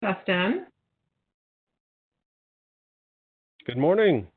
Dustin. Good morning.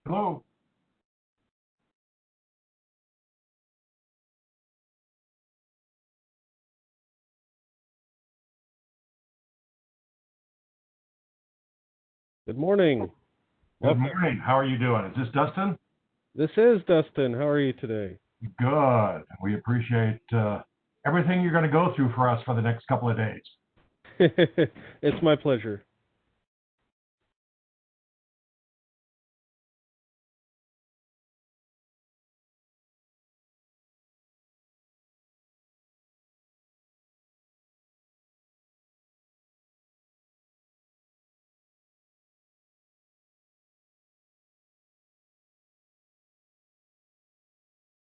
Hello. Good morning. Good Welcome. morning. How are you doing? Is this Dustin? This is Dustin. How are you today? Good. We appreciate everything you're going to go through for us for the next couple of days. It's my pleasure.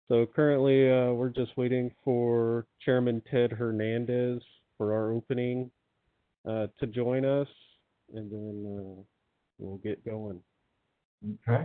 So currently, we're just waiting for Chairman Ted Hernandez for our opening to join us, and then we'll get going. Okay.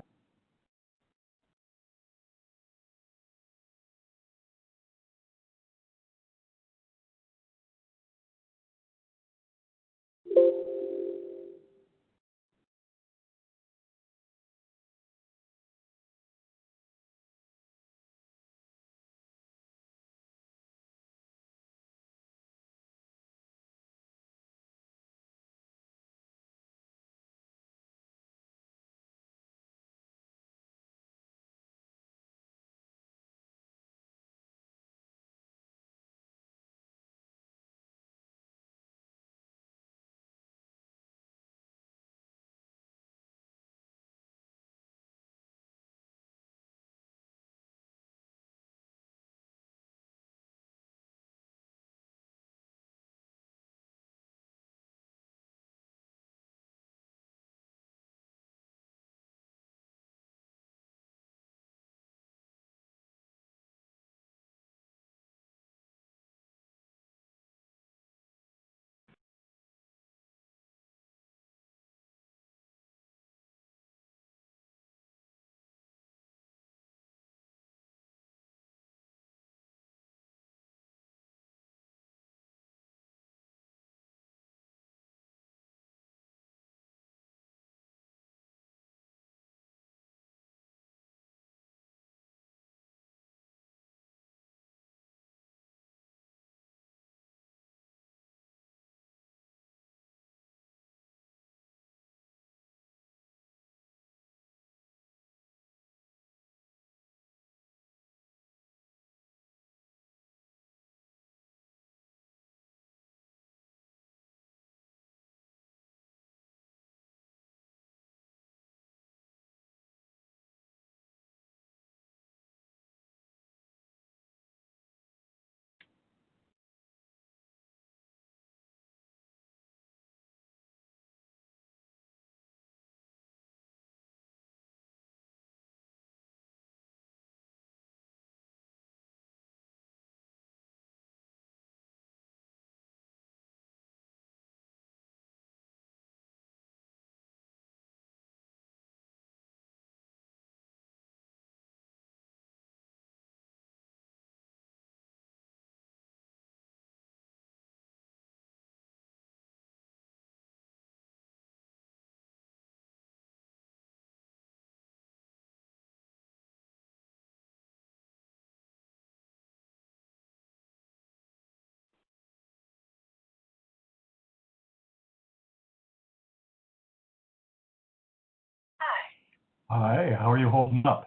Hi. How are you holding up?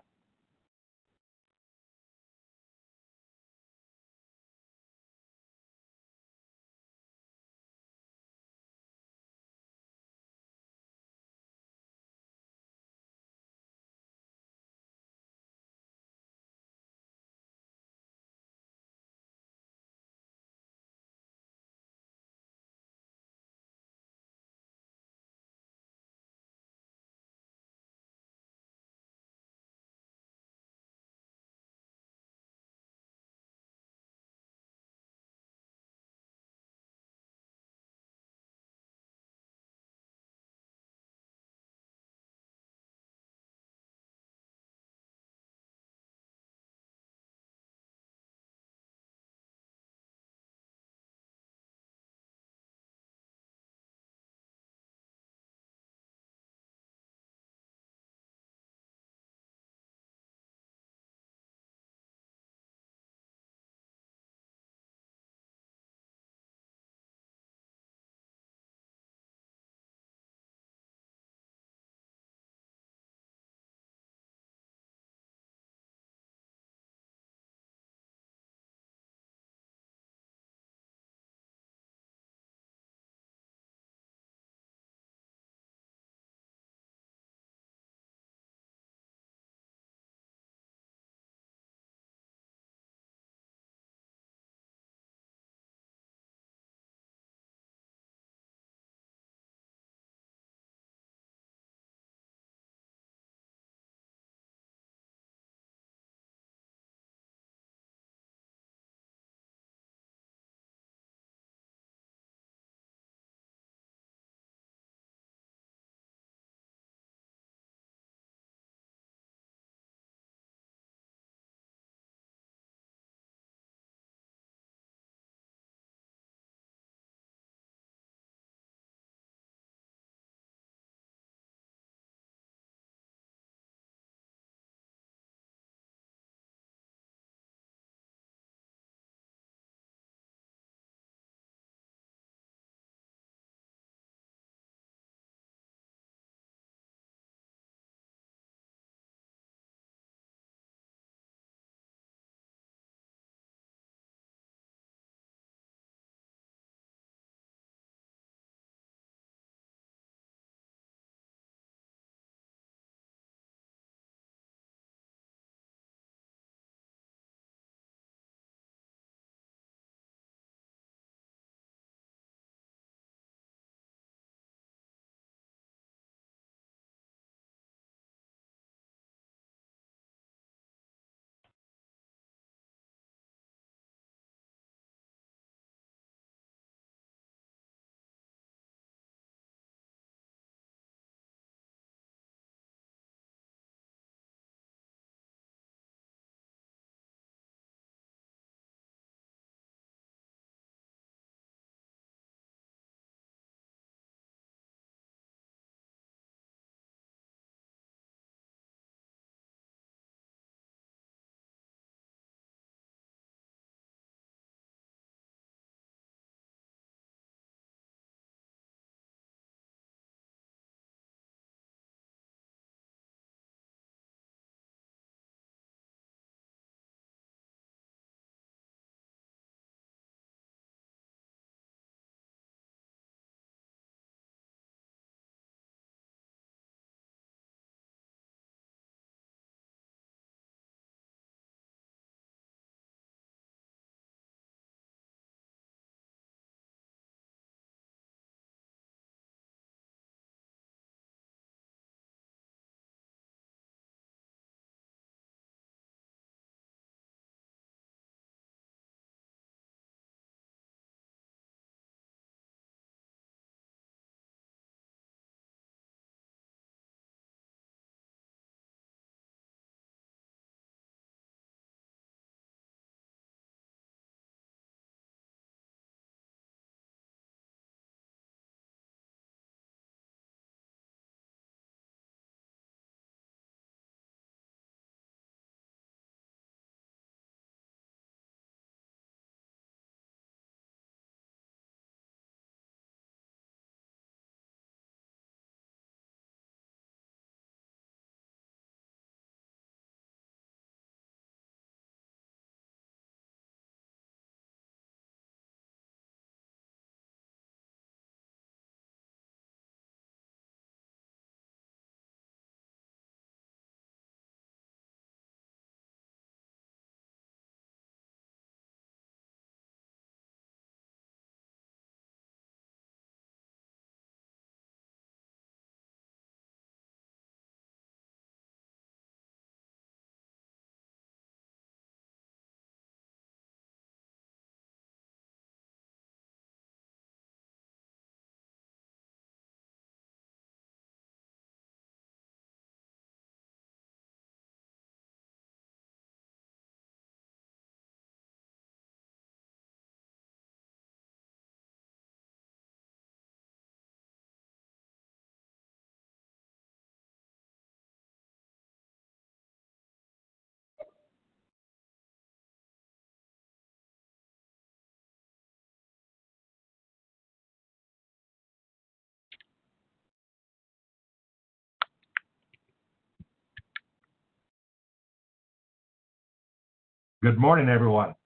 Good morning, everyone.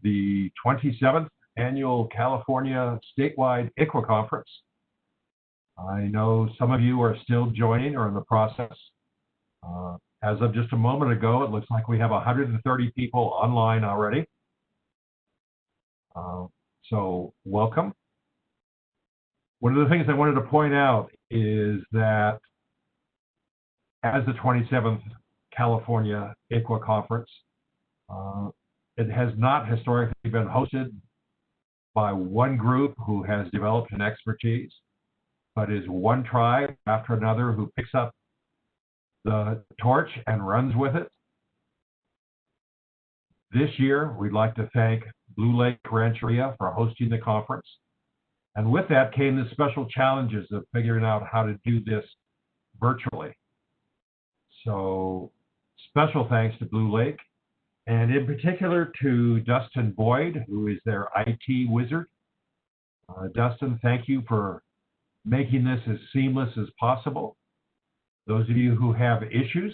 The 27th Annual California Statewide ICWA Conference. I know some of you are still joining or in the process. As of just a moment ago, it looks like we have 130 people online already. So welcome. One of the things I wanted to point out is that as the 27th California ICWA Conference, it has not historically been hosted by one group who has developed an expertise, but is one tribe after another who picks up the torch and runs with it. This year, we'd like to thank Blue Lake Rancheria for hosting the conference. And with that came the special challenges of figuring out how to do this virtually. So special thanks to Blue Lake, and in particular to Dustin Boyd, who is their IT wizard. Dustin, thank you for making this as seamless as possible. Those of you who have issues,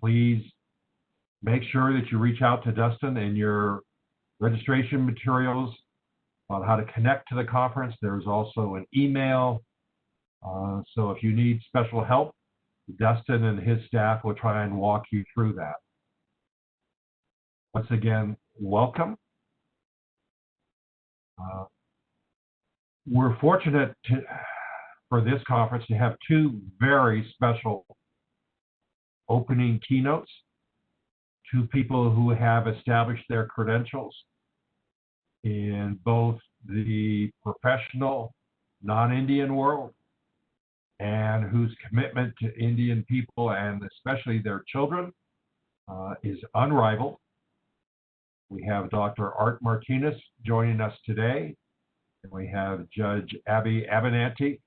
please make sure that you reach out to Dustin in your registration materials on how to connect to the conference. There's also an email. So if you need special help, Dustin and his staff will try and walk you through that. Once again, welcome. We're fortunate for this conference to have two very special opening keynotes, two people who have established their credentials in both the professional non-Indian world and whose commitment to Indian people and especially their children is unrivaled. We have Dr. Art Martinez joining us today, and we have Judge Abby Abenanti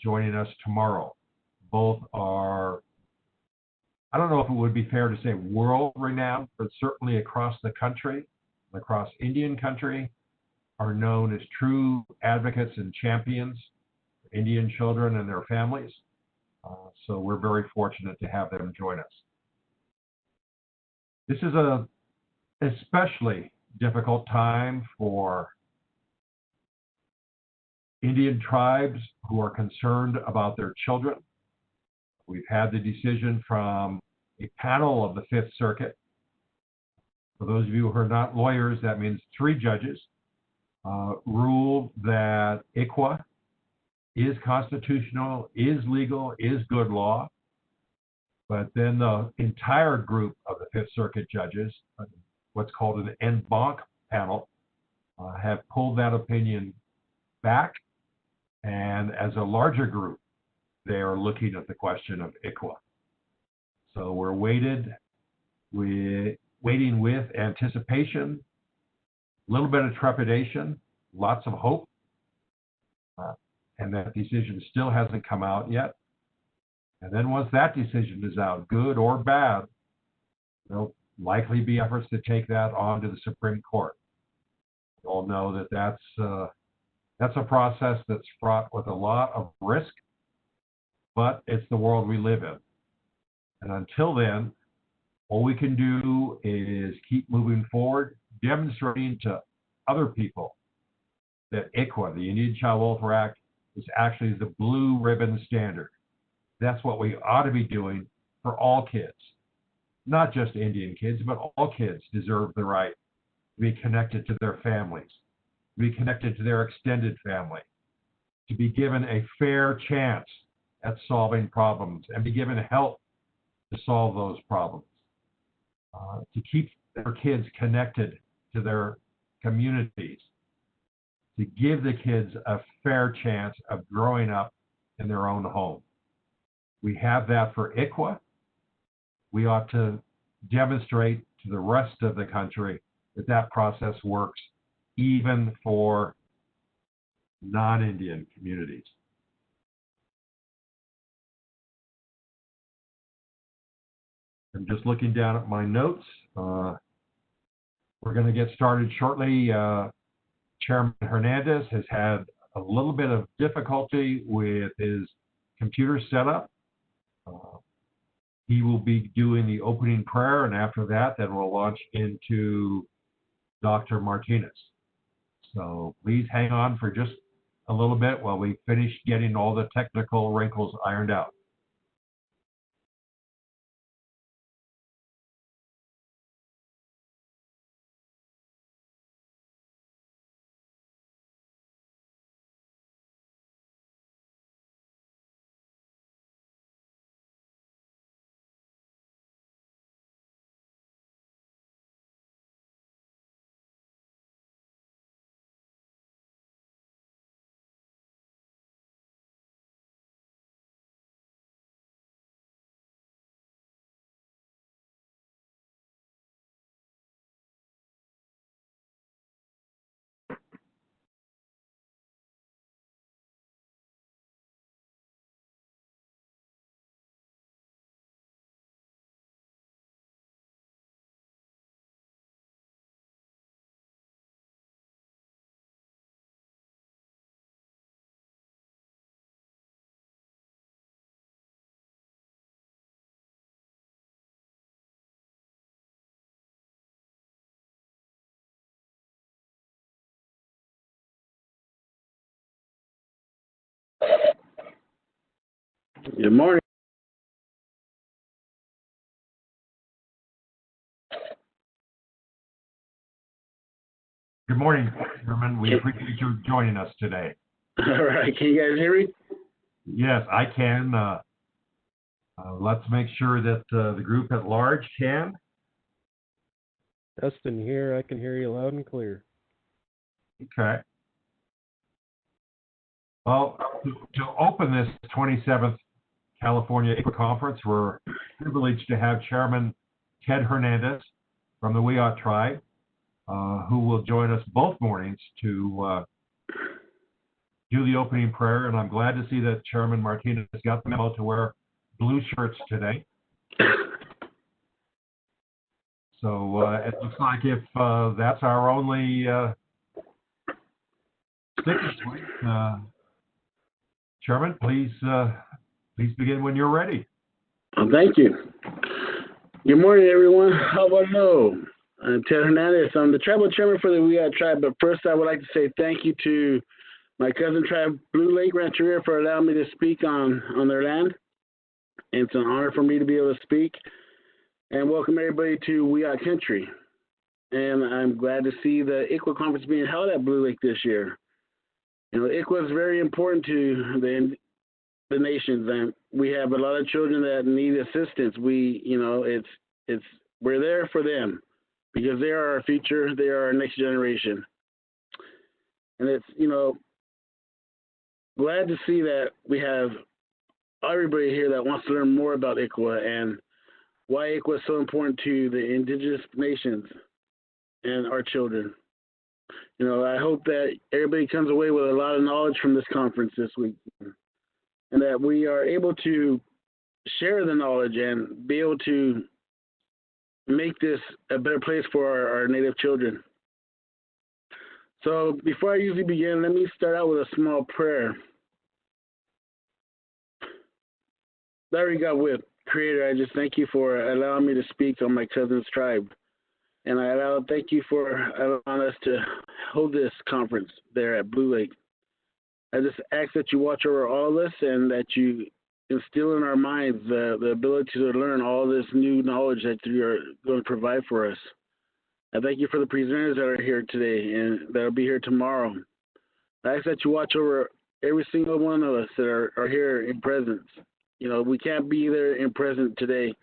joining us tomorrow. Both are, I don't know if it would be fair to say world-renowned, but certainly across the country, across Indian country, are known as true advocates and champions for Indian children and their families. So we're very fortunate to have them join us. This is a especially difficult time for Indian tribes who are concerned about their children. We've had the decision from a panel of the Fifth Circuit. For those of you who are not lawyers, that means 3 judges ruled that ICWA is constitutional, is legal, is good law. But then the entire group of the Fifth Circuit judges, what's called an en banc panel, have pulled that opinion back. And as a larger group, they are looking at the question of ICWA. So we're waiting with anticipation, a little bit of trepidation, lots of hope, and that decision still hasn't come out yet. And then once that decision is out, good or bad, there'll likely be efforts to take that on to the Supreme Court. You all know that that's a process that's fraught with a lot of risk, but it's the world we live in. And until then, all we can do is keep moving forward, demonstrating to other people that ICWA, the Indian Child Welfare Act, is actually the blue ribbon standard. That's what we ought to be doing for all kids. Not just Indian kids, but all kids deserve the right to be connected to their families, to be connected to their extended family, to be given a fair chance at solving problems and be given help to solve those problems, to keep their kids connected to their communities, to give the kids a fair chance of growing up in their own home. We have that for ICWA. We ought to demonstrate to the rest of the country that that process works even for non-Indian communities. I'm just looking down at my notes. We're going to get started shortly. Chairman Hernandez has had a little bit of difficulty with his computer setup. He will be doing the opening prayer, and after that, then we'll launch into Dr. Martinez. So please hang on for just a little bit while we finish getting all the technical wrinkles ironed out. Good morning. Good morning, Chairman. We appreciate you joining us today. All right. Can you guys hear me? Yes, I can. Let's make sure that the group at large can. Dustin here. I can hear you loud and clear. Okay. Well, to open this 27th California ICWA Conference, we're privileged to have Chairman Ted Hernandez from the Wiyot tribe, who will join us both mornings to do the opening prayer. And I'm glad to see that Chairman Martinez got the memo to wear blue shirts today. So it looks like if that's our only sticking point, Chairman, please begin when you're ready. Well, thank you. Good morning, everyone. How about you? I'm Ted Hernandez. I'm the tribal chairman for the Wiyot tribe. But first, I would like to say thank you to my cousin tribe, Blue Lake Rancheria, for allowing me to speak on their land. It's an honor for me to be able to speak. And welcome everybody to Wiyot country. And I'm glad to see the ICWA Conference being held at Blue Lake this year. You know, ICWA is very important to the nations, and we have a lot of children that need assistance. We're there for them because they are our future. They are our next generation. And it's, glad to see that we have everybody here that wants to learn more about ICWA and why ICWA is so important to the indigenous nations and our children. I hope that everybody comes away with a lot of knowledge from this conference this week, and that we are able to share the knowledge and be able to make this a better place for our native children. So before I usually begin, let me start out with a small prayer. There we go. With Creator, I just thank you for allowing me to speak on my cousin's tribe. And thank you for allowing us to hold this conference there at Blue Lake. I just ask that you watch over all of us and that you instill in our minds the ability to learn all this new knowledge that you are going to provide for us. I thank you for the presenters that are here today and that will be here tomorrow. I ask that you watch over every single one of us that are here in presence. We can't be there in present today,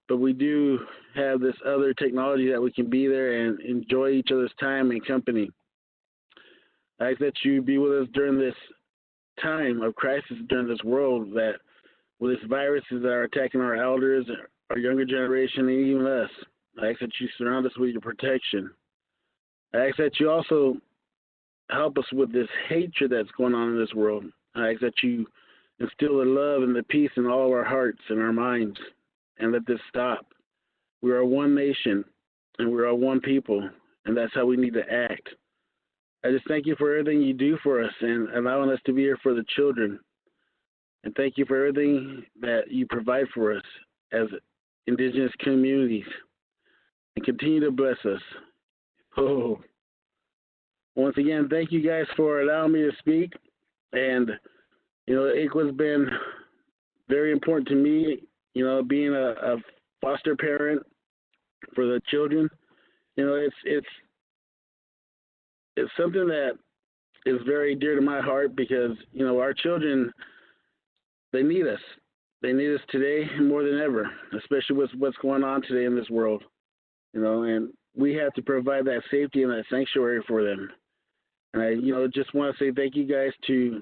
but we do have this other technology that we can be there and enjoy each other's time and company. I ask that you be with us during this time of crisis during this world, that with this viruses that are attacking our elders, our younger generation, and even us. I ask that you surround us with your protection. I ask that you also help us with this hatred that's going on in this world. I ask that you instill the love and the peace in all of our hearts and our minds, and let this stop. We are one nation, and we are one people, and that's how we need to act. I just thank you for everything you do for us and allowing us to be here for the children. And thank you for everything that you provide for us. as indigenous communities and continue to bless us. Oh, once again, thank you guys for allowing me to speak. And, ICWA's been very important to me, being a foster parent for the children. It's something that is very dear to my heart because, our children, they need us. They need us today more than ever, especially with what's going on today in this world, and we have to provide that safety and that sanctuary for them. And I, just want to say thank you guys to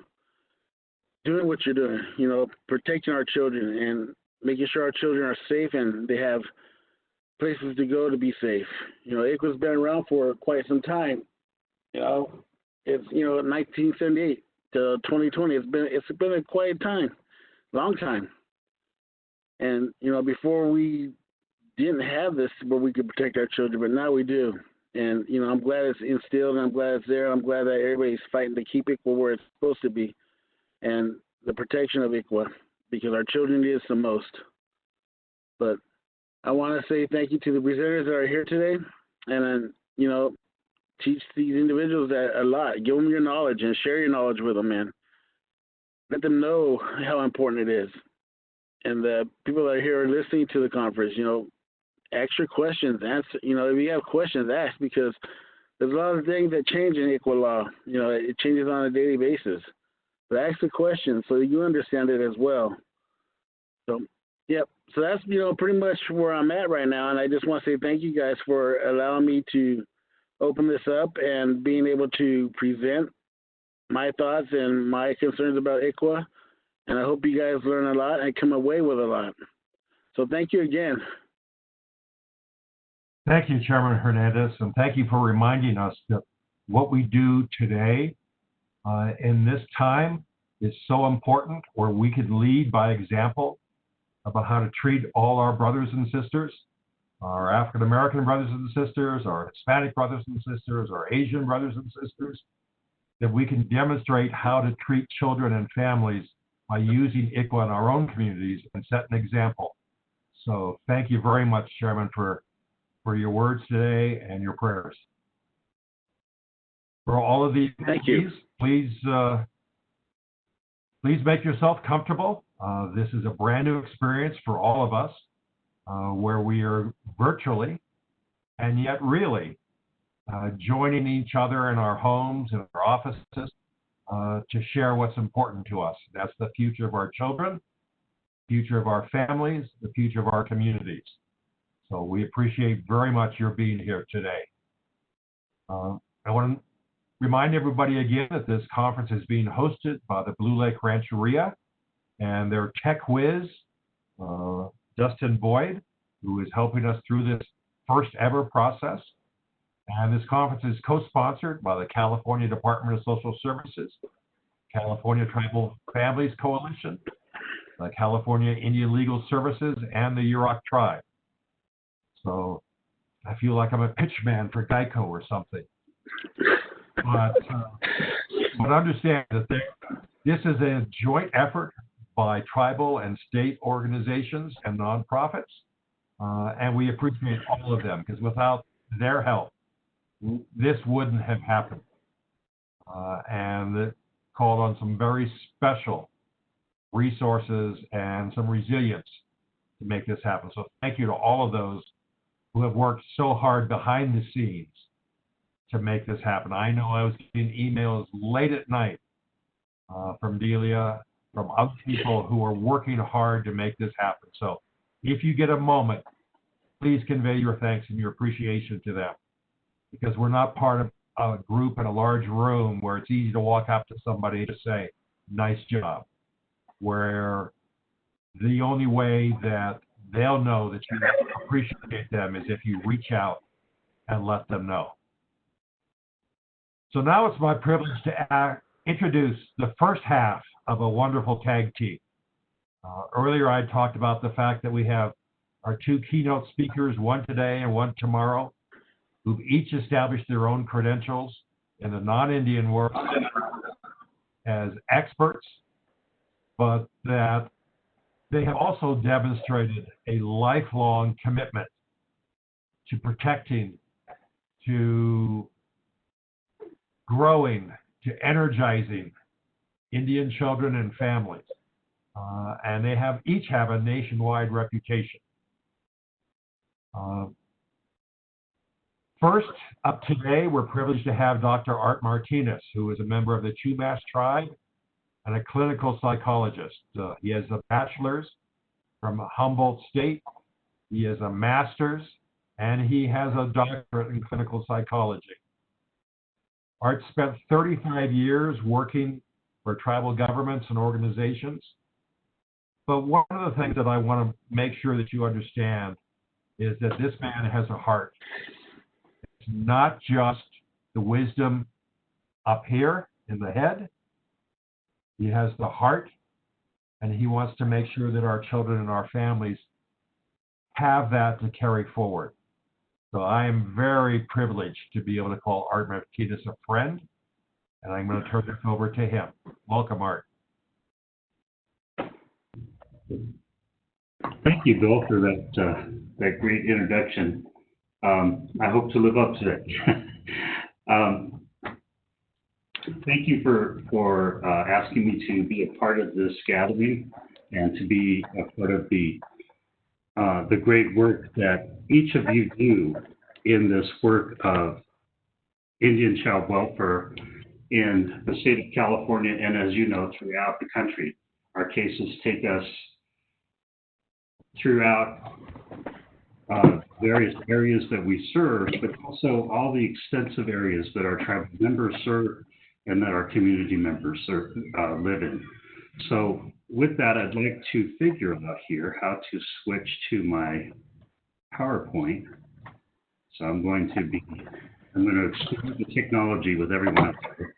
doing what you're doing, protecting our children and making sure our children are safe and they have places to go to be safe. ICWA's been around for quite some time. It's 1978 to 2020. It's been a quiet time, long time. And before we didn't have this where we could protect our children, but now we do. And I'm glad it's instilled, and I'm glad it's there. I'm glad that everybody's fighting to keep ICWA where it's supposed to be, and the protection of ICWA, because our children need us the most. But I want to say thank you to the presenters that are here today, and teach these individuals a lot. Give them your knowledge and share your knowledge with them, man. Let them know how important it is. And the people that are here listening to the conference, ask your questions. Answer, if you have questions, ask, because there's a lot of things that change in ICWA law. It changes on a daily basis. But ask the question so you understand it as well. So, yep. So that's, pretty much where I'm at right now. And I just want to say thank you guys for allowing me to open this up and being able to present my thoughts and my concerns about ICWA. And I hope you guys learn a lot and come away with a lot. So thank you again. Thank you, Chairman Hernandez, and thank you for reminding us that what we do today in this time is so important, where we can lead by example about how to treat all our brothers and sisters, our African American brothers and sisters, our Hispanic brothers and sisters, our Asian brothers and sisters, that we can demonstrate how to treat children and families by using ICWA in our own communities and set an example. So thank you very much, Chairman, for your words today and your prayers. For all of these, thank you. Please make yourself comfortable. This is a brand new experience for all of us, where we are virtually and yet really joining each other in our homes and our offices to share what's important to us. That's the future of our children, future of our families, the future of our communities. So we appreciate very much your being here today. I want to remind everybody again that this conference is being hosted by the Blue Lake Rancheria and their tech whiz, Justin Boyd, who is helping us through this first ever process. And this conference is co-sponsored by the California Department of Social Services, California Tribal Families Coalition, the California Indian Legal Services, and the Yurok Tribe. So I feel like I'm a pitchman for Geico or something. But understand that this is a joint effort by tribal and state organizations and nonprofits, and we appreciate all of them, because without their help, this wouldn't have happened. And it called on some very special resources and some resilience to make this happen. So thank you to all of those who have worked so hard behind the scenes to make this happen. I know I was getting emails late at night from Delia, from other people who are working hard to make this happen. So if you get a moment, please convey your thanks and your appreciation to them, because we're not part of a group in a large room where it's easy to walk up to somebody and just say, nice job, where the only way that they'll know that you appreciate them is if you reach out and let them know. So now it's my privilege to introduce the first half of a wonderful tag team. Earlier I talked about the fact that we have our two keynote speakers, one today and one tomorrow, who've each established their own credentials in the non-Indian world as experts, but that they have also demonstrated a lifelong commitment to protecting, to growing, to energizing Indian children and families. And they each have a nationwide reputation. First, up today, we're privileged to have Dr. Art Martinez, who is a member of the Chumash tribe and a clinical psychologist. He has a bachelor's from Humboldt State. He has a master's, and he has a doctorate in clinical psychology. Art spent 35 years working for tribal governments and organizations. But one of the things that I want to make sure that you understand is that this man has a heart. It's not just the wisdom up here in the head. He has the heart, and he wants to make sure that our children and our families have that to carry forward. So I am very privileged to be able to call Art Martinez a friend, and I'm going to turn this over to him. Welcome, Art. Thank you, Bill, for that great introduction. I hope to live up to it. Thank you for asking me to be a part of this gathering and to be a part of the great work that each of you do in this work of Indian child welfare in the state of California and, as you know, throughout the country. Our cases take us throughout various areas that we serve, but also all the extensive areas that our tribal members serve and that our community members live in. So with that, I'd like to figure out here how to switch to my PowerPoint. So I'm going to explore the technology with everyone out there.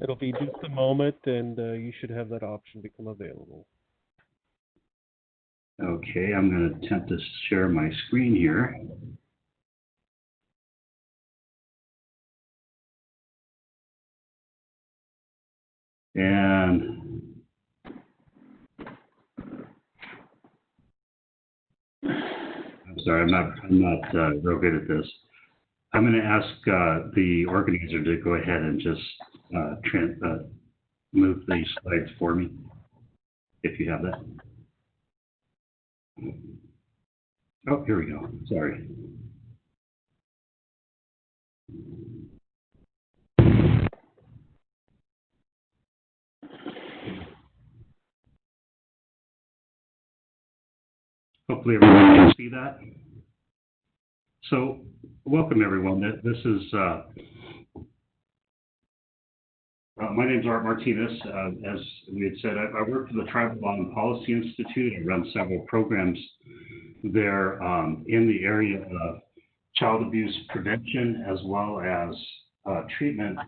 It'll be just a moment, and you should have that option become available. Okay, I'm going to attempt to share my screen here. And I'm sorry, I'm not real good at this. I'm going to ask the organizer to go ahead and just move these slides for me, if you have that. Oh, here we go. Sorry. Hopefully everyone can see that. So welcome everyone. This is, my name is Art Martinez. As we had said, I work for the Tribal Law and Policy Institute. I run several programs there in the area of child abuse prevention as well as treatment.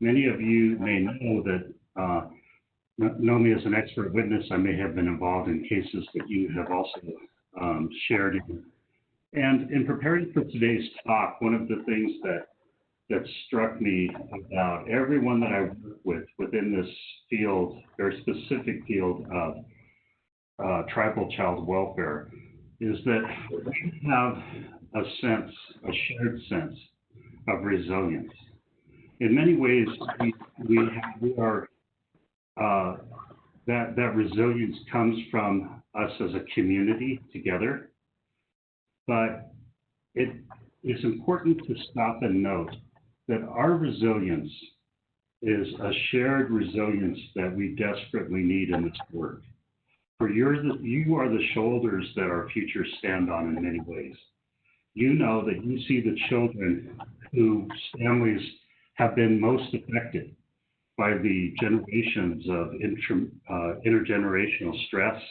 Many of you may know that know me as an expert witness. I may have been involved in cases that you have also shared. And in preparing for today's talk, one of the things that struck me about everyone that I work with within this field, very specific field of tribal child welfare, is that we have a shared sense of resilience. In many ways, that resilience comes from us as a community together, but it is important to stop and note that our resilience is a shared resilience that we desperately need in this work. For you are the shoulders that our futures stand on in many ways. You know that you see the children whose families have been most affected by the generations of intergenerational stress,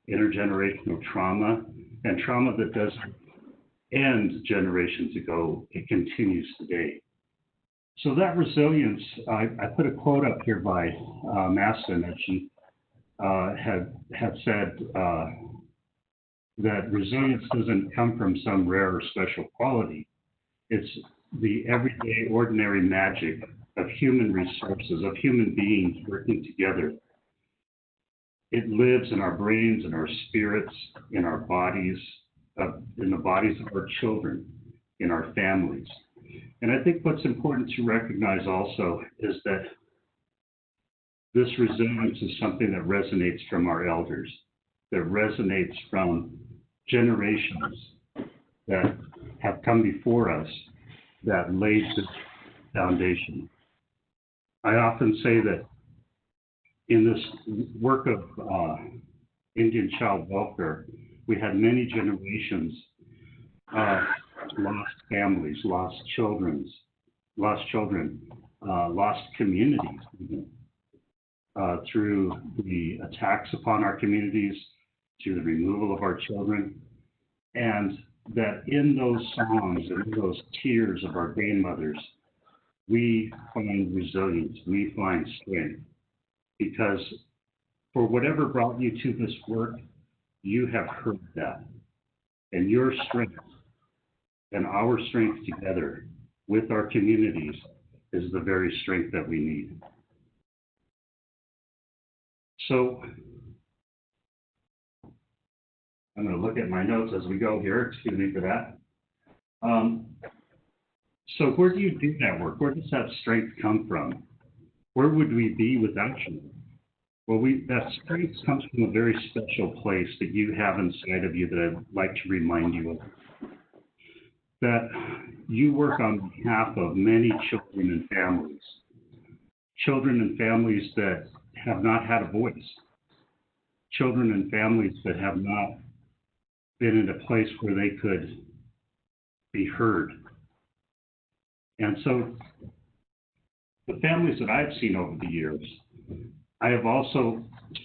intergenerational trauma, and trauma that doesn't end generations ago, it continues today. So that resilience, I put a quote up here by Maston that she had said that resilience doesn't come from some rare or special quality. It's the everyday, ordinary magic of human resources, of human beings working together. It lives in our brains, in our spirits, in our bodies, in the bodies of our children, in our families. And I think what's important to recognize also is that this resilience is something that resonates from our elders, that resonates from generations that have come before us that laid this foundation. I often say that in this work of Indian child welfare, we had many generations of lost families, lost children, lost communities, even, through the attacks upon our communities, through the removal of our children, and that in those songs and in those tears of our grandmothers, we find resilience, we find strength, because for whatever brought you to this work, you have heard that. And your strength and our strength together with our communities is the very strength that we need. So I'm going to look at my notes as we go here. Excuse me for that. So where do you do that work? Where does that strength come from? Where would we be without you? Well, that strength comes from a very special place that you have inside of you that I'd like to remind you of. That you work on behalf of many children and families. Children and families that have not had a voice. Children and families that have not been in a place where they could be heard. And so the families that I've seen over the years, I have also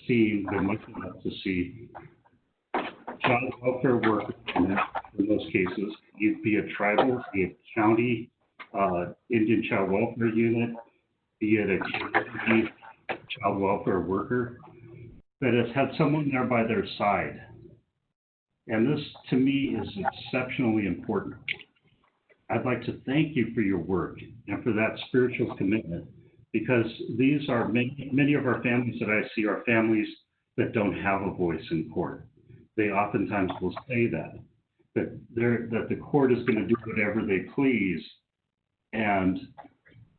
been lucky enough to see child welfare work in most cases. You'd be a tribal, be a county Indian child welfare unit, be it a community child welfare worker that has had someone there by their side. And this, to me, is exceptionally important. I'd like to thank you for your work and for that spiritual commitment, because these are many of our families that I see are families that don't have a voice in court. They oftentimes will say that the court is going to do whatever they please. And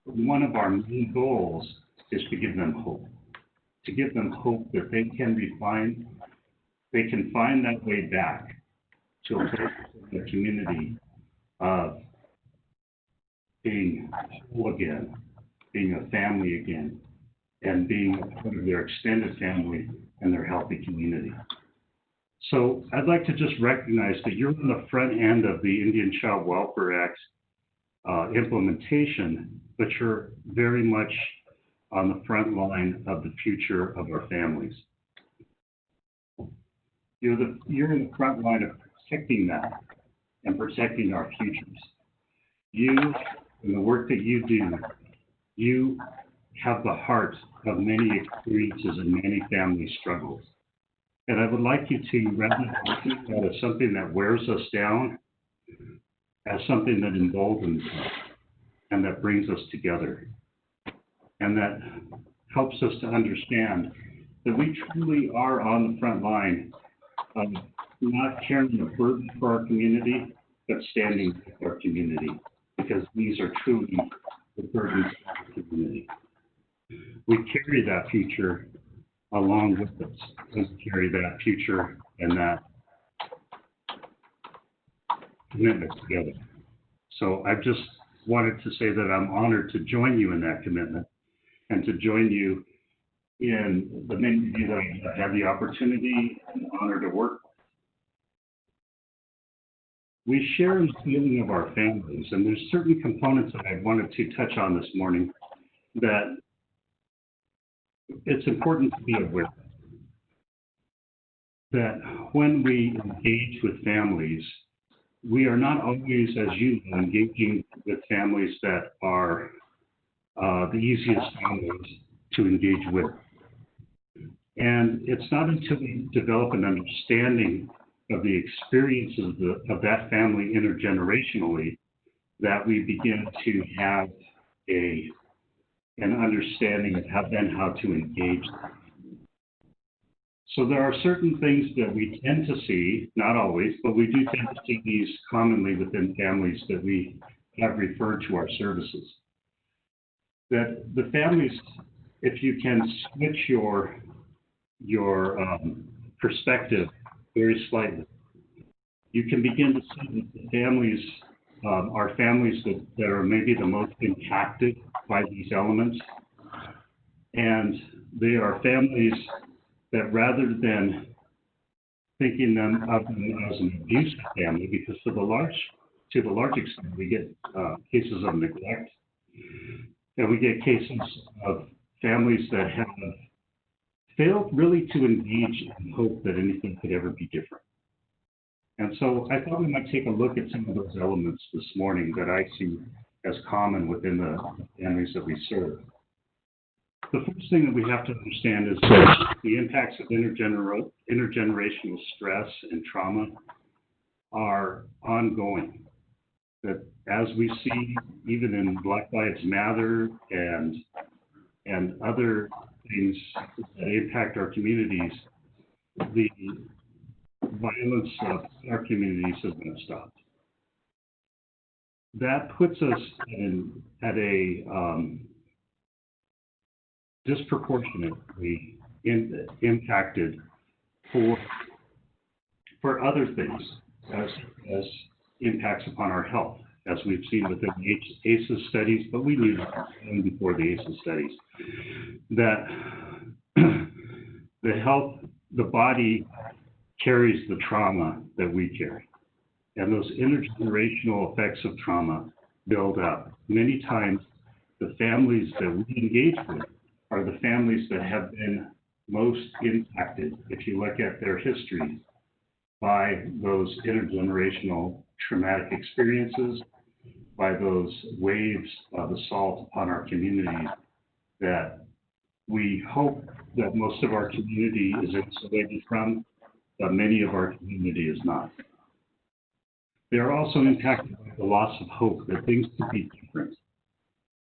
one of our main goals is to give them hope that they can find that way back to a place in the community of being whole again, being a family again, and being a part of their extended family and their healthy community. So I'd like to just recognize that you're on the front end of the Indian Child Welfare Act implementation, but you're very much on the front line of the future of our families. You're in the front line of protecting that and protecting our futures. You, in the work that you do, you have the heart of many experiences and many family struggles. And I would like you to, rather than see that as something that wears us down, as something that emboldens us and that brings us together, and that helps us to understand that we truly are on the front line of not carrying a burden for our community, but standing with our community, because these are truly the burdens of the community. We carry that future along with us. We carry that future and that commitment together. So I just wanted to say that I'm honored to join you in that commitment and to join you in the many of you that I have the opportunity and honor to work with. We share the feeling of our families, and there's certain components that I wanted to touch on this morning that it's important to be aware of. That when we engage with families, we are not always, as you know, engaging with families that are the easiest families to engage with. And it's not until we develop an understanding of the experiences of that family intergenerationally that we begin to have a and understanding of how to engage them. So there are certain things that we tend to see, not always, but we do tend to see these commonly within families that we have referred to our services. That the families, if you can switch your perspective very slightly, you can begin to see that the families are families that are maybe the most impacted by these elements. And they are families that, rather than thinking of them as an abusive family, because to the large extent we get cases of neglect, and we get cases of families that have failed really to engage in hope that anything could ever be different. And so I thought we might take a look at some of those elements this morning that I see as common within the families that we serve. The first thing that we have to understand is that the impacts of intergenerational stress and trauma are ongoing. That as we see, even in Black Lives Matter and other things that impact our communities, the violence of our communities has been stopped. That puts us at a disproportionately impacted for other things as impacts upon our health, as we've seen within the ACEs studies, but we knew that even before the ACEs studies, that the body carries the trauma that we carry. And those intergenerational effects of trauma build up. Many times, the families that we engage with are the families that have been most impacted, if you look at their history, by those intergenerational traumatic experiences, by those waves of assault upon our communities that we hope that most of our community is insulated from, but many of our community is not. They are also impacted by the loss of hope that things could be different,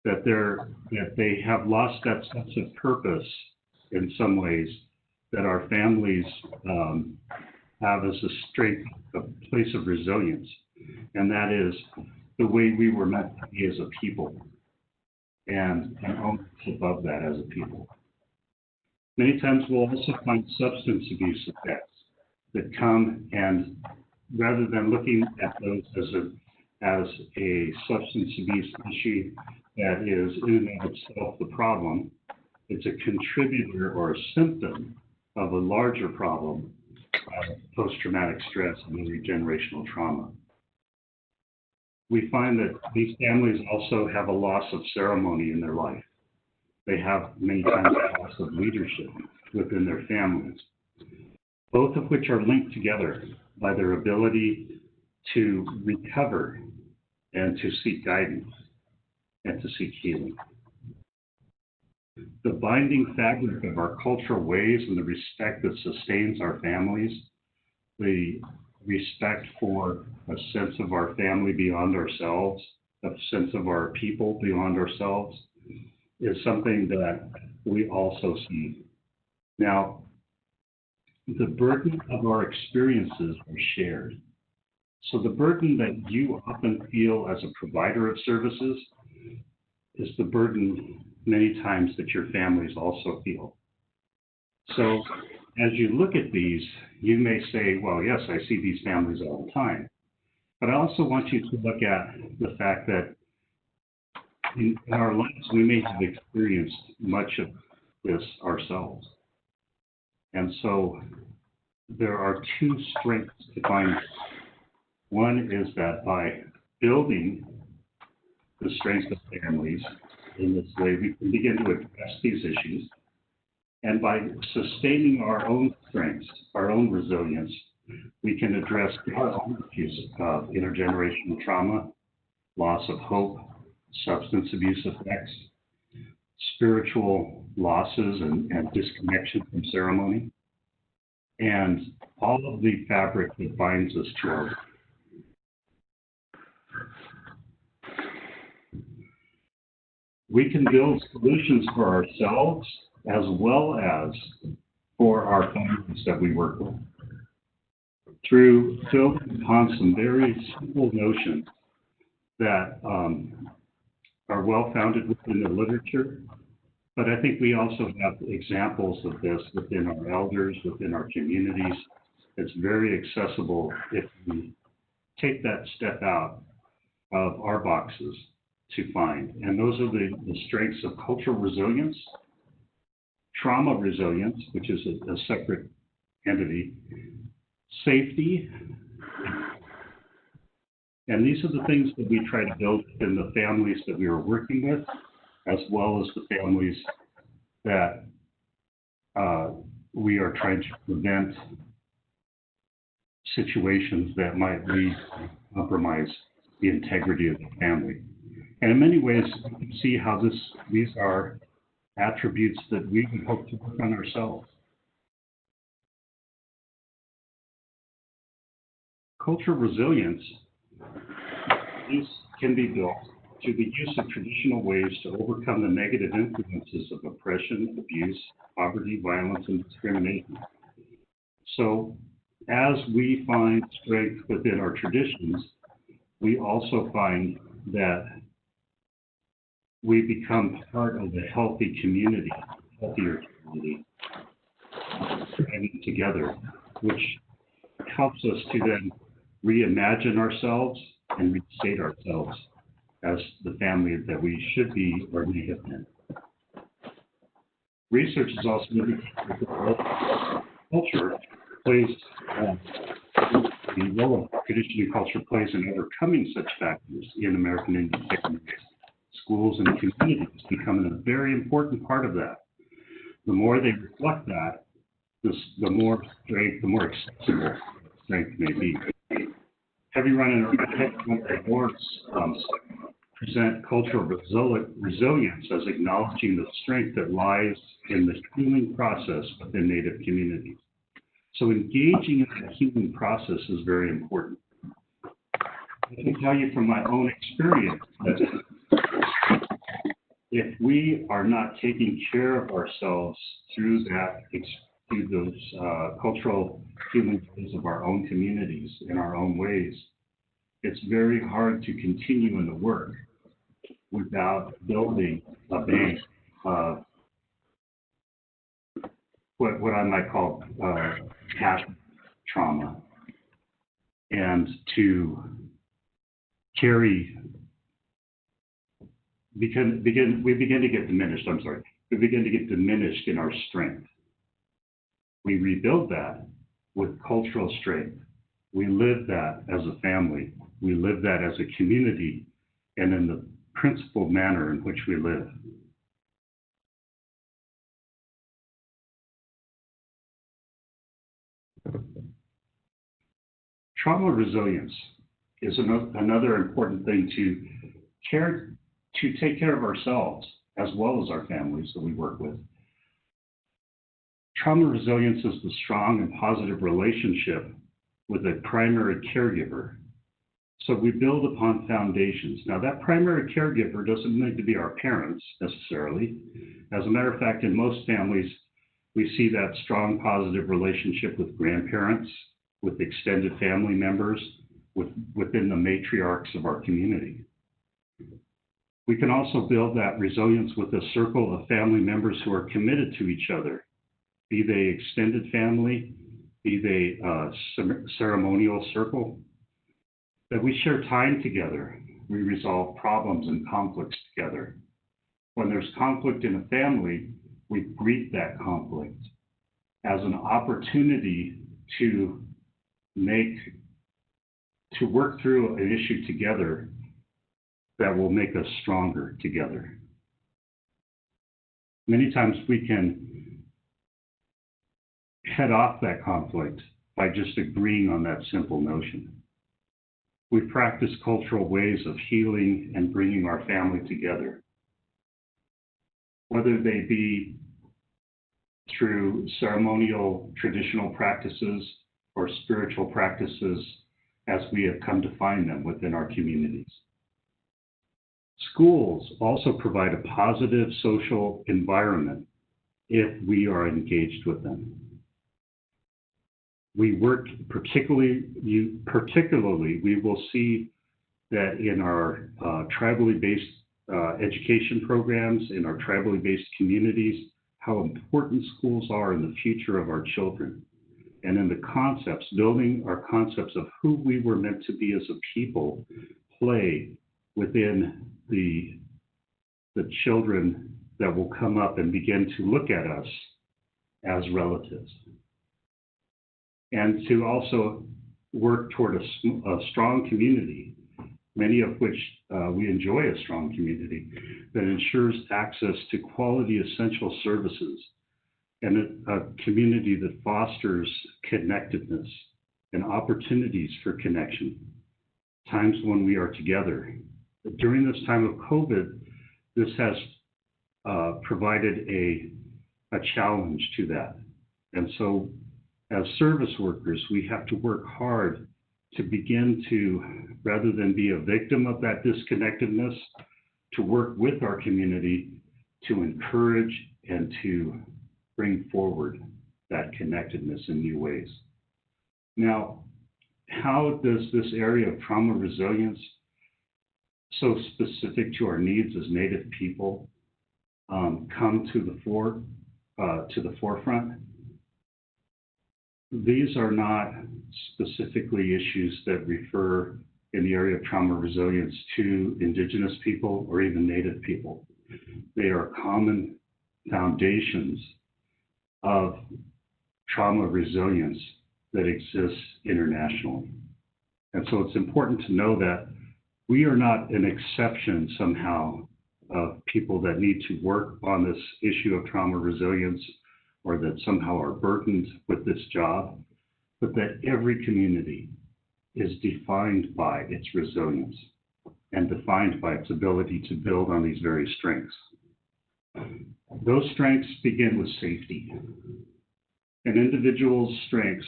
that they have lost that sense of purpose in some ways that our families have as a strength, a place of resilience, and that is the way we were meant to be as a people, and almost above that as a people. Many times we'll also find substance abuse effects that come, and rather than looking at those as a substance abuse issue that is in and of itself the problem, it's a contributor or a symptom of a larger problem of post-traumatic stress and intergenerational trauma. We find that these families also have a loss of ceremony in their life. They have many times a loss of leadership within their families, both of which are linked together by their ability to recover and to seek guidance and to seek healing. The binding fabric of our cultural ways and the respect that sustains our families, the respect for a sense of our family beyond ourselves, a sense of our people beyond ourselves, is something that we also see. Now, the burden of our experiences are shared. So the burden that you often feel as a provider of services is the burden many times that your families also feel. So as you look at these, you may say, well, yes, I see these families all the time. But I also want you to look at the fact that in our lives, we may have experienced much of this ourselves. And so there are two strengths to find. One is that by building the strength of families in this way, we can begin to address these issues. And by sustaining our own strengths, our own resilience, we can address our own issues of intergenerational trauma, loss of hope, substance abuse effects, spiritual losses and disconnection from ceremony, and all of the fabric that binds us to our. we can build solutions for ourselves as well as for our families that we work with through building upon some very simple notions that are well founded within the literature. But I think we also have examples of this within our elders, within our communities. It's very accessible if we take that step out of our boxes to find. And those are the strengths of cultural resilience, trauma resilience, which is a separate entity, safety, and these are the things that we try to build in the families that we are working with, as well as the families that we are trying to prevent situations that might lead to compromise the integrity of the family. And in many ways, you can see how these are attributes that we can hope to work on ourselves. Cultural resilience can be built through the use of traditional ways to overcome the negative influences of oppression, abuse, poverty, violence, and discrimination. So as we find strength within our traditions, we also find that we become part of a healthy community, healthier community, standing together, which helps us to then reimagine ourselves and restate ourselves as the family that we should be or may have been. Research has also indicated that culture plays the role of tradition and culture plays in overcoming such factors in American Indian families. Schools and communities becoming a very important part of that. The more they reflect that, the more strength, the more accessible strength may be. Heavy Run and Awards present cultural resilience as acknowledging the strength that lies in the healing process within Native communities. So engaging in the healing process is very important. I can tell you from my own experience that if we are not taking care of ourselves through those cultural healing ways of our own communities in our own ways, it's very hard to continue in the work without building a bank of what I might call past trauma, and to carry we begin to get diminished. We begin to get diminished in our strength. We rebuild that with cultural strength. We live that as a family. We live that as a community, and in the principled manner in which we live. Trauma resilience is another important thing to take care of ourselves as well as our families that we work with. Trauma resilience is the strong and positive relationship with a primary caregiver. So we build upon foundations. Now, that primary caregiver doesn't need to be our parents necessarily. As a matter of fact, in most families, we see that strong positive relationship with grandparents, with extended family members, within the matriarchs of our community. We can also build that resilience with a circle of family members who are committed to each other, be they extended family, be they ceremonial circle, that we share time together. We resolve problems and conflicts together. When there's conflict in a family, we greet that conflict as an opportunity to work through an issue together that will make us stronger together. Many times we can head off that conflict by just agreeing on that simple notion. We practice cultural ways of healing and bringing our family together, whether they be through ceremonial traditional practices or spiritual practices as we have come to find them within our communities. Schools also provide a positive social environment if we are engaged with them. We work particularly, we will see that in our tribally based education programs, in our tribally based communities, how important schools are in the future of our children. And in the concepts, building our concepts of who we were meant to be as a people, play within the children that will come up and begin to look at us as relatives. And to also work toward a strong community, many of which we enjoy a strong community, that ensures access to quality essential services, and a community that fosters connectedness and opportunities for connection, times when we are together. During this time of COVID, this has provided a challenge to that. And so as service workers, we have to work hard to begin to, rather than be a victim of that disconnectedness, to work with our community to encourage and to bring forward that connectedness in new ways. Now, how does this area of trauma resilience, so specific to our needs as Native people, come to the forefront? These are not specifically issues that refer in the area of trauma resilience to Indigenous people or even Native people. They are common foundations of trauma resilience that exists internationally. And so it's important to know that we are not an exception somehow of people that need to work on this issue of trauma resilience, or that somehow are burdened with this job, but that every community is defined by its resilience and defined by its ability to build on these very strengths. Those strengths begin with safety. An individual's strengths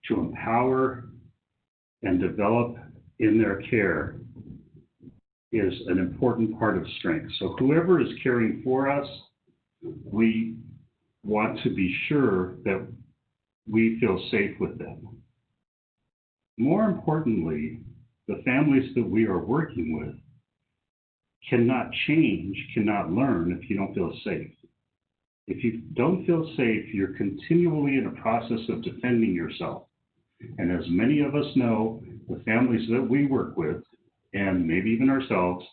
to empower and develop in their care is an important part of strength. So whoever is caring for us, we want to be sure that we feel safe with them. More importantly, the families that we are working with cannot change, cannot learn if you don't feel safe. If you don't feel safe, you're continually in a process of defending yourself. And as many of us know, the families that we work with, and maybe even ourselves,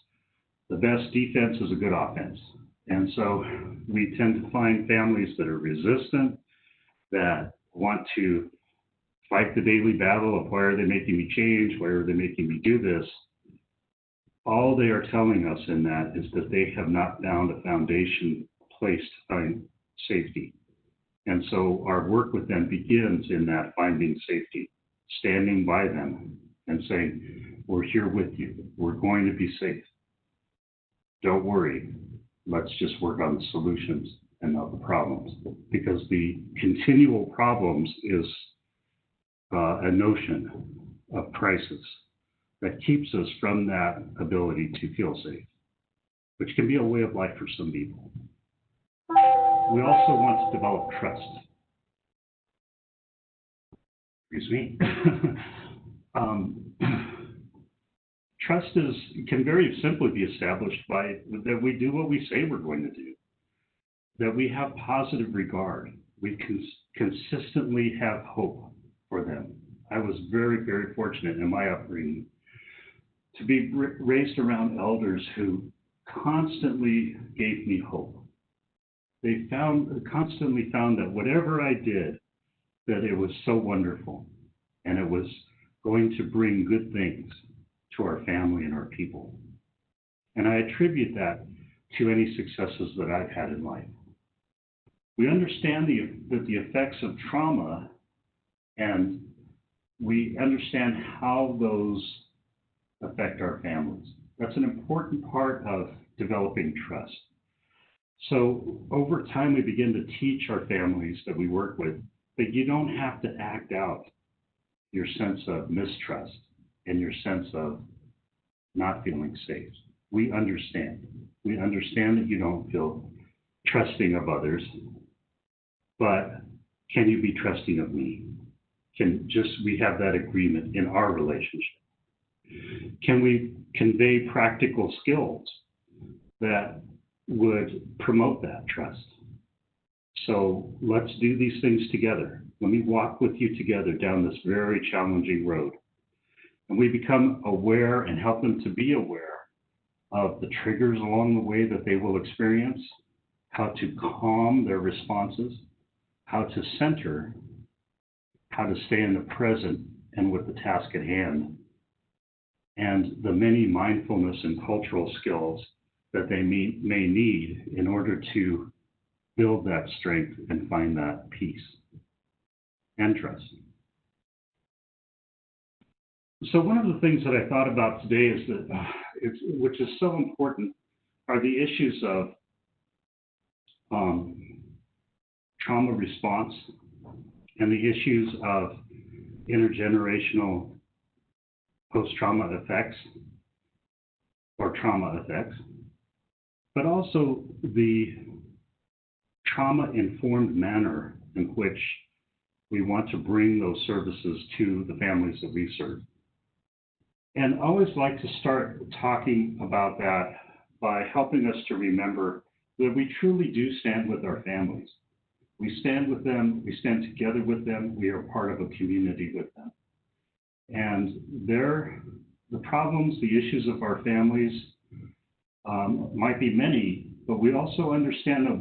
the best defense is a good offense. And so we tend to find families that are resistant, that want to fight the daily battle of why are they making me change, why are they making me do this. All they are telling us in that is that they have not found a foundation place to find safety. And so our work with them begins in that finding safety, standing by them and saying, we're here with you, we're going to be safe. Don't worry. Let's just work on the solutions and not the problems, because the continual problems is a notion of crisis that keeps us from that ability to feel safe, which can be a way of life for some people. We also want to develop trust. Excuse me. Trust can very simply be established by that we do what we say we're going to do, that we have positive regard, we consistently have hope for them. I was very, very fortunate in my upbringing to be raised around elders who constantly gave me hope. They constantly found that whatever I did, that it was so wonderful and it was going to bring good things to our family and our people. And I attribute that to any successes that I've had in life. We understand that the effects of trauma, and we understand how those affect our families. That's an important part of developing trust. So over time, we begin to teach our families that we work with that you don't have to act out your sense of mistrust and your sense of not feeling safe. We understand. We understand that you don't feel trusting of others, but can you be trusting of me? We have that agreement in our relationship? Can we convey practical skills that would promote that trust? So let's do these things together. Let me walk with you together down this very challenging road. And we become aware and help them to be aware of the triggers along the way that they will experience, how to calm their responses, how to center, how to stay in the present and with the task at hand, and the many mindfulness and cultural skills that they may need in order to build that strength and find that peace and trust. So one of the things that I thought about today is that, which is so important, are the issues of trauma response and the issues of intergenerational post-trauma effects or trauma effects, but also the trauma-informed manner in which we want to bring those services to the families that we serve. And I always like to start talking about that by helping us to remember that we truly do stand with our families. We stand with them, we stand together with them, we are part of a community with them. And the problems, the issues of our families might be many, but we also understand that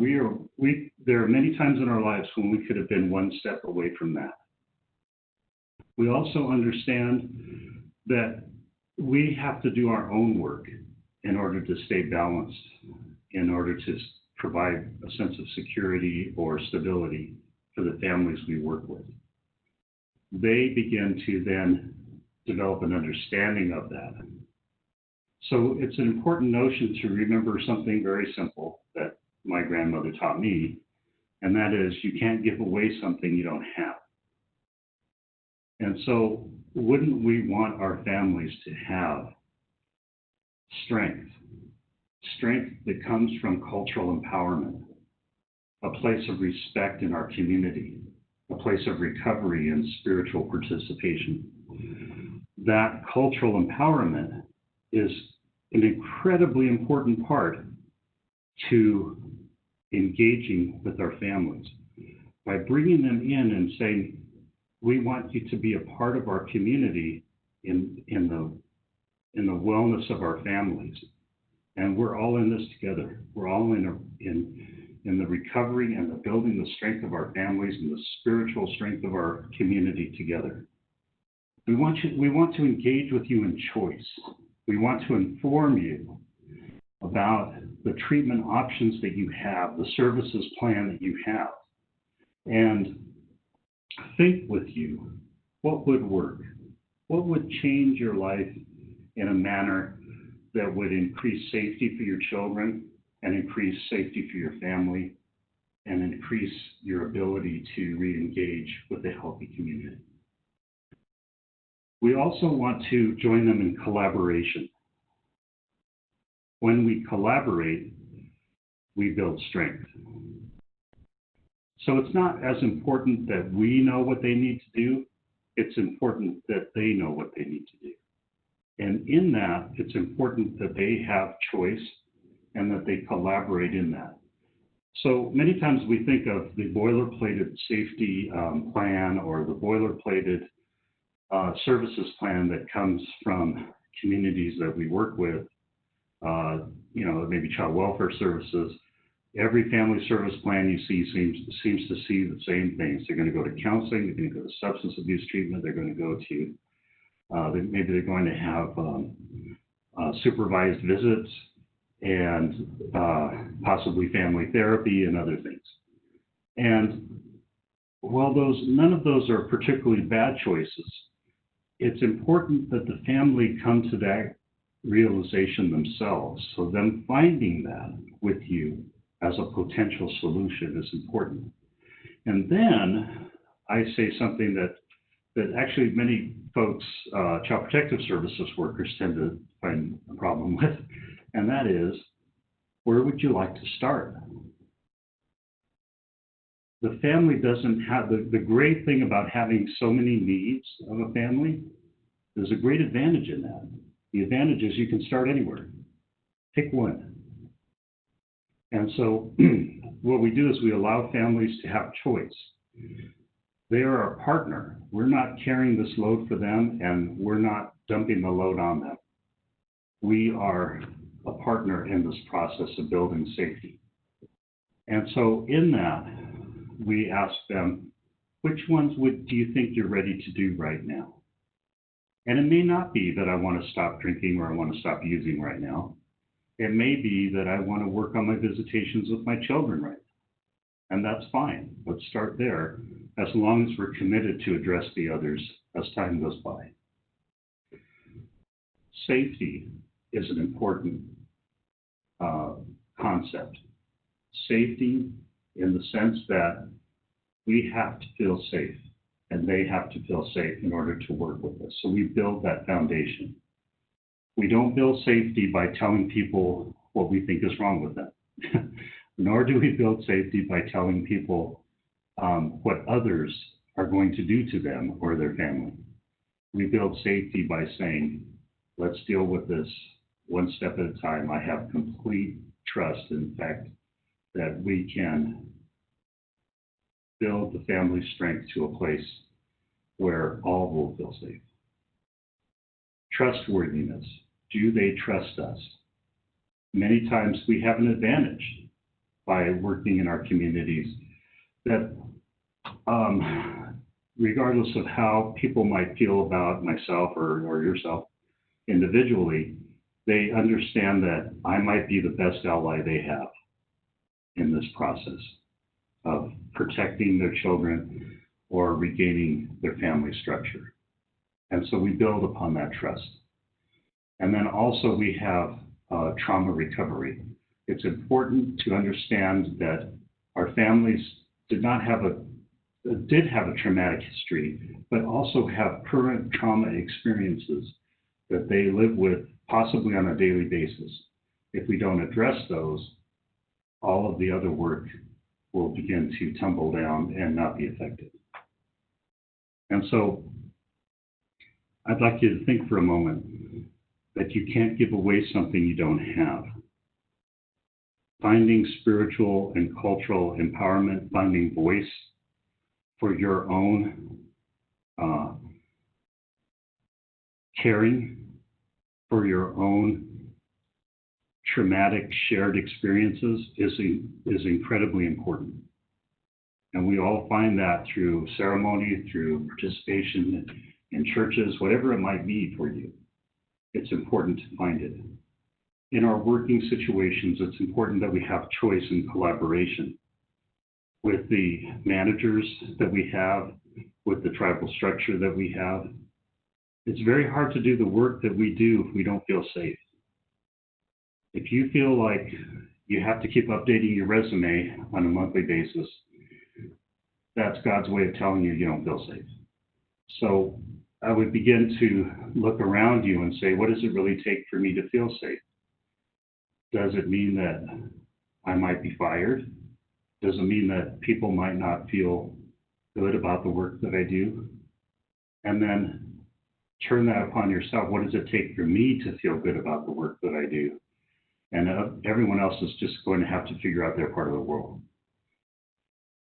there are many times in our lives when we could have been one step away from that. We also understand that we have to do our own work in order to stay balanced, in order to provide a sense of security or stability for the families we work with. They begin to then develop an understanding of that. So it's an important notion to remember something very simple that my grandmother taught me, and that is you can't give away something you don't have. And so wouldn't we want our families to have strength that comes from cultural empowerment, a place of respect in our community, a place of recovery and spiritual participation? That cultural empowerment is an incredibly important part to engaging with our families. By bringing them in and saying, we want you to be a part of our community in the wellness of our families. And we're all in this together. We're all in the recovery and the building the strength of our families and the spiritual strength of our community together. We want to engage with you in choice. We want to inform you about the treatment options that you have, the services plan that you have, and think with you what would work, what would change your life in a manner that would increase safety for your children and increase safety for your family and increase your ability to re-engage with a healthy community. We also want to join them in collaboration. When we collaborate, we build strength. So it's not as important that we know what they need to do, it's important that they know what they need to do. And in that, it's important that they have choice and that they collaborate in that. So many times we think of the boilerplated safety plan or the boilerplated services plan that comes from communities that we work with, maybe child welfare services. Every family service plan you see seems to see the same things. They're going to go to counseling, they're going to go to substance abuse treatment, they're going to go to, maybe they're going to have supervised visits and possibly family therapy and other things. And while none of those are particularly bad choices, it's important that the family come to that realization themselves. So them finding that with you as a potential solution is important. And then I say something that actually many folks, child protective services workers tend to find a problem with, And that is, where would you like to start? The family doesn't have, the great thing about having so many needs of a family, there's a great advantage in that. The advantage is you can start anywhere. Pick one. And so what we do is we allow families to have choice. They are our partner. We're not carrying this load for them, and we're not dumping the load on them. We are a partner in this process of building safety. And so in that, we ask them, which ones do you think you're ready to do right now? And it may not be that I want to stop drinking or I want to stop using right now. It may be that I want to work on my visitations with my children right now. And that's fine. Let's start there, as long as we're committed to address the others as time goes by. Safety is an important concept. Safety in the sense that we have to feel safe and they have to feel safe in order to work with us. So we build that foundation. We don't build safety by telling people what we think is wrong with them, nor do we build safety by telling people what others are going to do to them or their family. We build safety by saying, let's deal with this one step at a time. I have complete trust, in fact, that we can build the family strength to a place where all will feel safe. Trustworthiness. Do they trust us? Many times we have an advantage by working in our communities that regardless of how people might feel about myself or yourself individually, they understand that I might be the best ally they have in this process of protecting their children or regaining their family structure. And so we build upon that trust. And then also we have trauma recovery. It's important to understand that our families did have a traumatic history, but also have current trauma experiences that they live with possibly on a daily basis. If we don't address those, all of the other work will begin to tumble down and not be effective. And so I'd like you to think for a moment that you can't give away something you don't have. Finding spiritual and cultural empowerment, finding voice for your own caring, for your own traumatic shared experiences is incredibly important. And we all find that through ceremony, through participation in churches, whatever it might be for you. It's important to find it. In our working situations, it's important that we have choice and collaboration with the managers that we have, with the tribal structure that we have. It's very hard to do the work that we do if we don't feel safe. If you feel like you have to keep updating your resume on a monthly basis, that's God's way of telling you you don't feel safe. So I would begin to look around you and say, what does it really take for me to feel safe? Does it mean that I might be fired? Does it mean that people might not feel good about the work that I do? And then turn that upon yourself. What does it take for me to feel good about the work that I do? And everyone else is just going to have to figure out their part of the world.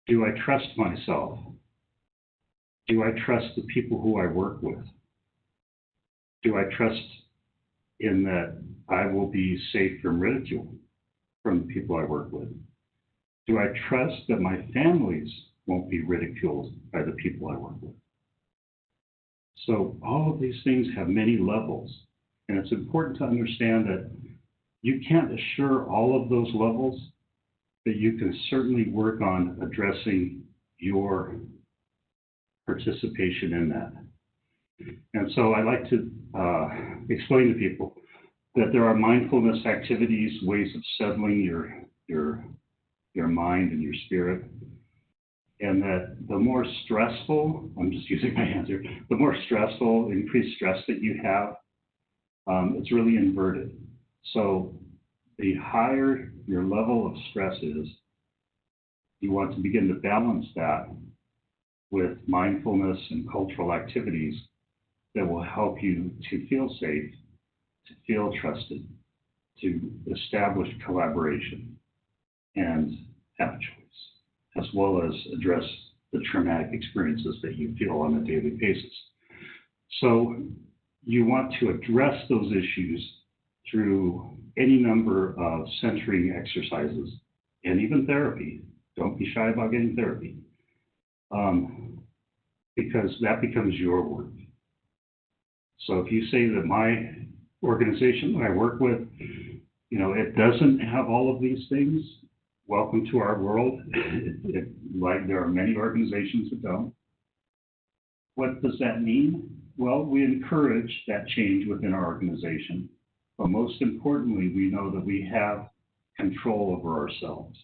Do I trust myself? Do I trust the people who I work with? Do I trust in that I will be safe from ridicule from the people I work with? Do I trust that my families won't be ridiculed by the people I work with? So all of these things have many levels, and it's important to understand that you can't assure all of those levels, but you can certainly work on addressing your participation in that. And so I like to explain to people that there are mindfulness activities, ways of settling your mind and your spirit, and that the more stressful, I'm just using my hands here, the more stressful, increased stress that you have, it's really inverted. So the higher your level of stress is, you want to begin to balance that with mindfulness and cultural activities that will help you to feel safe, to feel trusted, to establish collaboration and have a choice, as well as address the traumatic experiences that you feel on a daily basis. So you want to address those issues through any number of centering exercises and even therapy. Don't be shy about getting therapy, because that becomes your work. So if you say that my organization that I work with, it doesn't have all of these things, welcome to our world. Like there are many organizations that don't. What does that mean? Well, we encourage that change within our organization, but most importantly, we know that we have control over ourselves.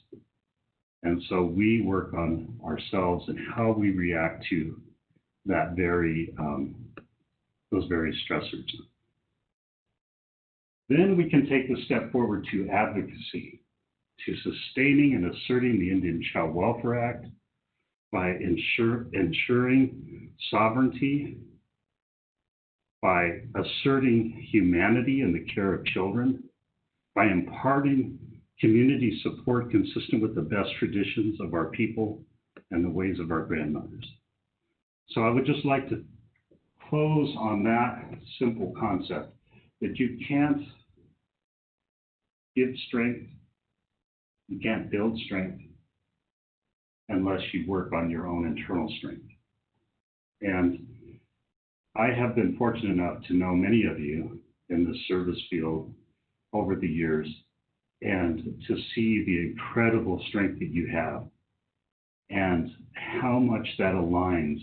And so we work on ourselves and how we react to that those various stressors. Then we can take the step forward to advocacy, to sustaining and asserting the Indian Child Welfare Act by ensuring sovereignty, by asserting humanity in the care of children, by imparting community support consistent with the best traditions of our people and the ways of our grandmothers. So I would just like to close on that simple concept that you can't give strength, you can't build strength unless you work on your own internal strength. And I have been fortunate enough to know many of you in the service field over the years and to see the incredible strength that you have and how much that aligns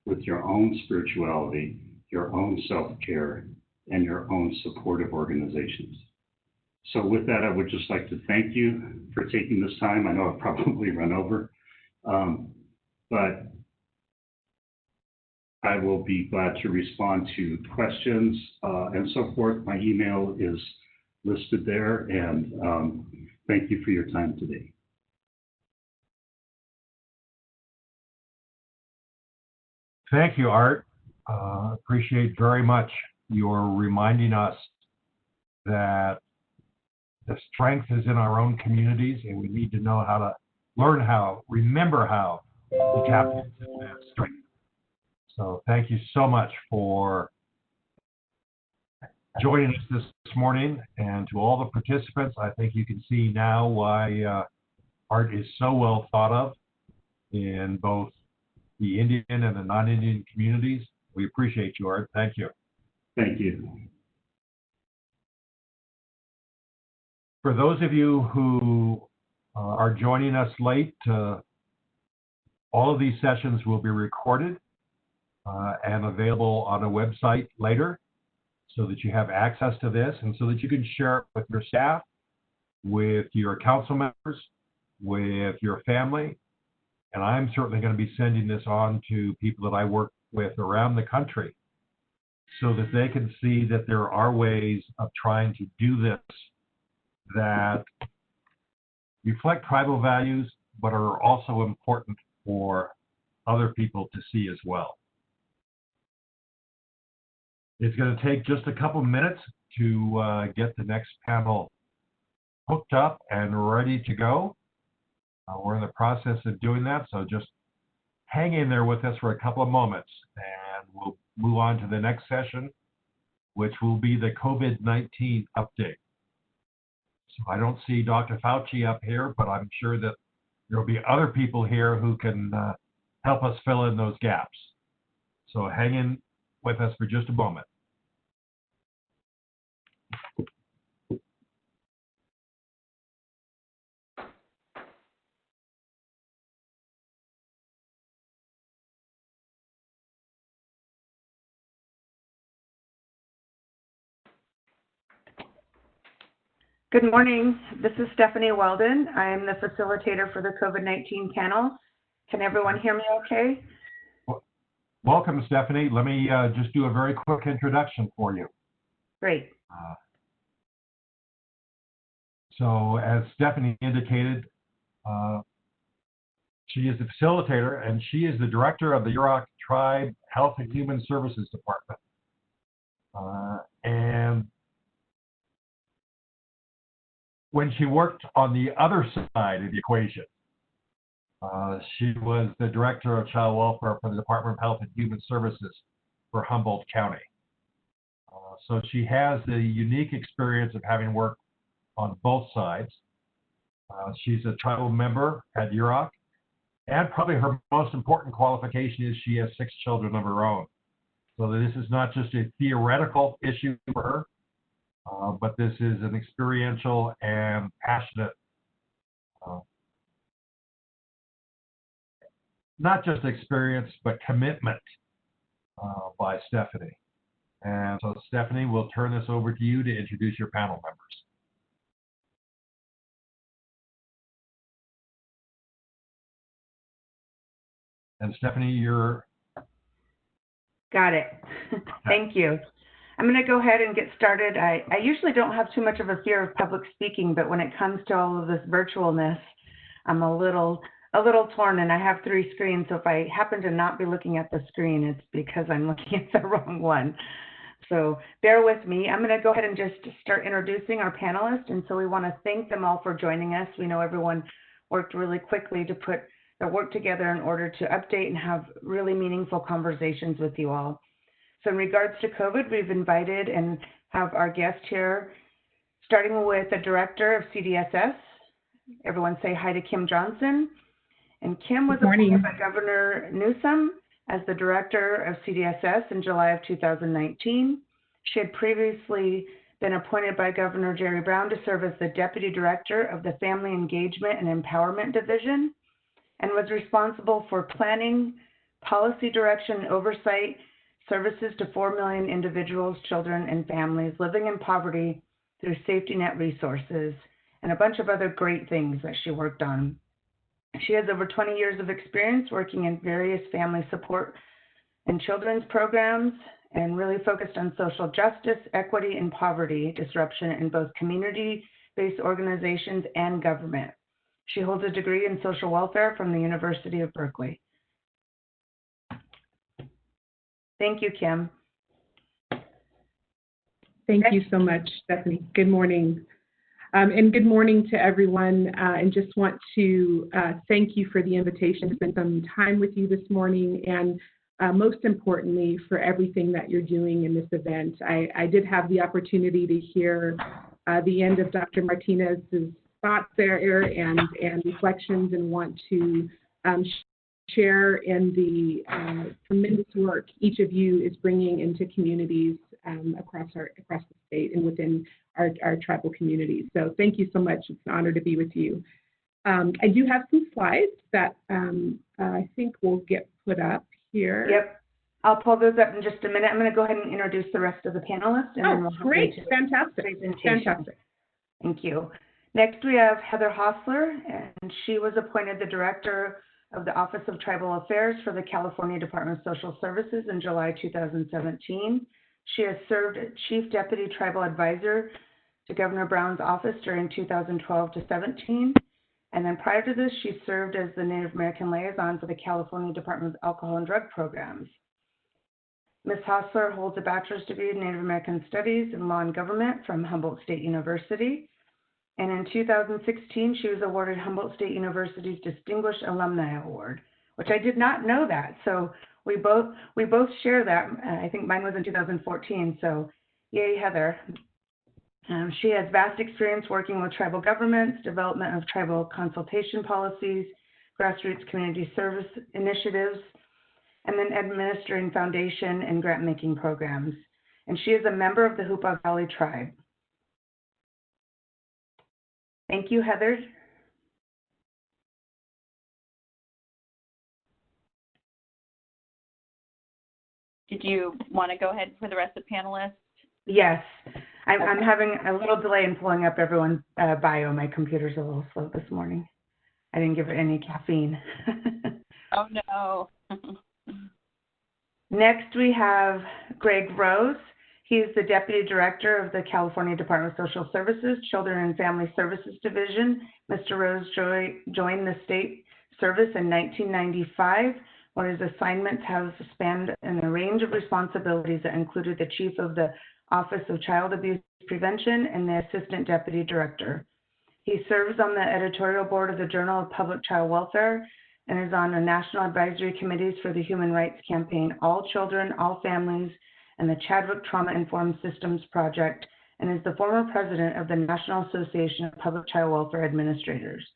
with your own spirituality, your own self-care, and your own supportive organizations. So with that, I would just like to thank you for taking this time. I know I've probably run over, but I will be glad to respond to questions and so forth. My email is listed there, and thank you for your time today. Thank you, Art. Appreciate very much your reminding us that the strength is in our own communities, and we need to know how to learn how, remember how to tap into that strength. So thank you so much for joining us this morning, and to all the participants. I think you can see now why Art is so well thought of in both the Indian and the non-Indian communities. We appreciate you, Art. Thank you. Thank you. For those of you who are joining us late, all of these sessions will be recorded and available on a website later, so that you have access to this and so that you can share it with your staff, with your council members, with your family. And I'm certainly going to be sending this on to people that I work with around the country so that they can see that there are ways of trying to do this that reflect tribal values, but are also important for other people to see as well. It's going to take just a couple minutes to get the next panel hooked up and ready to go. We're in the process of doing that, so just hang in there with us for a couple of moments, and we'll move on to the next session, which will be the COVID-19 update. So I don't see Dr. Fauci up here, but I'm sure that there'll be other people here who can help us fill in those gaps. So hang in with us for just a moment. Good morning. This is Stephanie Weldon. I'm the facilitator for the COVID-19 panel. Can everyone hear me okay? Welcome, Stephanie. Let me just do a very quick introduction for you. Great. So as Stephanie indicated, she is the facilitator, and she is the director of the Yurok Tribe Health and Human Services Department. And when she worked on the other side of the equation, she was the director of child welfare for the Department of Health and Human Services for Humboldt County. So she has the unique experience of having worked on both sides. She's a tribal member at Yurok, and probably her most important qualification is she has 6 children of her own. So this is not just a theoretical issue for her, but this is an experiential and passionate, not just experience, but commitment by Stephanie. And so Stephanie, we'll turn this over to you to introduce your panel members. And Stephanie, you're... Got it. Thank you. I'm going to go ahead and get started. I usually don't have too much of a fear of public speaking, but when it comes to all of this virtualness, I'm a little torn, and I have 3 screens. So if I happen to not be looking at the screen, it's because I'm looking at the wrong one. So bear with me. I'm going to go ahead and just start introducing our panelists. And so we want to thank them all for joining us. We know everyone worked really quickly to put their work together in order to update and have really meaningful conversations with you all. So in regards to COVID, we've invited and have our guest here, starting with the director of CDSS. Everyone say hi to Kim Johnson. And Kim was appointed by Governor Newsom as the director of CDSS in July of 2019. She had previously been appointed by Governor Jerry Brown to serve as the deputy director of the Family Engagement and Empowerment Division, and was responsible for planning, policy direction, and oversight services to 4 million individuals, children, and families living in poverty through safety net resources, and a bunch of other great things that she worked on. She has over 20 years of experience working in various family support and children's programs, and really focused on social justice, equity, and poverty disruption in both community-based organizations and government. She holds a degree in social welfare from the University of Berkeley. Thank you, Kim. Thank you so much, Stephanie. Good morning. And good morning to everyone. And just want to thank you for the invitation to spend some time with you this morning, and most importantly, for everything that you're doing in this event. I did have the opportunity to hear the end of Dr. Martinez's thoughts there and reflections, and want to share in the tremendous work each of you is bringing into communities across the state and within our tribal communities. So thank you so much. It's an honor to be with you. I do have some slides that I think will get put up here. Yep. I'll pull those up in just a minute. I'm going to go ahead and introduce the rest of the panelists. And then we'll great. Fantastic. Fantastic. Thank you. Next, we have Heather Hostler, and she was appointed the Director of the Office of Tribal Affairs for the California Department of Social Services in July 2017. She has served as Chief Deputy Tribal Advisor to Governor Brown's office during 2012 to 17. And then prior to this, she served as the Native American Liaison for the California Department of Alcohol and Drug Programs. Ms. Hostler holds a bachelor's degree in Native American Studies and Law and Government from Humboldt State University. And in 2016, she was awarded Humboldt State University's Distinguished Alumni Award, which I did not know that. So we both share that. I think mine was in 2014. So yay, Heather. She has vast experience working with tribal governments, development of tribal consultation policies, grassroots community service initiatives, and then administering foundation and grant-making programs. And she is a member of the Hoopa Valley Tribe. Thank you, Heather. Did you want to go ahead for the rest of the panelists? Yes. I'm having a little delay in pulling up everyone's bio. My computer's a little slow this morning. I didn't give it any caffeine. Oh, no. Next, we have Greg Rose. He is the Deputy Director of the California Department of Social Services, Children and Family Services Division. Mr. Rose joined the state service in 1995, where his assignments have spanned a range of responsibilities that included the Chief of the Office of Child Abuse Prevention and the Assistant Deputy Director. He serves on the editorial board of the Journal of Public Child Welfare and is on the National Advisory Committees for the Human Rights Campaign, All Children, All Families, and the Chadwick Trauma Informed Systems Project, and is the former president of the National Association of Public Child Welfare Administrators.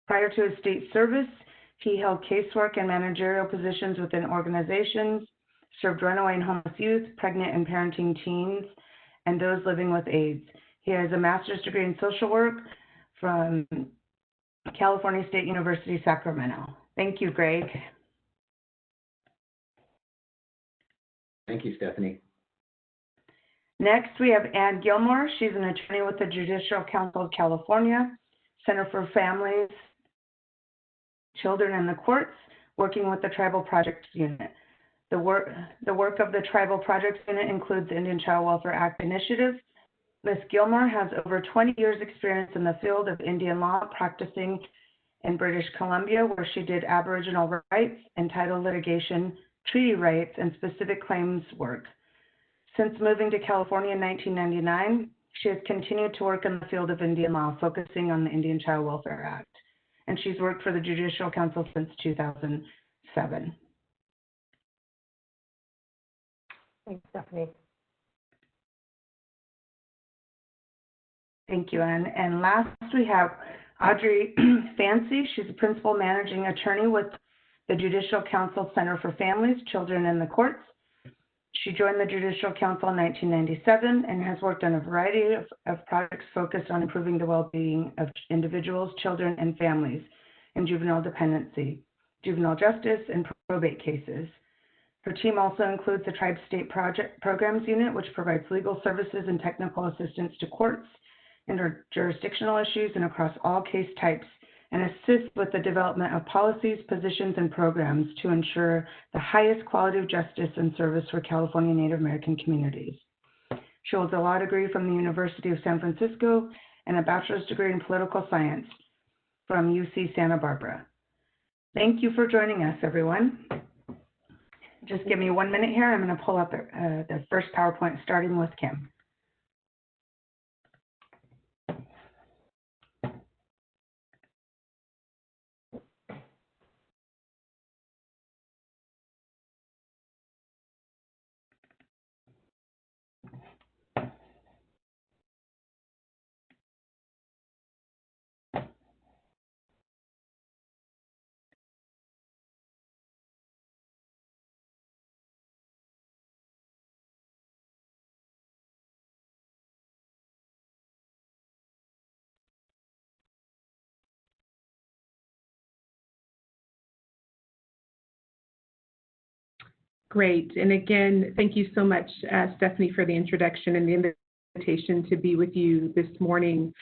Prior to his state service, he held casework and managerial positions within organizations, served runaway and homeless youth, pregnant and parenting teens, and those living with AIDS. He has a master's degree in social work from California State University, Sacramento. Thank you, Greg. Thank you, Stephanie. Next, we have Ann Gilmore. She's an attorney with the Judicial Council of California, Center for Families, Children, and the Courts, working with the Tribal Projects Unit. The work of the Tribal Projects Unit includes the Indian Child Welfare Act initiative. Ms. Gilmore has over 20 years experience in the field of Indian law, practicing in British Columbia, where she did Aboriginal rights and title litigation, treaty rights, and specific claims work. Since moving to California in 1999, she has continued to work in the field of Indian law, focusing on the Indian Child Welfare Act. And she's worked for the Judicial Council since 2007. Thanks, Stephanie. Thank you, Ann. And last, we have Audrey Fancy. She's a principal managing attorney with the Judicial Council Center for Families, Children, and the Courts. She joined the Judicial Council in 1997 and has worked on a variety of projects focused on improving the well-being of individuals, children, and families in juvenile dependency, juvenile justice, and probate cases. Her team also includes the Tribe State Programs Unit, which provides legal services and technical assistance to courts, interjurisdictional issues, and across all case types, and assists with the development of policies, positions, and programs to ensure the highest quality of justice and service for California Native American communities. She holds a law degree from the University of San Francisco and a bachelor's degree in political science from UC Santa Barbara. Thank you for joining us, everyone. Just give me 1 minute here. I'm going to pull up the first PowerPoint, starting with Kim. Great. And again, thank you so much, Stephanie, for the introduction and the invitation to be with you this morning.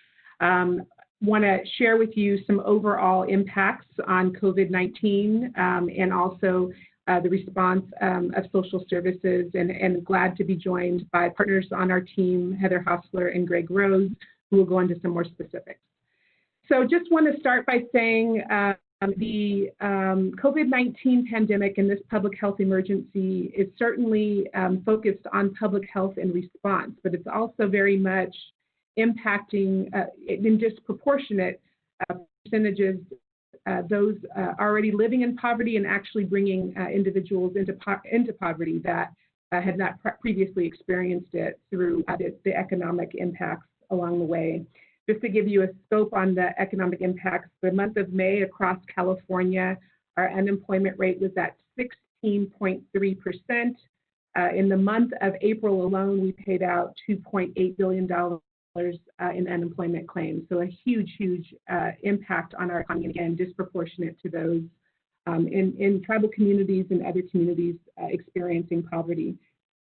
Want to share with you some overall impacts on COVID-19 and also the response of social services, and glad to be joined by partners on our team, Heather Hostler and Greg Rose, who will go into some more specifics. So just want to start by saying the COVID-19 pandemic and this public health emergency is certainly focused on public health and response, but it's also very much impacting in disproportionate percentages those already living in poverty and actually bringing individuals into poverty that had not previously experienced it through the economic impacts along the way. Just to give you a scope on the economic impacts, the month of May across California, our unemployment rate was at 16.3%. In the month of April alone, we paid out $2.8 billion in unemployment claims. So a huge, huge impact on our economy, again, disproportionate to those in tribal communities and other communities experiencing poverty.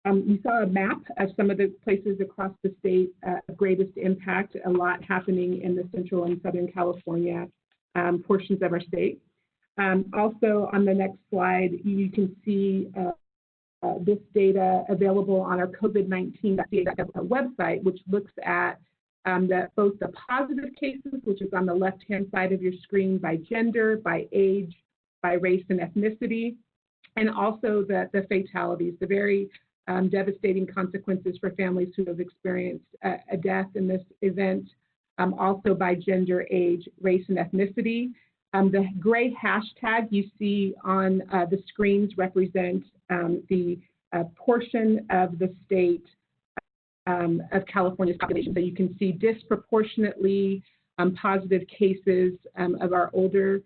We saw a map of some of the places across the state of greatest impact, a lot happening in the Central and Southern California portions of our state. Also on the next slide, you can see this data available on our COVID-19 website, which looks at both the positive cases, which is on the left-hand side of your screen, by gender, by age, by race and ethnicity, and also the fatalities, the very devastating consequences for families who have experienced a death in this event, also by gender, age, race, and ethnicity. The gray hashtag you see on the screens represents the portion of the state of California's population. So you can see disproportionately positive cases of our older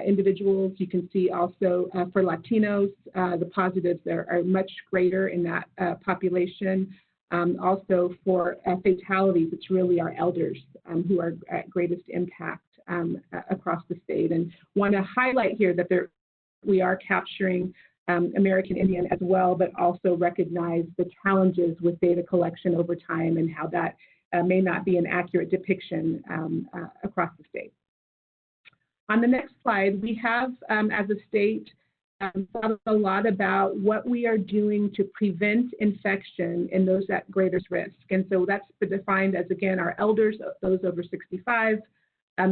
individuals. You can see also for Latinos, the positives are much greater in that population. Also for fatalities, it's really our elders who are at greatest impact across the state. And want to highlight here that we are capturing American Indian as well, but also recognize the challenges with data collection over time and how that may not be an accurate depiction across the state. On the next slide, we have, as a state, thought a lot about what we are doing to prevent infection in those at greatest risk. And so that's defined as, again, our elders, those over 65,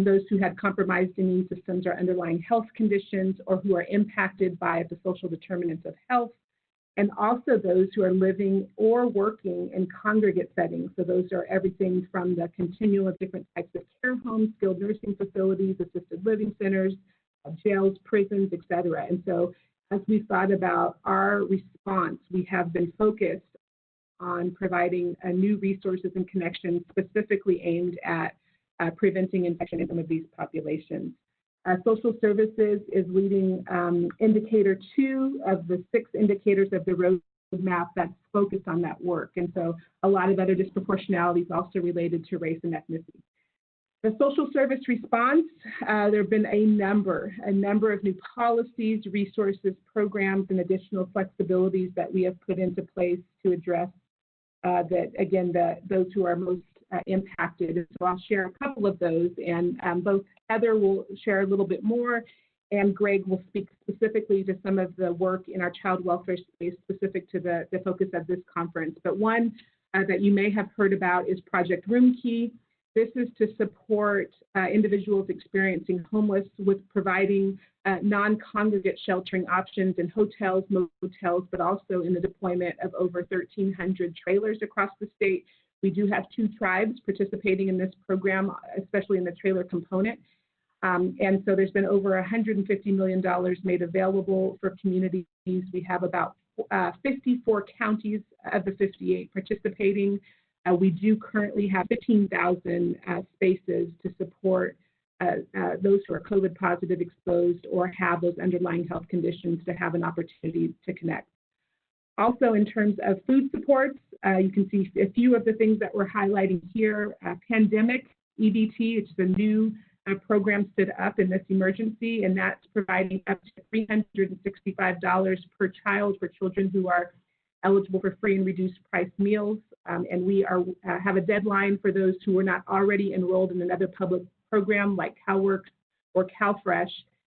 those who had compromised immune systems or underlying health conditions, or who are impacted by the social determinants of health, and also those who are living or working in congregate settings. So those are everything from the continuum of different types of care homes, skilled nursing facilities, assisted living centers, jails, prisons, et cetera. And so as we thought about our response, we have been focused on providing new resources and connections specifically aimed at preventing infection in some of these populations. Social services is leading indicator 2 of the 6 indicators of the roadmap that's focused on that work. And so a lot of other disproportionalities also related to race and ethnicity. The social service response, there have been a number of new policies, resources, programs, and additional flexibilities that we have put into place to address those who are most impacted. So I'll share a couple of those, and both Heather will share a little bit more, and Greg will speak specifically to some of the work in our child welfare space specific to the focus of this conference. But one that you may have heard about is Project Room Key. This is to support individuals experiencing homeless with providing non-congregate sheltering options in hotels, motels, but also in the deployment of over 1,300 trailers across the state. We do have 2 tribes participating in this program, especially in the trailer component. And so there's been over $150 million made available for communities. We have about 54 counties of the 58 participating. We do currently have 15,000 spaces to support those who are COVID positive, exposed, or have those underlying health conditions to have an opportunity to connect. Also, in terms of food supports, you can see a few of the things that we're highlighting here. Pandemic EBT, which is a new program stood up in this emergency, and that's providing up to $365 per child for children who are eligible for free and reduced price meals. And we have a deadline for those who are not already enrolled in another public program like CalWORKS or CalFresh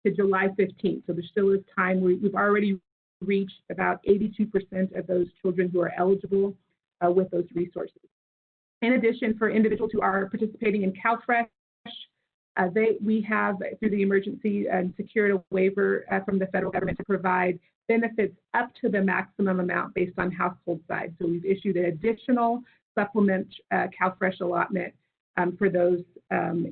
to July 15th. So there still is time. We've already reached about 82% of those children who are eligible with those resources. In addition, for individuals who are participating in CalFresh, we have, through the emergency, secured a waiver from the federal government to provide benefits up to the maximum amount based on household size. So we've issued an additional supplement CalFresh allotment for those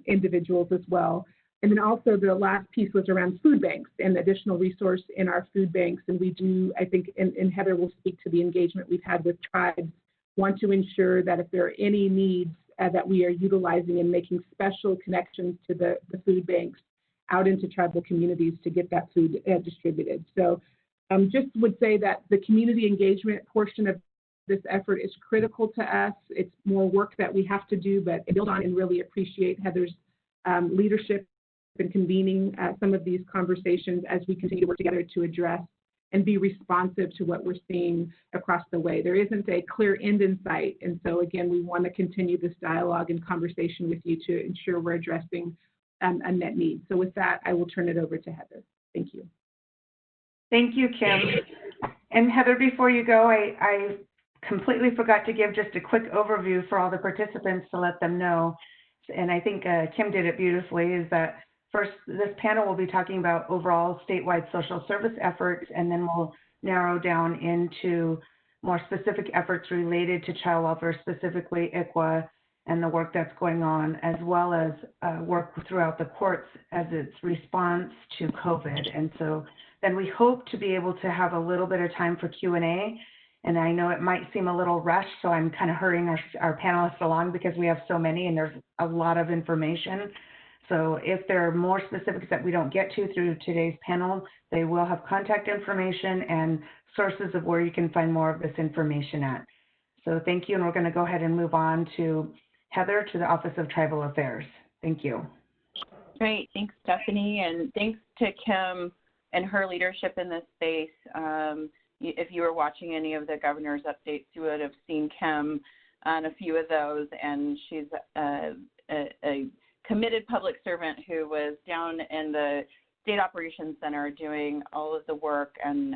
individuals as well. And then also the last piece was around food banks and additional resource in our food banks. And we do, I think, and Heather will speak to the engagement we've had with tribes, want to ensure that if there are any needs that we are utilizing and making special connections to the food banks out into tribal communities to get that food distributed. So just would say that the community engagement portion of this effort is critical to us. It's more work that we have to do, but build on and really appreciate Heather's leadership in convening some of these conversations as we continue to work together to address and be responsive to what we're seeing across the way. There isn't a clear end in sight. And so again, we want to continue this dialogue and conversation with you to ensure we're addressing unmet needs. So with that, I will turn it over to Heather. Thank you. Thank you, Kim. And Heather, before you go, I completely forgot to give just a quick overview for all the participants to let them know. And I think Kim did it beautifully, is that first, this panel will be talking about overall statewide social service efforts, and then we'll narrow down into more specific efforts related to child welfare, specifically ICWA, and the work that's going on, as well as work throughout the courts as its response to COVID. And so then we hope to be able to have a little bit of time for Q&A. And I know it might seem a little rushed, so I'm kind of hurrying our panelists along because we have so many and there's a lot of information. So if there are more specifics that we don't get to through today's panel, they will have contact information and sources of where you can find more of this information at. So thank you, and we're going to go ahead and move on to Heather, to the Office of Tribal Affairs. Thank you. Great, thanks, Stephanie, and thanks to Kim and her leadership in this space. If you were watching any of the governor's updates, you would have seen Kim on a few of those, and she's a committed public servant who was down in the State Operations Center doing all of the work and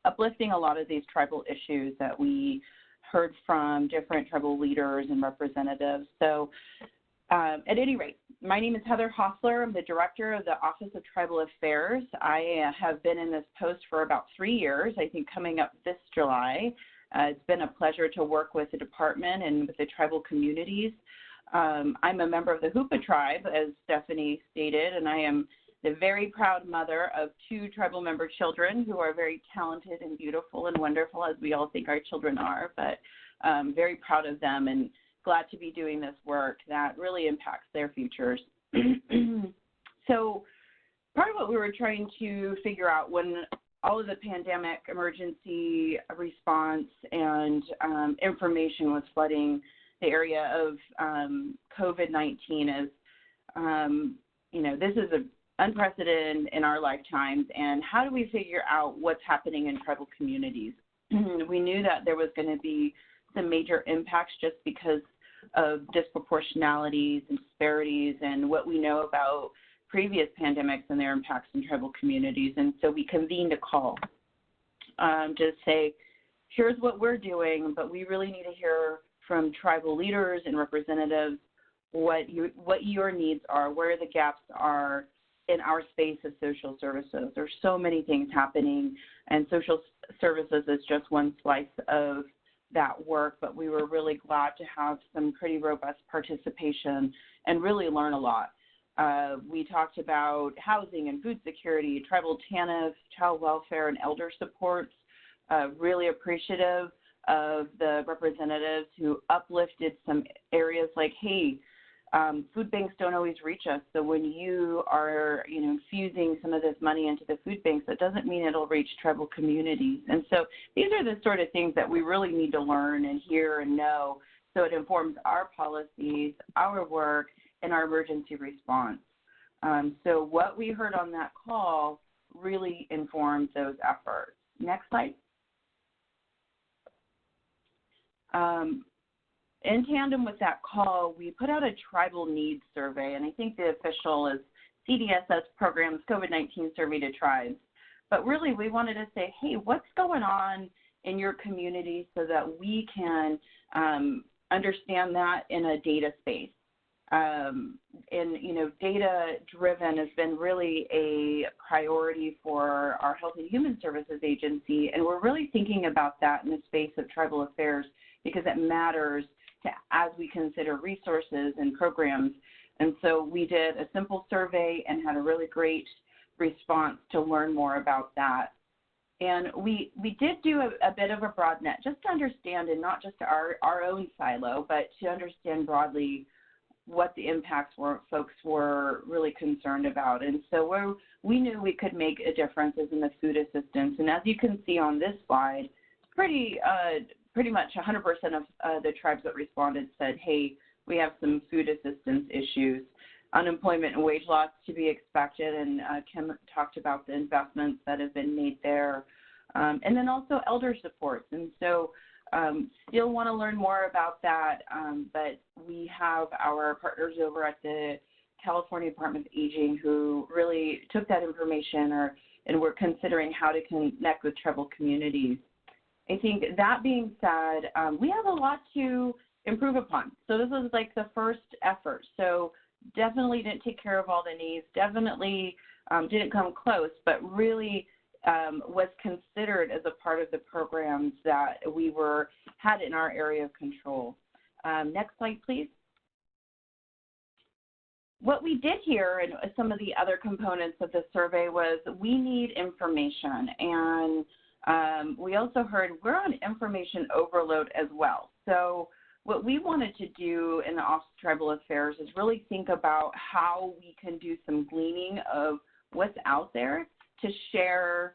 uplifting a lot of these tribal issues that we heard from different tribal leaders and representatives. So at any rate, my name is Heather Hossler. I'm the director of the Office of Tribal Affairs. I have been in this post for about 3 years, I think coming up this July. It's been a pleasure to work with the department and with the tribal communities. I'm a member of the Hoopa tribe, as Stephanie stated, and I am the very proud mother of 2 tribal member children who are very talented and beautiful and wonderful, as we all think our children are, but very proud of them and glad to be doing this work that really impacts their futures. So part of what we were trying to figure out when all of the pandemic emergency response and information was flooding the area of COVID-19 is, this is unprecedented in our lifetimes, and how do we figure out what's happening in tribal communities? We knew that there was going to be some major impacts just because of disproportionalities and disparities and what we know about previous pandemics and their impacts in tribal communities. And so we convened a call to say, here's what we're doing, but we really need to hear from tribal leaders and representatives what your needs are, where the gaps are in our space of social services. There's so many things happening, and social services is just one slice of that work, but we were really glad to have some pretty robust participation and really learn a lot. We talked about housing and food security, tribal TANF, child welfare, and elder supports. Really appreciative of the representatives who uplifted some areas like, hey, food banks don't always reach us. So when you are, infusing some of this money into the food banks, that doesn't mean it'll reach tribal communities. And so these are the sort of things that we really need to learn and hear and know, so it informs our policies, our work, and our emergency response. So what we heard on that call really informed those efforts. Next slide. In tandem with that call, we put out a tribal needs survey, and I think the official is CDSS Program's COVID-19 survey to tribes. But really, we wanted to say, hey, what's going on in your community so that we can understand that in a data space. Data-driven has been really a priority for our Health and Human Services Agency, and we're really thinking about that in the space of tribal affairs because it matters as we consider resources and programs. And so we did a simple survey and had a really great response to learn more about that. And we did do a bit of a broad net just to understand, and not just our own silo, but to understand broadly what the impacts were, folks were really concerned about. And so we knew we could make a difference in the food assistance. And as you can see on this slide, pretty much 100% of the tribes that responded said, hey, we have some food assistance issues. Unemployment and wage loss to be expected, and Kim talked about the investments that have been made there. And then also elder supports. And so still want to learn more about that, but we have our partners over at the California Department of Aging who really took that information and were considering how to connect with tribal communities. I think that being said, we have a lot to improve upon. So this was like the first effort. So definitely didn't take care of all the needs, definitely didn't come close, but really was considered as a part of the programs that we had in our area of control. Next slide, please. What we did here and some of the other components of the survey was we need information, and we also heard we're on information overload as well. So what we wanted to do in the Office of Tribal Affairs is really think about how we can do some gleaning of what's out there to share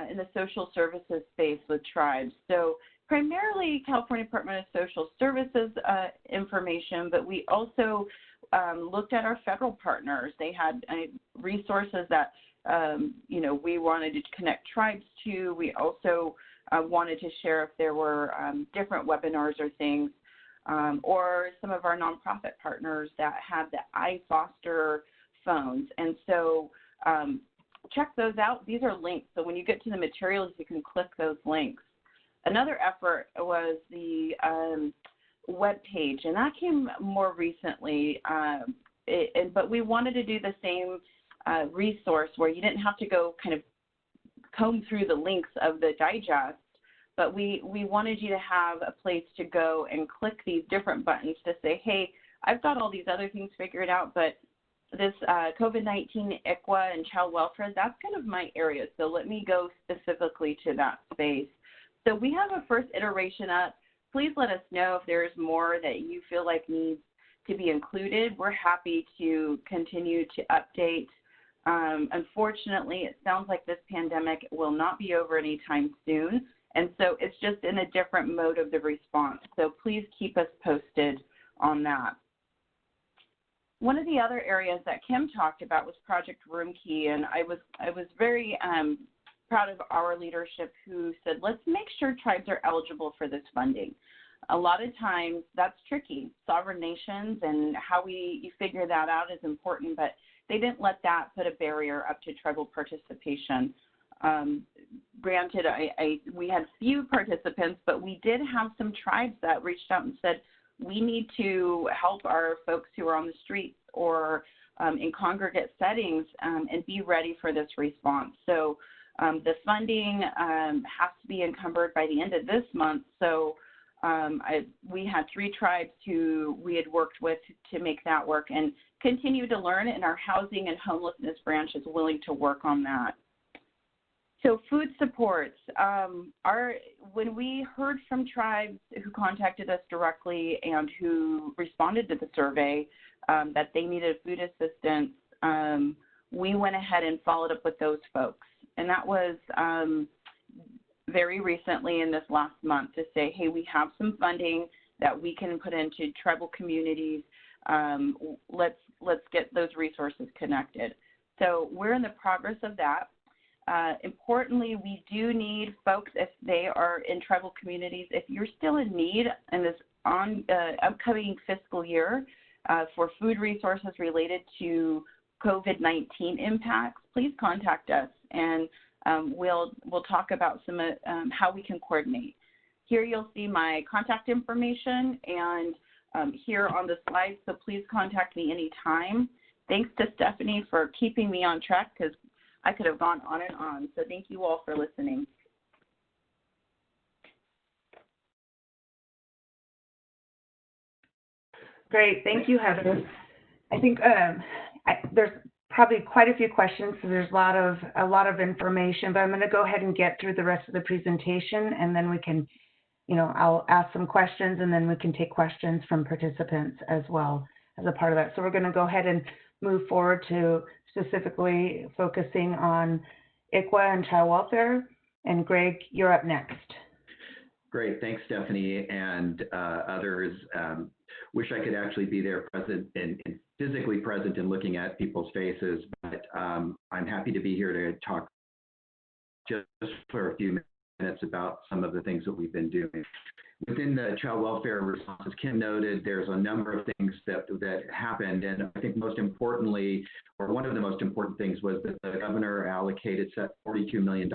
in the social services space with tribes. So primarily California Department of Social Services information, but we also looked at our federal partners. They had resources that we wanted to connect tribes to. We also wanted to share if there were different webinars or things, or some of our nonprofit partners that had the iFoster phones. And so check those out. These are links. So when you get to the materials, you can click those links. Another effort was the web page, and that came more recently. But we wanted to do the same resource where you didn't have to go kind of comb through the links of the digest, but we wanted you to have a place to go and click these different buttons to say, hey, I've got all these other things figured out, but this COVID-19, ICWA, and child welfare, that's kind of my area, so let me go specifically to that space. So we have a first iteration up. Please let us know if there's more that you feel like needs to be included. We're happy to continue to update. Unfortunately, it sounds like this pandemic will not be over anytime soon, and so it's just in a different mode of the response. So please keep us posted on that. One of the other areas that Kim talked about was Project Roomkey, and I was very proud of our leadership who said, let's make sure tribes are eligible for this funding. A lot of times that's tricky. Sovereign nations and how you figure that out is important, but they didn't let that put a barrier up to tribal participation. Granted, we had few participants, but we did have some tribes that reached out and said, we need to help our folks who are on the streets or in congregate settings and be ready for this response. So the funding has to be encumbered by the end of this month. So we had 3 tribes who we had worked with to make that work and continue to learn, and our housing and homelessness branch is willing to work on that. So food supports. When we heard from tribes who contacted us directly and who responded to the survey that they needed food assistance, we went ahead and followed up with those folks. And that was very recently in this last month to say, hey, we have some funding that we can put into tribal communities. Let's get those resources connected. So we're in the progress of that. Importantly, we do need folks, if they are in tribal communities, if you're still in need in this upcoming fiscal year for food resources related to COVID-19 impacts, please contact us, and we'll talk about some how we can coordinate. Here you'll see my contact information and here on the slide, so please contact me anytime. Thanks to Stephanie for keeping me on track because I could have gone on and on. So thank you all for listening. Great, thank you, Heather. I think there's probably quite a few questions, so there's a lot of information, but I'm going to go ahead and get through the rest of the presentation, and then we can, I'll ask some questions, and then we can take questions from participants as well as a part of that. So we're going to go ahead and move forward to specifically focusing on ICWA and child welfare. And Greg, you're up next. Great, thanks, Stephanie, and others. Wish I could actually be there present and physically present and looking at people's faces, but I'm happy to be here to talk just for a few minutes about some of the things that we've been doing. Within the child welfare response, as Kim noted, there's a number of things that happened, and I think most importantly, or one of the most important things, was that the governor allocated $42 million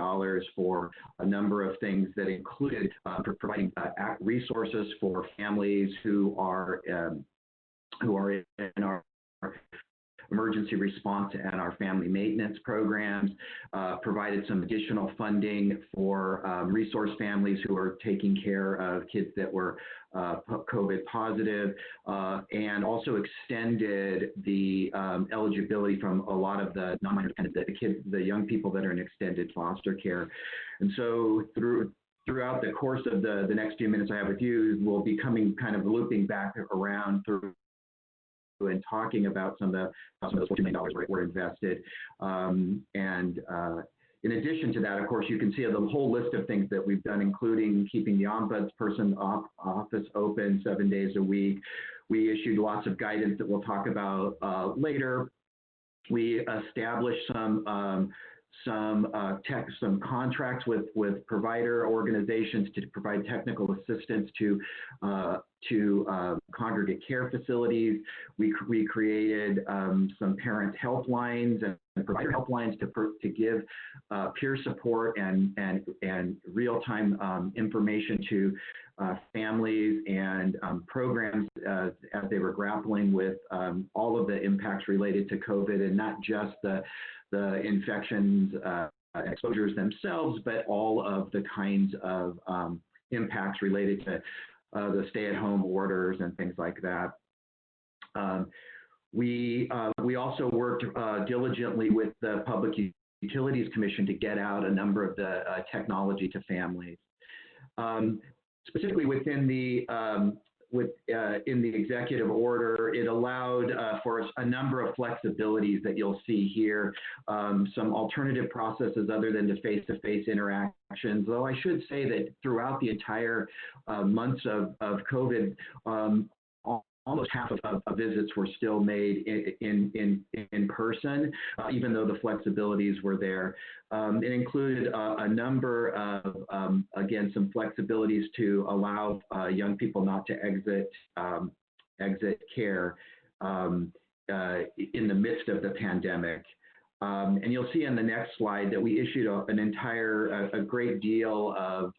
for a number of things that included providing resources for families who are in our emergency response and our family maintenance programs, provided some additional funding for resource families who are taking care of kids that were COVID positive, and also extended the eligibility from a lot of the non-minor dependent, the young people that are in extended foster care. And so throughout the course of the next few minutes I have with you, we'll be looping back around through and talking about some of those $40 million were invested. In addition to that, of course, you can see the whole list of things that we've done, including keeping the ombudsperson office open 7 days a week. We issued lots of guidance that we'll talk about later. We established some contracts with provider organizations to provide technical assistance to congregate care facilities. We created some parent helplines and provider helplines to give peer support and real-time information to families and programs as they were grappling with all of the impacts related to COVID, and not just the infections, exposures themselves, but all of the kinds of impacts related to the stay-at-home orders and things like that. We also worked diligently with the Public Utilities Commission to get out a number of the technology to families. Specifically within the in the executive order, it allowed for a number of flexibilities that you'll see here, some alternative processes other than the face-to-face interactions, though I should say that throughout the entire months of COVID, almost half of visits were still made in person, even though the flexibilities were there. It included a number of, again, some flexibilities to allow young people not to exit care in the midst of the pandemic. And you'll see on the next slide that we issued a great deal of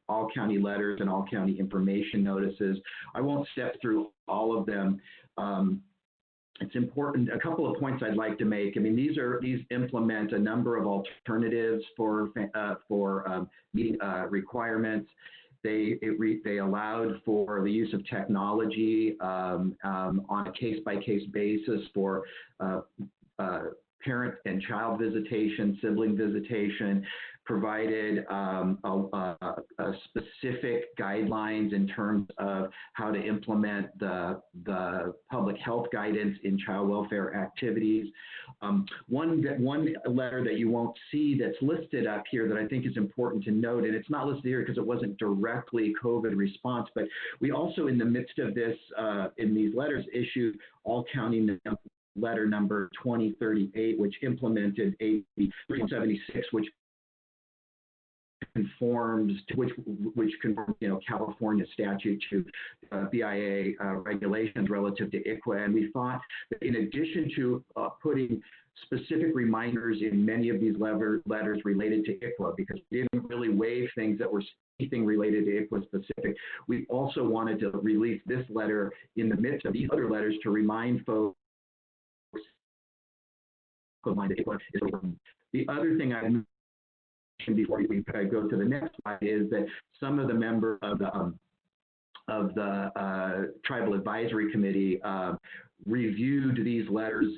all county letters and all county information notices. I won't step through all of them. It's important, a couple of points I'd like to make. I mean, these implement a number of alternatives for meeting requirements. They allowed for the use of technology on a case-by-case basis for parent and child visitation, sibling visitation, provided specific guidelines in terms of how to implement the public health guidance in child welfare activities. One letter that you won't see that's listed up here that I think is important to note, and it's not listed here because it wasn't directly COVID response, but we also, in the midst of this, in these letters, issued all county letter number 2038, which implemented AB 376, which conforms California statute to BIA regulations relative to ICWA. And we thought that in addition to putting specific reminders in many of these letters related to ICWA, because we didn't really waive things that were anything related to ICWA specific, we also wanted to release this letter in the midst of these other letters to remind folks. The other thing I mentioned before we go to the next slide is that some of the members of the Tribal Advisory Committee reviewed these letters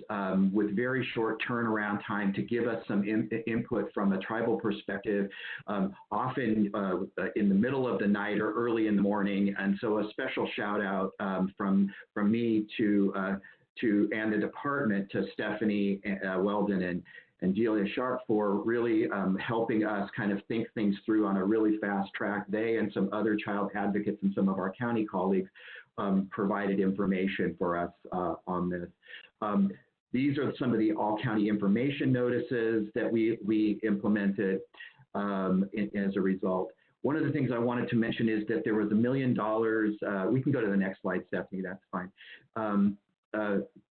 with very short turnaround time to give us some input from a tribal perspective, often in the middle of the night or early in the morning. And so a special shout out from me to and the department to Stephanie Weldon and Delia Sharp for really helping us kind of think things through on a really fast track. They and some other child advocates and some of our county colleagues provided information for us on this. These are some of the all county information notices that we implemented. as a result. One of the things I wanted to mention is that there was $1 million. We can go to the next slide, Stephanie, that's fine.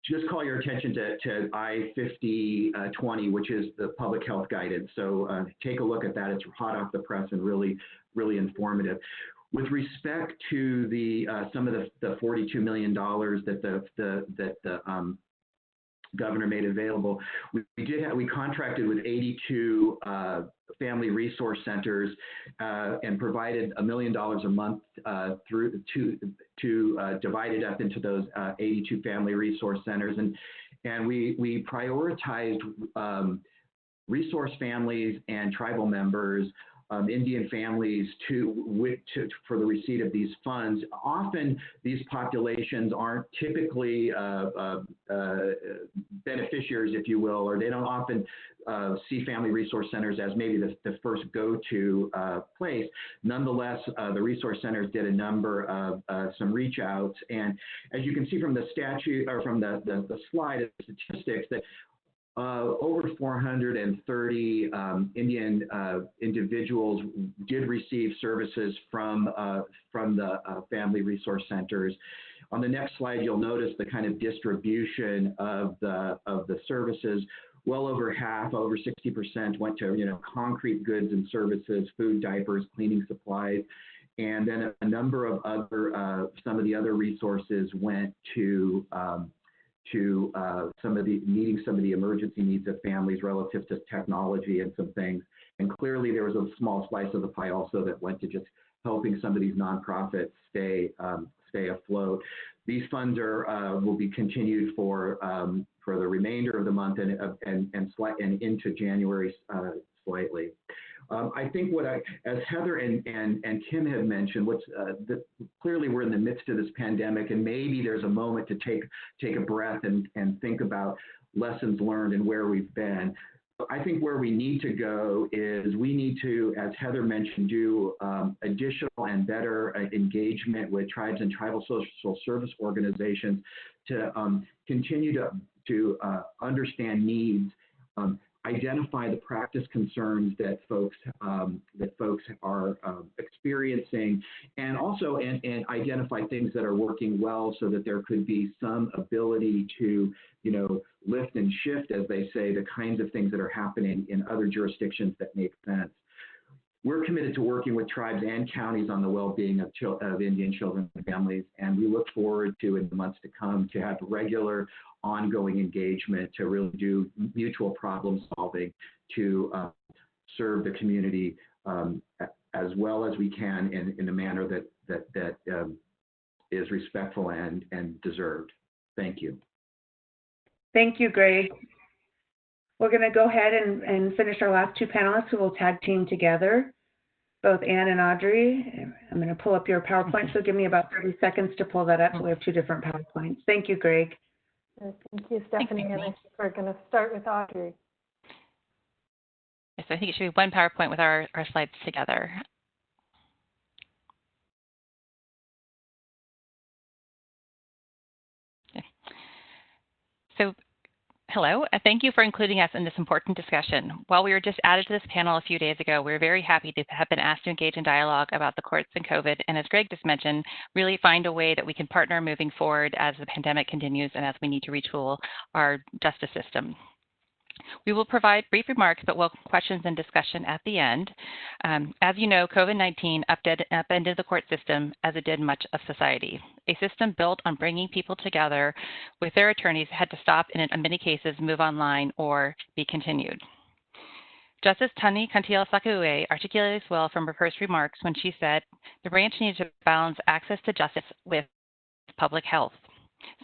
Just call your attention to I-5020, which is the public health guidance. So take a look at that. It's hot off the press and really, really informative. With respect to the some of the $42 million that the governor made available, we contracted with 82 family resource centers and provided $1 million a month to divide it up into those 82 family resource centers, and we prioritized resource families and tribal members, Indian families for the receipt of these funds. Often these populations aren't typically beneficiaries, if you will, or they don't often see family resource centers as maybe the first go-to place. Nonetheless, the resource centers did a number of some reach outs, and as you can see from the statute or from the slide of statistics, that over 430 Indian individuals did receive services from the family resource centers. On the next slide, you'll notice the kind of distribution of the services. Well over half, over 60%, went to concrete goods and services, food, diapers, cleaning supplies, and then a number of other some of the other resources went to meeting some of the emergency needs of families relative to technology and some things. And clearly there was a small slice of the pie also that went to just helping some of these nonprofits stay afloat. These funds will be continued for the remainder of the month and into January slightly. I think as Heather and Kim have mentioned, clearly we're in the midst of this pandemic, and maybe there's a moment to take a breath and think about lessons learned and where we've been. I think where we need to go is we need to, as Heather mentioned, do additional and better engagement with tribes and tribal social service organizations to continue to understand needs, identify the practice concerns that folks are experiencing, and also and identify things that are working well, so that there could be some ability to lift and shift, as they say, the kinds of things that are happening in other jurisdictions that make sense. We're committed to working with tribes and counties on the well-being of Indian children and families, and we look forward to, in the months to come, to have regular, ongoing engagement to really do mutual problem solving to serve the community as well as we can in a manner that is respectful and deserved. Thank you. Thank you, Greg. We're going to go ahead and finish our last two panelists who will tag team together, both Ann and Audrey. I'm going to pull up your PowerPoint, so give me about 30 seconds to pull that up. We have two different PowerPoints. Thank you, Greg. Thank you, Stephanie. And we're going to start with Audrey. Yes, I think it should be one PowerPoint with our slides together. Okay. So, hello, thank you for including us in this important discussion. While we were just added to this panel a few days ago, we were very happy to have been asked to engage in dialogue about the courts and COVID, and as Greg just mentioned, really find a way that we can partner moving forward as the pandemic continues and as we need to retool our justice system. We will provide brief remarks, but welcome questions and discussion at the end. As you know, COVID-19 upended the court system as it did much of society. A system built on bringing people together with their attorneys had to stop and in many cases move online or be continued. Justice Tani Kantiel-Sakauye articulated this well from her first remarks when she said, the branch needs to balance access to justice with public health.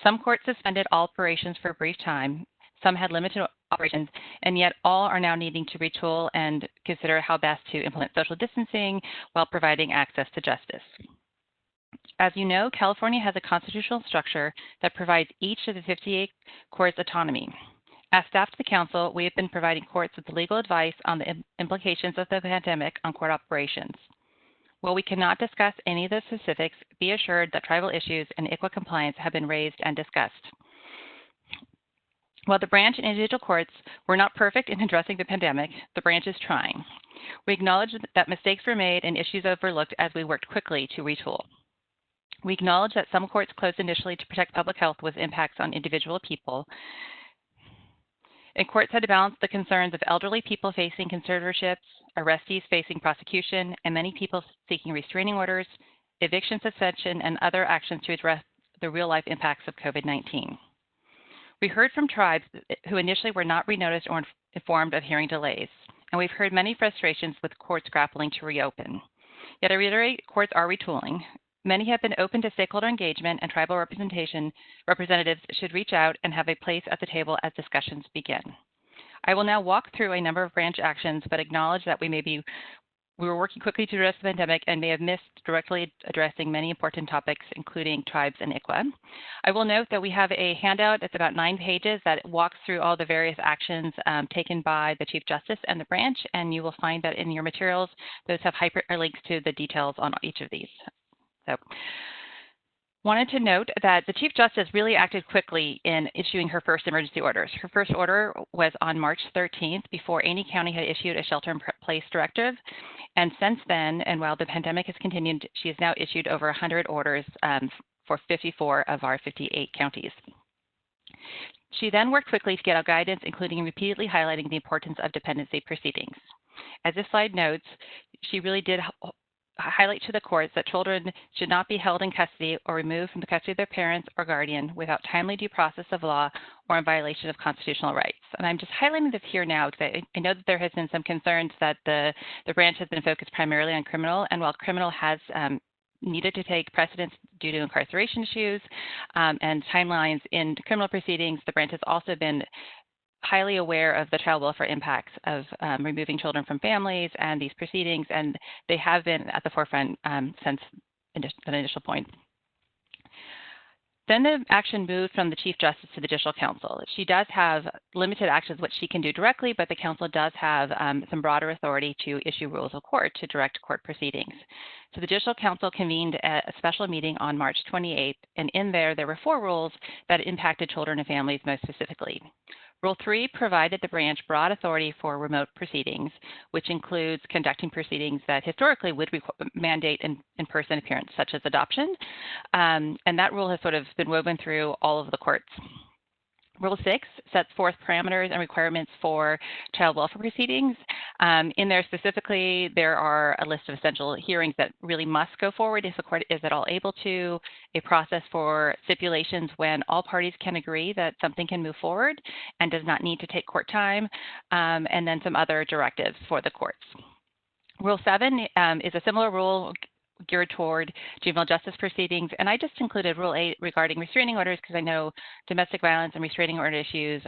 Some courts suspended all operations for a brief time. Some had limited operations, and yet all are now needing to retool and consider how best to implement social distancing while providing access to justice. As you know, California has a constitutional structure that provides each of the 58 courts autonomy. As staff to the council, we have been providing courts with legal advice on the implications of the pandemic on court operations. While we cannot discuss any of the specifics, be assured that tribal issues and ICWA compliance have been raised and discussed. While the branch and individual courts were not perfect in addressing the pandemic, the branch is trying. We acknowledge that mistakes were made and issues overlooked as we worked quickly to retool. We acknowledge that some courts closed initially to protect public health with impacts on individual people, and courts had to balance the concerns of elderly people facing conservatorships, arrestees facing prosecution, and many people seeking restraining orders, eviction suspension, and other actions to address the real-life impacts of COVID-19. We heard from tribes who initially were not renoticed or informed of hearing delays, and we've heard many frustrations with courts grappling to reopen. Yet I reiterate, courts are retooling. Many have been open to stakeholder engagement, and tribal representatives should reach out and have a place at the table as discussions begin. I will now walk through a number of branch actions, but acknowledge that we were working quickly to address the pandemic and may have missed directly addressing many important topics, including tribes and ICWA. I will note that we have a handout that's about 9 pages that walks through all the various actions taken by the Chief Justice and the branch, and you will find that in your materials, those have hyperlinks to the details on each of these. So, wanted to note that the Chief Justice really acted quickly in issuing her first emergency orders. Her first order was on March 13th, before any county had issued a shelter-in-place directive. And since then, and while the pandemic has continued, she has now issued over 100 orders for 54 of our 58 counties. She then worked quickly to get out guidance, including repeatedly highlighting the importance of dependency proceedings. As this slide notes, she really did highlight to the courts that children should not be held in custody or removed from the custody of their parents or guardian without timely due process of law or in violation of constitutional rights. And I'm just highlighting this here now because I know that there has been some concerns that the branch has been focused primarily on criminal, and while criminal has needed to take precedence due to incarceration issues and timelines in criminal proceedings, the branch has also been highly aware of the child welfare impacts of removing children from families and these proceedings, and they have been at the forefront since that initial point. Then the action moved from the Chief Justice to the Judicial Council. She does have limited actions which she can do directly, but the Council does have some broader authority to issue rules of court to direct court proceedings. So the Judicial Council convened a special meeting on March 28th, and in there were 4 rules that impacted children and families most specifically. Rule 3 provided the branch broad authority for remote proceedings, which includes conducting proceedings that historically would mandate in-person appearance, such as adoption. And that rule has sort of been woven through all of the courts. Rule 6 sets forth parameters and requirements for child welfare proceedings. In there specifically, there are a list of essential hearings that really must go forward if the court is at all able to, a process for stipulations when all parties can agree that something can move forward and does not need to take court time, and then some other directives for the courts. Rule 7 is a similar rule geared toward juvenile justice proceedings, and I just included Rule 8 regarding restraining orders because I know domestic violence and restraining order issues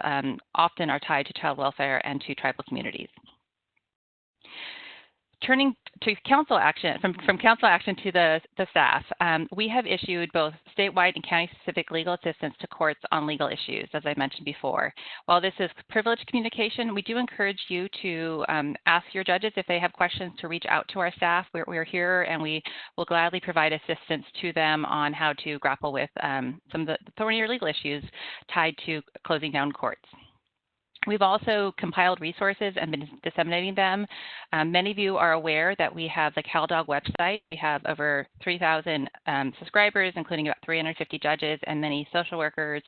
often are tied to child welfare and to tribal communities. Turning to council action, from council action to the staff, we have issued both statewide and county-specific legal assistance to courts on legal issues, as I mentioned before. While this is privileged communication, we do encourage you to ask your judges if they have questions to reach out to our staff. We're here, and we will gladly provide assistance to them on how to grapple with some of the thornier legal issues tied to closing down courts. We've also compiled resources and been disseminating them. Many of you are aware that we have the CalDog website. We have over 3,000 subscribers, including about 350 judges and many social workers,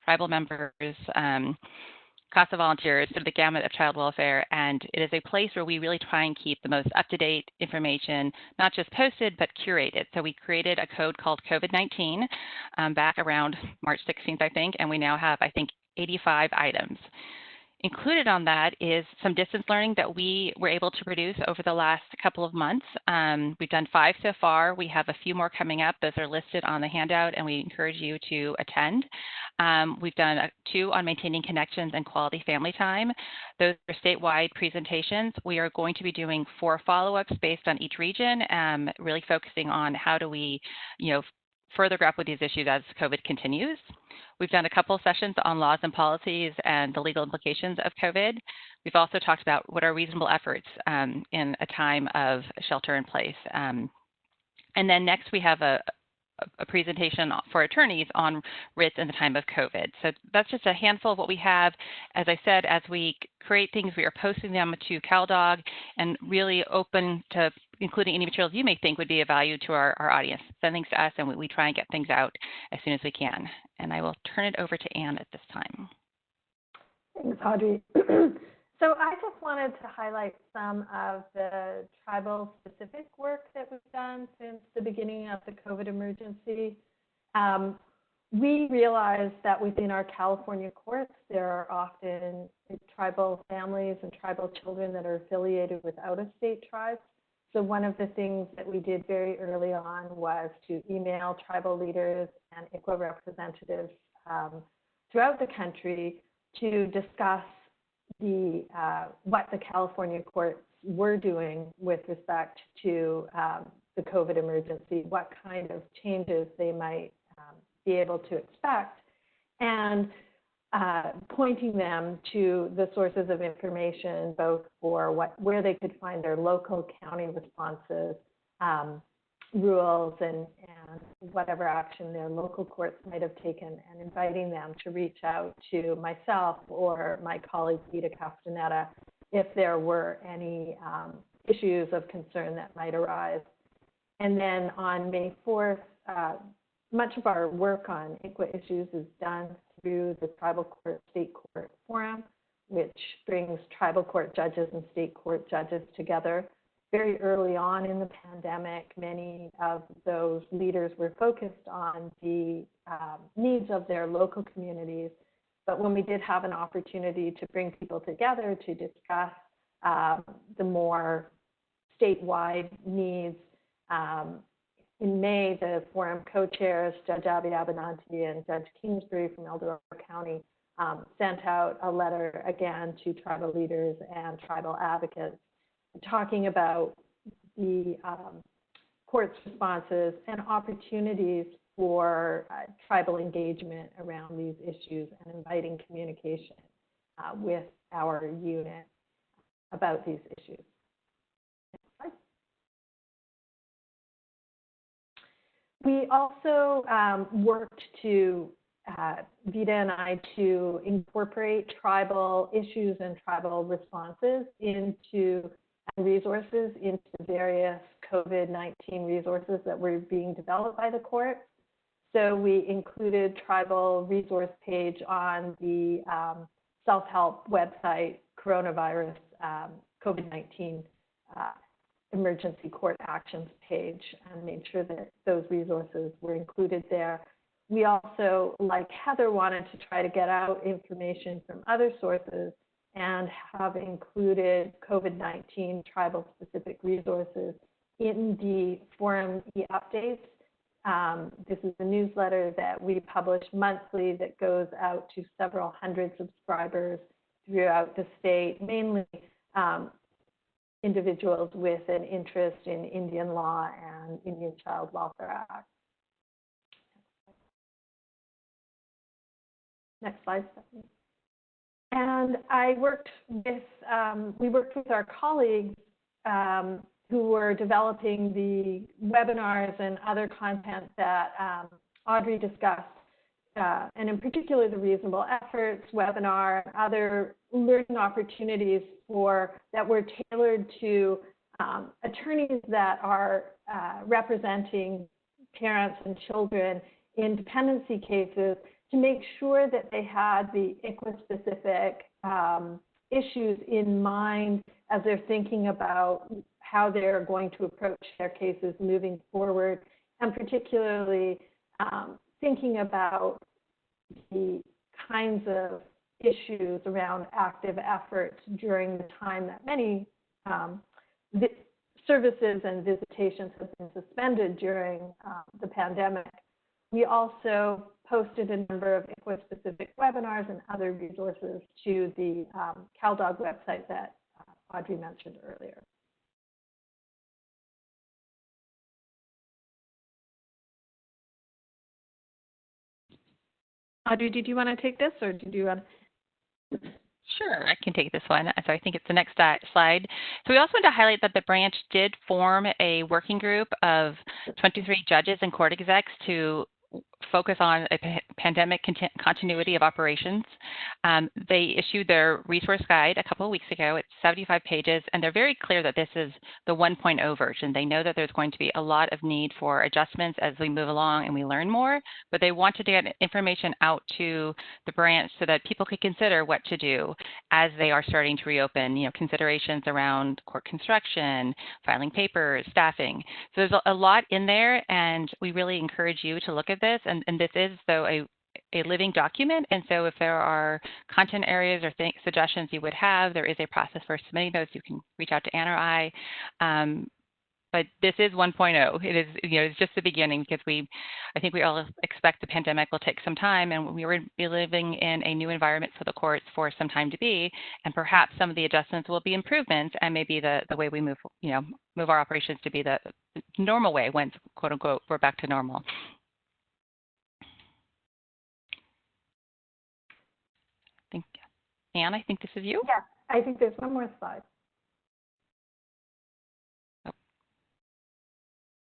tribal members, CASA volunteers, sort of the gamut of child welfare. And it is a place where we really try and keep the most up-to-date information, not just posted, but curated. So we created a code called COVID-19 back around March 16th, I think, and we now have, I think, 85 items. Included on that is some distance learning that we were able to produce over the last couple of months. We've done 5 so far. We have a few more coming up. Those are listed on the handout, and we encourage you to attend. We've done 2 on maintaining connections and quality family time. Those are statewide presentations. We are going to be doing 4 follow-ups based on each region, really focusing on how do we, further grapple with these issues as COVID continues. We've done a couple of sessions on laws and policies and the legal implications of COVID. We've also talked about what are reasonable efforts in a time of shelter in place. And then next we have a a presentation for attorneys on writs in the time of COVID. So that's just a handful of what we have. As I said, as we create things, we are posting them to CalDog and really open to including any materials you may think would be of value to our audience. Send things to us, and we try and get things out as soon as we can. And I will turn it over to Anne at this time. Thanks, Audrey. So I just wanted to highlight some of the tribal-specific work that we've done since the beginning of the COVID emergency. We realized that within our California courts, there are often tribal families and tribal children that are affiliated with out-of-state tribes. So one of the things that we did very early on was to email tribal leaders and ICWA representatives throughout the country to discuss what the California courts were doing with respect to the COVID emergency, what kind of changes they might be able to expect, and pointing them to the sources of information, both for where they could find their local county responses, rules, and whatever action their local courts might have taken, and inviting them to reach out to myself or my colleague Vita Castaneda if there were any issues of concern that might arise. And then on May 4th, much of our work on ICWA issues is done through the Tribal Court State Court Forum, which brings tribal court judges and state court judges together. Very early on in the pandemic, many of those leaders were focused on the needs of their local communities. But when we did have an opportunity to bring people together to discuss the more statewide needs, in May, the forum co-chairs, Judge Abby Abenanti and Judge Kingsbury from El Dorado County, sent out a letter again to tribal leaders and tribal advocates talking about the court's responses and opportunities for tribal engagement around these issues and inviting communication with our unit about these issues. We also worked to, Vita and I, to incorporate tribal issues and tribal responses into resources into various COVID-19 resources that were being developed by the court. So we included tribal resource page on the self-help website, coronavirus COVID-19 emergency court actions page, and made sure that those resources were included there. We also, like Heather, wanted to try to get out information from other sources and have included COVID-19 tribal-specific resources in the forum e-updates. This is a newsletter that we publish monthly that goes out to several hundred subscribers throughout the state, mainly individuals with an interest in Indian law and Indian Child Welfare Act. Next slide, Stephanie. And I worked with, we worked with our colleagues who were developing the webinars and other content that Audrey discussed, and in particular the Reasonable Efforts webinar and other learning opportunities that were tailored to attorneys that are representing parents and children in dependency cases, to make sure that they had the ICWA-specific issues in mind as they're thinking about how they're going to approach their cases moving forward, and particularly thinking about the kinds of issues around active efforts during the time that many services and visitations have been suspended during the pandemic. We also posted a number of ICWA-specific webinars and other resources to the CalDog website that Audrey mentioned earlier. Audrey, did you want to take this, or did you want to? Sure, I can take this one. So I think it's the next slide. So we also want to highlight that the branch did form a working group of 23 judges and court execs to focus on a pandemic continuity of operations. They issued their resource guide a couple of weeks ago. It's 75 pages, and they're very clear that this is the 1.0 version. They know that there's going to be a lot of need for adjustments as we move along and we learn more, but they wanted to get information out to the branch so that people could consider what to do as they are starting to reopen, considerations around court construction, filing papers, staffing. So there's a lot in there, and we really encourage you to look at this. And this is, though, a living document. And so if there are content areas or suggestions you would have, there is a process for submitting those. You can reach out to Anne or I. But this is 1.0. It is, it's just the beginning, because I think we all expect the pandemic will take some time, and we will be living in a new environment for the courts for some time to be, and perhaps some of the adjustments will be improvements, and maybe the way we move our operations to be the normal way once, quote unquote, we're back to normal. Anne, I think this is you. Yeah, I think there's one more slide.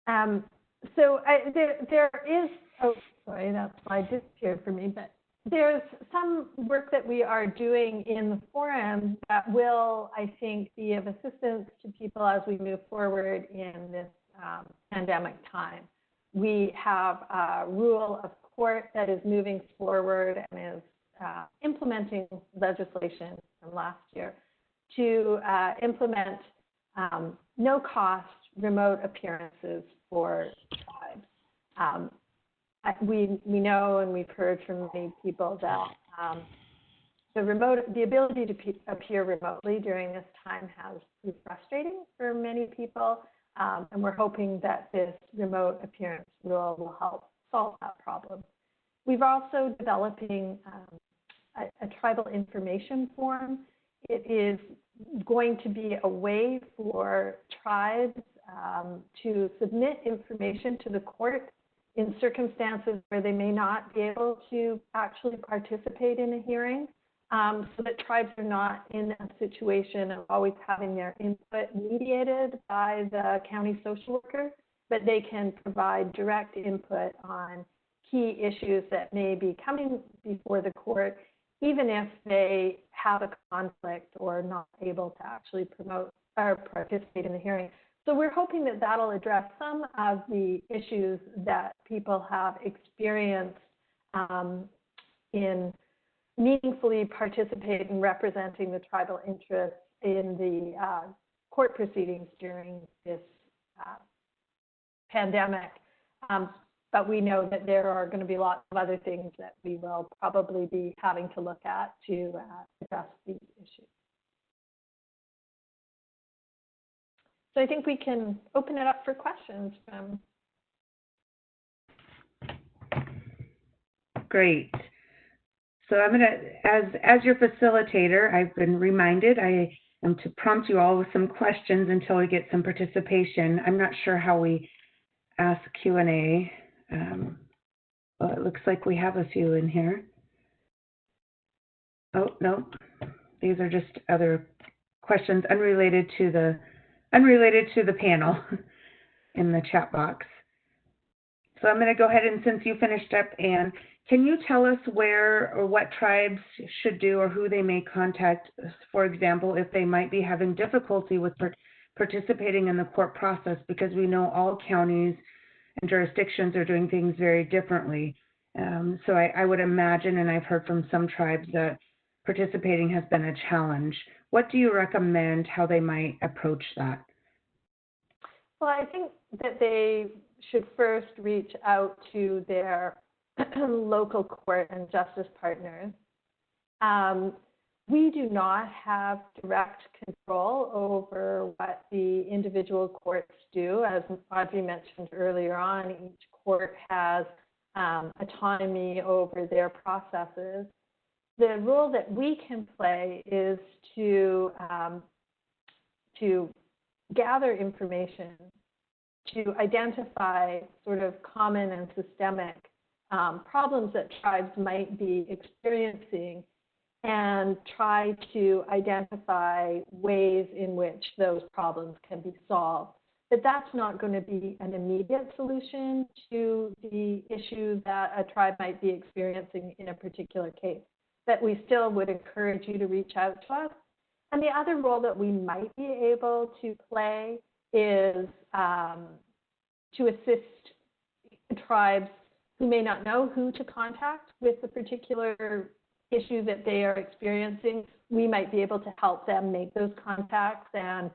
Oh. There is, oh, sorry, that slide disappeared for me, but there's some work that we are doing in the forum that will, I think, be of assistance to people as we move forward in this pandemic time. We have a rule of court that is moving forward and is implementing legislation from last year to implement no-cost remote appearances for tribes. We know, and we've heard from many people, that the ability to appear remotely during this time has proved frustrating for many people, and we're hoping that this remote appearance rule will help solve that problem. We've also developing a tribal information form. It is going to be a way for tribes to submit information to the court in circumstances where they may not be able to actually participate in a hearing, so that tribes are not in a situation of always having their input mediated by the county social worker, but they can provide direct input on key issues that may be coming before the court, even if they have a conflict or not able to actually promote or participate in the hearing. So we're hoping that that'll address some of the issues that people have experienced in meaningfully participating and representing the tribal interests in the court proceedings during this pandemic. But we know that there are going to be lots of other things that we will probably be having to look at to address these issues. So I think we can open it up for questions from. Great. So I'm going to, as your facilitator, I've been reminded I am to prompt you all with some questions until we get some participation. I'm not sure how we ask Q&A. Well, it looks like we have a few in here. Oh, no, these are just other questions unrelated to the panel in the chat box. So I'm going to go ahead, and since you finished up, Anne, can you tell us where or what tribes should do or who they may contact, for example, if they might be having difficulty with participating in the court process, because we know all counties and jurisdictions are doing things very differently. So I would imagine, and I've heard from some tribes, that participating has been a challenge. What do you recommend how they might approach that? Well, I think that they should first reach out to their local court and justice partners. We do not have direct control over what the individual courts do. As Audrey mentioned earlier on, each court has autonomy over their processes. The role that we can play is to gather information, to identify sort of common and systemic problems that tribes might be experiencing, and try to identify ways in which those problems can be solved. But that's not going to be an immediate solution to the issue that a tribe might be experiencing in a particular case. But we still would encourage you to reach out to us. And the other role that we might be able to play is to assist tribes who may not know who to contact with the particular issue that they are experiencing. We might be able to help them make those contacts and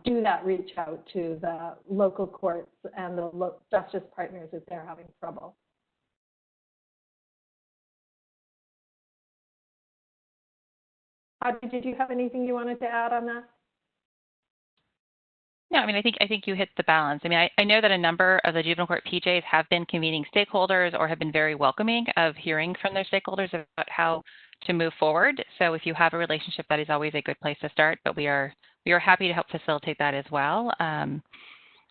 do that reach out to the local courts and the justice partners if they're having trouble. Audrey, did you have anything you wanted to add on that? No, I mean, I think you hit the balance. I mean, I know that a number of the juvenile court PJs have been convening stakeholders or have been very welcoming of hearing from their stakeholders about how to move forward. So if you have a relationship, that is always a good place to start, but we are happy to help facilitate that as well.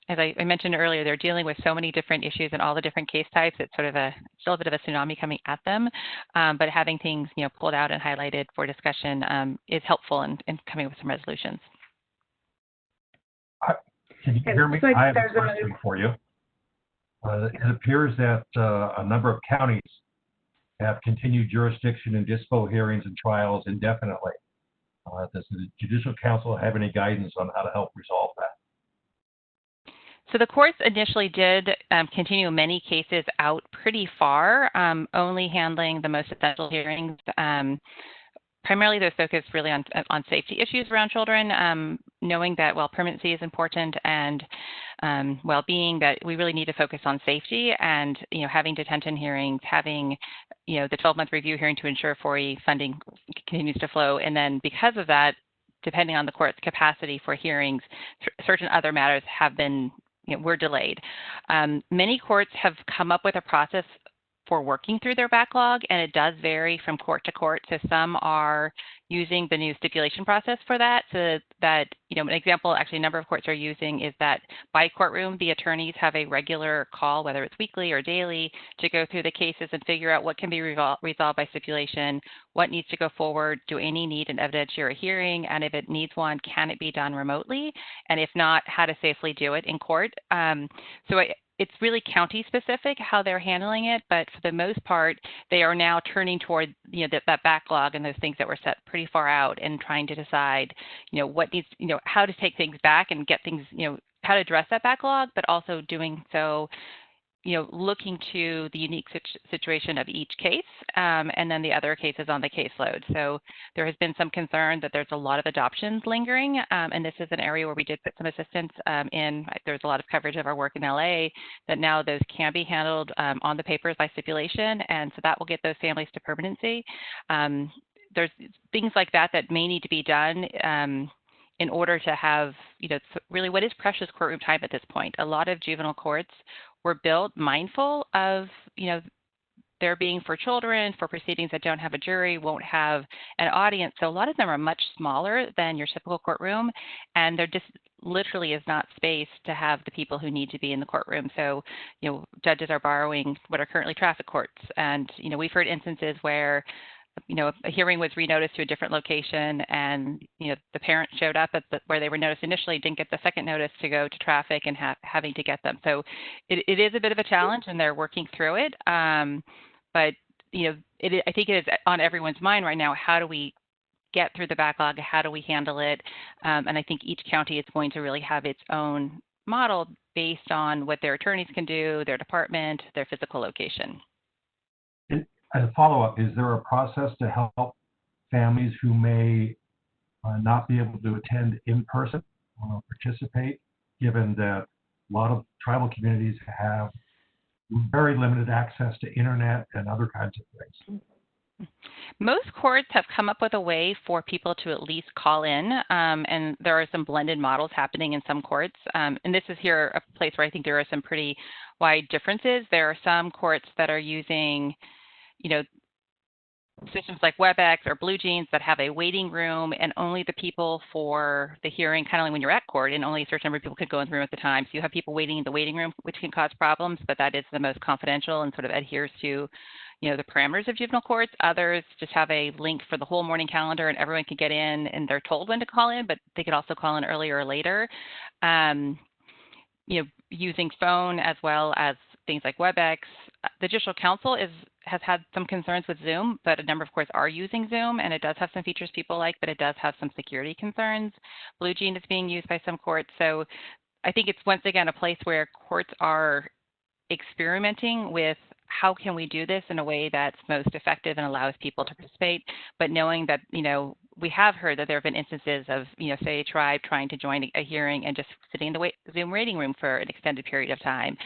As I mentioned earlier, they're dealing with so many different issues and all the different case types. It's sort of still a bit of a tsunami coming at them, but having things, pulled out and highlighted for discussion is helpful in coming up with some resolutions. Can you hear me? I have a question for you. It appears that a number of counties have continued jurisdiction in dispo hearings and trials indefinitely. Does the Judicial Council have any guidance on how to help resolve that? So the courts initially did continue many cases out pretty far, only handling the most essential hearings. Primarily, they're focused really on safety issues around children, knowing that while permanency is important and well-being, that we really need to focus on safety and, having detention hearings, having, the 12-month review hearing to ensure FORI funding continues to flow. And then because of that, depending on the court's capacity for hearings, certain other matters have been, were delayed. Many courts have come up with a process for working through their backlog, and it does vary from court to court. So some are using the new stipulation process for that. So that, an example actually a number of courts are using is that by courtroom, the attorneys have a regular call, whether it's weekly or daily, to go through the cases and figure out what can be resolved by stipulation, what needs to go forward, do any need an evidentiary hearing, and if it needs one, can it be done remotely? And if not, how to safely do it in court. It's really county specific how they're handling it, but for the most part, they are now turning toward that backlog and those things that were set pretty far out and trying to decide, what needs, how to take things back and get things, how to address that backlog, but also doing so, looking to the unique situation of each case, and then the other cases on the caseload. So there has been some concern that there's a lot of adoptions lingering, and this is an area where we did put some assistance in. There's a lot of coverage of our work in LA that now those can be handled on the papers by stipulation, and so that will get those families to permanency. There's things like that may need to be done in order to have, really what is precious courtroom time at this point. A lot of juvenile courts were built mindful of, there being for children, for proceedings that don't have a jury, won't have an audience. So a lot of them are much smaller than your typical courtroom, and there just literally is not space to have the people who need to be in the courtroom. So, judges are borrowing what are currently traffic courts. And, we've heard instances where a hearing was renoticed to a different location, and the parent showed up at where they were noticed initially, didn't get the second notice to go to traffic, and having to get them. So it is a bit of a challenge, and they're working through it. But I think it is on everyone's mind right now. How do we get through the backlog? How do we handle it? And I think each county is going to really have its own model based on what their attorneys can do, their department, their physical location. As a follow-up, is there a process to help families who may not be able to attend in person, participate, given that a lot of tribal communities have very limited access to internet and other kinds of things? Most courts have come up with a way for people to at least call in, and there are some blended models happening in some courts. And this is here a place where I think there are some pretty wide differences. There are some courts that are using systems like WebEx or BlueJeans that have a waiting room, and only the people for the hearing, kind of like when you're at court, and only a certain number of people can go in the room at the time. So you have people waiting in the waiting room, which can cause problems, but that is the most confidential and sort of adheres to, the parameters of juvenile courts. Others just have a link for the whole morning calendar and everyone can get in and they're told when to call in, but they could also call in earlier or later. Using phone as well as things like WebEx. The Judicial Council has had some concerns with Zoom, but a number of courts are using Zoom, and it does have some features people like, but it does have some security concerns. BlueJean is being used by some courts. So I think it's once again a place where courts are experimenting with how can we do this in a way that's most effective and allows people to participate, but knowing that, we have heard that there have been instances of, say a tribe trying to join a hearing and just sitting in the Zoom waiting room for an extended period of time,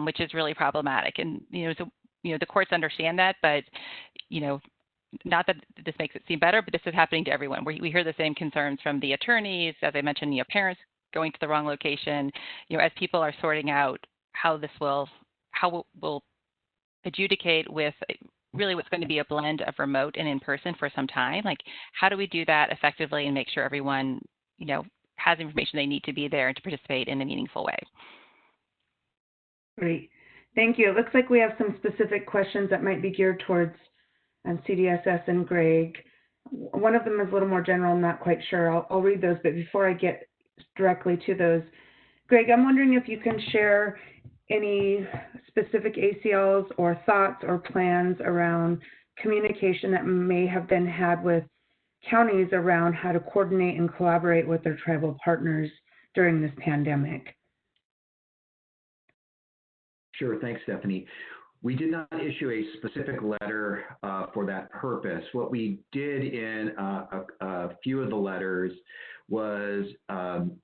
which is really problematic. And, the courts understand that, but, not that this makes it seem better, but this is happening to everyone. We hear the same concerns from the attorneys, as I mentioned, parents going to the wrong location, as people are sorting out how we'll adjudicate with really what's going to be a blend of remote and in-person for some time. Like, how do we do that effectively and make sure everyone, has information they need to be there and to participate in a meaningful way? Great. Thank you. It looks like we have some specific questions that might be geared towards CDSS and Greg. One of them is a little more general. I'm not quite sure. I'll read those, but before I get directly to those, Greg, I'm wondering if you can share any specific ACLs or thoughts or plans around communication that may have been had with counties around how to coordinate and collaborate with their tribal partners during this pandemic. Sure, thanks, Stephanie. We did not issue a specific letter for that purpose. What we did in a few of the letters was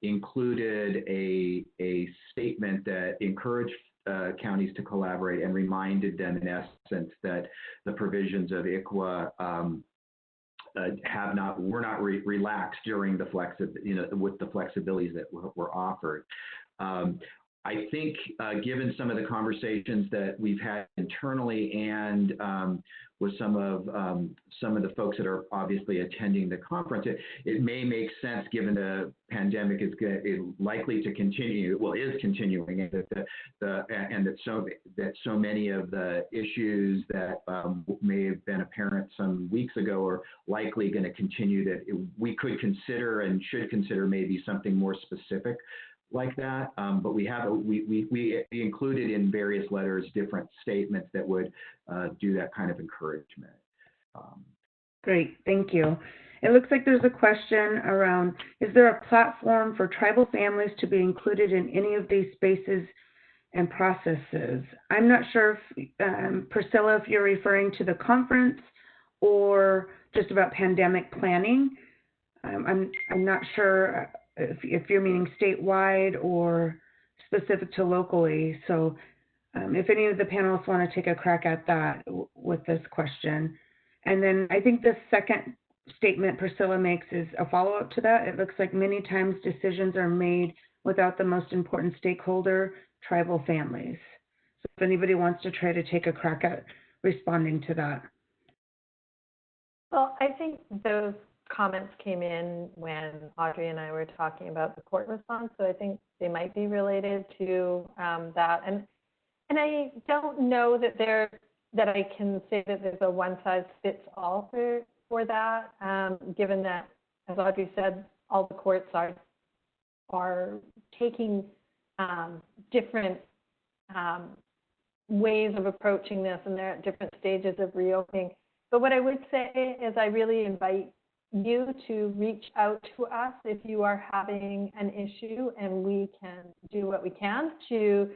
included a statement that encouraged counties to collaborate and reminded them, in essence, that the provisions of ICWA were not relaxed during the with the flexibilities that were offered. I think, given some of the conversations that we've had internally and with some of the folks that are obviously attending the conference, it may make sense, given the pandemic is likely to continue, is continuing, and that so many of the issues that may have been apparent some weeks ago are likely going to continue. That we could consider and should consider maybe something more specific like that, but we included in various letters different statements that would do that kind of encouragement. Great, thank you. It looks like there's a question around, is there a platform for tribal families to be included in any of these spaces and processes? I'm not sure if, Priscilla, if you're referring to the conference or just about pandemic planning. I'm not sure if you're meaning statewide or specific to locally. So if any of the panelists want to take a crack at that with this question. And then I think the second statement Priscilla makes is a follow-up to that. It looks like many times decisions are made without the most important stakeholder, tribal families. So if anybody wants to try to take a crack at responding to that. Well, I think those comments came in when Audrey and I were talking about the court response, so I think they might be related to that. And I don't know that I can say that there's a one-size-fits-all for that, given that, as Audrey said, all the courts are taking different ways of approaching this, and they're at different stages of reopening. But what I would say is I really invite you to reach out to us if you are having an issue, and we can do what we can to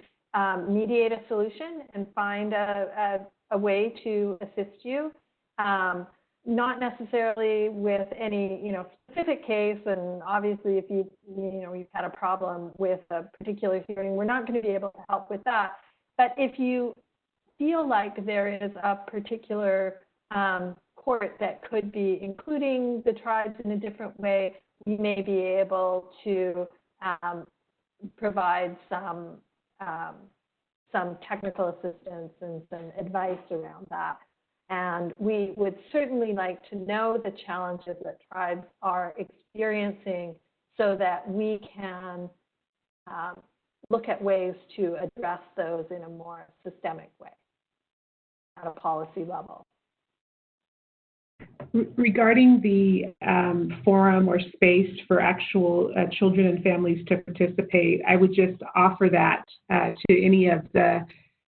mediate a solution and find a way to assist you. Not necessarily with any specific case, and obviously if you've had a problem with a particular hearing, we're not going to be able to help with that. But if you feel like there is a particular court that could be including the tribes in a different way, we may be able to provide some technical assistance and some advice around that. And we would certainly like to know the challenges that tribes are experiencing so that we can look at ways to address those in a more systemic way. at a policy level. Regarding the forum or space for actual children and families to participate, I would just offer that to any of the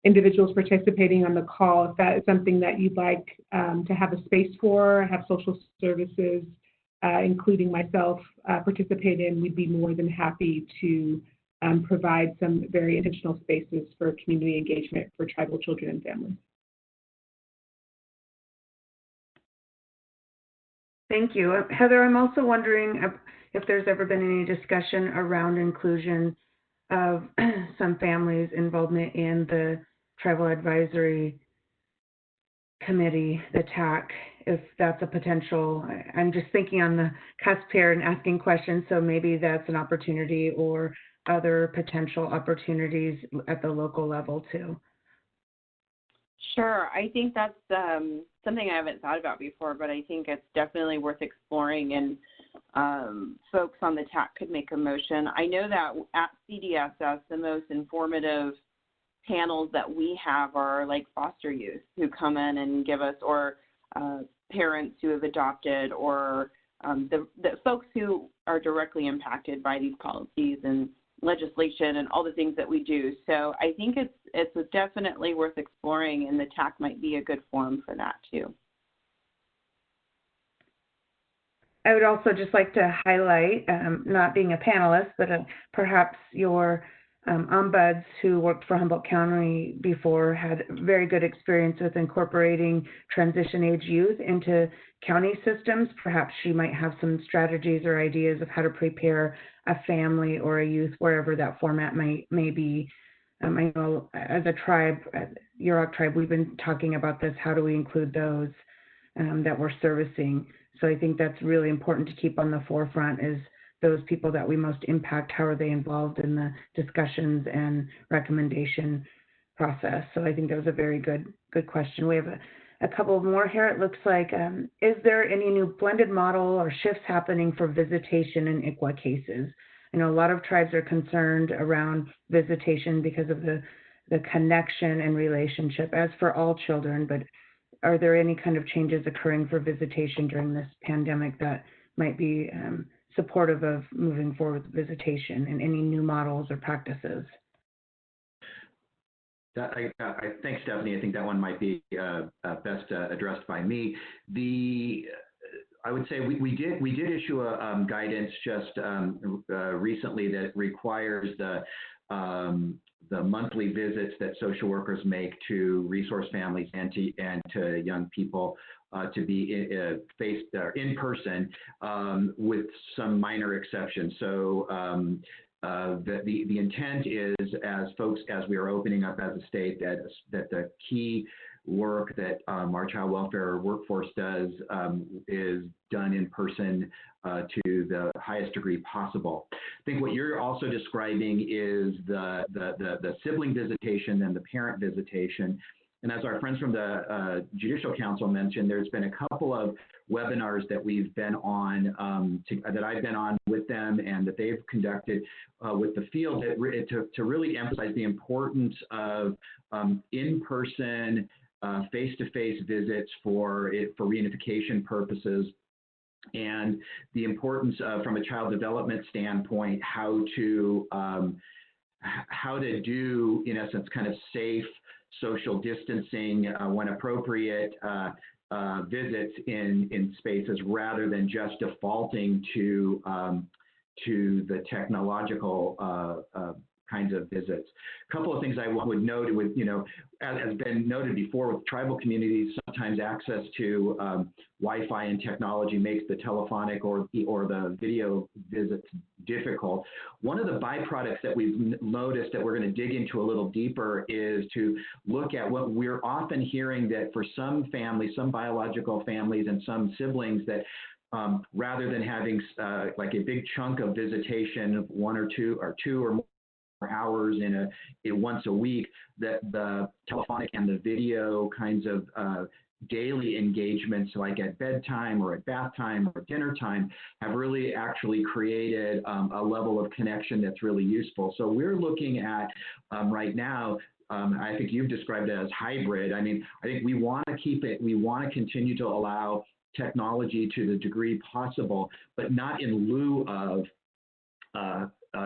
individuals participating on the call. If that is something that you'd like to have a space for, have social services, including myself, participate in, we'd be more than happy to provide some very intentional spaces for community engagement for tribal children and families. Thank you. Heather, I'm also wondering if there's ever been any discussion around inclusion of some families' involvement in the Tribal Advisory Committee, the TAC, if that's a potential. I'm just thinking on the cusp here and asking questions, so maybe that's an opportunity or other potential opportunities at the local level too. Sure. I think that's something I haven't thought about before, but I think it's definitely worth exploring, and folks on the TAC could make a motion. I know that at CDSS, the most informative panels that we have are like foster youth who come in and give us, or parents who have adopted, or the folks who are directly impacted by these policies and legislation and all the things that we do. So I think it's definitely worth exploring, and the TAC might be a good forum for that too. I would also just like to highlight, not being a panelist, but perhaps your ombuds who worked for Humboldt County before had very good experience with incorporating transition age youth into county systems. Perhaps she might have some strategies or ideas of how to prepare a family or a youth wherever that format may be. I know as a tribe, Yurok tribe, we've been talking about this. How do we include those that we're servicing? So I think that's really important to keep on the forefront, is those people that we most impact, how are they involved in the discussions and recommendation process? So I think that was a very good question. We have a couple more here. It looks like, is there any new blended model or shifts happening for visitation in ICWA cases? I know a lot of tribes are concerned around visitation because of the connection and relationship, as for all children, but are there any kind of changes occurring for visitation during this pandemic that might be supportive of moving forward with visitation, and any new models or practices? Thanks, Stephanie. I think that one might be best addressed by me. I would say we did issue a guidance just recently that requires the monthly visits that social workers make to resource families and to young people to be in person, with some minor exceptions. So the intent is, as we are opening up as a state, that the key work that our child welfare workforce does is done in person to the highest degree possible. I think what you're also describing is the sibling visitation and the parent visitation. And as our friends from the Judicial Council mentioned, there's been a couple of webinars that we've been on, that I've been on with them and that they've conducted with the field to really emphasize the importance of in-person, face-to-face visits for reunification purposes, and the importance from a child development standpoint, how to do, in essence, kind of safe social distancing when appropriate visits in spaces, rather than just defaulting to the technological kinds of visits. A couple of things I would note with, as has been noted before, with tribal communities, sometimes access to Wi-Fi and technology makes the telephonic or the video visits difficult. One of the byproducts that we've noticed that we're going to dig into a little deeper is to look at what we're often hearing, that for some families, some biological families and some siblings, that rather than having like a big chunk of visitation of one or two or more hours in once a week, that the telephonic and the video kinds of daily engagements, like at bedtime or at bath time or dinner time, have really actually created a level of connection that's really useful. So we're looking at right now I think you've described it as hybrid. I mean, I think we want to keep it, we want to continue to allow technology to the degree possible, but not in lieu of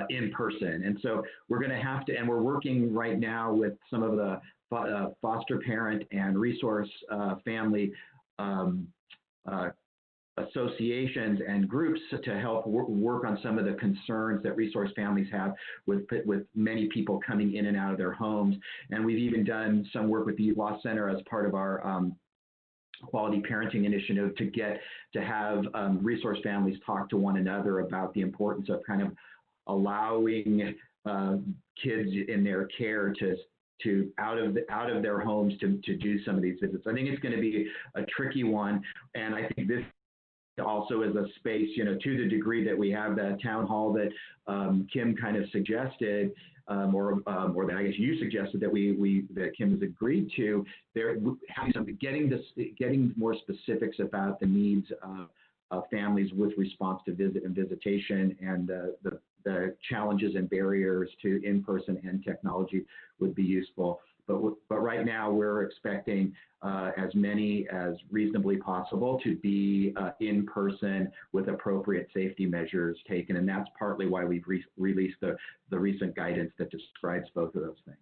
in person. And so we're going to have to, and we're working right now with some of the foster parent and resource family associations and groups to help work on some of the concerns that resource families have with many people coming in and out of their homes. And we've even done some work with the Youth Law Center as part of our quality parenting initiative to have resource families talk to one another about the importance of kind of allowing kids in their care to out of their homes to do some of these visits. I think it's going to be a tricky one, and I think this also is a space, you know, to the degree that we have that town hall that Kim kind of suggested, or that I guess you suggested that Kim has agreed to. There having some getting more specifics about the needs of families with response to visit and visitation, and the challenges and barriers to in-person and technology would be useful. But right now we're expecting as many as reasonably possible to be in person with appropriate safety measures taken. And that's partly why we've released the recent guidance that describes both of those things.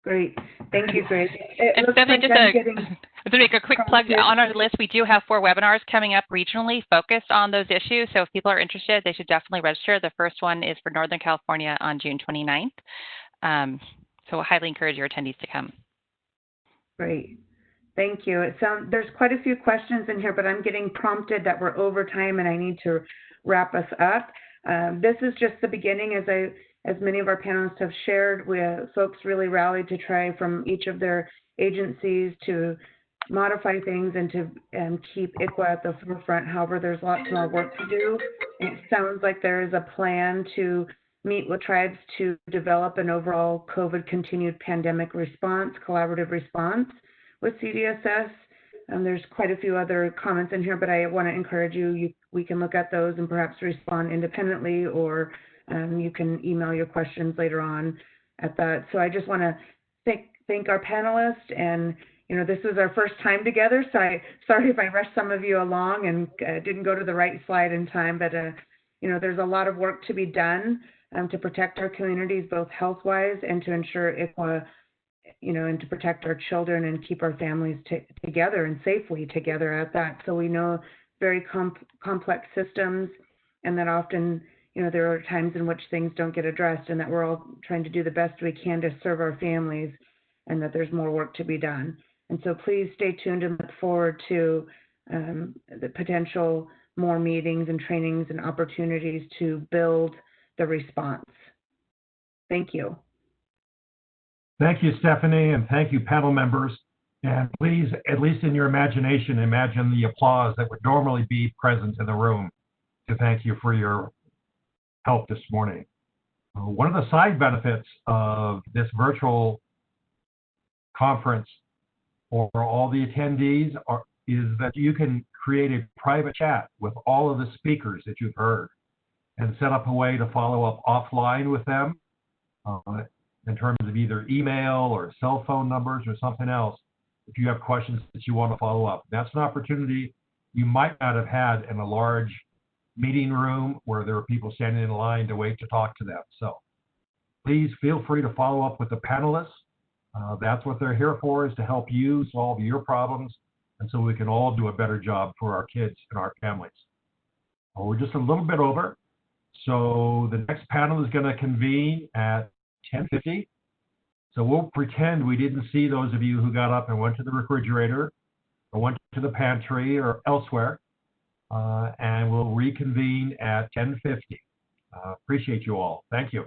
Great. Thank you, Grace. And Stephanie, to make a quick plug, on our list, we do have 4 webinars coming up regionally focused on those issues. So if people are interested, they should definitely register. The first one is for Northern California on June 29th. So I highly encourage your attendees to come. Great. Thank you. There's quite a few questions in here, but I'm getting prompted that we're over time and I need to wrap us up. This is just the beginning. As many of our panelists have shared, folks really rallied to try from each of their agencies to modify things and to keep ICWA at the forefront. However, there's lots more work to do. It sounds like there is a plan to meet with tribes to develop an overall COVID continued pandemic response, collaborative response with CDSS. There's quite a few other comments in here, but I want to encourage we can look at those and perhaps respond independently, or you can email your questions later on at that. So I just want to thank our panelists, and this is our first time together, so sorry if I rushed some of you along and didn't go to the right slide in time, but there's a lot of work to be done to protect our communities, both health-wise and to ensure ICWA, and to protect our children and keep our families together and safely together at that. So we know very complex systems, and that often, there are times in which things don't get addressed, and that we're all trying to do the best we can to serve our families, and that there's more work to be done. And so please stay tuned and look forward to the potential more meetings and trainings and opportunities to build the response. Thank you. Thank you, Stephanie, and thank you, panel members. And please, at least in your imagination, imagine the applause that would normally be present in the room to thank you for your help this morning. One of the side benefits of this virtual conference for all the attendees is that you can create a private chat with all of the speakers that you've heard and set up a way to follow up offline with them in terms of either email or cell phone numbers or something else if you have questions that you want to follow up. That's an opportunity you might not have had in a large meeting room where there are people standing in line to wait to talk to them. So please feel free to follow up with the panelists. That's what they're here for, is to help you solve your problems, and so we can all do a better job for our kids and our families. We're just a little bit over. So the next panel is going to convene at 10:50. So we'll pretend we didn't see those of you who got up and went to the refrigerator or went to the pantry or elsewhere, and we'll reconvene at 10:50. Appreciate you all. Thank you.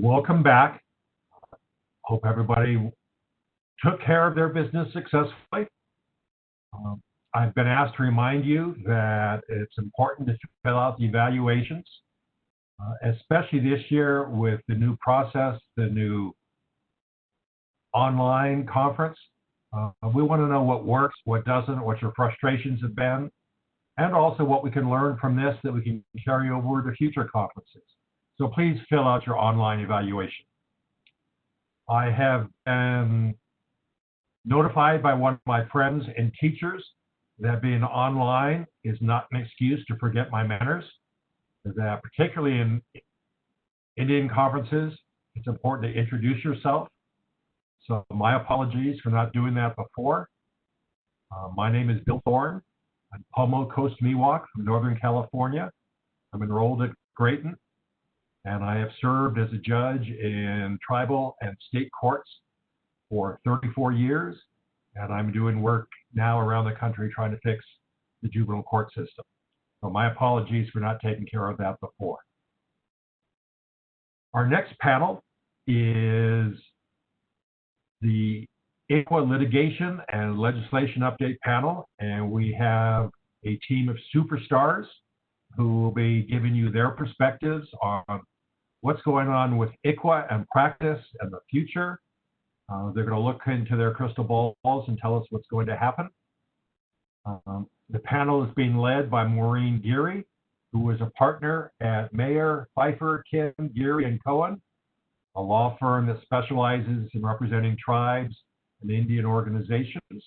welcome back. Hope everybody took care of their business successfully. I've been asked to remind you that it's important to fill out the evaluations, especially this year with the new process, the new online conference. We want to know what works, what doesn't, what your frustrations have been, and also what we can learn from this that we can carry over to future conferences. So please fill out your online evaluation. I have been notified by one of my friends and teachers that being online is not an excuse to forget my manners, that particularly in Indian conferences, it's important to introduce yourself. So my apologies for not doing that before. My name is Bill Thorne. I'm Pomo Coast Miwok from Northern California. I'm enrolled at Grayton, and I have served as a judge in tribal and state courts for 34 years, and I'm doing work now around the country trying to fix the juvenile court system. So my apologies for not taking care of that before. Our next panel is the ICWA Litigation and Legislation Update panel, and we have a team of superstars who will be giving you their perspectives on what's going on with ICWA and practice and the future. They're going to look into their crystal balls and tell us what's going to happen. The panel is being led by Maureen Geary, who is a partner at Mayer, Pfeiffer, Kim, Geary, and Cohen, a law firm that specializes in representing tribes and Indian organizations.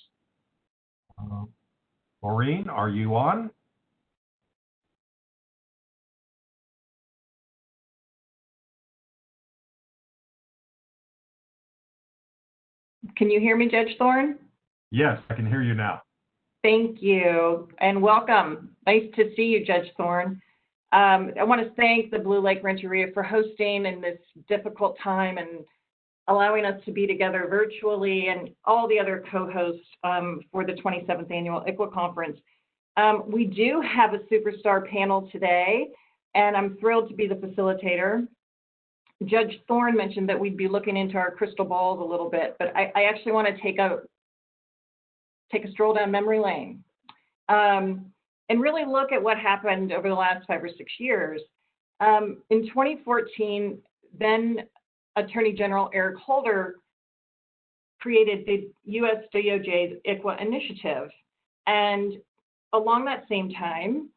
Maureen, are you on? Can you hear me, Judge Thorne? Yes, I can hear you now. Thank you, and welcome. Nice to see you, Judge Thorne. I want to thank the Blue Lake Rancheria for hosting in this difficult time and allowing us to be together virtually, and all the other co-hosts for the 27th Annual ICWA Conference. We do have a superstar panel today, and I'm thrilled to be the facilitator. Judge Thorne mentioned that we'd be looking into our crystal balls a little bit, but I actually want to take a stroll down memory lane and really look at what happened over the last 5 or 6 years. In 2014, then Attorney General Eric Holder created the US DOJ's ICWA initiative. And along that same time,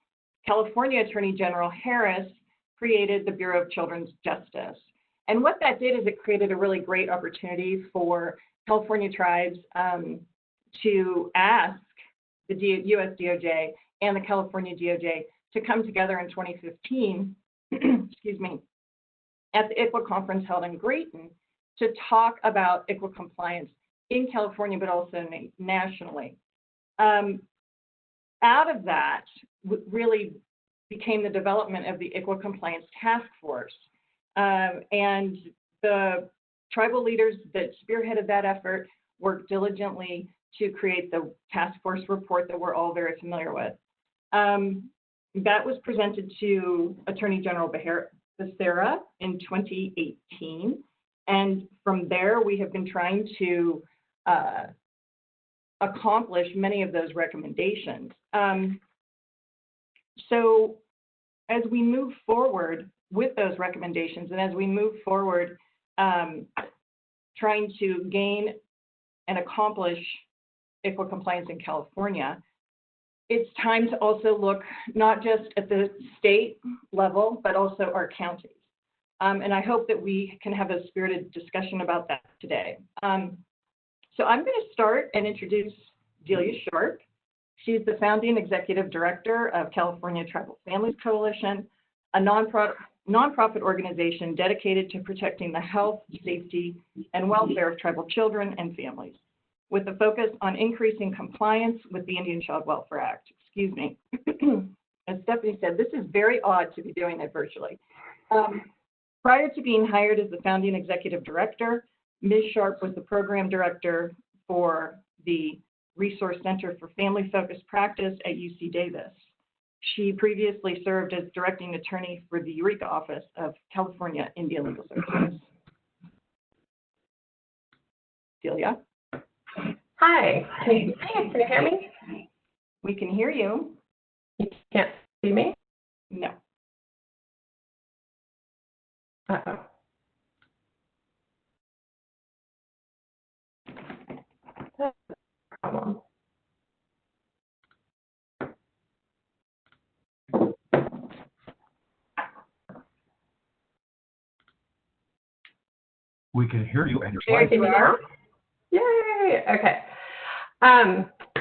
California Attorney General Harris created the Bureau of Children's Justice. And what that did is it created a really great opportunity for California tribes to ask the US DOJ and the California DOJ to come together in 2015, excuse me, at the ICWA conference held in Grayton to talk about ICWA compliance in California, but also nationally. Out of that really became the development of the ICWA Compliance Task Force. And the tribal leaders that spearheaded that effort worked diligently to create the task force report that we're all very familiar with. That was presented to Attorney General Becerra in 2018. And from there, we have been trying to accomplish many of those recommendations. So as we move forward with those recommendations, and as we move forward trying to gain and accomplish ICWA compliance in California, it's time to also look not just at the state level, but also our counties. And I hope that we can have a spirited discussion about that today. So I'm going to start and introduce Delia Sharp. She's the founding executive director of California Tribal Families Coalition, a nonprofit organization dedicated to protecting the health, safety, and welfare of tribal children and families, with a focus on increasing compliance with the Indian Child Welfare Act. Excuse me. As Stephanie said, this is very odd to be doing it virtually. Prior to being hired as the founding executive director, Ms. Sharp was the program director for the Resource Center for Family Focused Practice at UC Davis. She previously served as directing attorney for the Eureka office of California Indian Legal Services. Celia? Hi, can you hear me? We can hear you. You can't see me? No. Uh-oh. That's a problem. We can hear you and your Can you slides. see me now? Yay! Okay.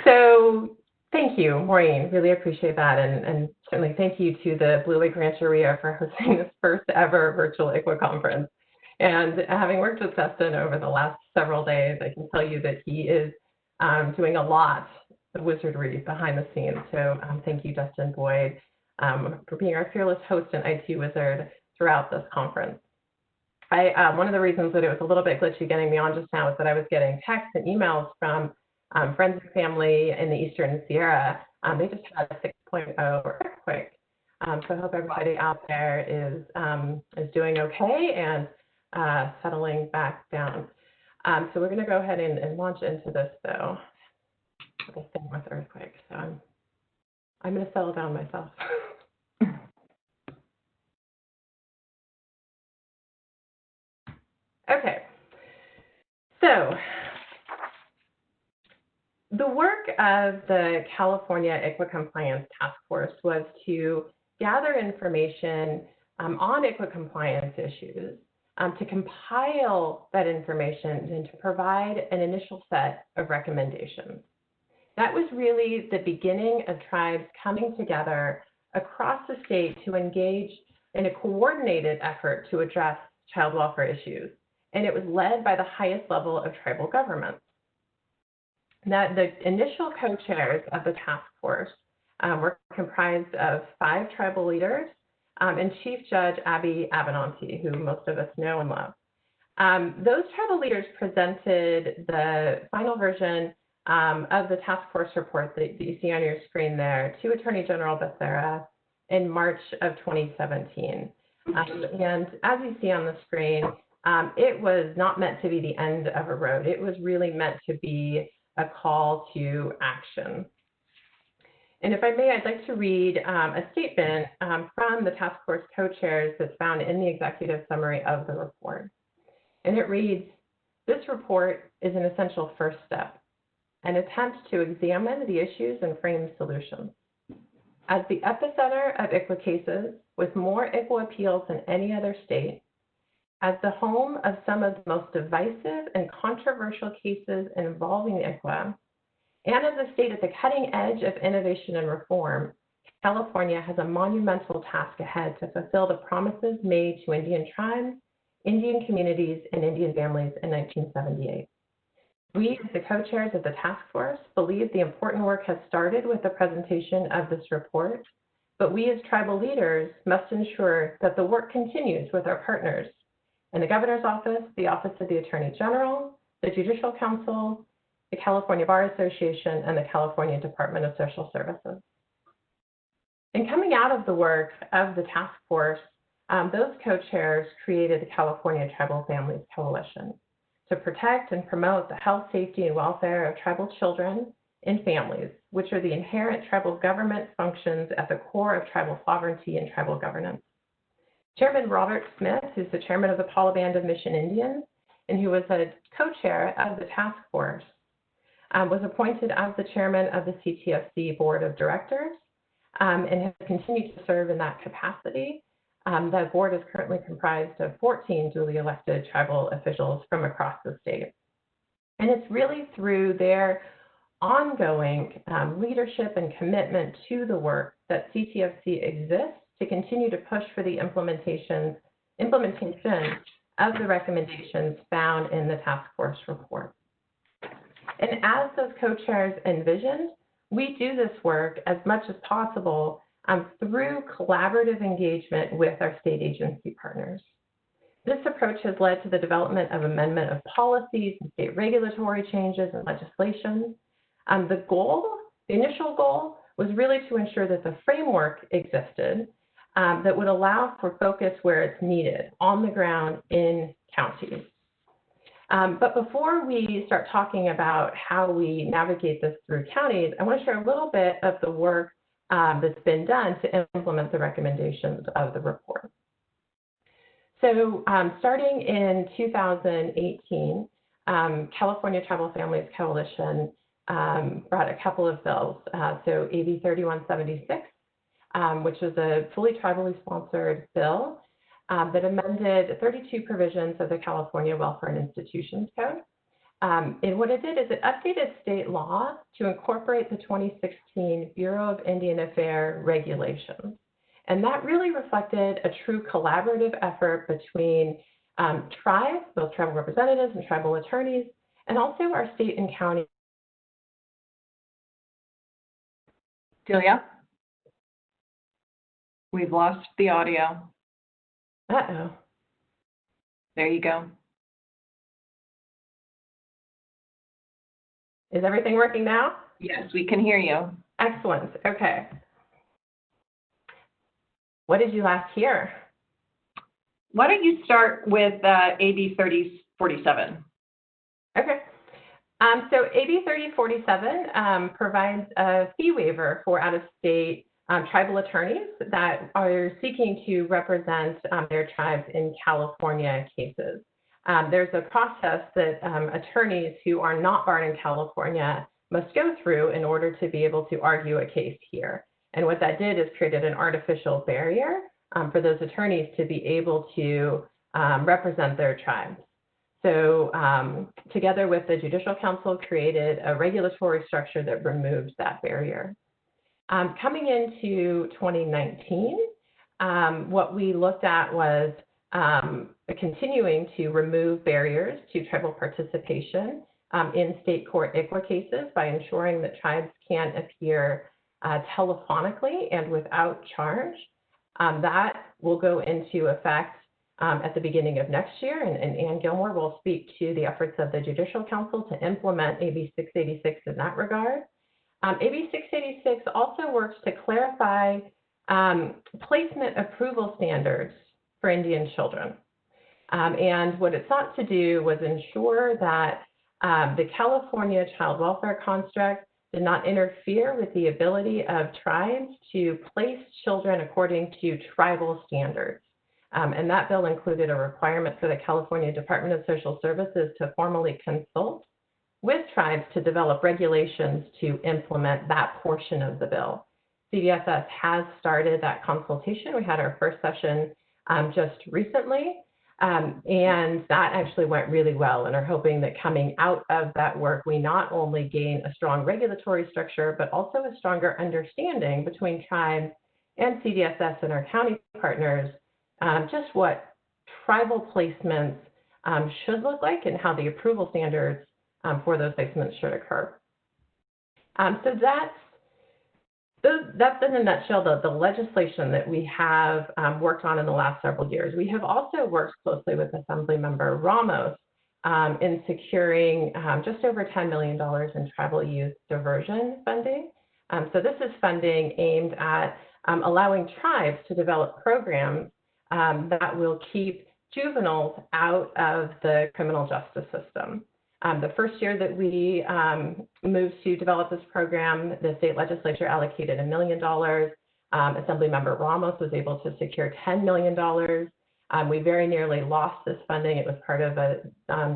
So thank you, Maureen. Really appreciate that. And certainly thank you to the Blue Lake Rancheria for hosting this first ever virtual ICWA conference. And having worked with Dustin over the last several days, I can tell you that he is doing a lot of wizardry behind the scenes. So thank you, Dustin Boyd, for being our fearless host and IT wizard throughout this conference. One of the reasons that it was a little bit glitchy getting me on just now is that I was getting texts and emails from friends and family in the Eastern Sierra. They just had a 6.0 earthquake. So I hope everybody out there is doing okay and settling back down. So we're going to go ahead and launch into this, though. This thing with earthquakes. So I'm going to settle down myself. Okay. So the work of the California ICWA Compliance Task Force was to gather information on ICWA compliance issues, to compile that information and to provide an initial set of recommendations. That was really the beginning of tribes coming together across the state to engage in a coordinated effort to address child welfare issues. And it was led by the highest level of tribal governments. Now, the initial co-chairs of the task force were comprised of 5 tribal leaders and Chief Judge Abby Abenanti, who most of us know and love. Those tribal leaders presented the final version of the task force report that you see on your screen there to Attorney General Becerra in March of 2017. And as you see on the screen, it was not meant to be the end of a road. It was really meant to be a call to action. And if I may, I'd like to read a statement from the task force co-chairs that's found in the executive summary of the report. And it reads, "This report is an essential first step, an attempt to examine the issues and frame solutions. As the epicenter of ICWA cases, with more ICWA appeals than any other state, as the home of some of the most divisive and controversial cases involving ICWA, and as a state at the cutting edge of innovation and reform, California has a monumental task ahead to fulfill the promises made to Indian tribes, Indian communities, and Indian families in 1978. We, as the co-chairs of the task force, believe the important work has started with the presentation of this report, but we as tribal leaders must ensure that the work continues with our partners in the Governor's Office, the Office of the Attorney General, the Judicial Council, the California Bar Association, and the California Department of Social Services. In coming out of the work of the task force, those co-chairs created the California Tribal Families Coalition to protect and promote the health, safety, and welfare of tribal children and families, which are the inherent tribal government functions at the core of tribal sovereignty and tribal governance. Chairman Robert Smith, who's the chairman of the Paula Band of Mission Indians, and who was a co-chair of the task force, was appointed as the chairman of the CTFC Board of Directors and has continued to serve in that capacity. The board is currently comprised of 14 duly elected tribal officials from across the state. And it's really through their ongoing leadership and commitment to the work that CTFC exists to continue to push for the implementation of the recommendations found in the task force report. And as those co-chairs envisioned, we do this work as much as possible through collaborative engagement with our state agency partners. This approach has led to the development of amendment of policies and state regulatory changes and legislation. The initial goal was really to ensure that the framework existed that would allow for focus where it's needed, on the ground in counties. But before we start talking about how we navigate this through counties, I want to share a little bit of the work that's been done to implement the recommendations of the report. So starting in 2018, California Tribal Families Coalition brought a couple of bills. So AB 3176, which was a fully tribally sponsored bill that amended 32 provisions of the California Welfare and Institutions Code. And what it did is it updated state law to incorporate the 2016 Bureau of Indian Affairs regulations. And that really reflected a true collaborative effort between tribes, both tribal representatives and tribal attorneys, and also our state and county. Delia? We've lost the audio. Uh-oh. There you go. Is everything working now? Yes, we can hear you. Excellent. Okay. What did you last hear? Why don't you start with AB 3047? Okay. So AB 3047 provides a fee waiver for out-of-state tribal attorneys that are seeking to represent their tribes in California cases. There's a process that attorneys who are not barred in California must go through in order to be able to argue a case here. And what that did is created an artificial barrier for those attorneys to be able to represent their tribes. So together with the Judicial Council, created a regulatory structure that removes that barrier. Coming into 2019, what we looked at was continuing to remove barriers to tribal participation in state court ICWA cases by ensuring that tribes can appear telephonically and without charge. That will go into effect at the beginning of next year, and Ann Gilmore will speak to the efforts of the Judicial Council to implement AB 686 in that regard. AB 686 also works to clarify placement approval standards for Indian children. And what it sought to do was ensure that the California child welfare construct did not interfere with the ability of tribes to place children according to tribal standards. And that bill included a requirement for the California Department of Social Services to formally consult with tribes to develop regulations to implement that portion of the bill. CDSS has started that consultation. We had our first session just recently, and that actually went really well, and are hoping that coming out of that work, we not only gain a strong regulatory structure, but also a stronger understanding between tribes and CDSS and our county partners, just what tribal placements should look like and how the approval standards for those placements should occur. So that's in a nutshell the legislation that we have worked on in the last several years. We have also worked closely with Assemblymember Ramos in securing just over $10 million in tribal youth diversion funding. So this is funding aimed at allowing tribes to develop programs that will keep juveniles out of the criminal justice system. The first year that we moved to develop this program, the state legislature allocated $1 million. Assemblymember Ramos was able to secure $10 million. We very nearly lost this funding. It was part of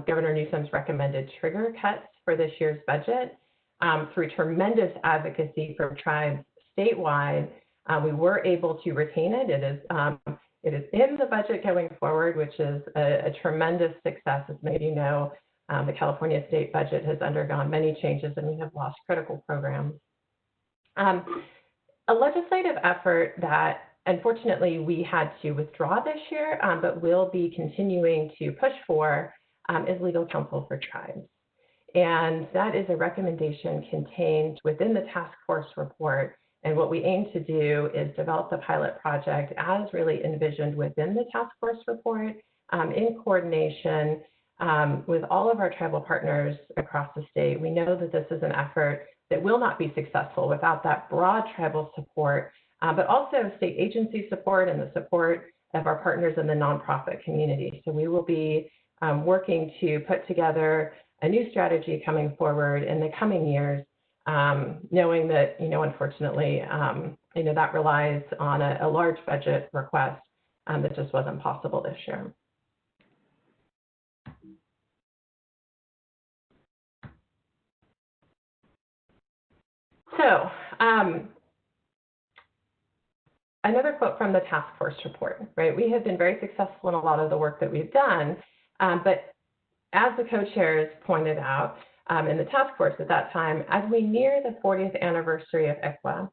Governor Newsom's recommended trigger cuts for this year's budget. Through tremendous advocacy from tribes statewide, we were able to retain it. It is in the budget going forward, which is a tremendous success. As many of you know, the California state budget has undergone many changes, and we have lost critical programs. A legislative effort that unfortunately we had to withdraw this year, but will be continuing to push for, is legal counsel for tribes. And that is a recommendation contained within the task force report. And what we aim to do is develop the pilot project as really envisioned within the task force report, in coordination with all of our tribal partners across the state. We know that this is an effort that will not be successful without that broad tribal support, but also state agency support and the support of our partners in the nonprofit community. So we will be working to put together a new strategy coming forward in the coming years, knowing that, unfortunately, that relies on a large budget request that just wasn't possible this year. So another quote from the task force report, right? We have been very successful in a lot of the work that we've done, but as the co-chairs pointed out in the task force at that time, as we near the 40th anniversary of ICWA,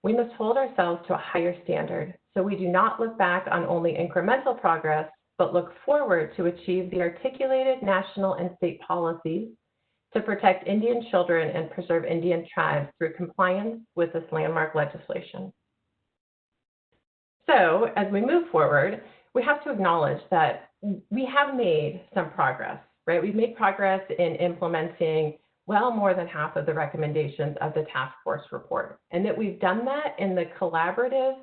we must hold ourselves to a higher standard so we do not look back on only incremental progress, but look forward to achieve the articulated national and state policies to protect Indian children and preserve Indian tribes through compliance with this landmark legislation. So as we move forward, we have to acknowledge that we have made some progress, right? We've made progress in implementing well more than half of the recommendations of the task force report, and that we've done that in the collaborative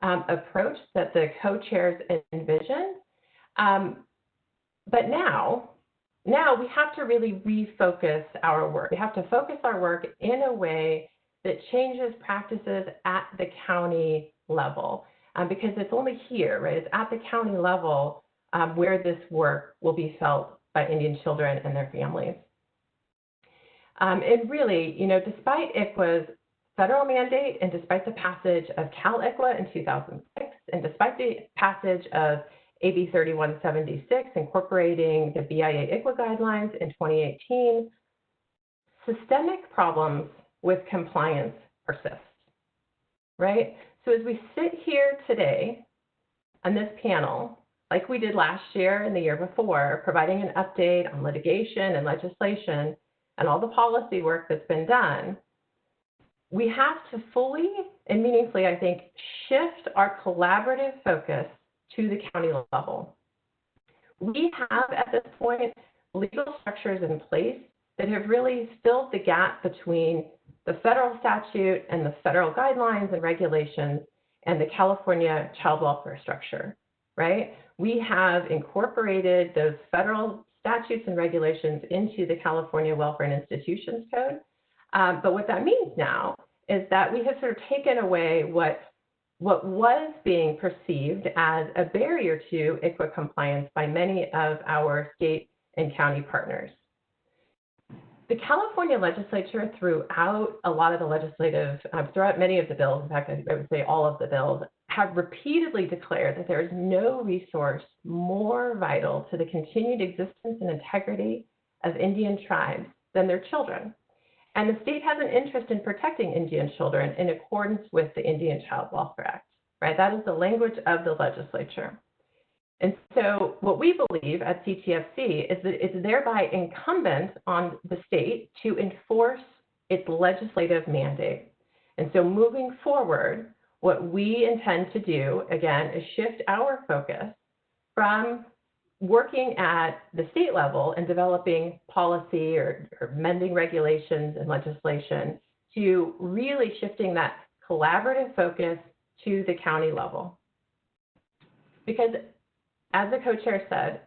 approach that the co-chairs envisioned. But now we have to really refocus our work. We have to focus our work in a way that changes practices at the county level, because it's only here, right? It's at the county level where this work will be felt by Indian children and their families. And really, despite ICWA's federal mandate and despite the passage of Cal-ICWA in 2006, and despite the passage of AB 3176 incorporating the BIA ICWA guidelines in 2018, systemic problems with compliance persist, right? So as we sit here today on this panel, like we did last year and the year before, providing an update on litigation and legislation and all the policy work that's been done, we have to fully and meaningfully, I think, shift our collaborative focus to the county level. We have, at this point, legal structures in place that have really filled the gap between the federal statute and the federal guidelines and regulations and the California child welfare structure, right? We have incorporated those federal statutes and regulations into the California Welfare and Institutions Code. But what that means now is that we have sort of taken away what was being perceived as a barrier to ICWA compliance by many of our state and county partners. The California legislature, throughout a lot of the legislative, throughout many of the bills, in fact, I would say all of the bills, have repeatedly declared that there is no resource more vital to the continued existence and integrity of Indian tribes than their children. And the state has an interest in protecting Indian children in accordance with the Indian Child Welfare Act, right? That is the language of the legislature. And so what we believe at CTFC is that it's thereby incumbent on the state to enforce its legislative mandate. And so moving forward, what we intend to do, again, is shift our focus from working at the state level and developing policy or amending regulations and legislation to really shifting that collaborative focus to the county level. Because as the co-chair said,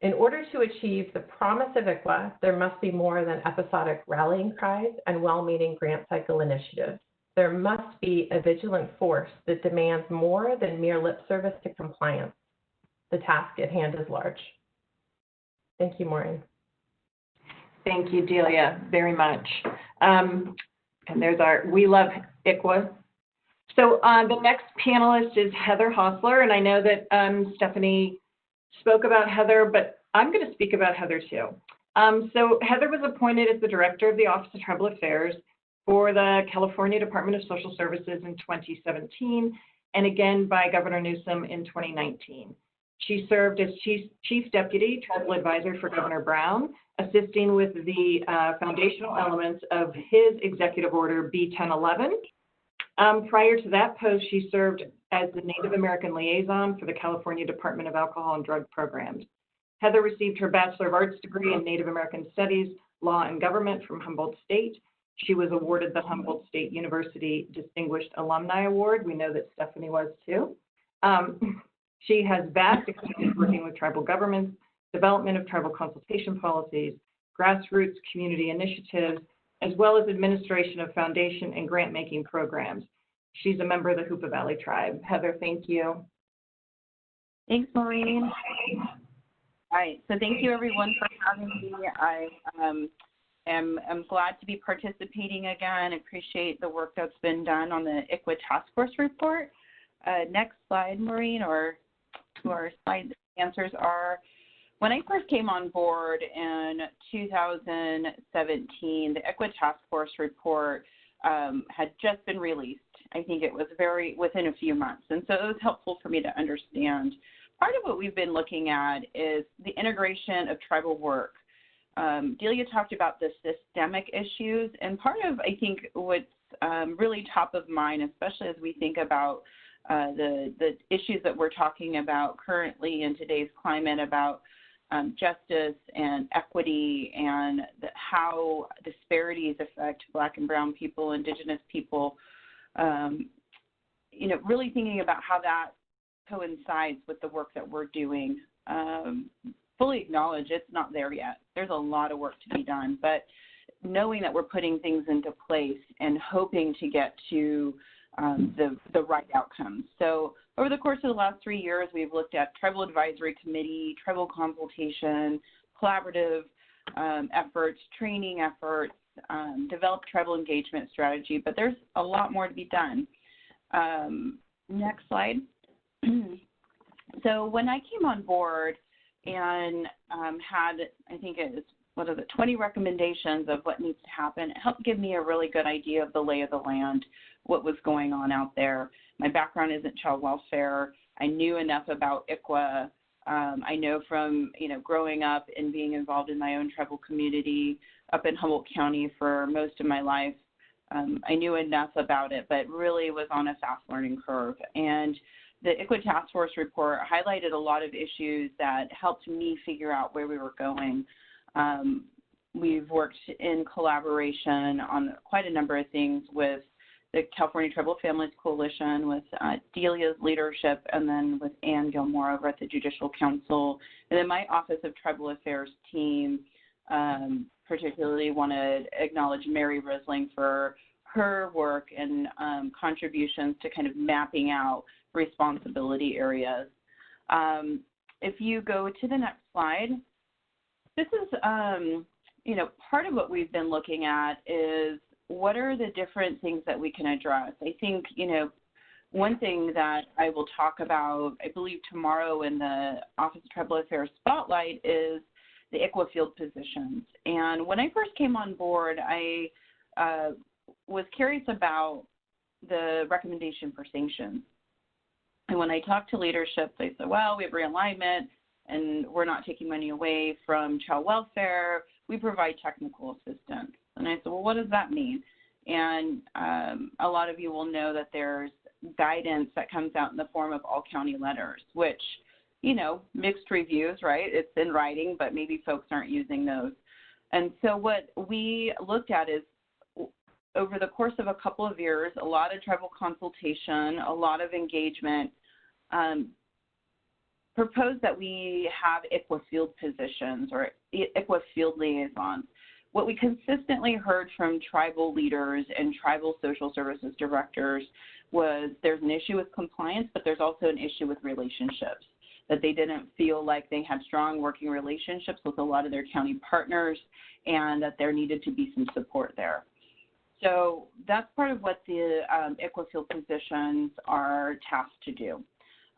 in order to achieve the promise of ICWA, there must be more than episodic rallying cries and well-meaning grant cycle initiatives. There must be a vigilant force that demands more than mere lip service to compliance. The task at hand is large. Thank you, Maureen. Thank you, Delia, very much. And there's our We Love ICWA. So the next panelist is Heather Hostler, and I know that Stephanie spoke about Heather, but I'm going to speak about Heather too. So Heather was appointed as the Director of the Office of Tribal Affairs for the California Department of Social Services in 2017, and again by Governor Newsom in 2019. She served as Chief Deputy Tribal Advisor for Governor Brown, assisting with the foundational elements of his Executive Order B-1011. Prior to that post, she served as the Native American Liaison for the California Department of Alcohol and Drug Programs. Heather received her Bachelor of Arts degree in Native American Studies, Law and Government from Humboldt State, She was awarded the Humboldt State University Distinguished Alumni Award. We know that Stephanie was too. She has vast experience working with tribal governments, development of tribal consultation policies, grassroots community initiatives, as well as administration of foundation and grant-making programs. She's a member of the Hoopa Valley Tribe. Heather, thank you. Thanks, Maureen. All right, so thank you everyone for having me. I am glad to be participating again. I appreciate the work that's been done on the ICWA Task Force report. Next slide, Maureen, or to our slide answers are, when I first came on board in 2017, the ICWA Task Force report had just been released. I think it was within a few months. And so it was helpful for me to understand. Part of what we've been looking at is the integration of tribal work. Delia talked about the systemic issues, and part of, I think, what's really top of mind, especially as we think about the issues that we're talking about currently in today's climate about justice and equity and how disparities affect Black and Brown people, Indigenous people, really thinking about how that coincides with the work that we're doing. Fully acknowledge it's not there yet. There's a lot of work to be done, but knowing that we're putting things into place and hoping to get to the right outcomes. So over the course of the last 3 years, we've looked at Tribal Advisory Committee, tribal consultation, collaborative efforts, training efforts, developed tribal engagement strategy, but there's a lot more to be done. Next slide. So when I came on board and had, I think it was, 20 recommendations of what needs to happen, it helped give me a really good idea of the lay of the land, what was going on out there. My background isn't child welfare. I knew enough about ICWA. I know from, growing up and being involved in my own tribal community up in Humboldt County for most of my life. I knew enough about it, but really was on a fast learning curve. And the ICWA Task Force report highlighted a lot of issues that helped me figure out where we were going. We've worked in collaboration on quite a number of things with the California Tribal Families Coalition, with Delia's leadership, and then with Ann Gilmore over at the Judicial Council. And then my Office of Tribal Affairs team, particularly want to acknowledge Mary Risling for her work and contributions to kind of mapping out responsibility areas. If you go to the next slide, this is, part of what we've been looking at is what are the different things that we can address. I think, one thing that I will talk about, I believe tomorrow in the Office of Tribal Affairs Spotlight, is the ICWA field positions. And when I first came on board, I was curious about the recommendation for sanctions. And when I talked to leadership, they said, well, we have realignment and we're not taking money away from child welfare. We provide technical assistance. And I said, well, what does that mean? And a lot of you will know that there's guidance that comes out in the form of all county letters, which, mixed reviews, right? It's in writing, but maybe folks aren't using those. And so what we looked at is, over the course of a couple of years, a lot of tribal consultation, a lot of engagement, proposed that we have ICWA field positions or ICWA field liaisons. What we consistently heard from tribal leaders and tribal social services directors was there's an issue with compliance, but there's also an issue with relationships, that they didn't feel like they had strong working relationships with a lot of their county partners and that there needed to be some support there. So that's part of what the ICWA field positions are tasked to do.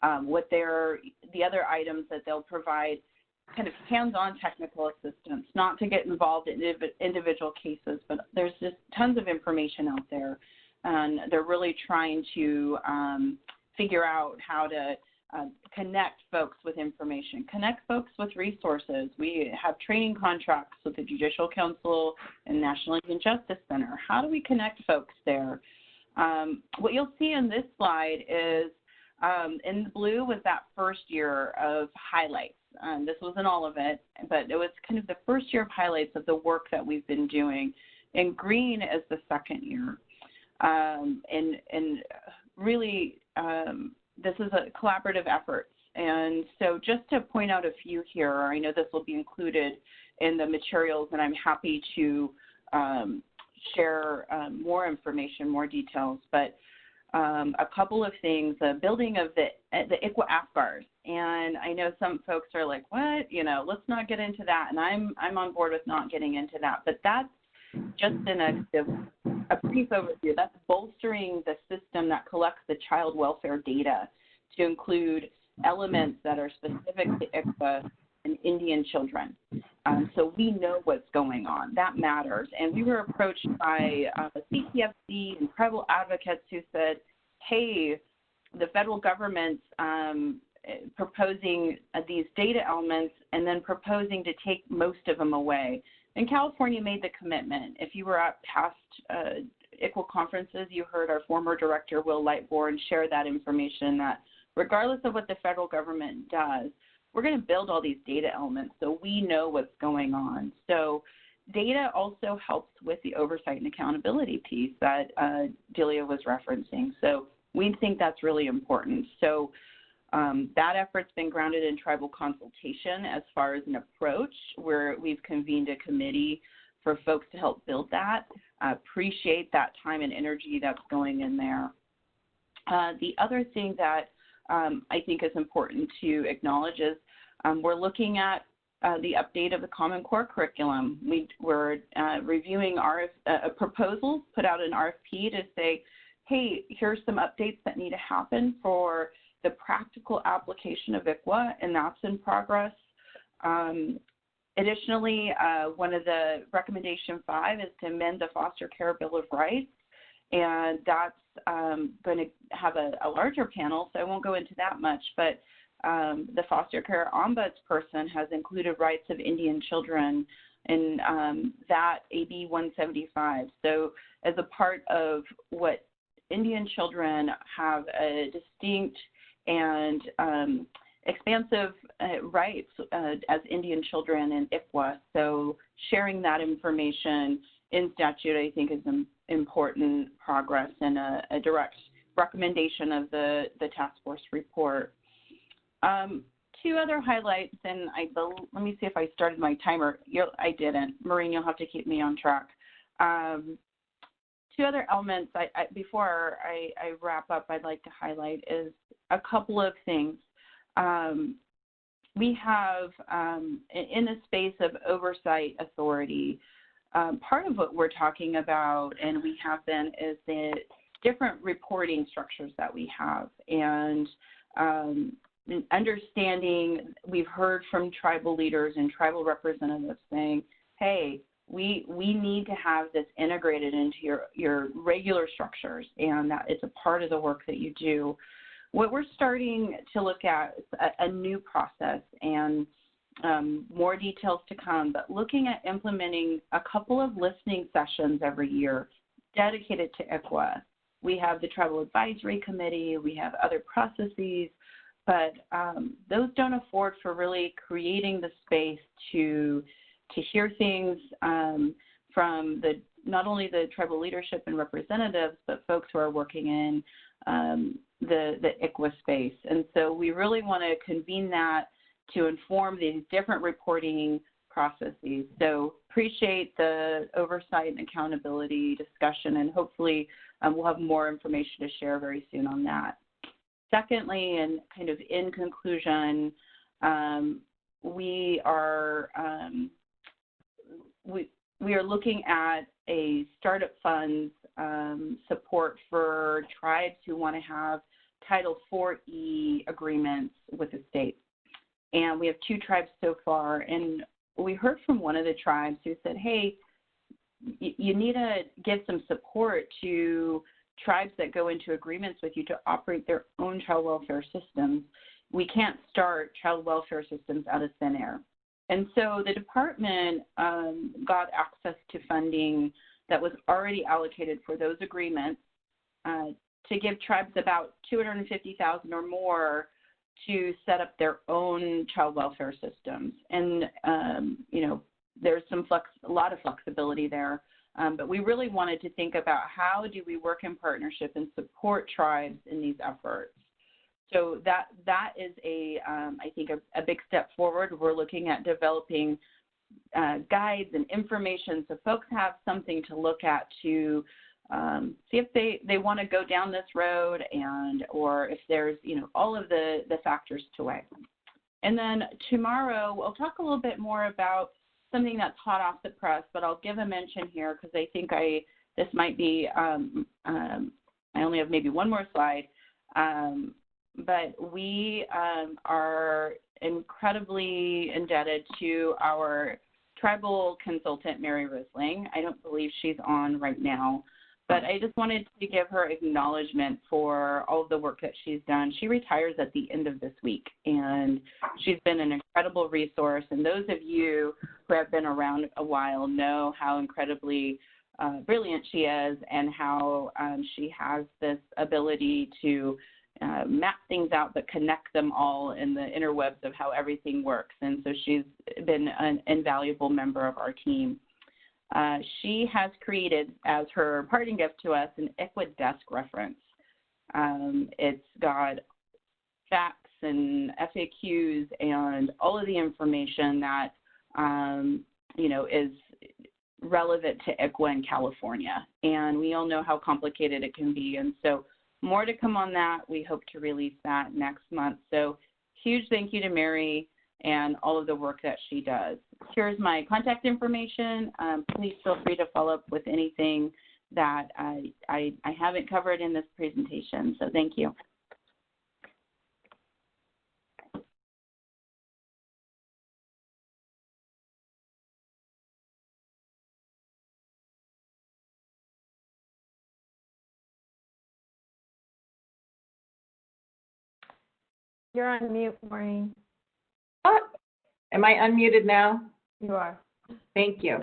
The other items that they'll provide kind of hands-on technical assistance, not to get involved in individual cases, but there's just tons of information out there. And they're really trying to figure out how to connect folks with information, connect folks with resources. We have training contracts with the Judicial Council and National Indian Justice Center. How do we connect folks there? What you'll see in this slide is in the blue was that first year of highlights. This wasn't all of it, but it was kind of the first year of highlights of the work that we've been doing. and green is the second year. And really, this is a collaborative effort. And so just to point out a few here, I know this will be included in the materials, and I'm happy to share more information, more details, but a couple of things, the building of the ICWA AFGARs. And I know some folks are like, what, let's not get into that. And I'm on board with not getting into that, but that's just in a brief overview. That's bolstering the system that collects the child welfare data to include elements that are specific to ICWA and Indian children. So we know what's going on. That matters. And we were approached by CTFC and tribal advocates who said, hey, the federal government's proposing these data elements and then proposing to take most of them away. And California made the commitment. If you were at past ICWA conferences, you heard our former director, Will Lightbourne, share that information that regardless of what the federal government does, we're going to build all these data elements so we know what's going on. So data also helps with the oversight and accountability piece that Delia was referencing. So we think that's really important. So that effort's been grounded in tribal consultation as far as an approach, where we've convened a committee for folks to help build that. Appreciate that time and energy that's going in there. The other thing that I think is important to acknowledge is we're looking at the update of the Common Core curriculum. We're reviewing proposals, put out an RFP to say, hey, here's some updates that need to happen for the practical application of ICWA, and that's in progress. Additionally, one of the recommendation 5 is to amend the Foster Care Bill of Rights, and that's going to have a larger panel, so I won't go into that much, but the foster care ombudsperson has included rights of Indian children in that AB 175. So as a part of what Indian children have a distinct and expansive rights as Indian children in ICWA. So sharing that information in statute, I think, is important progress and a direct recommendation of the task force report. 2 other highlights, and let me see if I started my timer. I didn't. Maureen, you'll have to keep me on track. 2 other elements before I wrap up I'd like to highlight is a couple of things. We have, in the space of oversight authority, part of what we're talking about, and we have been, is the different reporting structures that we have. And understanding, we've heard from tribal leaders and tribal representatives saying, hey, we need to have this integrated into your regular structures, and that it's a part of the work that you do. What we're starting to look at is a new process, and more details to come, but looking at implementing a couple of listening sessions every year dedicated to ICWA. We have the Tribal Advisory Committee, we have other processes, but those don't afford for really creating the space to hear things from not only the tribal leadership and representatives, but folks who are working in the ICWA space. And so we really want to convene that to inform these different reporting processes. So appreciate the oversight and accountability discussion, and hopefully we'll have more information to share very soon on that. Secondly, and kind of in conclusion, we are looking at a startup funds support for tribes who want to have Title IV-E agreements with the state. And we have 2 tribes so far. And we heard from one of the tribes who said, hey, you need to give some support to tribes that go into agreements with you to operate their own child welfare systems. We can't start child welfare systems out of thin air. And so the department got access to funding that was already allocated for those agreements to give tribes about $250,000 or more to set up their own child welfare systems. And, there's a lot of flexibility there. But we really wanted to think about how do we work in partnership and support tribes in these efforts. So that is I think a big step forward. We're looking at developing guides and information so folks have something to look at to see if they want to go down this road or if there's, all of the factors to weigh. And then tomorrow we'll talk a little bit more about something that's hot off the press, but I'll give a mention here because I think this might be, I only have maybe one more slide, but we are incredibly indebted to our tribal consultant, Mary Risling. I don't believe she's on right now, but I just wanted to give her acknowledgement for all of the work that she's done. She retires at the end of this week, and she's been an incredible resource. And those of you who have been around a while know how incredibly brilliant she is and how she has this ability to map things out but connect them all in the interwebs of how everything works. And so she's been an invaluable member of our team. She has created, as her parting gift to us, an ICWA desk reference. It's got facts and FAQs and all of the information that, is relevant to ICWA in California. And we all know how complicated it can be. And so more to come on that. We hope to release that next month. So huge thank you to Mary and all of the work that she does. Here's my contact information. Please feel free to follow up with anything that I haven't covered in this presentation. So thank you. You're on mute, Maureen. Am I unmuted now? You are. Thank you.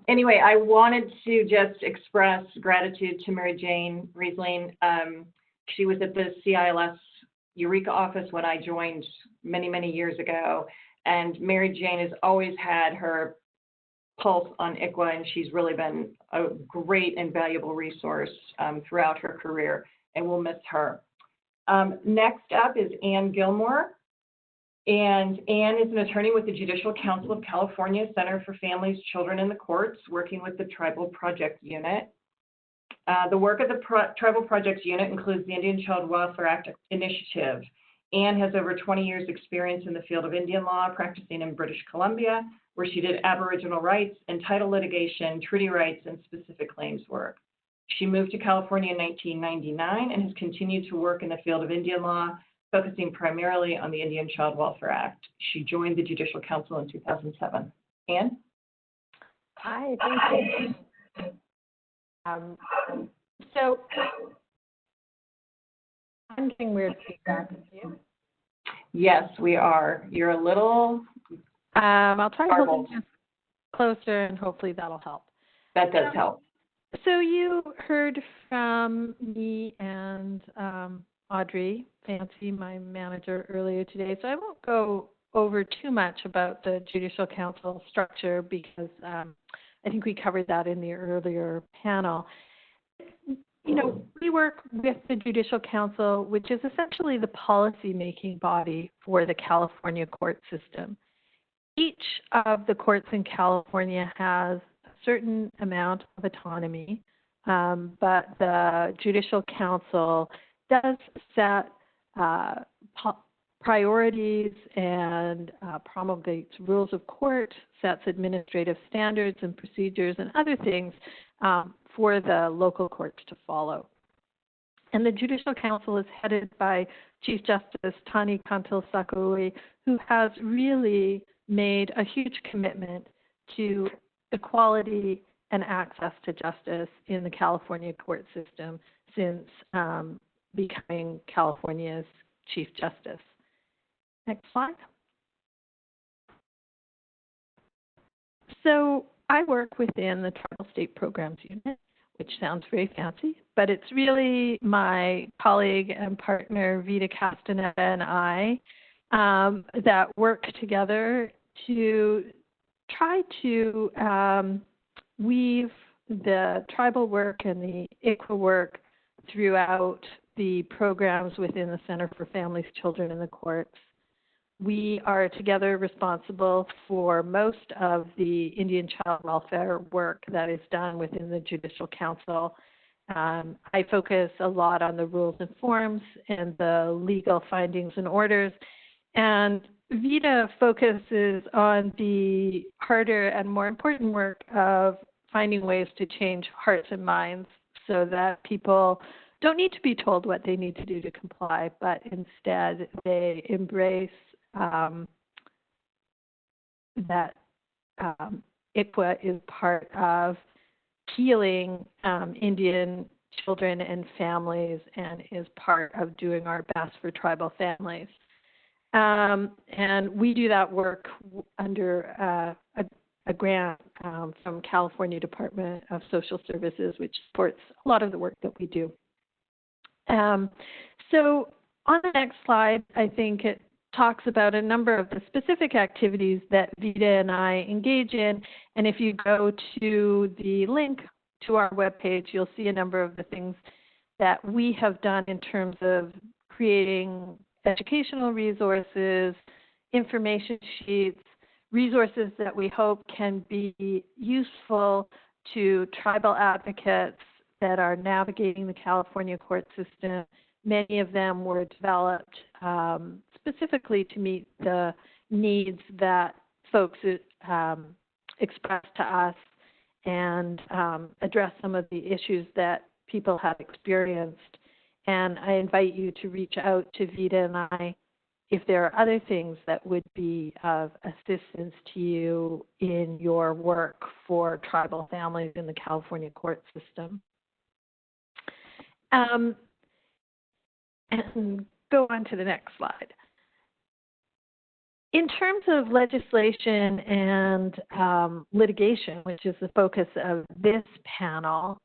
Anyway, I wanted to just express gratitude to Mary Jane Riesling. She was at the CILS Eureka office when I joined many, many years ago. And Mary Jane has always had her pulse on ICWA, and she's really been a great and valuable resource throughout her career, and we'll miss her. Next up is Ann Gilmore. And Ann is an attorney with the Judicial Council of California Center for Families, Children, and the Courts, working with the Tribal Project Unit. The work of the Tribal Projects Unit includes the Indian Child Welfare Act initiative. Ann has over 20 years experience in the field of Indian law, practicing in British Columbia, where she did Aboriginal rights and title litigation, treaty rights, and specific claims work. She moved to California in 1999 and has continued to work in the field of Indian law, focusing primarily on the Indian Child Welfare Act. She joined the Judicial Council in 2007. Ann? Hi, thank you. So I'm getting weird feedback with you. Yes, we are. You're a little I'll try to hold it closer, and hopefully that'll help. That does help. So you heard from me and Audrey Fancy, my manager, earlier today. So I won't go over too much about the Judicial Council structure because I think we covered that in the earlier panel. We work with the Judicial Council, which is essentially the policy-making body for the California court system. Each of the courts in California has a certain amount of autonomy, but the Judicial Council does set priorities and promulgates rules of court, sets administrative standards and procedures and other things for the local courts to follow. And the Judicial Council is headed by Chief Justice Tani Kantil-Sakaui, who has really made a huge commitment to equality and access to justice in the California court system since becoming California's Chief Justice. Next slide. So I work within the Tribal State Programs Unit, which sounds very fancy, but it's really my colleague and partner Vita Castaneda and I that work together to try to weave the tribal work and the ICWA work throughout the programs within the Center for Families, Children, and the Courts. We are together responsible for most of the Indian child welfare work that is done within the Judicial Council. I focus a lot on the rules and forms and the legal findings and orders, and Vida focuses on the harder and more important work of finding ways to change hearts and minds so that people don't need to be told what they need to do to comply, but instead they embrace that ICWA is part of healing Indian children and families and is part of doing our best for tribal families. And we do that work under a grant from California Department of Social Services, which supports a lot of the work that we do. So on the next slide, I think it talks about a number of the specific activities that Vida and I engage in. And if you go to the link to our webpage, you'll see a number of the things that we have done in terms of creating educational resources, information sheets, resources that we hope can be useful to tribal advocates that are navigating the California court system. Many of them were developed specifically to meet the needs that folks express to us and address some of the issues that people have experienced. And I invite you to reach out to Vida and I if there are other things that would be of assistance to you in your work for tribal families in the California court system. And go on to the next slide. In terms of legislation and litigation, which is the focus of this panel,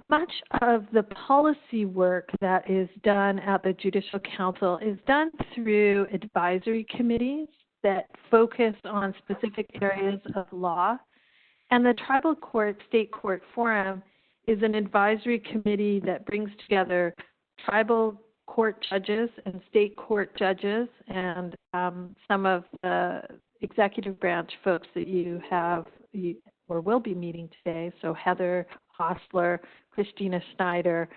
much of the policy work that is done at the Judicial Council is done through advisory committees that focus on specific areas of law. And the Tribal Court State Court Forum is an advisory committee that brings together tribal court judges and state court judges and some of the executive branch folks that you have or will be meeting today. So Heather Hostler, Christina Schneider,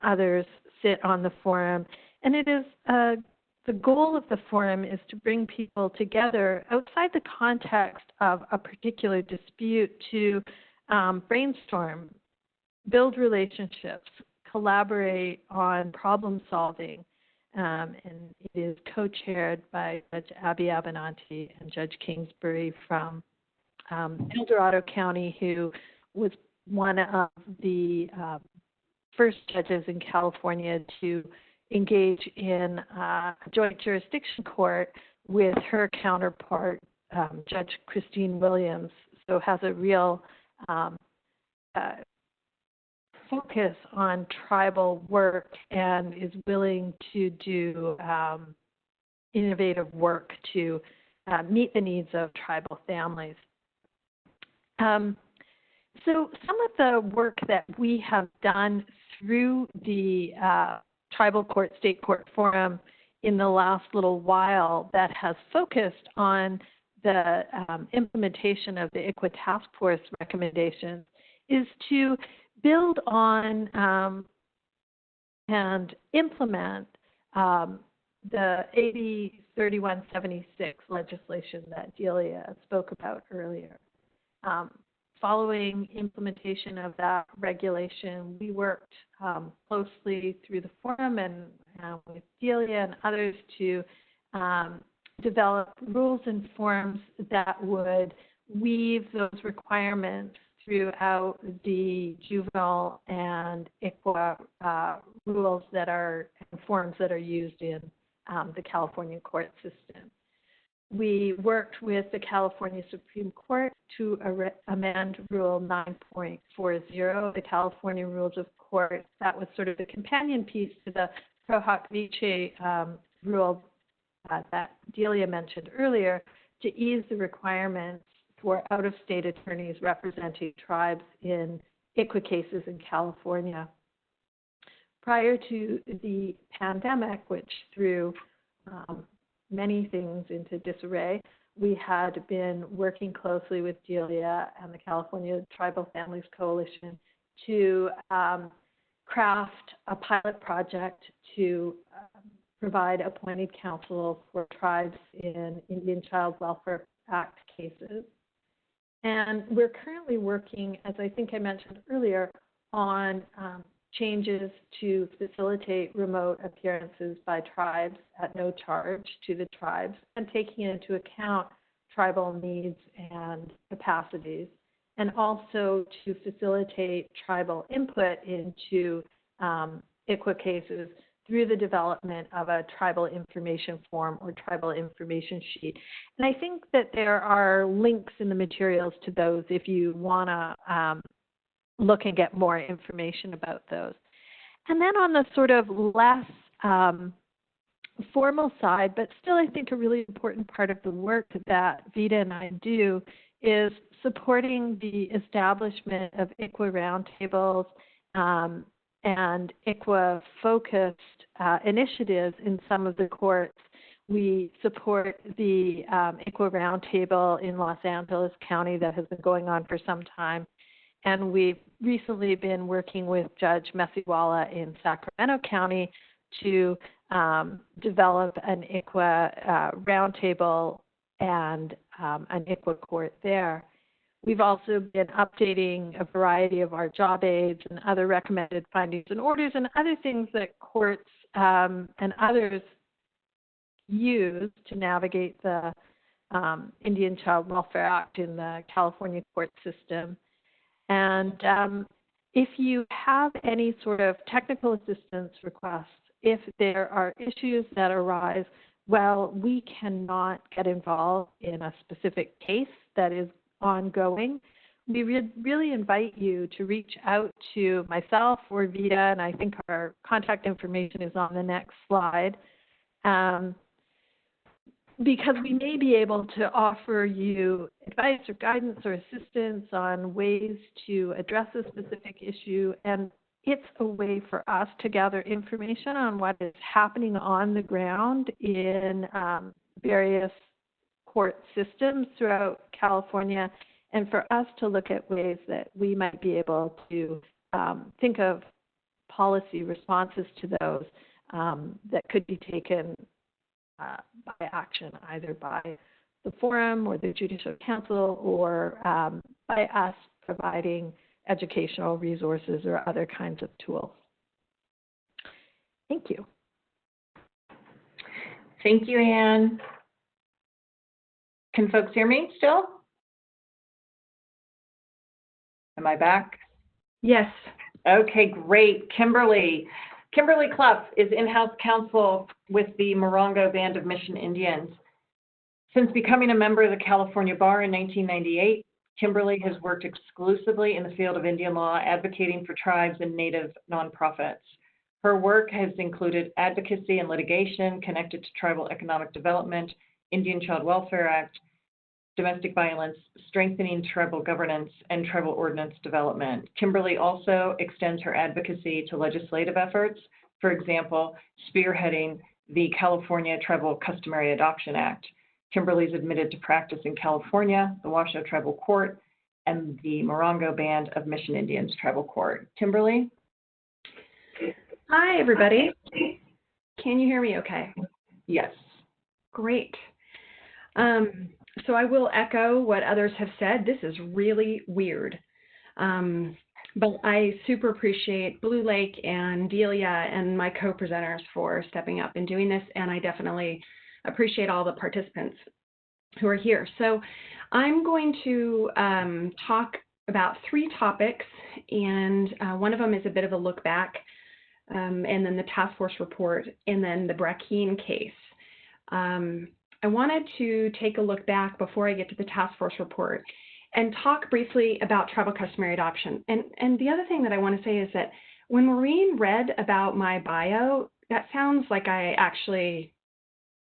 others sit on the forum. And it is the goal of the forum is to bring people together outside the context of a particular dispute to brainstorm, build relationships, collaborate on problem solving. And it is co-chaired by Judge Abby Abenanti and Judge Kingsbury from El Dorado County, who was one of the first judges in California to engage in a joint jurisdiction court with her counterpart, Judge Christine Williams, so has a real focus on tribal work and is willing to do innovative work to meet the needs of tribal families. So some of the work that we have done through the Tribal Court State Court Forum in the last little while that has focused on the implementation of the ICWA Task Force recommendations is to build on and implement the AB 3176 legislation that Delia spoke about earlier. Following implementation of that regulation, we worked closely through the forum and with Delia and others to develop rules and forms that would weave those requirements throughout the juvenile and ICWA rules that are and forms that are used in the California court system. We worked with the California Supreme Court to amend Rule 9.40 of the California Rules of Court. That was sort of the companion piece to the Pro Hoc Vice rule that Delia mentioned earlier to ease the requirements for out-of-state attorneys representing tribes in ICWA cases in California. Prior to the pandemic, which threw many things into disarray, we had been working closely with Delia and the California Tribal Families Coalition to craft a pilot project to provide appointed counsel for tribes in Indian Child Welfare Act cases. And we're currently working, as I think I mentioned earlier, on changes to facilitate remote appearances by tribes at no charge to the tribes, and taking into account tribal needs and capacities, and also to facilitate tribal input into ICWA cases through the development of a tribal information form or tribal information sheet. And I think that there are links in the materials to those if you want to look and get more information about those. And then on the sort of less formal side, but still I think a really important part of the work that Vida and I do is supporting the establishment of ICWA roundtables and ICWA-focused initiatives in some of the courts. We support the ICWA roundtable in Los Angeles County that has been going on for some time. And we've recently been working with Judge Mesiwala in Sacramento County to develop an ICWA roundtable and an ICWA court there. We've also been updating a variety of our job aids and other recommended findings and orders and other things that courts and others use to navigate the Indian Child Welfare Act in the California court system. And if you have any sort of technical assistance requests, if there are issues that arise, well, we cannot get involved in a specific case that is ongoing, we really invite you to reach out to myself or Vida, and I think our contact information is on the next slide, because we may be able to offer you advice or guidance or assistance on ways to address a specific issue. And it's a way for us to gather information on what is happening on the ground in various court systems throughout California, and for us to look at ways that we might be able to think of policy responses to those that could be taken by action, either by the forum or the Judicial Council, or by us providing educational resources or other kinds of tools. Thank you. Thank you, Anne. Can folks hear me still? Am I back? Yes. Okay, great. Kimberly Clough is in-house counsel with the Morongo Band of Mission Indians. Since becoming a member of the California Bar in 1998, Kimberly has worked exclusively in the field of Indian law, advocating for tribes and Native nonprofits. Her work has included advocacy and litigation connected to tribal economic development, Indian Child Welfare Act, domestic violence, strengthening tribal governance, and tribal ordinance development. Kimberly also extends her advocacy to legislative efforts, for example, spearheading the California Tribal Customary Adoption Act. Kimberly is admitted to practice in California, the Washoe Tribal Court, and the Morongo Band of Mission Indians Tribal Court. Kimberly? Hi, everybody. Can you hear me okay? Yes. Great. So I will echo what others have said. This is really weird. But I super appreciate Blue Lake and Delia and my co-presenters for stepping up and doing this, and I definitely appreciate all the participants who are here. So I'm going to talk about 3 topics, and one of them is a bit of a look back, and then the task force report, and then the Brackeen case. I wanted to take a look back before I get to the task force report and talk briefly about tribal customary adoption. And the other thing that I want to say is that when Maureen read about my bio, that sounds like I actually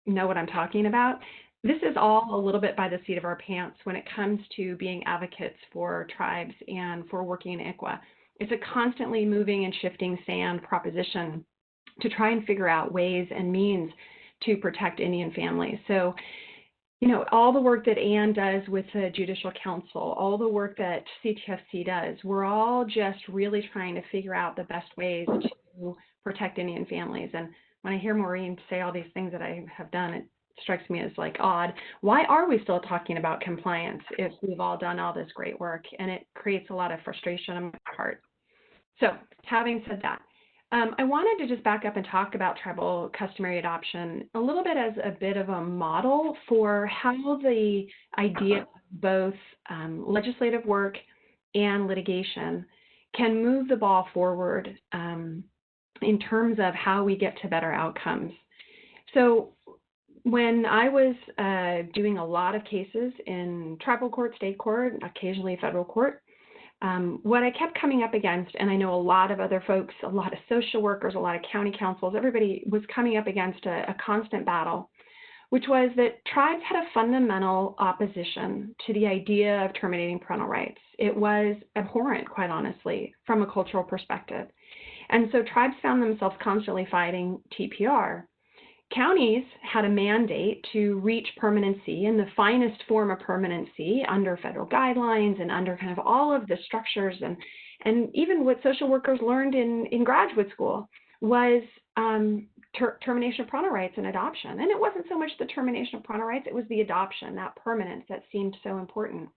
know what I'm talking about. this is all a little bit by the seat of our pants when it comes to being advocates for tribes and for working in ICWA. It's a constantly moving and shifting sand proposition to try and figure out ways and means to protect Indian families. So, you know, all the work that Anne does with the Judicial Council, all the work that CTFC does, we're all just really trying to figure out the best ways to protect Indian families. And when I hear Maureen say all these things that I have done, it strikes me as like odd. Why are we still talking about compliance if we've all done all this great work? And it creates a lot of frustration in my heart. So having said that, I wanted to just back up and talk about tribal customary adoption a little bit as a bit of a model for how the idea of both legislative work and litigation can move the ball forward in terms of how we get to better outcomes. So when I was doing a lot of cases in tribal court, state court, occasionally federal court, what I kept coming up against, and I know a lot of other folks, a lot of social workers, a lot of county councils, everybody was coming up against a constant battle, which was that tribes had a fundamental opposition to the idea of terminating parental rights. It was abhorrent, quite honestly, from a cultural perspective. And so tribes found themselves constantly fighting TPR. Counties had a mandate to reach permanency in the finest form of permanency under federal guidelines and under kind of all of the structures and even what social workers learned in graduate school was termination of parental rights and adoption. And it wasn't so much the termination of parental rights, it was the adoption, that permanence that seemed so important.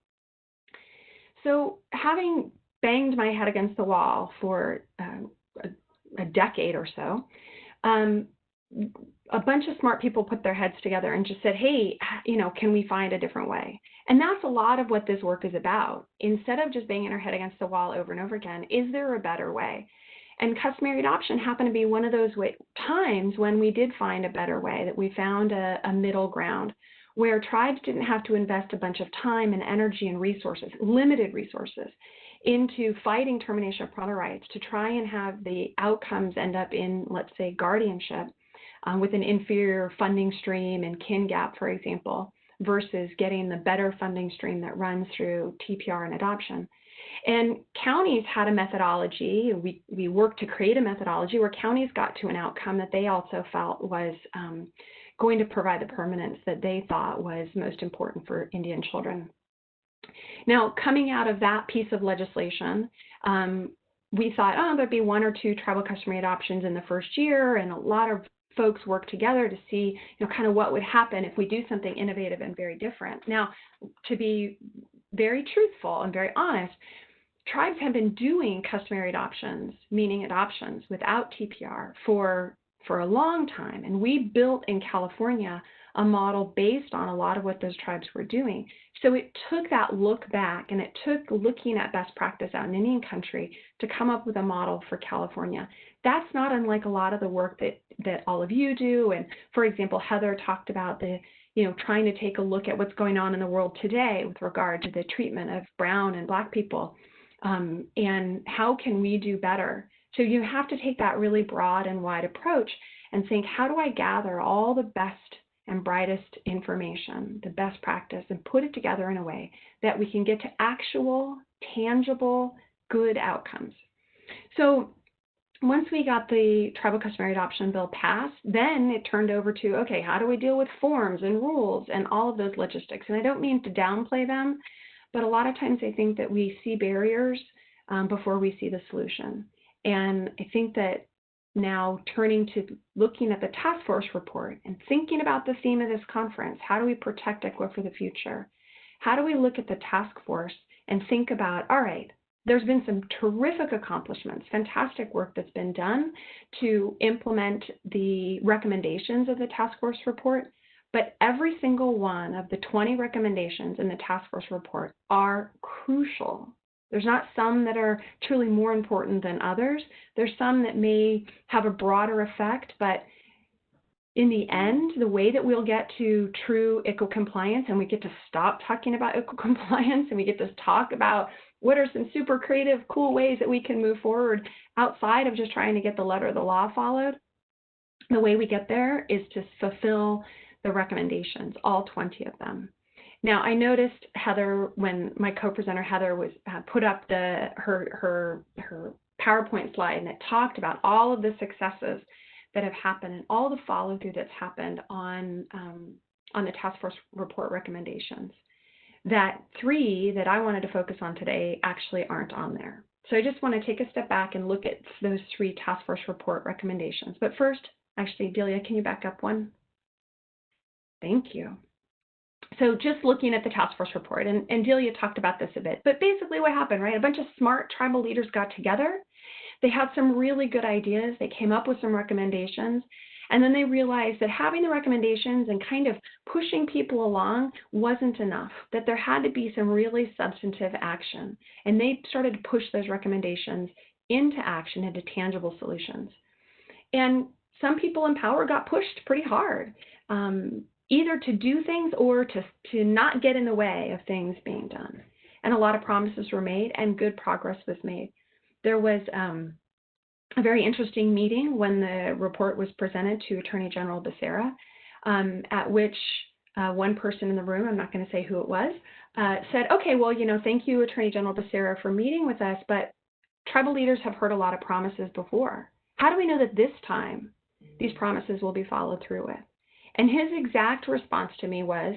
So having banged my head against the wall for a decade or so, a bunch of smart people put their heads together and just said, hey, you know, can we find a different way? And that's a lot of what this work is about. Instead of just banging our head against the wall over and over again, is there a better way? And customary adoption happened to be one of those times when we did find a better way, that we found a middle ground where tribes didn't have to invest a bunch of time and energy and resources, limited resources, into fighting termination of parental rights to try and have the outcomes end up in, let's say, guardianship with an inferior funding stream and kin gap, for example, versus getting the better funding stream that runs through TPR and adoption. And counties had a methodology. We worked to create a methodology where counties got to an outcome that they also felt was going to provide the permanence that they thought was most important for Indian children. Now, coming out of that piece of legislation, we thought, oh, there'd be one or two tribal customary adoptions in the first year, and a lot of folks work together to see, you know, kind of what would happen if we do something innovative and very different. Now, to be very truthful and very honest, tribes have been doing customary adoptions, meaning adoptions without TPR for a long time. And we built in California a model based on a lot of what those tribes were doing. So it took that look back, and it took looking at best practice out in Indian country to come up with a model for California. That's not unlike a lot of the work that all of you do. And for example, Heather talked about trying to take a look at what's going on in the world today with regard to the treatment of brown and Black people, and how can we do better? So you have to take that really broad and wide approach and think, how do I gather all the best and brightest information, the best practice, and put it together in a way that we can get to actual, tangible, good outcomes. So once we got the Tribal Customary Adoption Bill passed, then it turned over to, okay, how do we deal with forms and rules and all of those logistics? And I don't mean to downplay them, but a lot of times I think that we see barriers before we see the solution. And I think that now turning to looking at the task force report and thinking about the theme of this conference, how do we protect ICWA for the future? How do we look at the task force and think about, all right, there's been some terrific accomplishments, fantastic work that's been done to implement the recommendations of the task force report, but every single one of the 20 recommendations in the task force report are crucial. There's not some that are truly more important than others. There's some that may have a broader effect, but in the end, the way that we'll get to true ICWA compliance, and we get to stop talking about ICWA compliance, and we get to talk about what are some super creative, cool ways that we can move forward outside of just trying to get the letter of the law followed, the way we get there is to fulfill the recommendations, all 20 of them. Now, I noticed Heather, when my co-presenter Heather was put up her PowerPoint slide, and it talked about all of the successes that have happened and all the follow-through that's happened on the task force report recommendations. That 3 that I wanted to focus on today actually aren't on there. So I just want to take a step back and look at those 3 task force report recommendations. But first, actually, Delia, can you back up one? Thank you. So just looking at the task force report, and Delia talked about this a bit, but basically what happened, right? A bunch of smart tribal leaders got together. They had some really good ideas. They came up with some recommendations. And then they realized that having the recommendations and kind of pushing people along wasn't enough, that there had to be some really substantive action. And they started to push those recommendations into action, into tangible solutions. And some people in power got pushed pretty hard, either to do things or to not get in the way of things being done. And a lot of promises were made and good progress was made. There was a very interesting meeting when the report was presented to Attorney General Becerra, at which one person in the room, I'm not going to say who it was, said, okay, well, thank you, Attorney General Becerra, for meeting with us, but tribal leaders have heard a lot of promises before. How do we know that this time these promises will be followed through with? And his exact response to me was,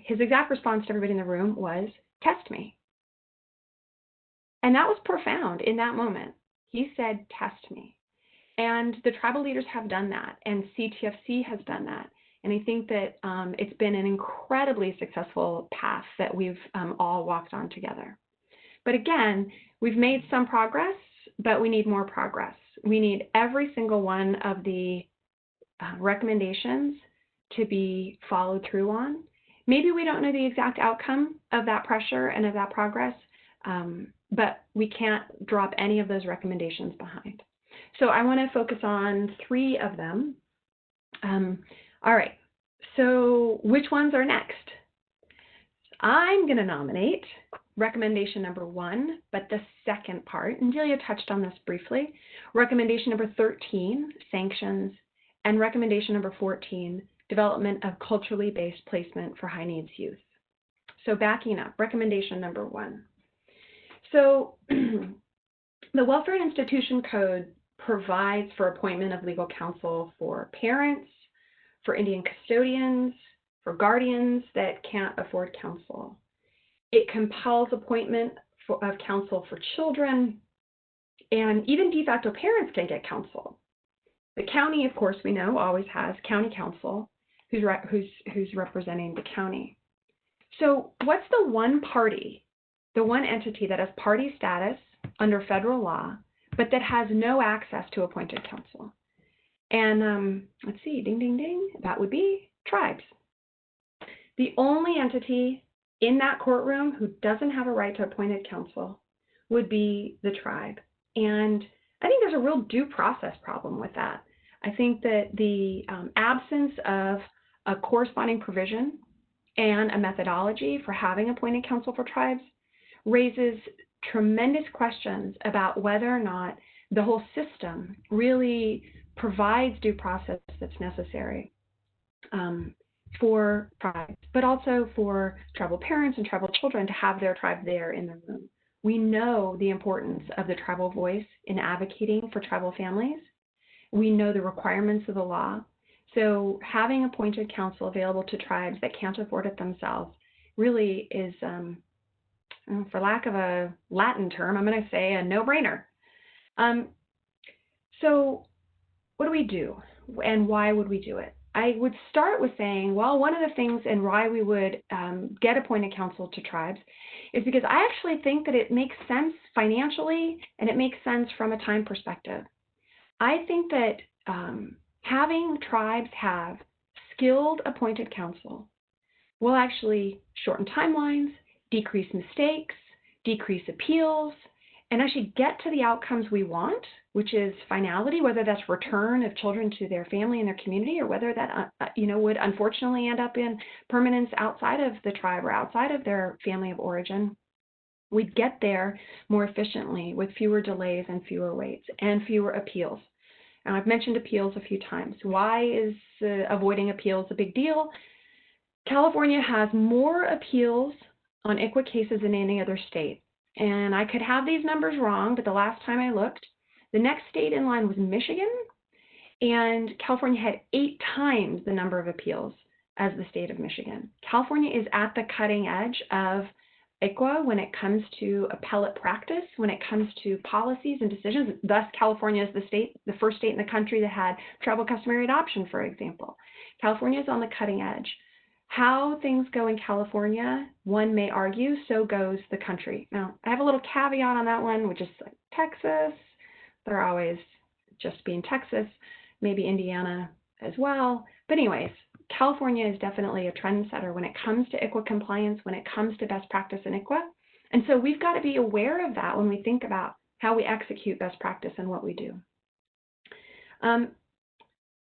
his exact response to everybody in the room was, test me. And that was profound in that moment. He said, test me. And the tribal leaders have done that, and CTFC has done that. And I think that it's been an incredibly successful path that we've all walked on together. But again, we've made some progress, but we need more progress. We need every single one of the recommendations to be followed through on. Maybe we don't know the exact outcome of that pressure and of that progress, but we can't drop any of those recommendations behind. So I want to focus on 3 of them. All right, so which ones are next? I'm going to nominate recommendation number 1, but the second part, and Delia touched on this briefly, recommendation number 13, sanctions, and recommendation number 14, development of culturally based placement for high needs youth. So backing up, recommendation number 1. So the Welfare and Institution Code provides for appointment of legal counsel for parents, for Indian custodians, for guardians that can't afford counsel. It compels appointment of counsel for children, and even de facto parents can get counsel. The county, of course, we know, always has county counsel who's representing the county. So what's the one party, the one entity that has party status under federal law, but that has no access to appointed counsel? And let's see, ding, ding, ding, that would be tribes. The only entity in that courtroom who doesn't have a right to appointed counsel would be the tribe. And I think there's a real due process problem with that. I think that the absence of a corresponding provision and a methodology for having appointed counsel for tribes raises tremendous questions about whether or not the whole system really provides due process that's necessary for tribes, but also for tribal parents and tribal children to have their tribe there in the room. We know the importance of the tribal voice in advocating for tribal families. We know the requirements of the law. So having appointed counsel available to tribes that can't afford it themselves really is, for lack of a Latin term, I'm going to say a no-brainer. So what do we do, and why would we do it? I would start with saying, well, one of the things and why we would get appointed counsel to tribes is because I actually think that it makes sense financially and it makes sense from a time perspective. I think that having tribes have skilled appointed counsel will actually shorten timelines, decrease mistakes, decrease appeals, and actually get to the outcomes we want, which is finality, whether that's return of children to their family and their community, or whether that would unfortunately end up in permanence outside of the tribe or outside of their family of origin. We'd get there more efficiently with fewer delays and fewer waits and fewer appeals. Now, I've mentioned appeals a few times. Why is avoiding appeals a big deal? California has more appeals on ICWA cases than any other state. And I could have these numbers wrong, but the last time I looked, the next state in line was Michigan, and California had 8 times the number of appeals as the state of Michigan. California is at the cutting edge of ICWA when it comes to appellate practice, when it comes to policies and decisions. Thus, California is the first state in the country that had tribal customary adoption, for example. California is on the cutting edge. How things go in California, one may argue, so goes the country. Now, I have a little caveat on that one, which is like Texas. They're always just being Texas, maybe Indiana as well. But anyways, California is definitely a trendsetter when it comes to ICWA compliance, when it comes to best practice in ICWA. And so we've got to be aware of that when we think about how we execute best practice and what we do.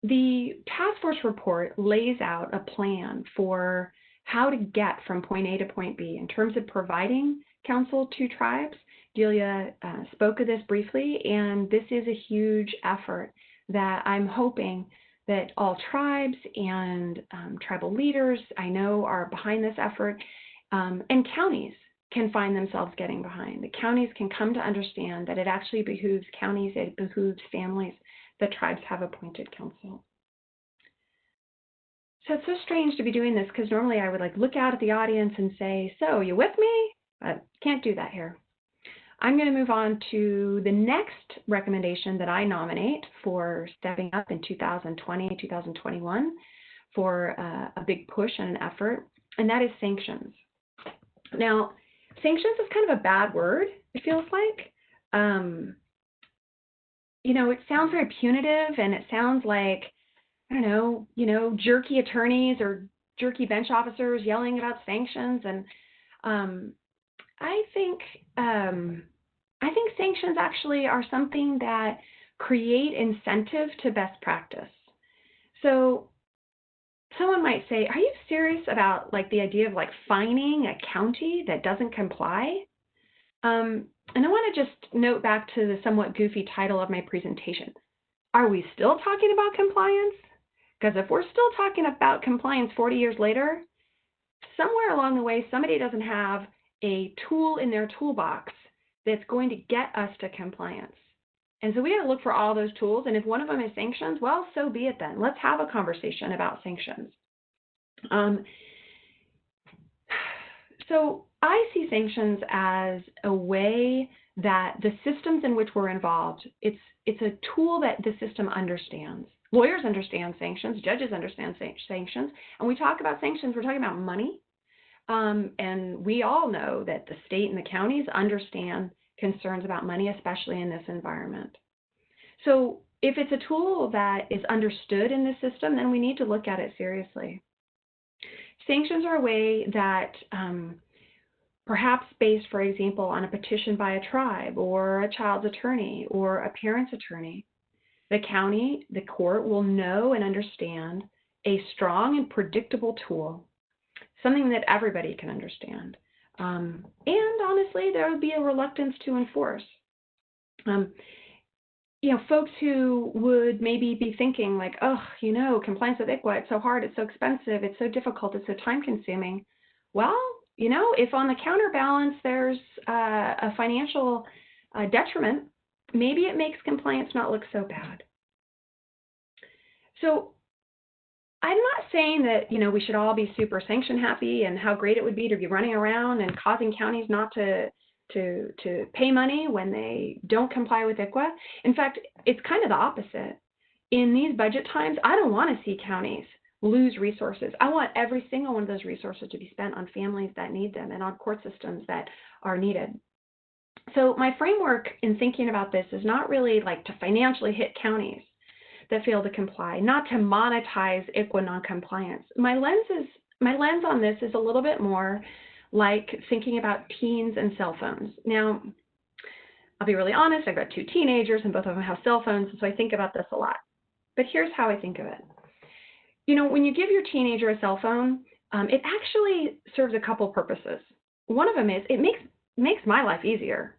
The task force report lays out a plan for how to get from point A to point B in terms of providing counsel to tribes. Delia spoke of this briefly, and this is a huge effort that I'm hoping that all tribes and tribal leaders I know are behind this effort, and counties can find themselves getting behind. The counties can come to understand that it actually behooves counties, it behooves families that tribes have appointed counsel. So it's so strange to be doing this because normally I would like look out at the audience and say, so you with me? But can't do that here. I'm going to move on to the next recommendation that I nominate for stepping up in 2020, 2021 for a big push and an effort, and that is sanctions. Now, sanctions is kind of a bad word, it feels like. You know, it sounds very punitive, and it sounds like, I don't know, jerky attorneys or jerky bench officers yelling about sanctions. And I think sanctions actually are something that create incentive to best practice. So someone might say, are you serious about like the idea of like fining a county that doesn't comply? And I want to just note back to the somewhat goofy title of my presentation. Are we still talking about compliance? Because if we're still talking about compliance 40 years later, somewhere along the way, somebody doesn't have a tool in their toolbox that's going to get us to compliance. And so we got to look for all those tools. And if one of them is sanctions, well, so be it then. Let's have a conversation about sanctions. So I see sanctions as a way that the systems in which we're involved, it's a tool that the system understands. Lawyers understand sanctions, judges understand sanctions, and we talk about sanctions, we're talking about money. And we all know that the state and the counties understand concerns about money, especially in this environment. So if it's a tool that is understood in the system, then we need to look at it seriously. Sanctions are a way that perhaps based, for example, on a petition by a tribe or a child's attorney or a parent's attorney, the county, the court will know and understand a strong and predictable tool, something that everybody can understand. And honestly, there would be a reluctance to enforce. Folks who would maybe be thinking like, oh, compliance with ICWA, it's so hard, it's so expensive, it's so difficult, it's so time consuming. Well, if on the counterbalance there's a financial detriment, maybe it makes compliance not look so bad. So I'm not saying that, we should all be super sanction happy and how great it would be to be running around and causing counties not to pay money when they don't comply with ICWA. In fact, it's kind of the opposite. In these budget times, I don't want to see counties lose resources. I want every single one of those resources to be spent on families that need them and on court systems that are needed. So my framework in thinking about this is not really like to financially hit counties that fail to comply, not to monetize ICWA noncompliance. My lens on this is a little bit more like thinking about teens and cell phones. Now, I'll be really honest, I've got 2 teenagers and both of them have cell phones, so I think about this a lot. But here's how I think of it. When you give your teenager a cell phone, it actually serves a couple purposes. One of them is it makes my life easier.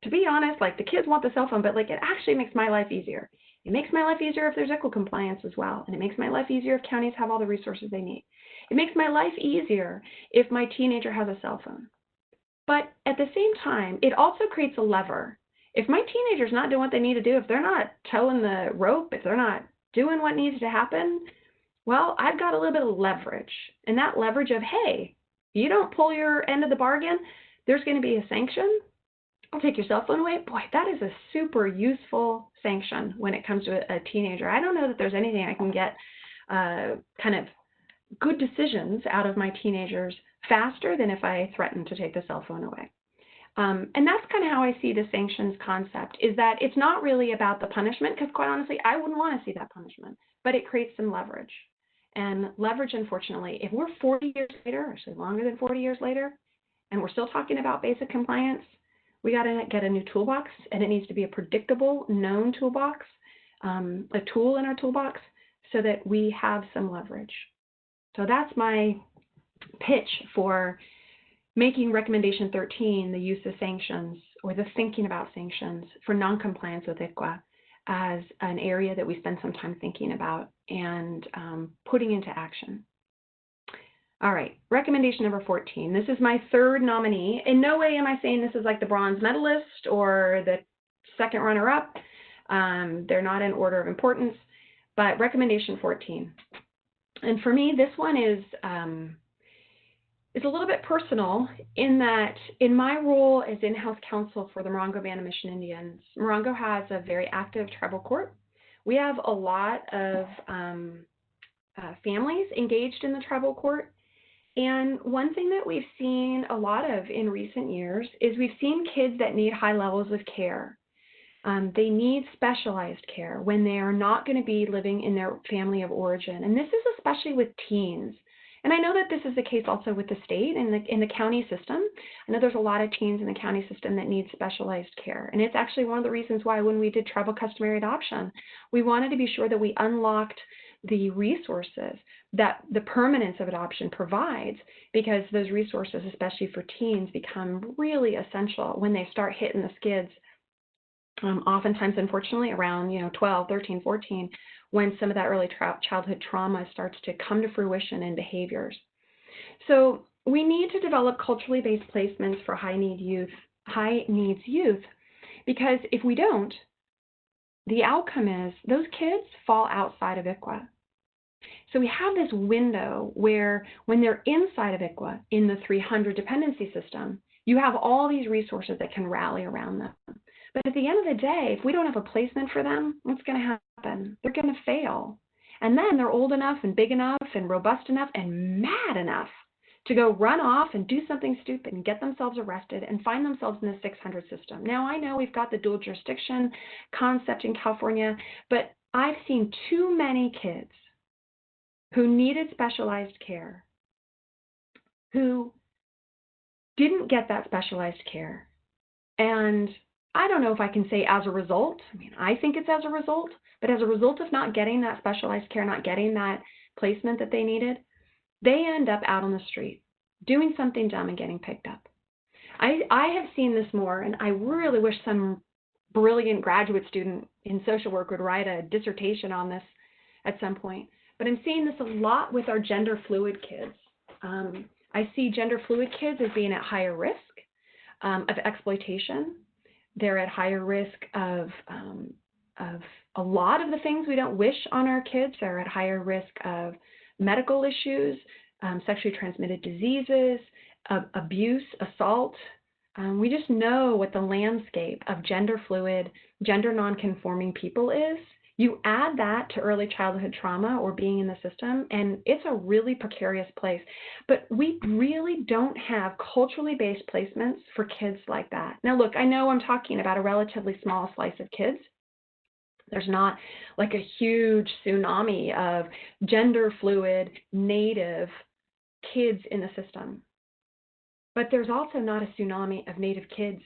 to be honest, like the kids want the cell phone, but like it actually makes my life easier. It makes my life easier if there's ICWA compliance as well. And it makes my life easier if counties have all the resources they need. It makes my life easier if my teenager has a cell phone. But at the same time, it also creates a lever. If my teenager's not doing what they need to do, if they're not towing the rope, if they're not doing what needs to happen, well, I've got a little bit of leverage. And that leverage of, hey, you don't pull your end of the bargain, there's going to be a sanction. I'll take your cell phone away. Boy, that is a super useful sanction when it comes to a teenager. I don't know that there's anything I can get kind of good decisions out of my teenagers faster than if I threaten to take the cell phone away. And that's kind of how I see the sanctions concept, is that it's not really about the punishment, because quite honestly, I wouldn't want to see that punishment, but it creates some leverage. And leverage, unfortunately, if we're 40 years later, actually longer than 40 years later, and we're still talking about basic compliance, we got to get a new toolbox, and it needs to be a predictable, known toolbox, a tool in our toolbox, so that we have some leverage. So that's my pitch for making recommendation 13, the use of sanctions, or the thinking about sanctions for noncompliance with ICWA, as an area that we spend some time thinking about and putting into action. All right, recommendation number 14. This is my third nominee. In no way am I saying this is like the bronze medalist or the second runner-up. They're not in order of importance, but recommendation 14. And for me, this one is a little bit personal in that in my role as in-house counsel for the Morongo Band of Mission Indians, Morongo has a very active tribal court. We have a lot of families engaged in the tribal court. And one thing that we've seen a lot of in recent years is we've seen kids that need high levels of care. They need specialized care when they are not going to be living in their family of origin. And this is especially with teens. And I know that this is the case also with the state and in the county system. I know there's a lot of teens in the county system that need specialized care. And it's actually one of the reasons why when we did tribal customary adoption, we wanted to be sure that we unlocked the resources that the permanence of adoption provides, because those resources, especially for teens, become really essential when they start hitting the skids. Oftentimes, unfortunately, around 12, 13, 14, when some of that early childhood trauma starts to come to fruition in behaviors. So we need to develop culturally based placements for high needs youth, because if we don't, the outcome is those kids fall outside of ICWA. So we have this window where when they're inside of ICWA in the 300 dependency system, you have all these resources that can rally around them. But at the end of the day, if we don't have a placement for them, what's going to happen? They're going to fail. And then they're old enough and big enough and robust enough and mad enough to go run off and do something stupid and get themselves arrested and find themselves in the 600 system. Now, I know we've got the dual jurisdiction concept in California, but I've seen too many kids who needed specialized care, who didn't get that specialized care. And I don't know if I can say as a result. I mean, I think it's as a result, but as a result of not getting that specialized care, not getting that placement that they needed, they end up out on the street doing something dumb and getting picked up. I have seen this more, and I really wish some brilliant graduate student in social work would write a dissertation on this at some point. But I'm seeing this a lot with our gender fluid kids. I see gender fluid kids as being at higher risk of exploitation. They're at higher risk of a lot of the things we don't wish on our kids. They're at higher risk of medical issues, sexually transmitted diseases, abuse, assault. We just know what the landscape of gender fluid, gender nonconforming people is. You add that to early childhood trauma or being in the system, and it's a really precarious place. But we really don't have culturally based placements for kids like that. Now, look, I know I'm talking about a relatively small slice of kids. There's not like a huge tsunami of gender fluid, native kids in the system. But there's also not a tsunami of native kids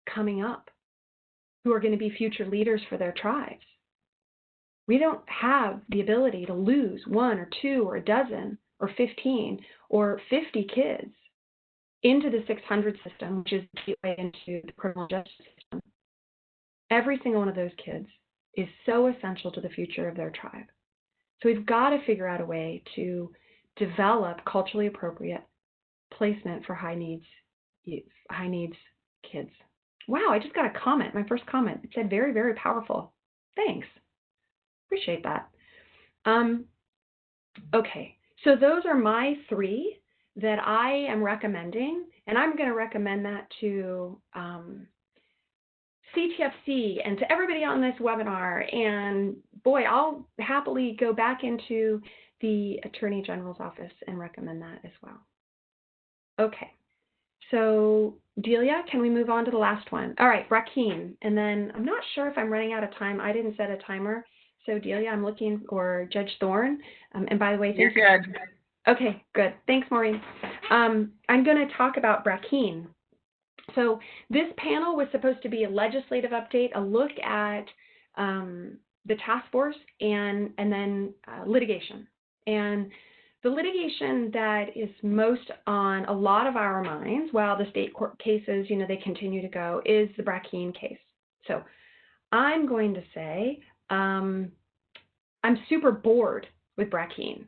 coming up who are going to be future leaders for their tribes. We don't have the ability to lose 1 or 2 or a dozen or 15 or 50 kids into the 600 system, which is the gateway into the criminal justice system, every single one of those kids is so essential to the future of their tribe. So we've got to figure out a way to develop culturally appropriate placement for high needs kids. Wow, I just got a comment, my first comment. It said very, very powerful. Thanks. Appreciate that. Okay, so those are my 3 that I am recommending, and I'm going to recommend that to CTFC and to everybody on this webinar. And boy, I'll happily go back into the Attorney General's office and recommend that as well. Okay, so Delia, can we move on to the last one? All right, Rakeem, and then I'm not sure if I'm running out of time. I didn't set a timer. So Delia, I'm looking for Judge Thorne. And by the way, you're good. Okay, good. Thanks, Maureen. I'm going to talk about Rakeem. So this panel was supposed to be a legislative update, a look at the task force, and then litigation. And the litigation that is most on a lot of our minds, while the state court cases, they continue to go, is the Rakeem case. So I'm going to say I'm super bored with Rakeem.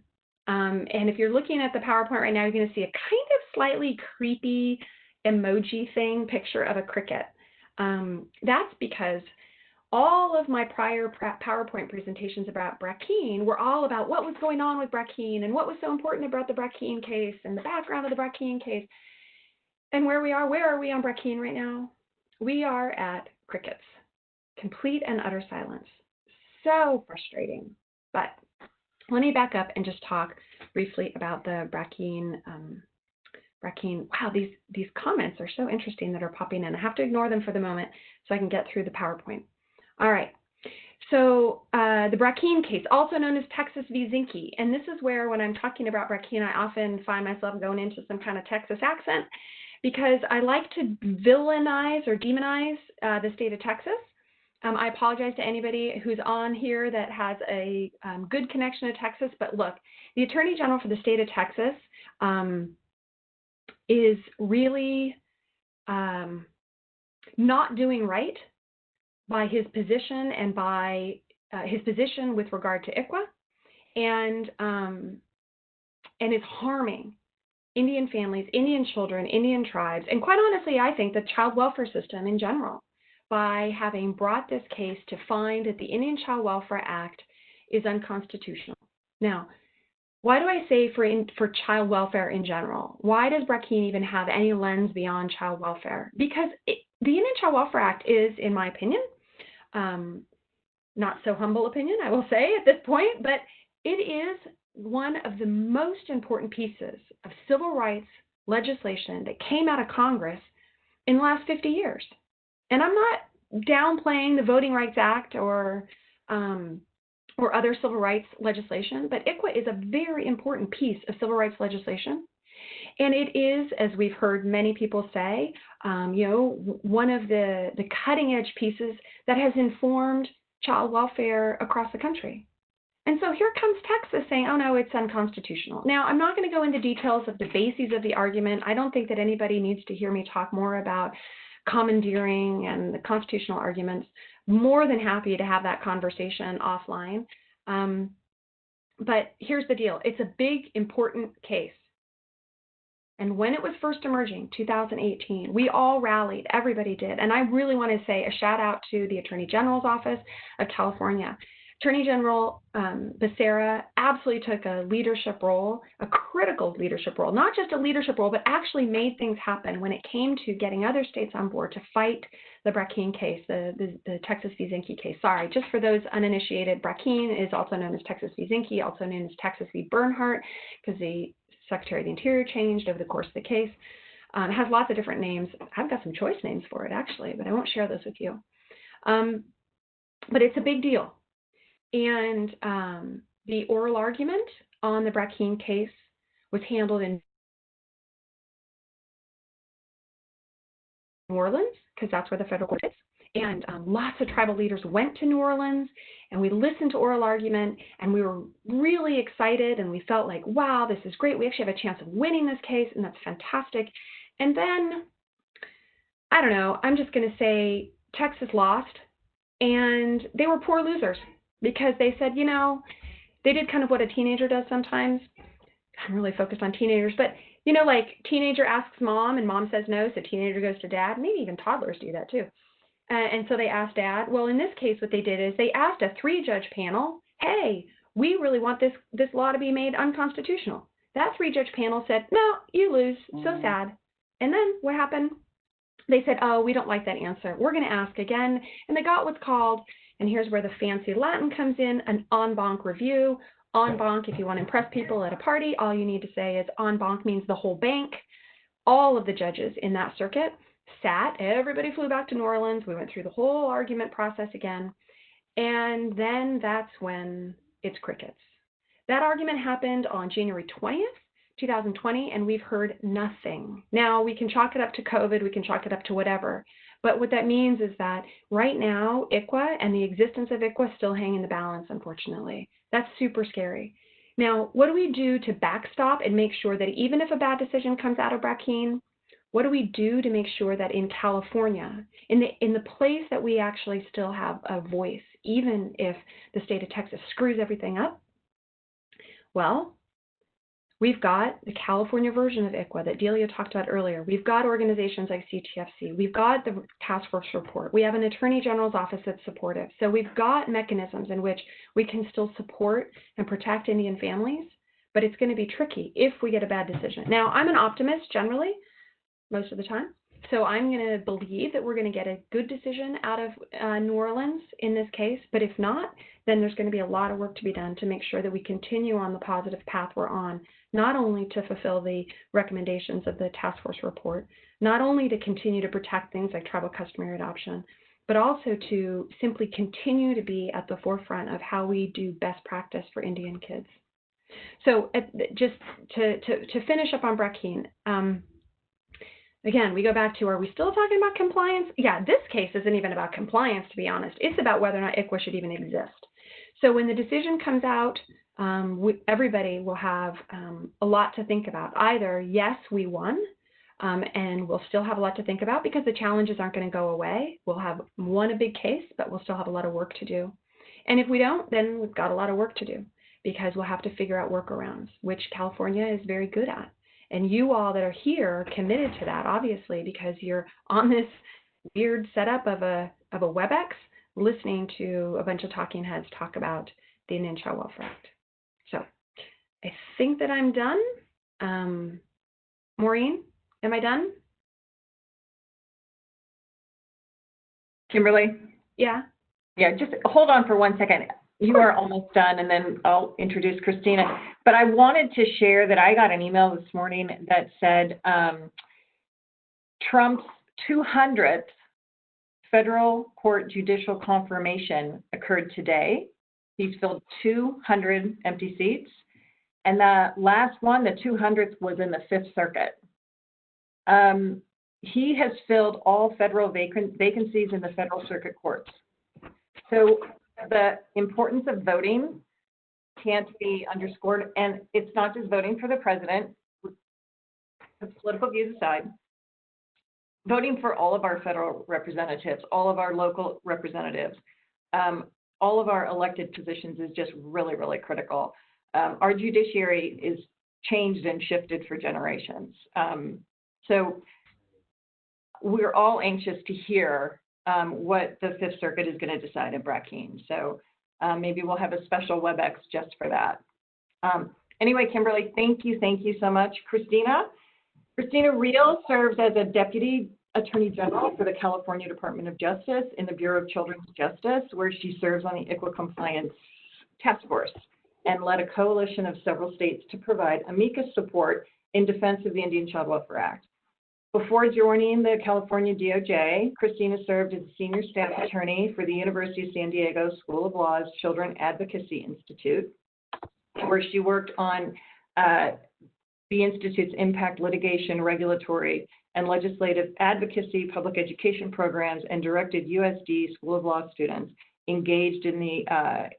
And if you're looking at the PowerPoint right now, you're going to see a kind of slightly creepy emoji thing, picture of a cricket. That's because all of my prior PowerPoint presentations about Rakeem were all about what was going on with Rakeem and what was so important about the Rakeem case and the background of the Rakeem case. And where are we on Rakeem right now? We are at crickets, complete and utter silence. So frustrating. But let me back up and just talk briefly about the Rakeem. Wow, these comments are so interesting that are popping in. I have to ignore them for the moment so I can get through the PowerPoint. All right. So the Rakeem case, also known as Texas v. Zinke, and this is where when I'm talking about Rakeem, I often find myself going into some kind of Texas accent because I like to villainize or demonize the state of Texas. I apologize to anybody who's on here that has a good connection to Texas, but look, the Attorney General for the state of Texas is really not doing right by his position and by his position with regard to ICWA, and is harming Indian families, Indian children, Indian tribes, and quite honestly, I think the child welfare system in general, by having brought this case to find that the Indian Child Welfare Act is unconstitutional. Now, why do I say for child welfare in general? Why does Rakeem even have any lens beyond child welfare? Because the Indian Child Welfare Act is, in my opinion, not so humble opinion, I will say at this point, but it is one of the most important pieces of civil rights legislation that came out of Congress in the last 50 years. And I'm not downplaying the Voting Rights Act or other civil rights legislation, but ICWA is a very important piece of civil rights legislation. And it is, as we've heard many people say, one of the cutting edge pieces that has informed child welfare across the country. And so here comes Texas saying, oh no, it's unconstitutional. Now, I'm not going to go into details of the bases of the argument. I don't think that anybody needs to hear me talk more about commandeering and the constitutional arguments. More than happy to have that conversation offline. But here's the deal. It's a big, important case. And when it was first emerging, 2018, we all rallied, everybody did. And I really want to say a shout out to the Attorney General's Office of California. Attorney General Becerra absolutely took a leadership role, a critical leadership role, not just a leadership role, but actually made things happen when it came to getting other states on board to fight the Rakeem case, the Texas v. Zinke case. Sorry, just for those uninitiated, Rakeem is also known as Texas v. Zinke, also known as Texas v. Bernhardt, because the Secretary of the Interior changed over the course of the case. It has lots of different names. I've got some choice names for it, actually, but I won't share those with you. But it's a big deal. And the oral argument on the Rakeem case was handled in New Orleans, because that's where the federal court is. And lots of tribal leaders went to New Orleans, and we listened to oral argument, and we were really excited, and we felt like, wow, this is great. We actually have a chance of winning this case, and that's fantastic. And then, I don't know, I'm just going to say Texas lost, and they were poor losers because they said, you know, they did kind of what a teenager does sometimes. I'm really focused on teenagers, but you know, like teenager asks mom and mom says no, so teenager goes to dad. Maybe even toddlers do that too. And so they asked dad. Well, in this case, what they did is they asked a 3-judge panel, hey, we really want this law to be made unconstitutional. That 3-judge panel said, no, you lose. So sad. And then what happened? They said, oh, we don't like that answer. We're going to ask again. And they got what's called, and here's where the fancy Latin comes in, an en banc review. En banc, if you want to impress people at a party, all you need to say is en banc means the whole bank. All of the judges in that circuit sat. Everybody flew back to New Orleans. We went through the whole argument process again. And then that's when it's crickets. That argument happened on January 20th, 2020, and we've heard nothing. Now, we can chalk it up to COVID. We can chalk it up to whatever. But what that means is that right now, ICWA and the existence of ICWA still hang in the balance, unfortunately. That's super scary. Now, what do we do to backstop and make sure that even if a bad decision comes out of Brackeen, what do we do to make sure that in California, in the place that we actually still have a voice, even if the state of Texas screws everything up? Well, we've got the California version of ICWA that Delia talked about earlier. We've got organizations like CTFC. We've got the task force report. We have an attorney general's office that's supportive. So we've got mechanisms in which we can still support and protect Indian families, but it's going to be tricky if we get a bad decision. Now, I'm an optimist generally, most of the time. So I'm going to believe that we're going to get a good decision out of New Orleans in this case. But if not, then there's going to be a lot of work to be done to make sure that we continue on the positive path we're on, not only to fulfill the recommendations of the task force report, not only to continue to protect things like tribal customary adoption, but also to simply continue to be at the forefront of how we do best practice for Indian kids. So just to finish up on Brackeen, again, we go back to, are we still talking about compliance? Yeah, this case isn't even about compliance, to be honest. It's about whether or not ICWA should even exist. So when the decision comes out, everybody will have a lot to think about. Either, yes, we won, and we'll still have a lot to think about because the challenges aren't going to go away. We'll have won a big case, but we'll still have a lot of work to do. And if we don't, then we've got a lot of work to do because we'll have to figure out workarounds, which California is very good at. And you all that are here are committed to that, obviously, because you're on this weird setup of a WebEx listening to a bunch of talking heads talk about the Indian Child Welfare Act. So I think that I'm done. Maureen, am I done? Kimberly? Yeah. Yeah, just hold on for 1 second. You are almost done, and then I'll introduce Christina. But I wanted to share that I got an email this morning that said Trump's 200th federal court judicial confirmation occurred today. He's filled 200 empty seats. And the last one, the 200th, was in the Fifth Circuit. He has filled all federal vacancies in the federal circuit courts. So the importance of voting can't be underscored. And it's not just voting for the president, political views aside, voting for all of our federal representatives, all of our local representatives, all of our elected positions is just really, really critical. Our judiciary is changed and shifted for generations. So we're all anxious to hear what the Fifth Circuit is going to decide in Brackeen. So maybe we'll have a special WebEx just for that. Anyway, Kimberly, thank you so much. Christina Reel serves as a Deputy Attorney General for the California Department of Justice in the Bureau of Children's Justice, where she serves on the ICWA Compliance Task Force and led a coalition of several states to provide amicus support in defense of the Indian Child Welfare Act. Before joining the California DOJ, Christina served as a senior staff attorney for the University of San Diego School of Law's Children Advocacy Institute, where she worked on the Institute's impact litigation, regulatory, and legislative advocacy, public education programs, and directed USD School of Law students engaged in the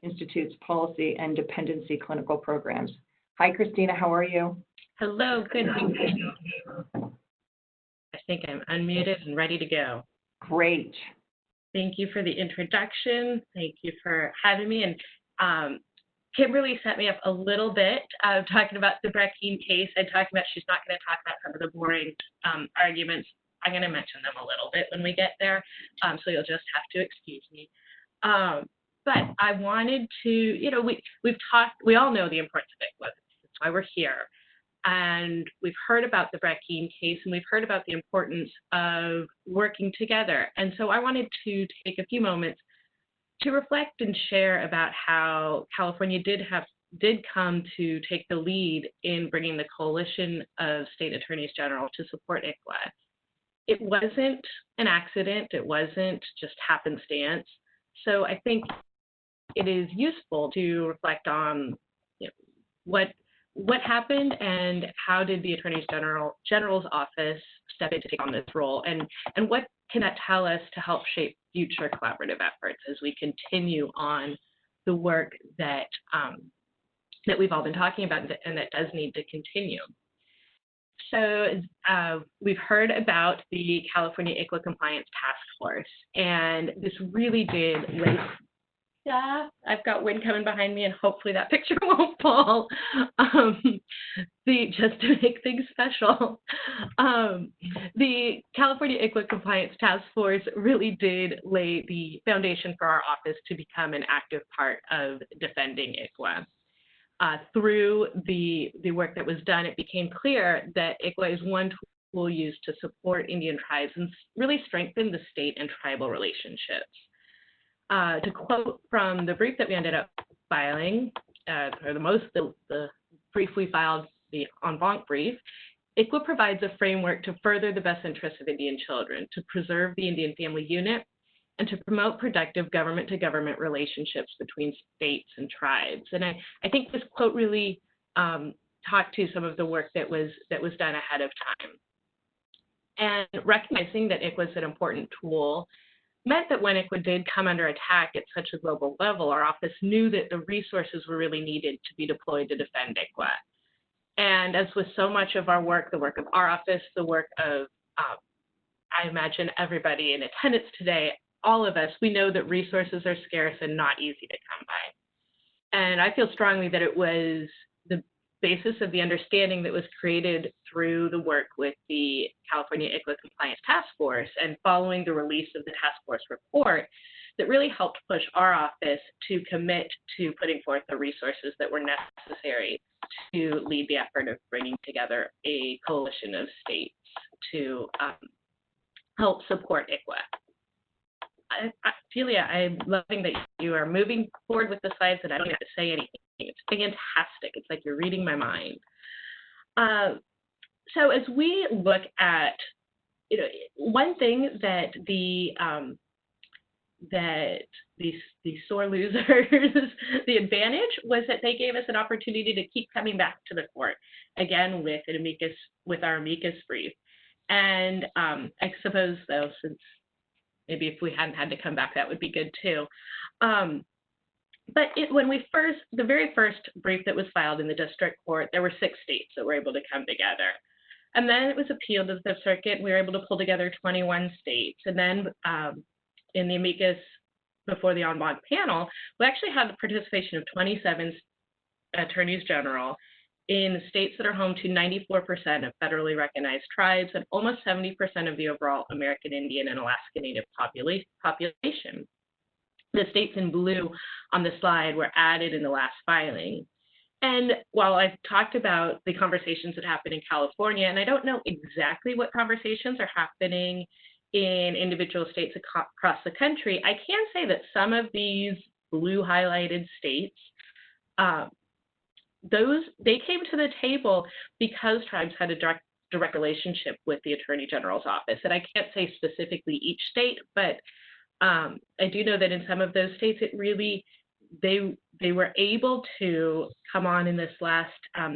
Institute's policy and dependency clinical programs. Hi, Christina, how are you? Hello, good. think I'm unmuted and ready to go. Great. Thank you for the introduction. Thank you for having me. And Kimberly set me up a little bit talking about the Breckine case and talking about she's not going to talk about some of the boring arguments. I'm going to mention them a little bit when we get there, so you'll just have to excuse me. But I wanted to, you know, we all know the importance of ICWA. That's why we're here. And we've heard about the Breckine case, and we've heard about the importance of working together. And so I wanted to take a few moments to reflect and share about how California did come to take the lead in bringing the coalition of state attorneys general to support ICWA. It wasn't an accident. It wasn't just happenstance. So I think it is useful to reflect on, you know, what happened and how did the Attorney General's office step in to take on this role, and what can that tell us to help shape future collaborative efforts as we continue on the work that that we've all been talking about and that does need to continue. So we've heard about the California ICWA Compliance Task Force, and this really did lay. Yeah, I've got wind coming behind me, and hopefully that picture won't fall. Just to make things special, the California ICWA Compliance Task Force really did lay the foundation for our office to become an active part of defending ICWA. Through the work that was done, it became clear that ICWA is one tool used to support Indian tribes and really strengthen the state and tribal relationships. To quote from the brief that we ended up filing, or the brief we filed, the en banc brief, ICWA provides a framework to further the best interests of Indian children, to preserve the Indian family unit, and to promote productive government-to-government relationships between states and tribes. And I think this quote really talked to some of the work that was done ahead of time. And recognizing that ICWA is an important tool meant that when ICWA did come under attack at such a global level, our office knew that the resources were really needed to be deployed to defend ICWA. And as with so much of our work, the work of our office, the work of, I imagine, everybody in attendance today, all of us, we know that resources are scarce and not easy to come by. And I feel strongly that it was the basis of the understanding that was created through the work with the California ICWA Compliance Task Force and following the release of the task force report that really helped push our office to commit to putting forth the resources that were necessary to lead the effort of bringing together a coalition of states to help support ICWA. Celia, I'm loving that you are moving forward with the slides and I don't have to say anything. It's fantastic. It's like you're reading my mind. So as we look at, you know, one thing that the sore losers, the advantage was that they gave us an opportunity to keep coming back to the court again with our amicus brief. And I suppose though, since maybe if we hadn't had to come back, that would be good too. But the very first brief that was filed in the district court, there were 6 states that were able to come together. And then it was appealed to the circuit, and we were able to pull together 21 states. And then in the amicus before the en banc panel, we actually had the participation of 27 attorneys general in states that are home to 94% of federally recognized tribes and almost 70% of the overall American Indian and Alaska Native population. The states in blue on the slide were added in the last filing. And while I've talked about the conversations that happen in California, and I don't know exactly what conversations are happening in individual states across the country, I can say that some of these blue highlighted states, they came to the table because tribes had a direct relationship with the Attorney General's office. And I can't say specifically each state, but I do know that in some of those states, it really, they were able to come on in this last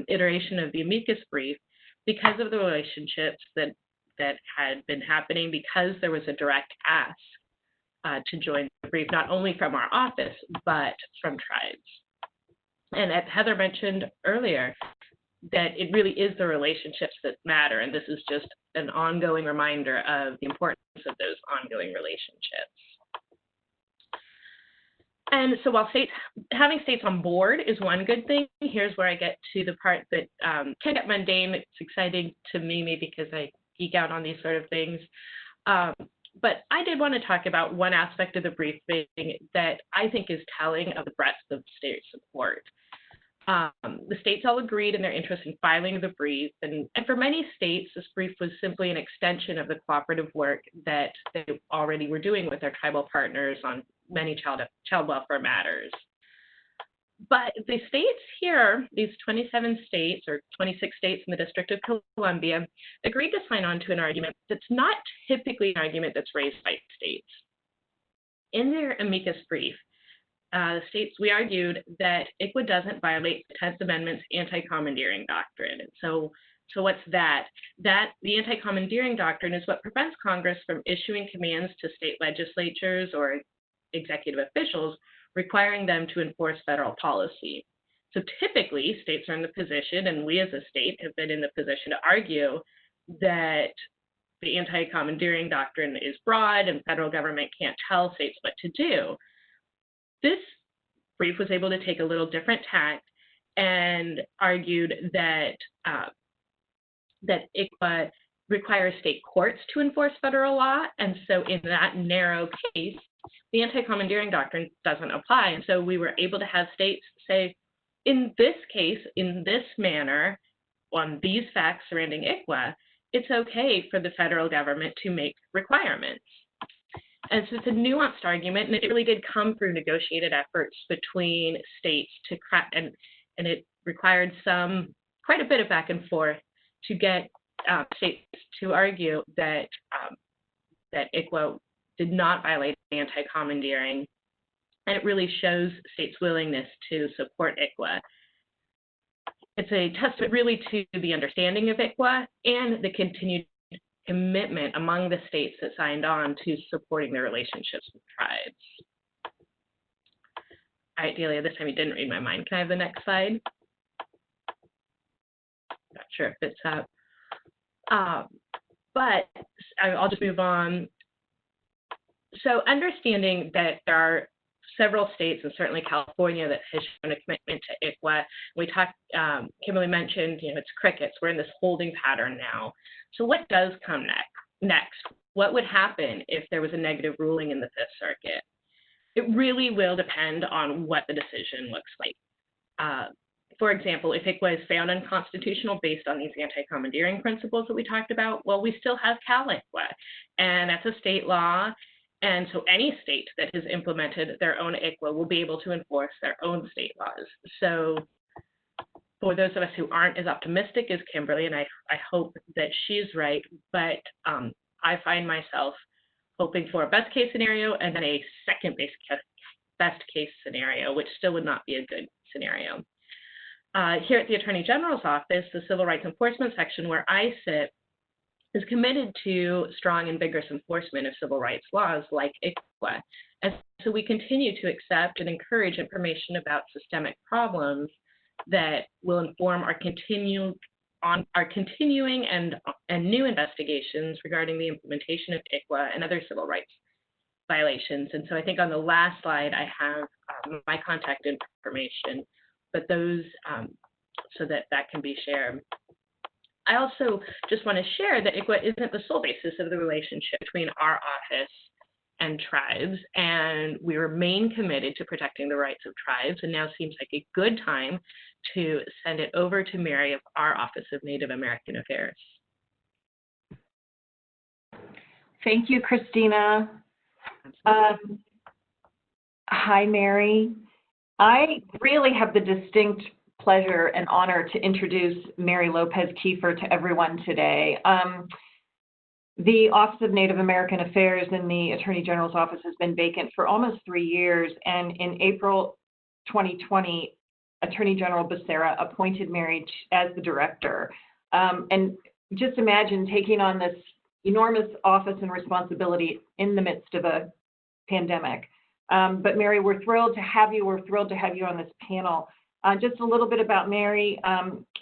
iteration of the amicus brief because of the relationships that had been happening, because there was a direct ask to join the brief, not only from our office, but from tribes. And as Heather mentioned earlier, that it really is the relationships that matter, and this is just an ongoing reminder of the importance of those ongoing relationships. And so while having states on board is one good thing, here's where I get to the part that can get mundane. It's exciting to me maybe because I geek out on these sort of things. But I did want to talk about one aspect of the briefing that I think is telling of the breadth of state support. The states all agreed in their interest in filing the brief, and for many states, this brief was simply an extension of the cooperative work that they already were doing with their tribal partners on many child welfare matters. But the states here, these 27 states or 26 states in the District of Columbia, agreed to sign on to an argument that's not typically an argument that's raised by states. In their amicus brief, we argued that ICWA doesn't violate the 10th Amendment's anti-commandeering doctrine. And so what's that? The anti-commandeering doctrine is what prevents Congress from issuing commands to state legislatures or executive officials requiring them to enforce federal policy. So typically, states are in the position, and we as a state have been in the position to argue that the anti-commandeering doctrine is broad and federal government can't tell states what to do. This brief was able to take a little different tack and argued that that ICWA requires state courts to enforce federal law, and so in that narrow case, the anti-commandeering doctrine doesn't apply. And so we were able to have states say, in this case, in this manner, on these facts surrounding ICWA, it's okay for the federal government to make requirements. And so it's a nuanced argument, and it really did come through negotiated efforts between states to crack, and it required quite a bit of back and forth to get states to argue that that ICWA did not violate anti-commandeering, and it really shows states' willingness to support ICWA. It's a testament really to the understanding of ICWA and the continued commitment among the states that signed on to supporting their relationships with tribes. All right, Delia, this time you didn't read my mind. Can I have the next slide? Not sure if it's up. But I'll just move on. So understanding that there are several states, and certainly California, that has shown a commitment to ICWA. We talked, Kimberly mentioned, it's crickets. We're in this holding pattern now. So what does come next? What would happen if there was a negative ruling in the Fifth Circuit? It really will depend on what the decision looks like. For example, if ICWA is found unconstitutional based on these anti-commandeering principles that we talked about, well, we still have Cal-ICWA, and that's a state law. And so any state that has implemented their own ICWA will be able to enforce their own state laws. So for those of us who aren't as optimistic as Kimberly, and I hope that she's right, but I find myself hoping for a best case scenario and then a second best case scenario, which still would not be a good scenario. Here at the Attorney General's office, the Civil Rights Enforcement section where I sit is committed to strong and vigorous enforcement of civil rights laws like ICWA. And so we continue to accept and encourage information about systemic problems that will inform our continuing and new investigations regarding the implementation of ICWA and other civil rights violations. And so I think on the last slide, I have my contact information, but those, so that can be shared. I also just want to share that ICWA isn't the sole basis of the relationship between our office and tribes, and we remain committed to protecting the rights of tribes, and now seems like a good time to send it over to Mary of our Office of Native American Affairs. Thank you, Christina. Hi, Mary. I really have the distinct pleasure and honor to introduce Mary Lopez Kiefer to everyone today. The Office of Native American Affairs in the Attorney General's office has been vacant for almost 3 years, and in April 2020, Attorney General Becerra appointed Mary as the director. And just imagine taking on this enormous office and responsibility in the midst of a pandemic. But Mary, we're thrilled to have you. We're thrilled to have you on this panel. Just a little bit about Mary.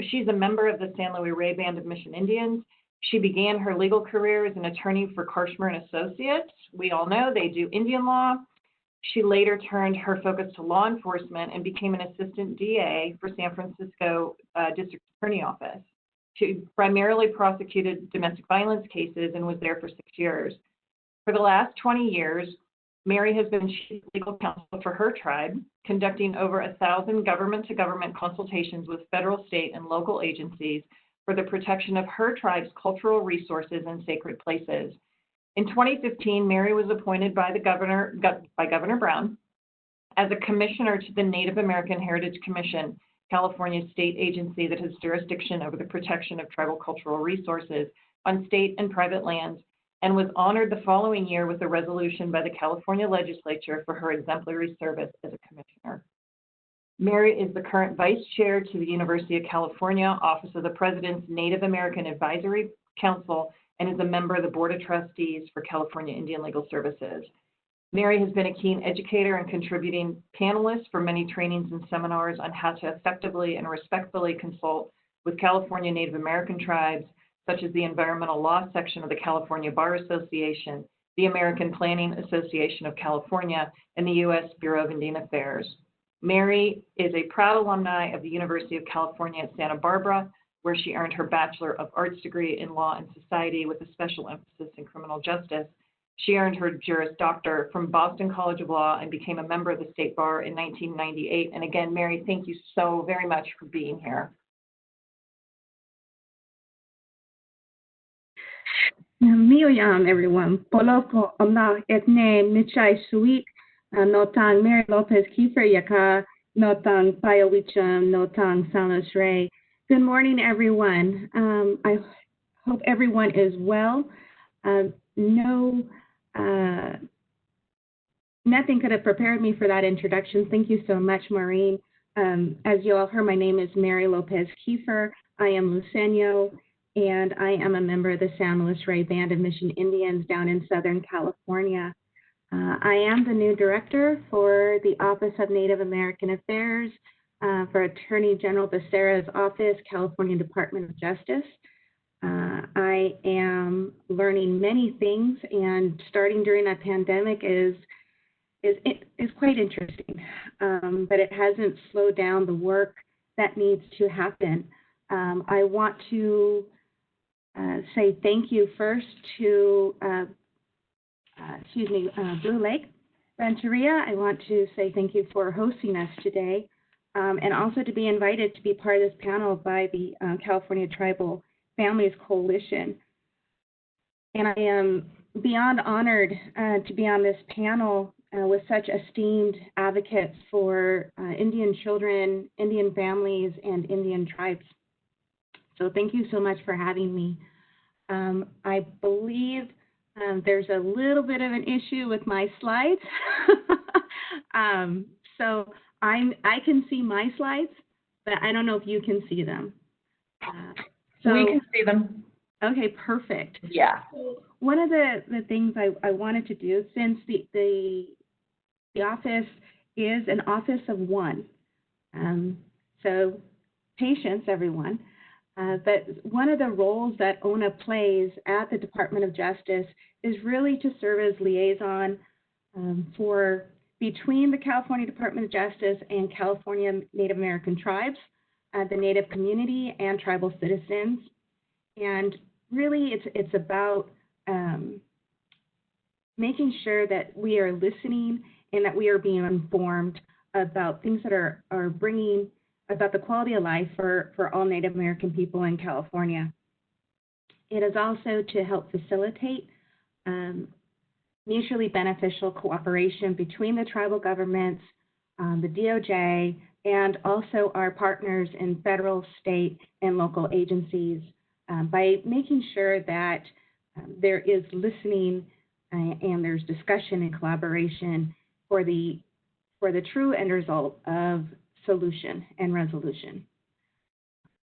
She's a member of the San Luis Rey Band of Mission Indians. She began her legal career as an attorney for Karshmer and Associates. We all know they do Indian law. She later turned her focus to law enforcement and became an assistant DA for San Francisco District Attorney Office. She primarily prosecuted domestic violence cases and was there for 6 years. For the last 20 years, Mary has been chief legal counsel for her tribe, conducting over 1,000 government-to-government consultations with federal, state, and local agencies for the protection of her tribe's cultural resources and sacred places. In 2015, Mary was appointed by Governor Brown as a commissioner to the Native American Heritage Commission, California's state agency that has jurisdiction over the protection of tribal cultural resources on state and private lands, and was honored the following year with a resolution by the California legislature for her exemplary service as a commissioner. Mary is the current vice chair to the University of California Office of the President's Native American Advisory Council and is a member of the Board of Trustees for California Indian Legal Services. Mary has been a keen educator and contributing panelist for many trainings and seminars on how to effectively and respectfully consult with California Native American tribes, such as the Environmental Law section of the California Bar Association, the American Planning Association of California, and the U.S. Bureau of Indian Affairs. Mary is a proud alumni of the University of California at Santa Barbara, where she earned her Bachelor of Arts degree in Law and Society with a special emphasis in criminal justice. She earned her Juris Doctor from Boston College of Law and became a member of the State Bar in 1998. And again, Mary, thank you so very much for being here. Miyam, everyone. Poloko omna etne michai suit notang Mary Lopez Kiefer Yaka notang Payawicham notang Salas Ray. Good morning, everyone. I hope everyone is well. Nothing could have prepared me for that introduction. Thank you so much, Maureen. As you all heard, my name is Mary Lopez Kiefer. I am Luceño, and I am a member of the San Luis Rey Band of Mission Indians down in Southern California. I am the new director for the Office of Native American Affairs for Attorney General Becerra's office, California Department of Justice. I am learning many things, and starting during that pandemic is quite interesting, but it hasn't slowed down the work that needs to happen. I want to say thank you first to Blue Lake Rancheria. I want to say thank you for hosting us today, and also to be invited to be part of this panel by the California Tribal Families Coalition. And I am beyond honored to be on this panel with such esteemed advocates for Indian children, Indian families, and Indian tribes. So thank you so much for having me. I believe there's a little bit of an issue with my slides. So I can see my slides, but I don't know if you can see them. So we can see them. Okay, perfect. Yeah. So one of the things I wanted to do, since the office is an office of one, so patience, everyone. But one of the roles that ONA plays at the Department of Justice is really to serve as liaison between the California Department of Justice and California Native American tribes, the Native community, and tribal citizens. And really, it's about making sure that we are listening and that we are being informed about things that are bringing about the quality of life for all Native American people in California. It is also to help facilitate mutually beneficial cooperation between the tribal governments, the DOJ, and also our partners in federal, state, and local agencies by making sure that there is listening and there's discussion and collaboration for the true end result of solution and resolution.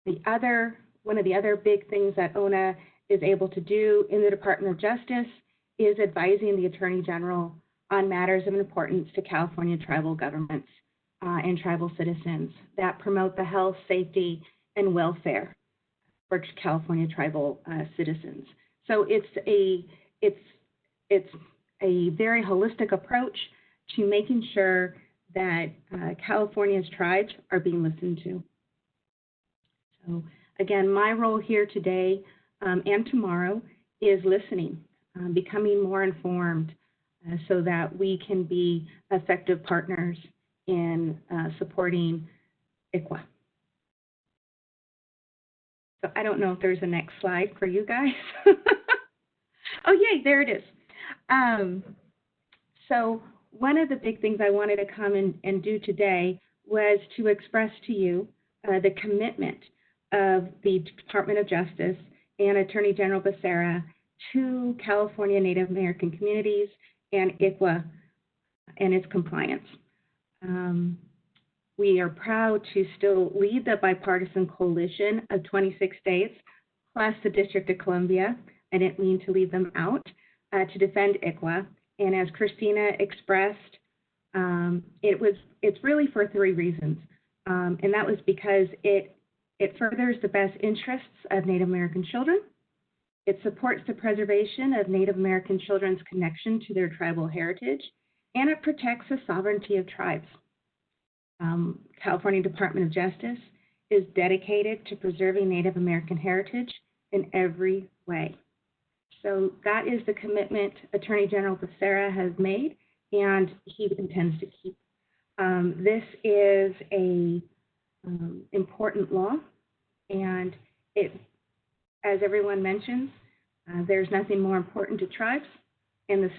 One of the other big things that ONA is able to do in the Department of Justice is advising the Attorney General on matters of importance to California tribal governments. and tribal citizens that promote the health, safety, and welfare for California tribal citizens. So it's a very holistic approach to making sure that California's tribes are being listened to. So again, my role here today and tomorrow is listening, becoming more informed so that we can be effective partners in supporting ICWA. So I don't know if there's a next slide for you guys. Oh, yay, there it is. So one of the big things I wanted to come and do today was to express to you the commitment of the Department of Justice and Attorney General Becerra to California Native American communities and ICWA and its compliance. We are proud to still lead the bipartisan coalition of 26 states, plus the District of Columbia. I didn't mean to leave them out, to defend ICWA. And as Christina expressed, it's really for 3 reasons. And that was because it furthers the best interests of Native American children. It supports the preservation of Native American children's connection to their tribal heritage, and it protects the sovereignty of tribes. California Department of Justice is dedicated to preserving Native American heritage in every way. So that is the commitment Attorney General Becerra has made, and he intends to keep. This is a important law, and it, as everyone mentions, there's nothing more important to tribes and the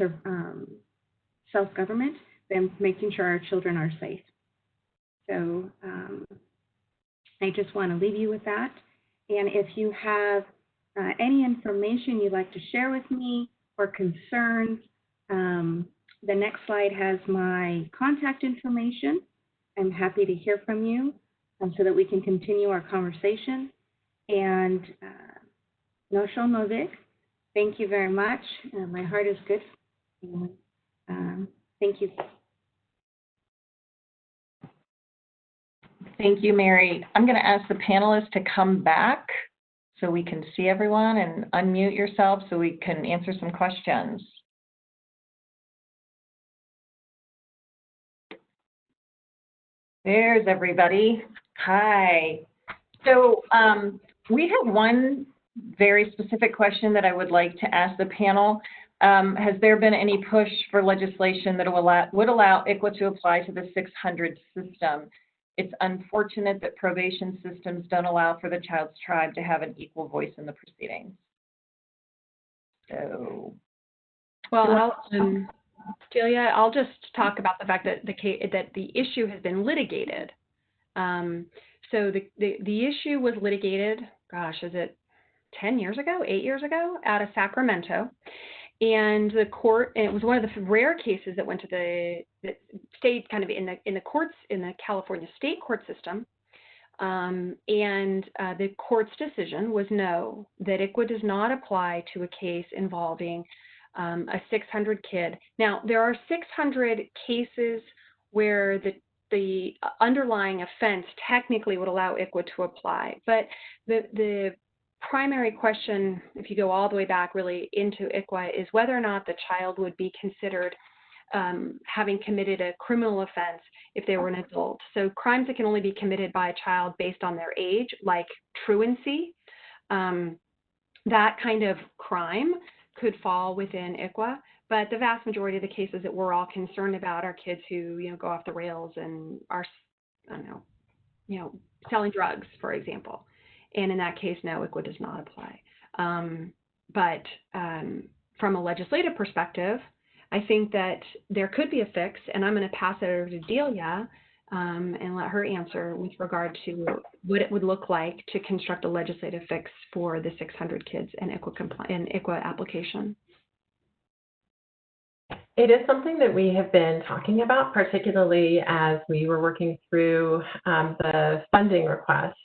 self-government than making sure our children are safe. So I just want to leave you with that. And if you have any information you'd like to share with me or concerns, the next slide has my contact information. I'm happy to hear from you so that we can continue our conversation. And no show, no vic. Thank you very much. My heart is good. Thank you. Thank you, Mary. I'm going to ask the panelists to come back so we can see everyone, and unmute yourself so we can answer some questions. There's everybody. Hi. So we have one very specific question that I would like to ask the panel. Has there been any push for legislation that would allow ICWA to apply to the 600 system? It's unfortunate that probation systems don't allow for the child's tribe to have an equal voice in the proceedings. So, well, Delia, I'll just talk about the fact that the issue has been litigated. So the issue was litigated, gosh, is it 10 years ago, 8 years ago, out of Sacramento. And the court, and it was one of the rare cases that went to the state, kind of in the courts, in the California state court system. The court's decision was no, that ICWA does not apply to a case involving a 600 kid. Now, there are 600 cases where the underlying offense technically would allow ICWA to apply, but the primary question, if you go all the way back really into ICWA, is whether or not the child would be considered having committed a criminal offense if they were an adult. So crimes that can only be committed by a child based on their age, like truancy, that kind of crime could fall within ICWA. But the vast majority of the cases that we're all concerned about are kids who, go off the rails and are, selling drugs, for example. And in that case, no, ICWA does not apply. But from a legislative perspective, I think that there could be a fix, and I'm going to pass it over to Delia and let her answer with regard to what it would look like to construct a legislative fix for the 600 kids and ICWA application. It is something that we have been talking about, particularly as we were working through the funding request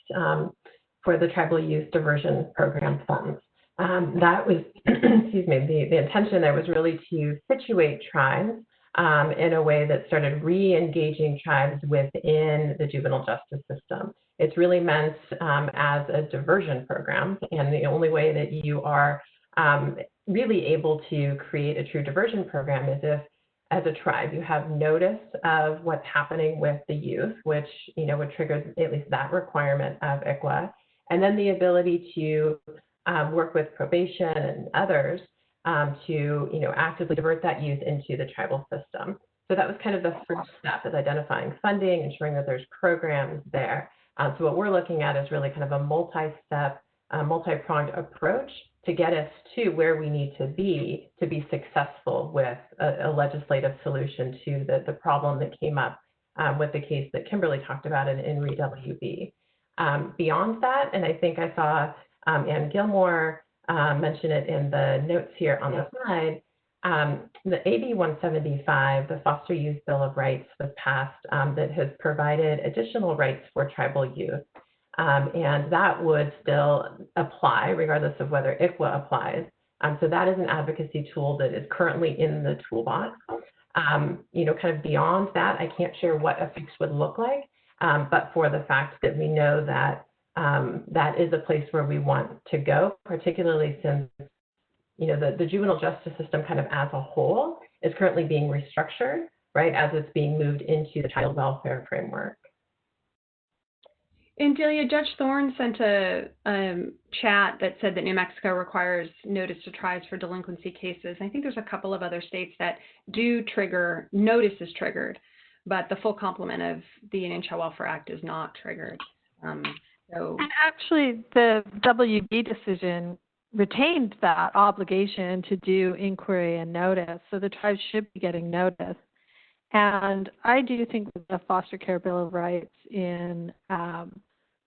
for the Tribal Youth Diversion Program funds. That was, excuse me, the intention there was really to situate tribes in a way that started re-engaging tribes within the juvenile justice system. It's really meant as a diversion program, and the only way that you are really able to create a true diversion program is if, as a tribe, you have notice of what's happening with the youth, which would trigger at least that requirement of ICWA, and then the ability to work with probation and others to actively divert that youth into the tribal system. So that was kind of the first step, is identifying funding, ensuring that there's programs there. So what we're looking at is really kind of a multi-step, multi-pronged approach to get us to where we need to be successful with a legislative solution to the problem that came up with the case that Kimberly talked about in REWB. Beyond that, and I think I saw Ann Gilmore mention it in the notes here on the slide, the AB 175, the Foster Youth Bill of Rights, was passed that has provided additional rights for tribal youth. And that would still apply regardless of whether ICWA applies. So that is an advocacy tool that is currently in the toolbox. Kind of beyond that, I can't share what a fix would look like, but for the fact that we know that that is a place where we want to go, particularly since the juvenile justice system kind of as a whole is currently being restructured, right, as it's being moved into the child welfare framework. And Delia, Judge Thorne sent a chat that said that New Mexico requires notice to tribes for delinquency cases. I think there's a couple of other states that do trigger, notice is triggered, but the full complement of the Indian Child Welfare Act is not triggered. And actually, the WB decision retained that obligation to do inquiry and notice, so the tribes should be getting notice. And I do think that the Foster Care Bill of Rights in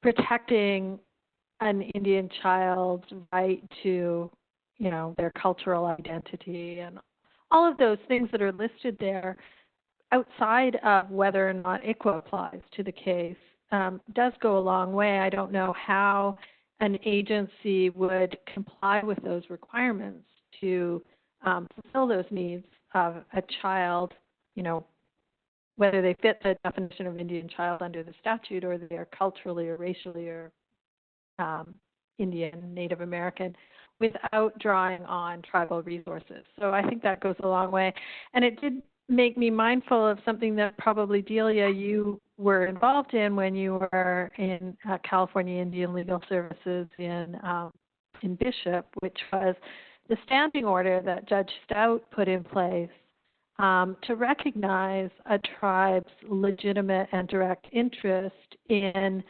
protecting an Indian child's right to, their cultural identity and all of those things that are listed there outside of whether or not ICWA applies to the case does go a long way. I don't know how an agency would comply with those requirements to fulfill those needs of a child, whether they fit the definition of Indian child under the statute or they are culturally or racially or Indian, Native American, without drawing on tribal resources. So I think that goes a long way. And it did make me mindful of something that probably, Delia, you were involved in when you were in California Indian Legal Services in Bishop, which was the standing order that Judge Stout put in place to recognize a tribe's legitimate and direct interest in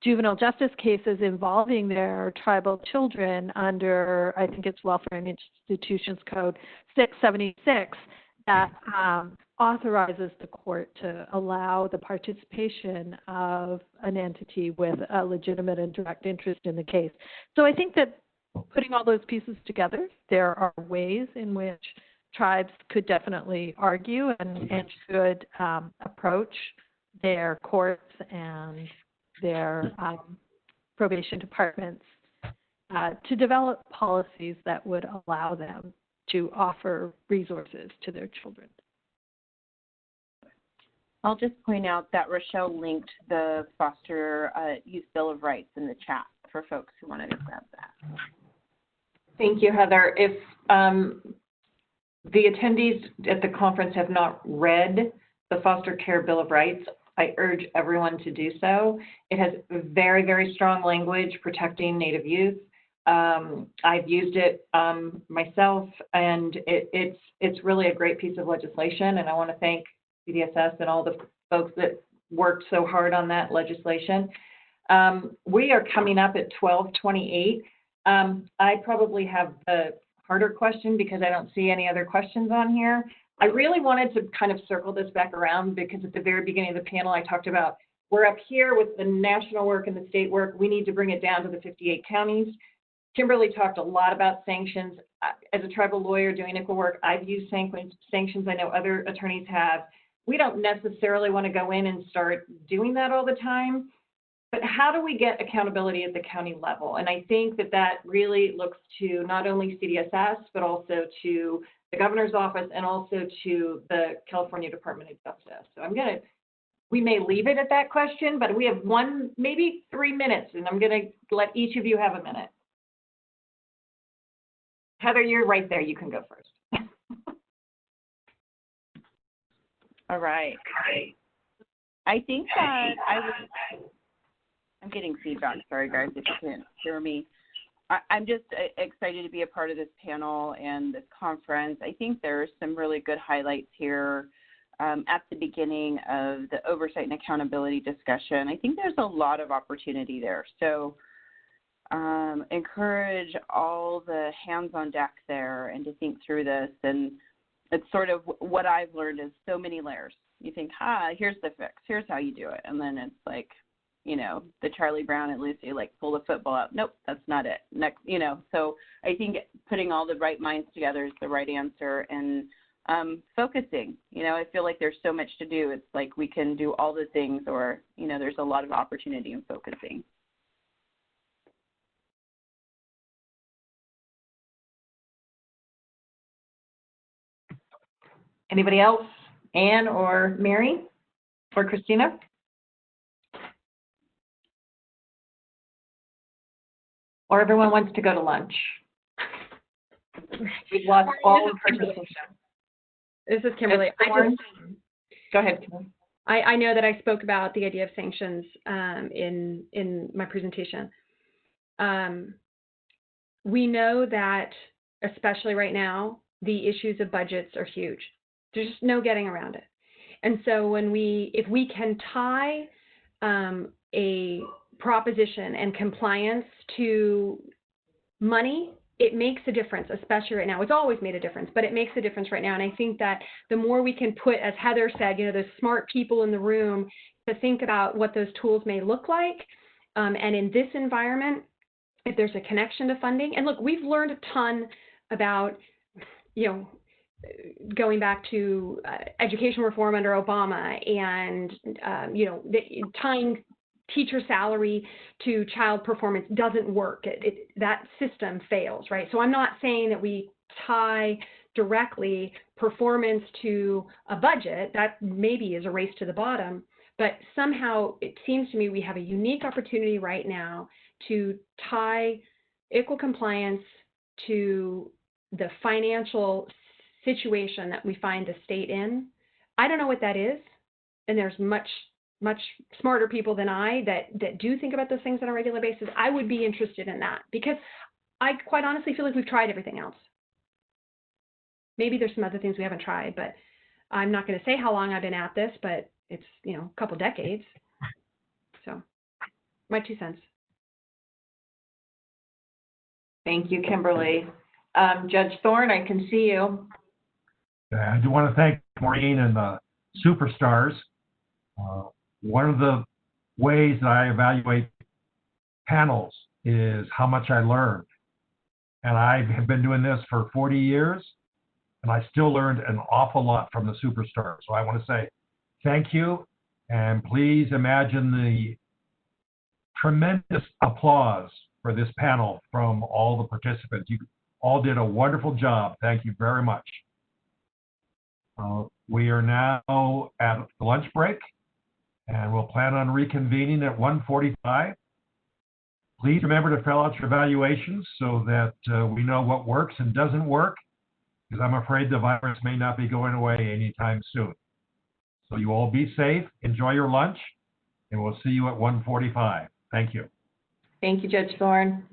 juvenile justice cases involving their tribal children under, I think it's Welfare and Institutions Code 676, that authorizes the court to allow the participation of an entity with a legitimate and direct interest in the case. So I think that putting all those pieces together, there are ways in which tribes could definitely argue and should approach their courts and their probation departments to develop policies that would allow them to offer resources to their children. I'll just point out that Rochelle linked the Foster Youth Bill of Rights in the chat for folks who wanted to grab that. Thank you, Heather. If the attendees at the conference have not read the Foster Care Bill of Rights, I urge everyone to do so. It has very, very strong language protecting Native youth. I've used it myself, and it's really a great piece of legislation, and I want to thank CDSS and all the folks that worked so hard on that legislation. We are coming up at 12:28. I probably have the harder question because I don't see any other questions on here. I really wanted to kind of circle this back around because at the very beginning of the panel, I talked about we're up here with the national work and the state work. We need to bring it down to the 58 counties. Kimberly talked a lot about sanctions. As a tribal lawyer doing ICWA work, I've used sanctions. I know other attorneys have. We don't necessarily want to go in and start doing that all the time. But how do we get accountability at the county level? And I think that that really looks to not only CDSS, but also to the governor's office, and also to the California Department of Justice. So we may leave it at that question, but we have maybe 3 minutes, and I'm going to let each of you have a minute. Heather, you're right there. You can go first. All right. I think that I'm getting feedback. Sorry, guys, if you can't hear me. I'm just excited to be a part of this panel and this conference. I think there are some really good highlights here at the beginning of the oversight and accountability discussion. I think there's a lot of opportunity there. So encourage all the hands on deck there and to think through this. And it's sort of what I've learned is so many layers. You think, here's the fix. Here's how you do it. And then it's like, the Charlie Brown and Lucy, like, pull the football out. Nope, that's not it. Next, so I think putting all the right minds together is the right answer. And focusing, I feel like there's so much to do. It's like we can do all the things, or, there's a lot of opportunity in focusing. Anybody else? Anne or Mary or Christina? Or everyone wants to go to lunch? We've lost all of participation. This is Kimberly. Go ahead, Kimberly. I know that I spoke about the idea of sanctions in my presentation. We know that, especially right now, the issues of budgets are huge. There's just no getting around it. And so if we can tie a proposition and compliance to money, it makes a difference, especially right now. It's always made a difference, but it makes a difference right now. And I think that the more we can put, as Heather said, those smart people in the room to think about what those tools may look like. And in this environment, if there's a connection to funding, and look, we've learned a ton about, going back to education reform under Obama and, tying teacher salary to child performance doesn't work. That system fails, right? So I'm not saying that we tie directly performance to a budget. That maybe is a race to the bottom, but somehow it seems to me we have a unique opportunity right now to tie ICWA compliance to the financial situation that we find the state in. I don't know what that is, and there's much smarter people than I that do think about those things on a regular basis. I would be interested in that because I quite honestly feel like we've tried everything else. Maybe there's some other things we haven't tried, but I'm not going to say how long I've been at this, but it's, a couple decades. So my 2 cents. Thank you, Kimberly. Judge Thorne, I can see you. I do want to thank Maureen and the superstars. One of the ways that I evaluate panels is how much I learned. And I have been doing this for 40 years, and I still learned an awful lot from the superstars. So I want to say thank you, and please imagine the tremendous applause for this panel from all the participants. You all did a wonderful job. Thank you very much. We are now at the lunch break, and we'll plan on reconvening at 1:45. Please remember to fill out your evaluations so that we know what works and doesn't work, because I'm afraid the virus may not be going away anytime soon. So you all be safe, enjoy your lunch, and we'll see you at 1:45. Thank you. Thank you, Judge Thorne.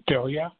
Delia?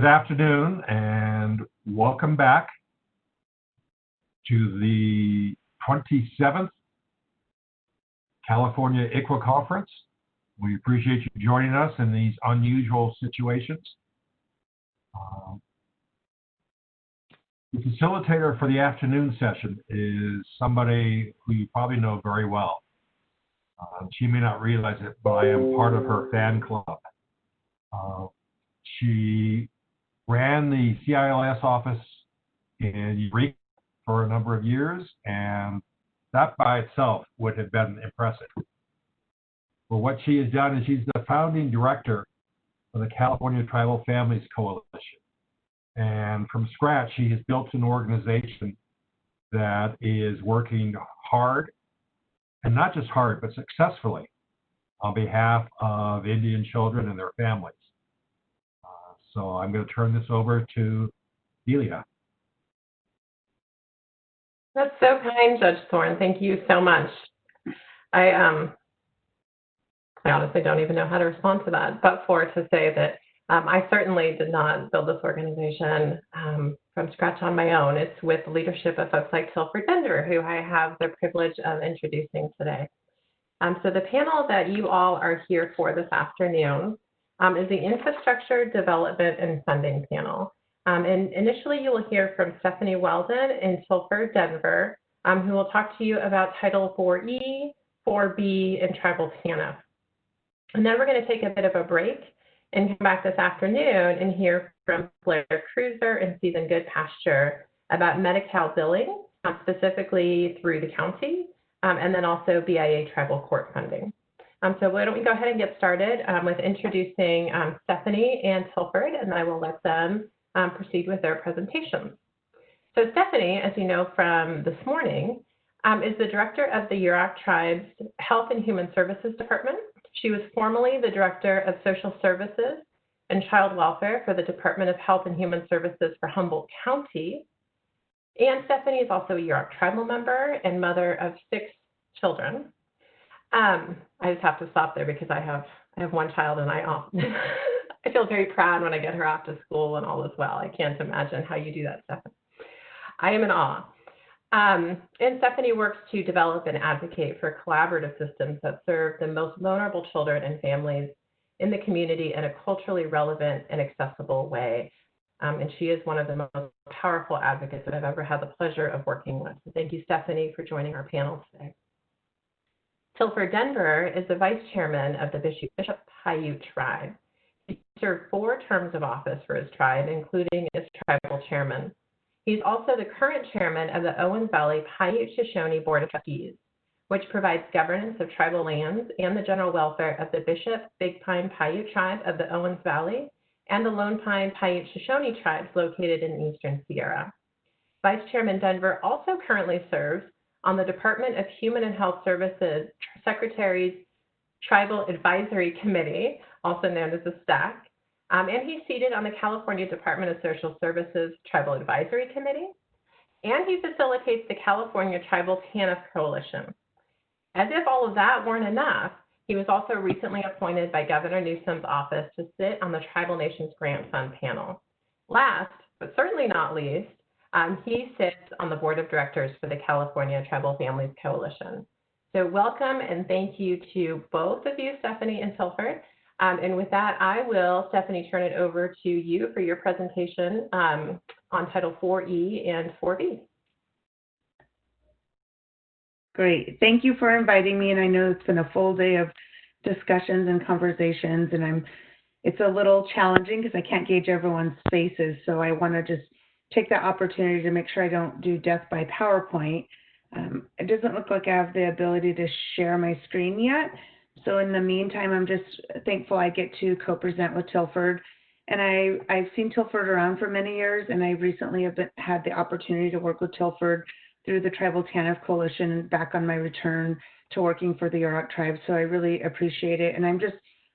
Good afternoon and welcome back to the 27th California ICWA Conference. We appreciate you joining us in these unusual situations. The facilitator for the afternoon session is somebody who you probably know very well. She may not realize it, but I am part of her fan club. She ran the CILS office in Eureka for a number of years, and that by itself would have been impressive. But what she has done is she's the founding director of the California Tribal Families Coalition. And from scratch, she has built an organization that is working hard, and not just hard, but successfully on behalf of Indian children and their families. So I'm going to turn this over to Delia. That's so kind, Judge Thorne. Thank you so much. I honestly don't even know how to respond to that, but to say that I certainly did not build this organization from scratch on my own. It's with the leadership of folks like Tilford Bender, who I have the privilege of introducing today. So the panel that you all are here for this afternoon is the Infrastructure Development and Funding panel. And initially you will hear from Stephanie Weldon in Tilford, Denver, who will talk to you about Title 4E, 4B, and Tribal TANF. And then we're going to take a bit of a break and come back this afternoon and hear from Blair Cruiser and Stephen Goodpasture about Medi-Cal billing, specifically through the county, and then also BIA tribal court funding. So why don't we go ahead and get started with introducing Stephanie and Tilford, and I will let them proceed with their presentations. So Stephanie, as you know from this morning, is the director of the Yurok Tribe's Health and Human Services Department. She was formerly the director of Social Services and Child Welfare for the Department of Health and Human Services for Humboldt County. And Stephanie is also a Yurok tribal member and mother of 6 children. I just have to stop there because I have one child, and I feel very proud when I get her off to school and all is well. I can't imagine how you do that, Stephanie. I am in awe. And Stephanie works to develop and advocate for collaborative systems that serve the most vulnerable children and families in the community in a culturally relevant and accessible way. And she is one of the most powerful advocates that I've ever had the pleasure of working with. So thank you, Stephanie, for joining our panel today. Tilford Denver is the vice chairman of the Bishop Paiute tribe. He served 4 terms of office for his tribe, including as tribal chairman. He's also the current chairman of the Owens Valley Paiute Shoshone Board of Trustees, which provides governance of tribal lands and the general welfare of the Bishop Big Pine Paiute tribe of the Owens Valley and the Lone Pine Paiute Shoshone tribes located in Eastern Sierra. Vice Chairman Denver also currently serves on the Department of Human and Health Services Secretary's Tribal Advisory Committee, also known as the STAC, and he's seated on the California Department of Social Services Tribal Advisory Committee, and he facilitates the California Tribal TANF Coalition. As if all of that weren't enough, he was also recently appointed by Governor Newsom's office to sit on the Tribal Nations Grant Fund panel. Last, but certainly not least, he sits on the board of directors for the California Tribal Families Coalition. So welcome and thank you to both of you, Stephanie and Tilford. And with that, I will, Stephanie, turn it over to you for your presentation on Title 4E and 4B. Great. Thank you for inviting me. And I know it's been a full day of discussions and conversations, and it's a little challenging because I can't gauge everyone's faces. So I want to just take that opportunity to make sure I don't do death by PowerPoint. It doesn't look like I have the ability to share my screen yet. So in the meantime, I'm just thankful I get to co-present with Tilford. And I've seen Tilford around for many years, and I recently have had the opportunity to work with Tilford through the Tribal TANF Coalition back on my return to working for the Yurok tribe. So I really appreciate it. And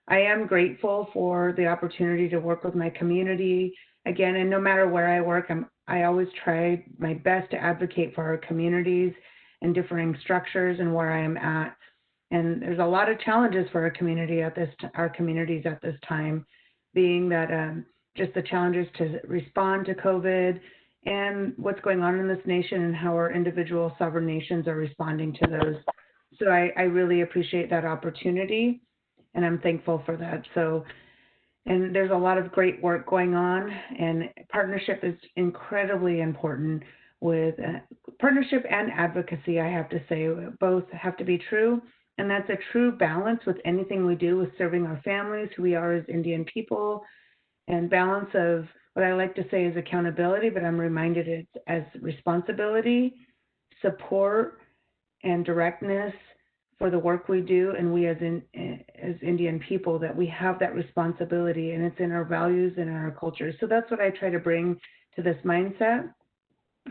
I am grateful for the opportunity to work with my community again. And no matter where I work, I always try my best to advocate for our communities and differing structures and where I am at. And there's a lot of challenges for our communities at this time, being that just the challenges to respond to COVID and what's going on in this nation and how our individual sovereign nations are responding to those. So I really appreciate that opportunity, and I'm thankful for that. So, and there's a lot of great work going on, and partnership is incredibly important with partnership and advocacy, I have to say. Both have to be true, and that's a true balance with anything we do with serving our families, who we are as Indian people, and balance of what I like to say is accountability, but I'm reminded it's as responsibility, support, and directness for the work we do, and we as Indian people, that we have that responsibility, and it's in our values and in our culture. So that's what I try to bring to this mindset.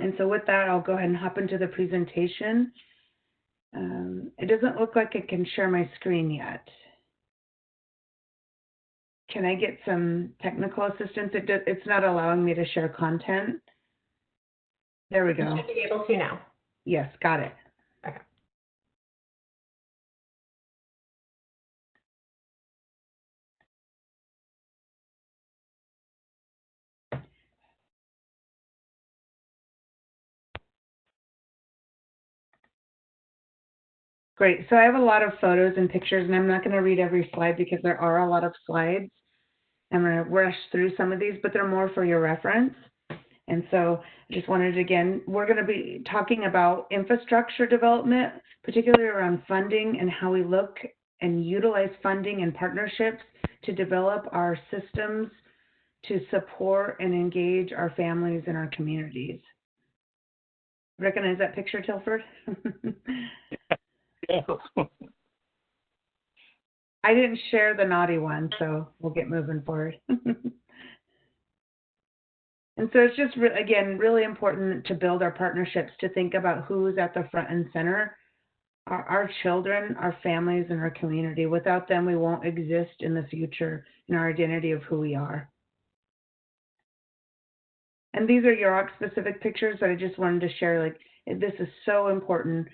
And so with that, I'll go ahead and hop into the presentation. It doesn't look like I can share my screen yet. Can I get some technical assistance? It's not allowing me to share content. There we go. You should be able to now. Yes, got it. Okay. Great. So I have a lot of photos and pictures, and I'm not going to read every slide because there are a lot of slides. I'm going to rush through some of these, but they're more for your reference. And so I just wanted to, again, we're going to be talking about infrastructure development, particularly around funding and how we look and utilize funding and partnerships to develop our systems to support and engage our families and our communities. Recognize that picture, Tilford? I didn't share the naughty one, so we'll get moving forward. And so it's just, again, really important to build our partnerships, to think about who's at the front and center, our children, our families, and our community. Without them, we won't exist in the future in our identity of who we are. And these are Yurok-specific pictures that I just wanted to share. Like, this is so important,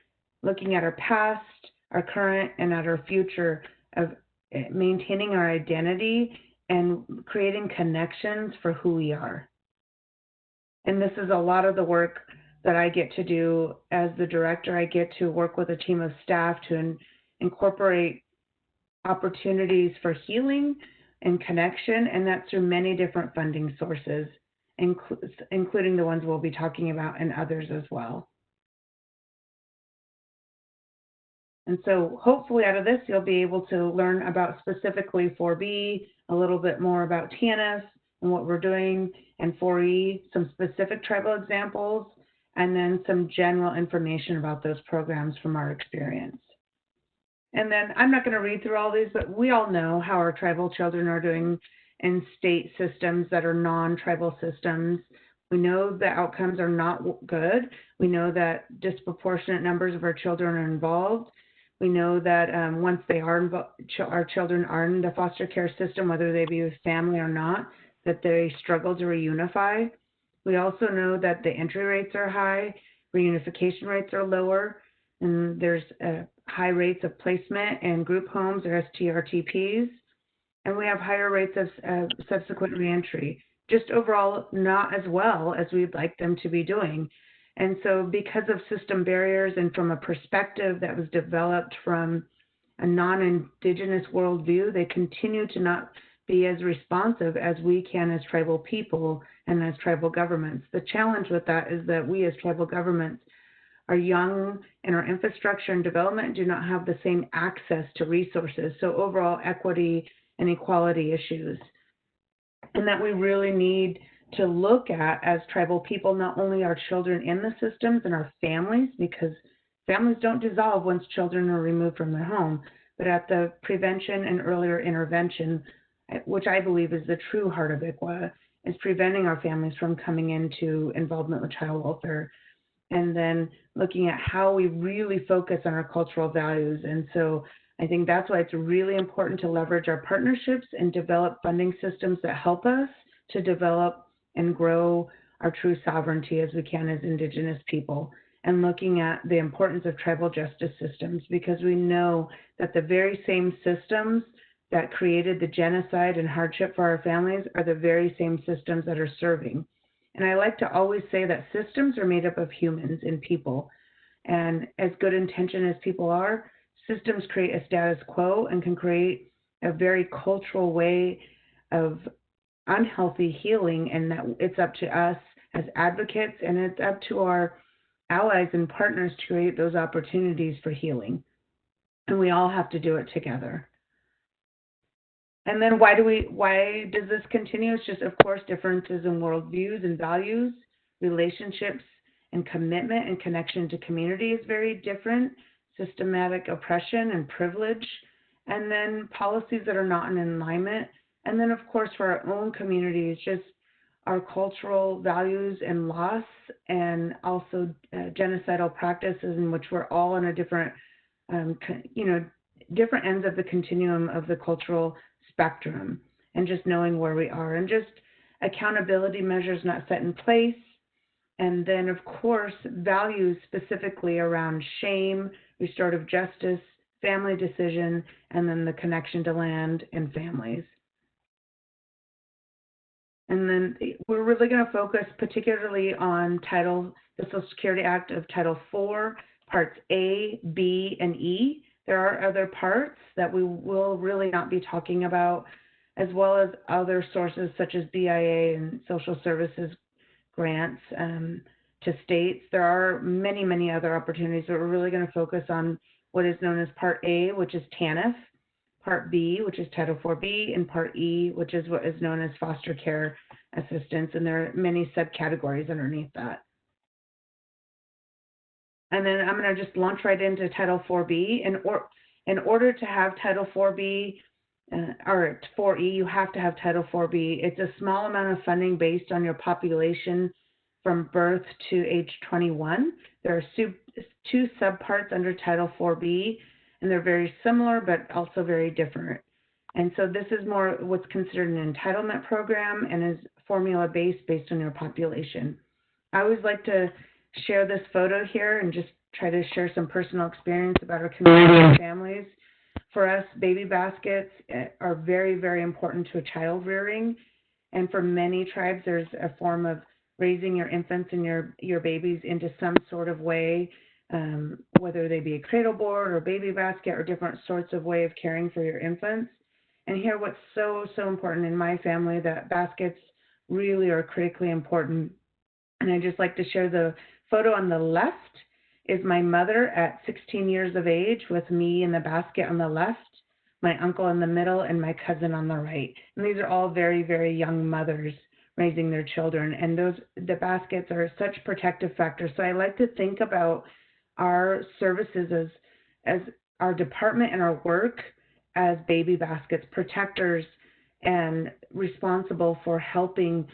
looking at our past, our current, and at our future, of maintaining our identity and creating connections for who we are. And this is a lot of the work that I get to do as the director. I get to work with a team of staff to incorporate opportunities for healing and connection, and that's through many different funding sources, including the ones we'll be talking about and others as well. And so hopefully out of this, you'll be able to learn about specifically 4B, a little bit more about TNS and what we're doing, and 4E, some specific tribal examples, and then some general information about those programs from our experience. And then I'm not going to read through all these, but we all know how our tribal children are doing in state systems that are non-tribal systems. We know the outcomes are not good. We know that disproportionate numbers of our children are involved. We know that once they are our children are in the foster care system, whether they be with family or not, that they struggle to reunify. We also know that the entry rates are high, reunification rates are lower, and there's high rates of placement in group homes or STRTPs, and we have higher rates of subsequent reentry. Just overall, not as well as we'd like them to be doing. And so because of system barriers and from a perspective that was developed from a non-Indigenous worldview, they continue to not be as responsive as we can as tribal people and as tribal governments. The challenge with that is that we as tribal governments are young and our infrastructure and development do not have the same access to resources. So overall equity and equality issues. And that we really need to look at as tribal people, not only our children in the systems and our families, because families don't dissolve once children are removed from their home, but at the prevention and earlier intervention, which I believe is the true heart of ICWA, is preventing our families from coming into involvement with child welfare. And then looking at how we really focus on our cultural values. And so I think that's why it's really important to leverage our partnerships and develop funding systems that help us to develop and grow our true sovereignty as we can as Indigenous people, and looking at the importance of tribal justice systems, because we know that the very same systems that created the genocide and hardship for our families are the very same systems that are serving. And I like to always say that systems are made up of humans and people. And as good intention as people are, systems create a status quo and can create a very cultural way of unhealthy healing, and that it's up to us as advocates and it's up to our allies and partners to create those opportunities for healing. And we all have to do it together. And then why does this continue? It's just, of course, differences in worldviews and values, relationships and commitment and connection to community is very different, systematic oppression and privilege, and then policies that are not in alignment. And then, of course, for our own communities, just our cultural values and loss, and also genocidal practices in which we're all on a different, different ends of the continuum of the cultural spectrum, and just knowing where we are, and just accountability measures not set in place. And then, of course, values specifically around shame, restorative justice, family decision, and then the connection to land and families. And then we're really going to focus particularly on the Social Security Act of Title IV, Parts A, B, and E. There are other parts that we will really not be talking about, as well as other sources such as BIA and social services grants to states. There are many, many other opportunities, but we're really going to focus on what is known as Part A, which is TANF, Part B, which is Title IV-B, and Part E, which is what is known as foster care assistance, and there are many subcategories underneath that. And then I'm going to just launch right into Title IV-B. In order to have Title IV-B or IV-E, you have to have Title IV-B. It's a small amount of funding based on your population from birth to age 21. There are two subparts under Title IV-B, and they're very similar but also very different. And so this is more what's considered an entitlement program and is formula-based based on your population. I always like to share this photo here and just try to share some personal experience about our community and families. For us, baby baskets are very, very important to a child rearing. And for many tribes, there's a form of raising your infants and your babies into some sort of way, whether they be a cradle board or baby basket or different sorts of way of caring for your infants. And here, what's so, so important in my family, that baskets really are critically important. And I just like to share the photo on the left is my mother at 16 years of age with me in the basket on the left, my uncle in the middle, and my cousin on the right. And these are all very, very young mothers raising their children. And the baskets are such protective factors. So I like to think about our services as our department and our work as baby baskets, protectors, and responsible for helping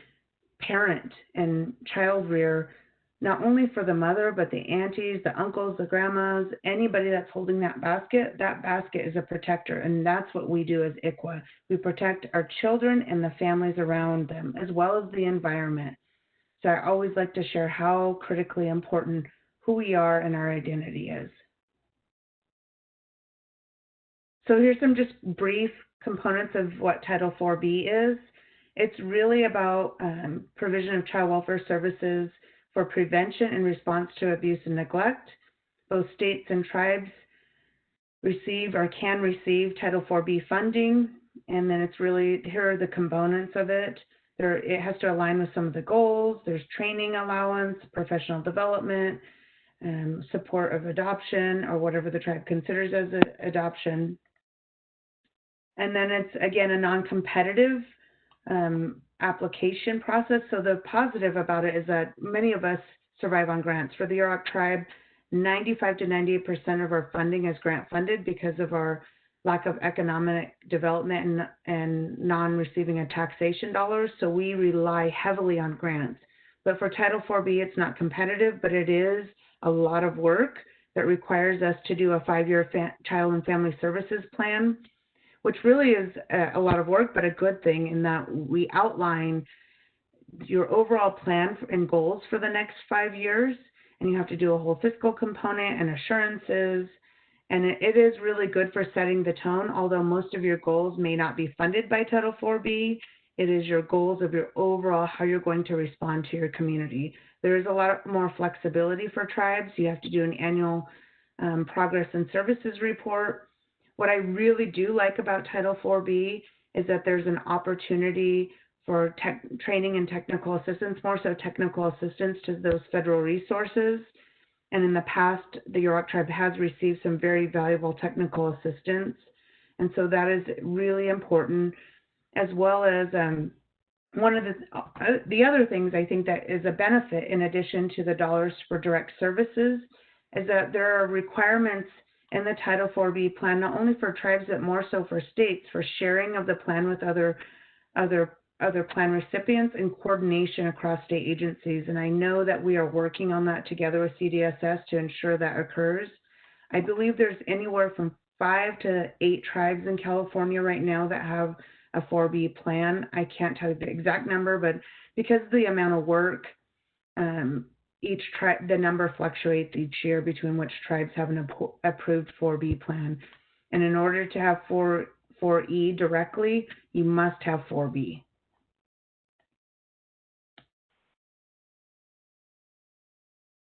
parent and child rear, not only for the mother, but the aunties, the uncles, the grandmas, anybody that's holding that basket is a protector. And that's what we do as ICWA. We protect our children and the families around them, as well as the environment. So I always like to share how critically important who we are and our identity is. So here's some just brief components of what Title IV-B is. It's really about provision of child welfare services for prevention and response to abuse and neglect. Both states and tribes receive or can receive Title IV-B funding, and then it's really, here are the components of it. It has to align with some of the goals. There's training allowance, professional development, support of adoption, or whatever the tribe considers as adoption. And then it's, again, a non-competitive application process. So the positive about it is that many of us survive on grants. For the Yurok tribe, 95 to 98% of our funding is grant funded because of our lack of economic development and non-receiving of taxation dollars. So we rely heavily on grants. But for Title IV-B, it's not competitive, but it is a lot of work that requires us to do a 5-year child and family services plan, which really is a lot of work, but a good thing in that we outline your overall plan and goals for the next 5 years, and you have to do a whole fiscal component and assurances And it is really good for setting the tone, although most of your goals may not be funded by Title IV-B. It is your goals of your overall, how you're going to respond to your community. There is a lot more flexibility for tribes. You have to do an annual progress and services report. What I really do like about Title IV-B is that there's an opportunity for training and technical assistance, more so technical assistance to those federal resources. And in the past, the Yurok tribe has received some very valuable technical assistance. And so that is really important, as well as one of the other things I think that is a benefit in addition to the dollars for direct services is that there are requirements in the Title IV-B plan, not only for tribes, but more so for states, for sharing of the plan with other plan recipients and coordination across state agencies. And I know that we are working on that together with CDSS to ensure that occurs. I believe there's anywhere from 5 to 8 tribes in California right now that have a 4B plan. I can't tell you the exact number, but because of the amount of work, each tribe, the number fluctuates each year between which tribes have an approved 4B plan. And in order to have 4E directly, you must have 4B.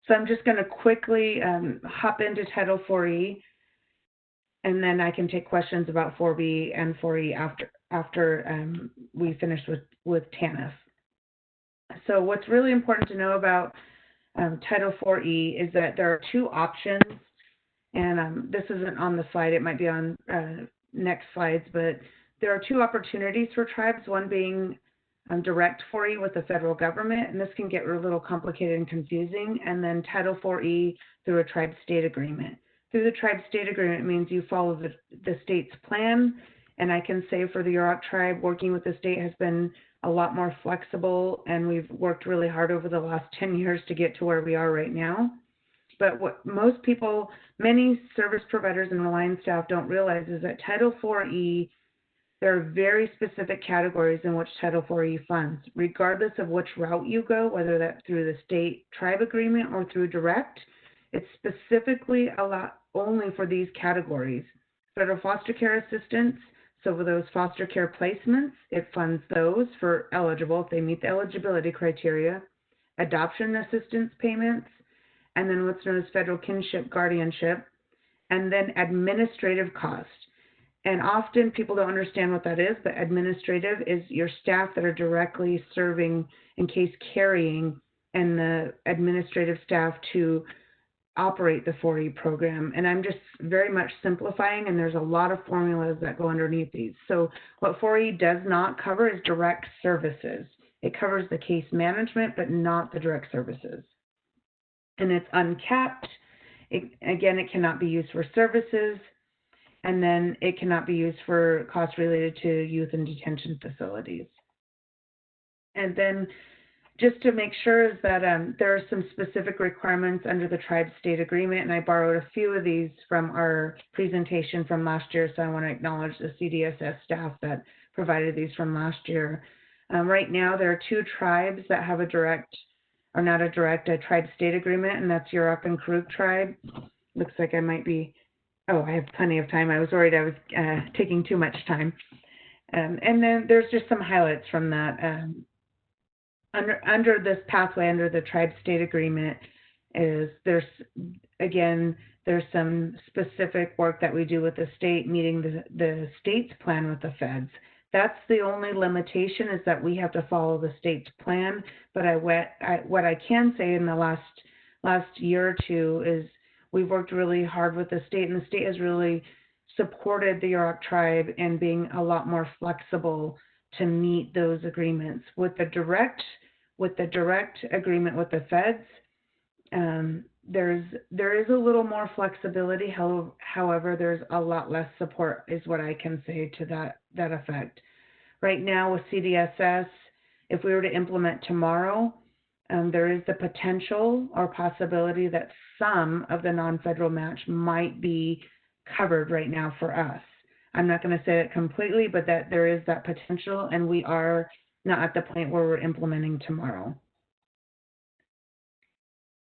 So I'm just going to quickly hop into Title 4E, and then I can take questions about 4B and 4E after we finish with TANF. So what's really important to know about Title 4E is that there are 2 options, and this isn't on the slide, it might be on next slides, but there are 2 opportunities for tribes, one being direct 4E with the federal government, and this can get a little complicated and confusing, and then Title 4E through a tribe-state agreement. Through the tribe-state agreement means you follow the state's plan, and I can say for the Yurok tribe, working with the state has been a lot more flexible, and we've worked really hard over the last 10 years to get to where we are right now. But what most people, many service providers and Reliance staff don't realize is that Title 4E, there are very specific categories in which Title 4E funds, regardless of which route you go, whether that's through the state tribe agreement or through direct. It's specifically only for these categories. Federal foster care assistance, so for those foster care placements, it funds those for eligible if they meet the eligibility criteria. Adoption assistance payments, and then what's known as federal kinship guardianship, and then administrative costs. And often people don't understand what that is, but administrative is your staff that are directly serving in case carrying and the administrative staff to operate the 4E program. And I'm just very much simplifying, and there's a lot of formulas that go underneath these. So what 4E does not cover is direct services. It covers the case management, but not the direct services. And it's uncapped. Again, it cannot be used for services. And then it cannot be used for costs related to youth and detention facilities. And then just to make sure is that there are some specific requirements under the tribe-state agreement, and I borrowed a few of these from our presentation from last year, so I want to acknowledge the CDSS staff that provided these from last year. Right now, there are 2 tribes that have a tribe-state agreement, and that's Yurok and Karuk tribe. Looks like I might be... Oh, I have plenty of time. I was worried I was taking too much time. And then there's just some highlights from that. Under this pathway, under the tribe-state agreement, there's some specific work that we do with the state, meeting the state's plan with the feds. That's the only limitation, is that we have to follow the state's plan. But what I can say in the last year or 2 is we've worked really hard with the state, and the state has really supported the Yurok tribe in being a lot more flexible to meet those agreements. With the direct agreement with the feds, there is a little more flexibility. However, there's a lot less support, is what I can say to that effect. Right now with CDSS, if we were to implement tomorrow, there is the potential or possibility that some of the non-federal match might be covered right now for us. I'm not going to say it completely, but that there is that potential, and we are not at the point where we're implementing tomorrow.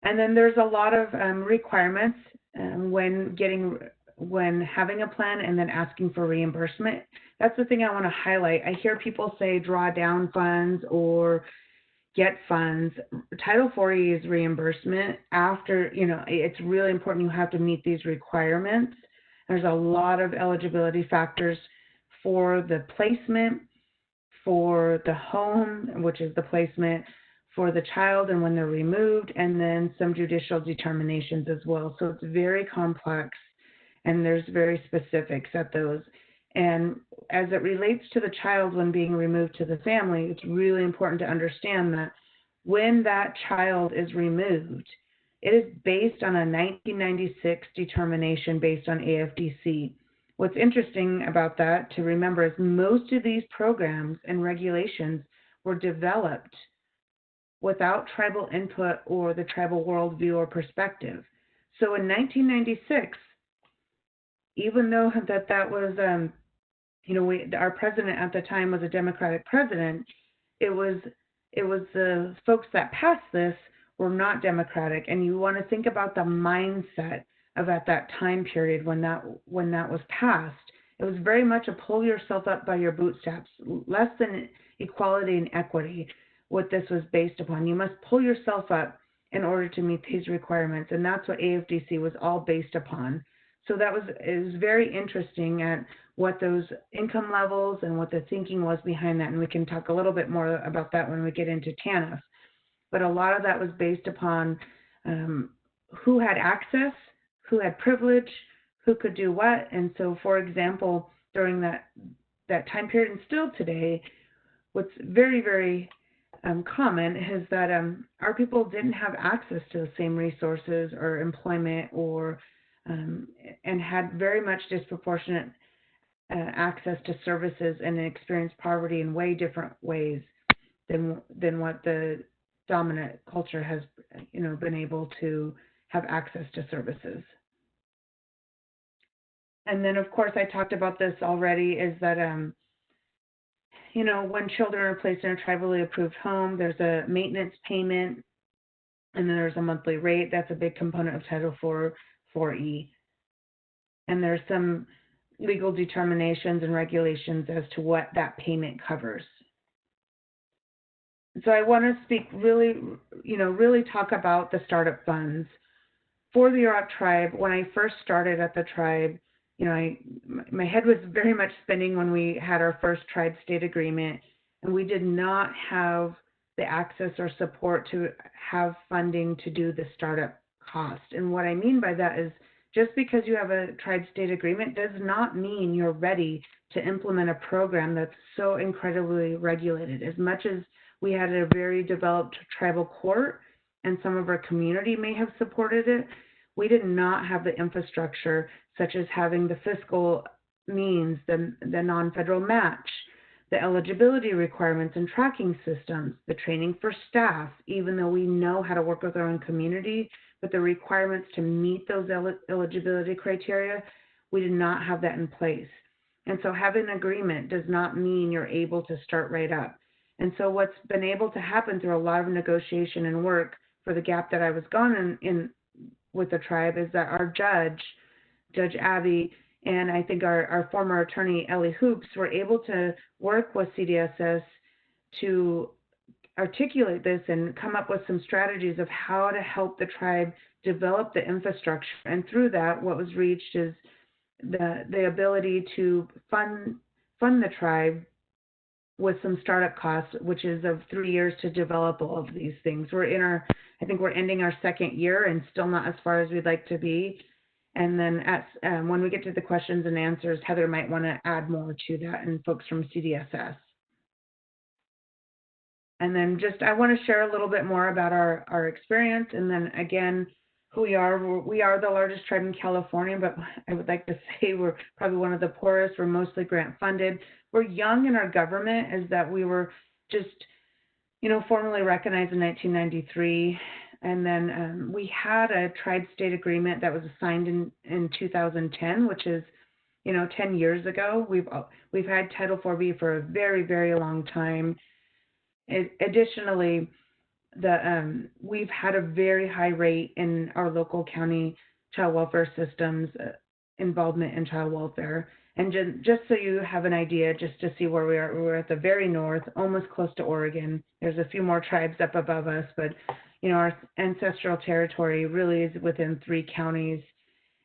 And then there's a lot of requirements when getting when having a plan and then asking for reimbursement. That's the thing I want to highlight. I hear people say draw down funds or get funds. Title 40 is reimbursement after, it's really important you have to meet these requirements. There's a lot of eligibility factors for the placement, for the home, which is the placement, for the child and when they're removed, and then some judicial determinations as well. So it's very complex, and there's very specifics at those. And as it relates to the child when being removed to the family, it's really important to understand that when that child is removed, it is based on a 1996 determination based on AFDC. What's interesting about that to remember is most of these programs and regulations were developed without tribal input or the tribal worldview or perspective. So in 1996, even though that was, our president at the time was a Democratic president, it was the folks that passed this were not Democratic. And you want to think about the mindset of at that time period when that was passed. It was very much a pull yourself up by your bootstraps, less than equality and equity, what this was based upon. You must pull yourself up in order to meet these requirements, and that's what AFDC was all based upon. So it was very interesting at what those income levels and what the thinking was behind that, and we can talk a little bit more about that when we get into TANF. But a lot of that was based upon who had access, who had privilege, who could do what. And so, for example, during that time period and still today, what's very, very common is that our people didn't have access to the same resources or employment or and had very much disproportionate access to services and experienced poverty in way different ways than what the dominant culture has, been able to have access to services. And then, of course, I talked about this already, is that, when children are placed in a tribally approved home, there's a maintenance payment, and then there's a monthly rate. That's a big component of Title 4E. And there's some legal determinations and regulations as to what that payment covers. So I want to speak really talk about the startup funds. For the Yurok tribe, when I first started at the tribe, my head was very much spinning when we had our first tribe-state agreement, and we did not have the access or support to have funding to do the startup cost. And what I mean by that is just because you have a tribe-state agreement does not mean you're ready to implement a program that's so incredibly regulated. As much as we had a very developed tribal court and some of our community may have supported it, we did not have the infrastructure such as having the fiscal means, the non-federal match, the eligibility requirements and tracking systems, the training for staff, even though we know how to work with our own community, but the requirements to meet those eligibility criteria, we did not have that in place. And so having an agreement does not mean you're able to start right up. And so what's been able to happen through a lot of negotiation and work for the gap that I was gone in with the tribe is that our Judge Abby, and I think our former attorney, Ellie Hoops, were able to work with CDSS to articulate this and come up with some strategies of how to help the tribe develop the infrastructure. And through that, what was reached is the ability to fund the tribe with some startup costs, which is of 3 years to develop all of these things. I think we're ending our second year and still not as far as we'd like to be. And then when we get to the questions and answers, Heather might want to add more to that, and folks from CDSS. And then I want to share a little bit more about our experience, and then again, who we are. We are the largest tribe in California, but I would like to say we're probably one of the poorest. We're mostly grant funded. We're young in our government, is that we were just, formally recognized in 1993. And then we had a tribe-state agreement that was signed in 2010, which is, 10 years ago. We've had Title 4B for a very, very long time. Additionally, we've had a very high rate in our local county child welfare systems. involvement in child welfare. And just so you have an idea, just to see where we are, we're at the very north, almost close to Oregon. There's a few more tribes up above us, but you know, our ancestral territory really is within 3 counties,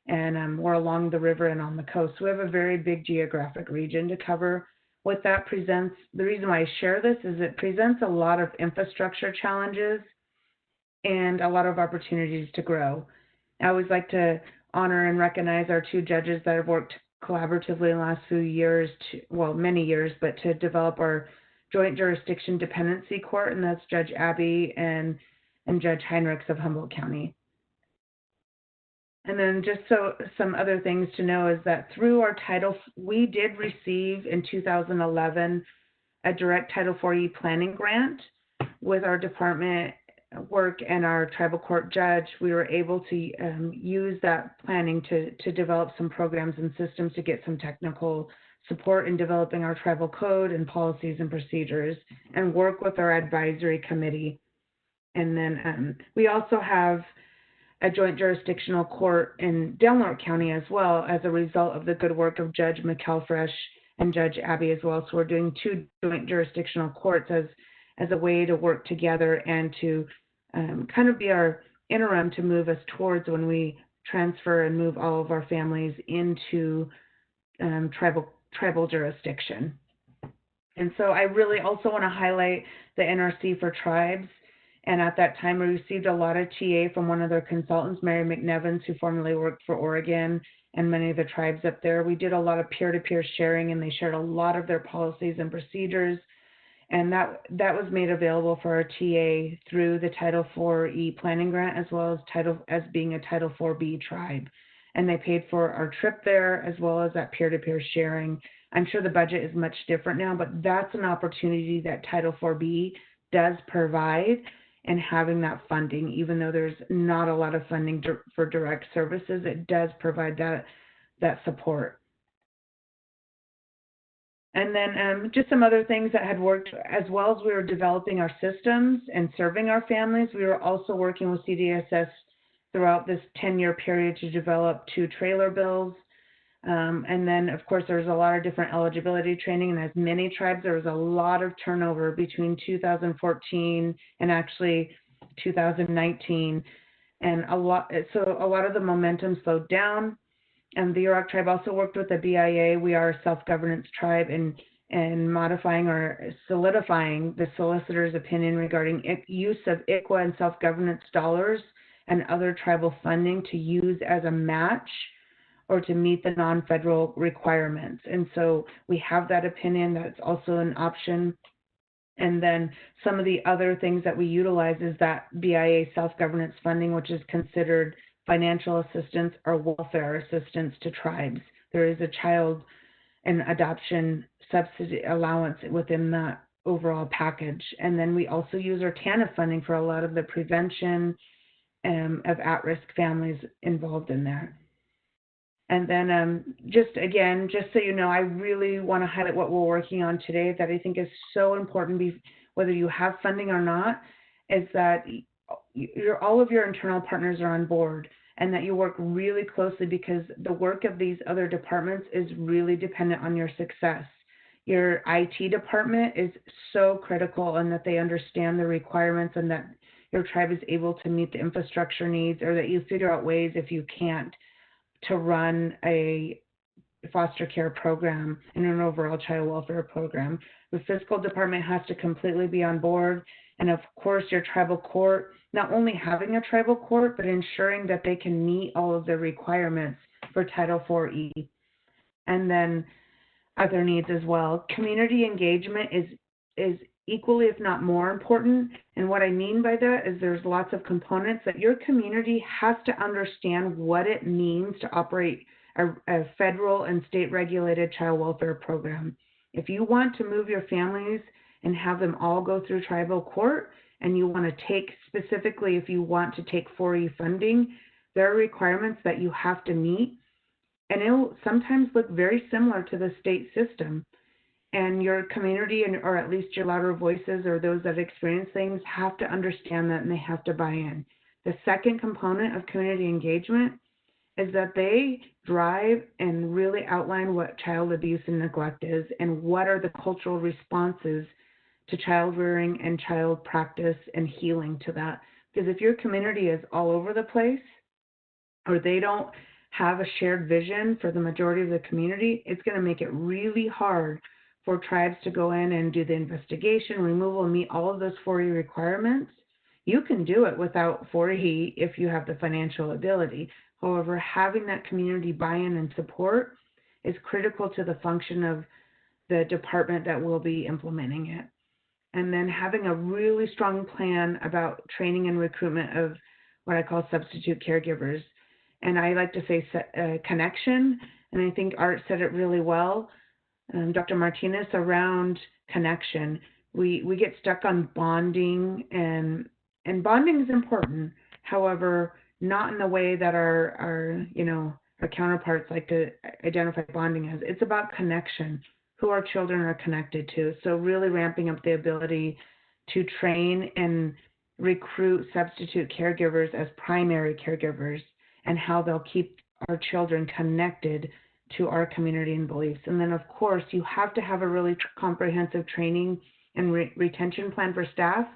and we're along the river and on the coast. So we have a very big geographic region to cover. What that presents, the reason why I share this is it presents a lot of infrastructure challenges and a lot of opportunities to grow. I always like to honor and recognize our 2 judges that have worked collaboratively in the last few years, many years, but to develop our joint jurisdiction dependency court, and that's Judge Abby and Judge Heinrichs of Humboldt County. And then just so some other things to know is that through our title, we did receive in 2011 a direct Title IV planning grant with our department work and our tribal court judge. We were able to use that planning to develop some programs and systems to get some technical support in developing our tribal code and policies and procedures, and work with our advisory committee. And then we also have a joint jurisdictional court in Del Norte County as well, as a result of the good work of Judge McElfresh and Judge Abby as well. So we're doing 2 joint jurisdictional courts as a way to work together and to kind of be our interim to move us towards when we transfer and move all of our families into tribal jurisdiction. And so I really also want to highlight the NRC for Tribes. And at that time, we received a lot of TA from one of their consultants, Mary McNevins, who formerly worked for Oregon and many of the tribes up there. We did a lot of peer-to-peer sharing, and they shared a lot of their policies and procedures. And that was made available for our TA through the Title IV-E planning grant, as well as being a Title IV-B tribe. And they paid for our trip there, as well as that peer-to-peer sharing. I'm sure the budget is much different now, but that's an opportunity that Title IV-B does provide, and having that funding, even though there's not a lot of funding for direct services, it does provide that support. And then just some other things that had worked, as well as we were developing our systems and serving our families, we were also working with CDSS throughout this 10-year period to develop 2 trailer bills. And then, of course, there's a lot of different eligibility training, and as many tribes, there was a lot of turnover between 2014 and actually 2019, and a lot of the momentum slowed down. And the Yurok tribe also worked with the BIA. We are a self-governance tribe, and modifying or solidifying the solicitor's opinion regarding use of ICWA and self-governance dollars and other tribal funding to use as a match or to meet the non-federal requirements. And so we have that opinion. That's also an option. And then some of the other things that we utilize is that BIA self-governance funding, which is considered financial assistance or welfare assistance to tribes. There is a child and adoption subsidy allowance within that overall package. And then we also use our TANF funding for a lot of the prevention of at-risk families involved in there. And then just so you know, I really want to highlight what we're working on today that I think is so important, whether you have funding or not, is that all of your internal partners are on board, and that you work really closely, because the work of these other departments is really dependent on your success. Your IT department is so critical, and that they understand the requirements, and that your tribe is able to meet the infrastructure needs, or that you figure out ways, if you can't, to run a foster care program and an overall child welfare program. The fiscal department has to completely be on board. And of course, your tribal court, not only having a tribal court, but ensuring that they can meet all of the requirements for Title IV-E. And then other needs as well. Community engagement is equally, if not more important. And what I mean by that is there's lots of components that your community has to understand what it means to operate a federal and state regulated child welfare program. If you want to move your families and have them all go through tribal court, and you want to take, specifically if you want to take 4E funding, there are requirements that you have to meet, and it'll sometimes look very similar to the state system. And your community, or at least your louder voices or those that experience things, have to understand that, and they have to buy in. The second component of community engagement is that they drive and really outline what child abuse and neglect is and what are the cultural responses to child rearing and child practice and healing to that. Because if your community is all over the place, or they don't have a shared vision for the majority of the community, it's going to make it really hard for tribes to go in and do the investigation, removal, and meet all of those 4E requirements. You can do it without 4E if you have the financial ability. However, having that community buy-in and support is critical to the function of the department that will be implementing it. And then having a really strong plan about training and recruitment of what I call substitute caregivers. And I like to say connection, and I think Art said it really well, Dr. Martinez, around connection. We get stuck on bonding, and bonding is important. However, not in the way that our counterparts like to identify bonding as. It's about connection, who our children are connected to. So really ramping up the ability to train and recruit substitute caregivers as primary caregivers and how they'll keep our children connected to our community and beliefs. And then, of course, you have to have a really comprehensive training and retention plan for staff.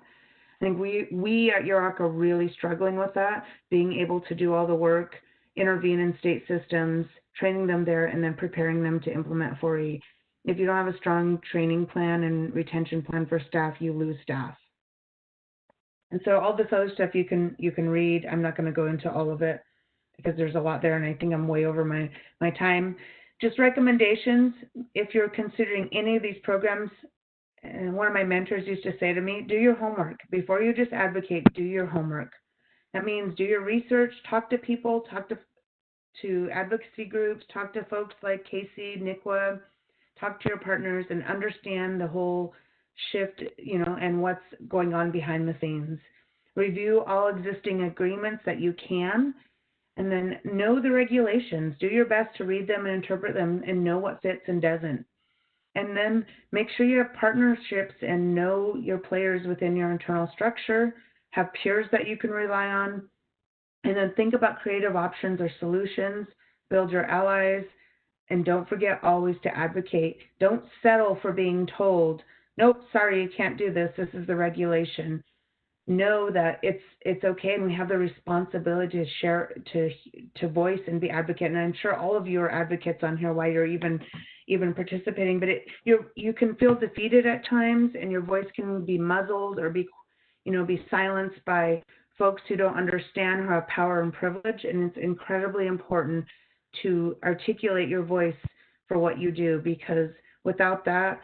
I think we at UROC are really struggling with that, being able to do all the work, intervene in state systems, training them there, and then preparing them to implement 4E. If you don't have a strong training plan and retention plan for staff, you lose staff. And so all this other stuff you can read. I'm not going to go into all of it because there's a lot there, and I think I'm way over my time. Just recommendations, if you're considering any of these programs, and one of my mentors used to say to me, do your homework. Before you just advocate, do your homework. That means do your research, talk to people, talk to advocacy groups, talk to folks like Casey, ICWA, talk to your partners and understand the whole shift, and what's going on behind the scenes. Review all existing agreements that you can, and then know the regulations. Do your best to read them and interpret them and know what fits and doesn't. And then make sure you have partnerships and know your players within your internal structure, have peers that you can rely on, and then think about creative options or solutions, build your allies, and don't forget always to advocate. Don't settle for being told, nope, sorry, you can't do this. This is the regulation. Know that it's okay, and we have the responsibility to share, to voice and be advocate. And I'm sure all of you are advocates on here while you're even participating. But you can feel defeated at times, and your voice can be muzzled or be silenced by folks who don't understand who have power and privilege. And it's incredibly important to articulate your voice for what you do, because without that,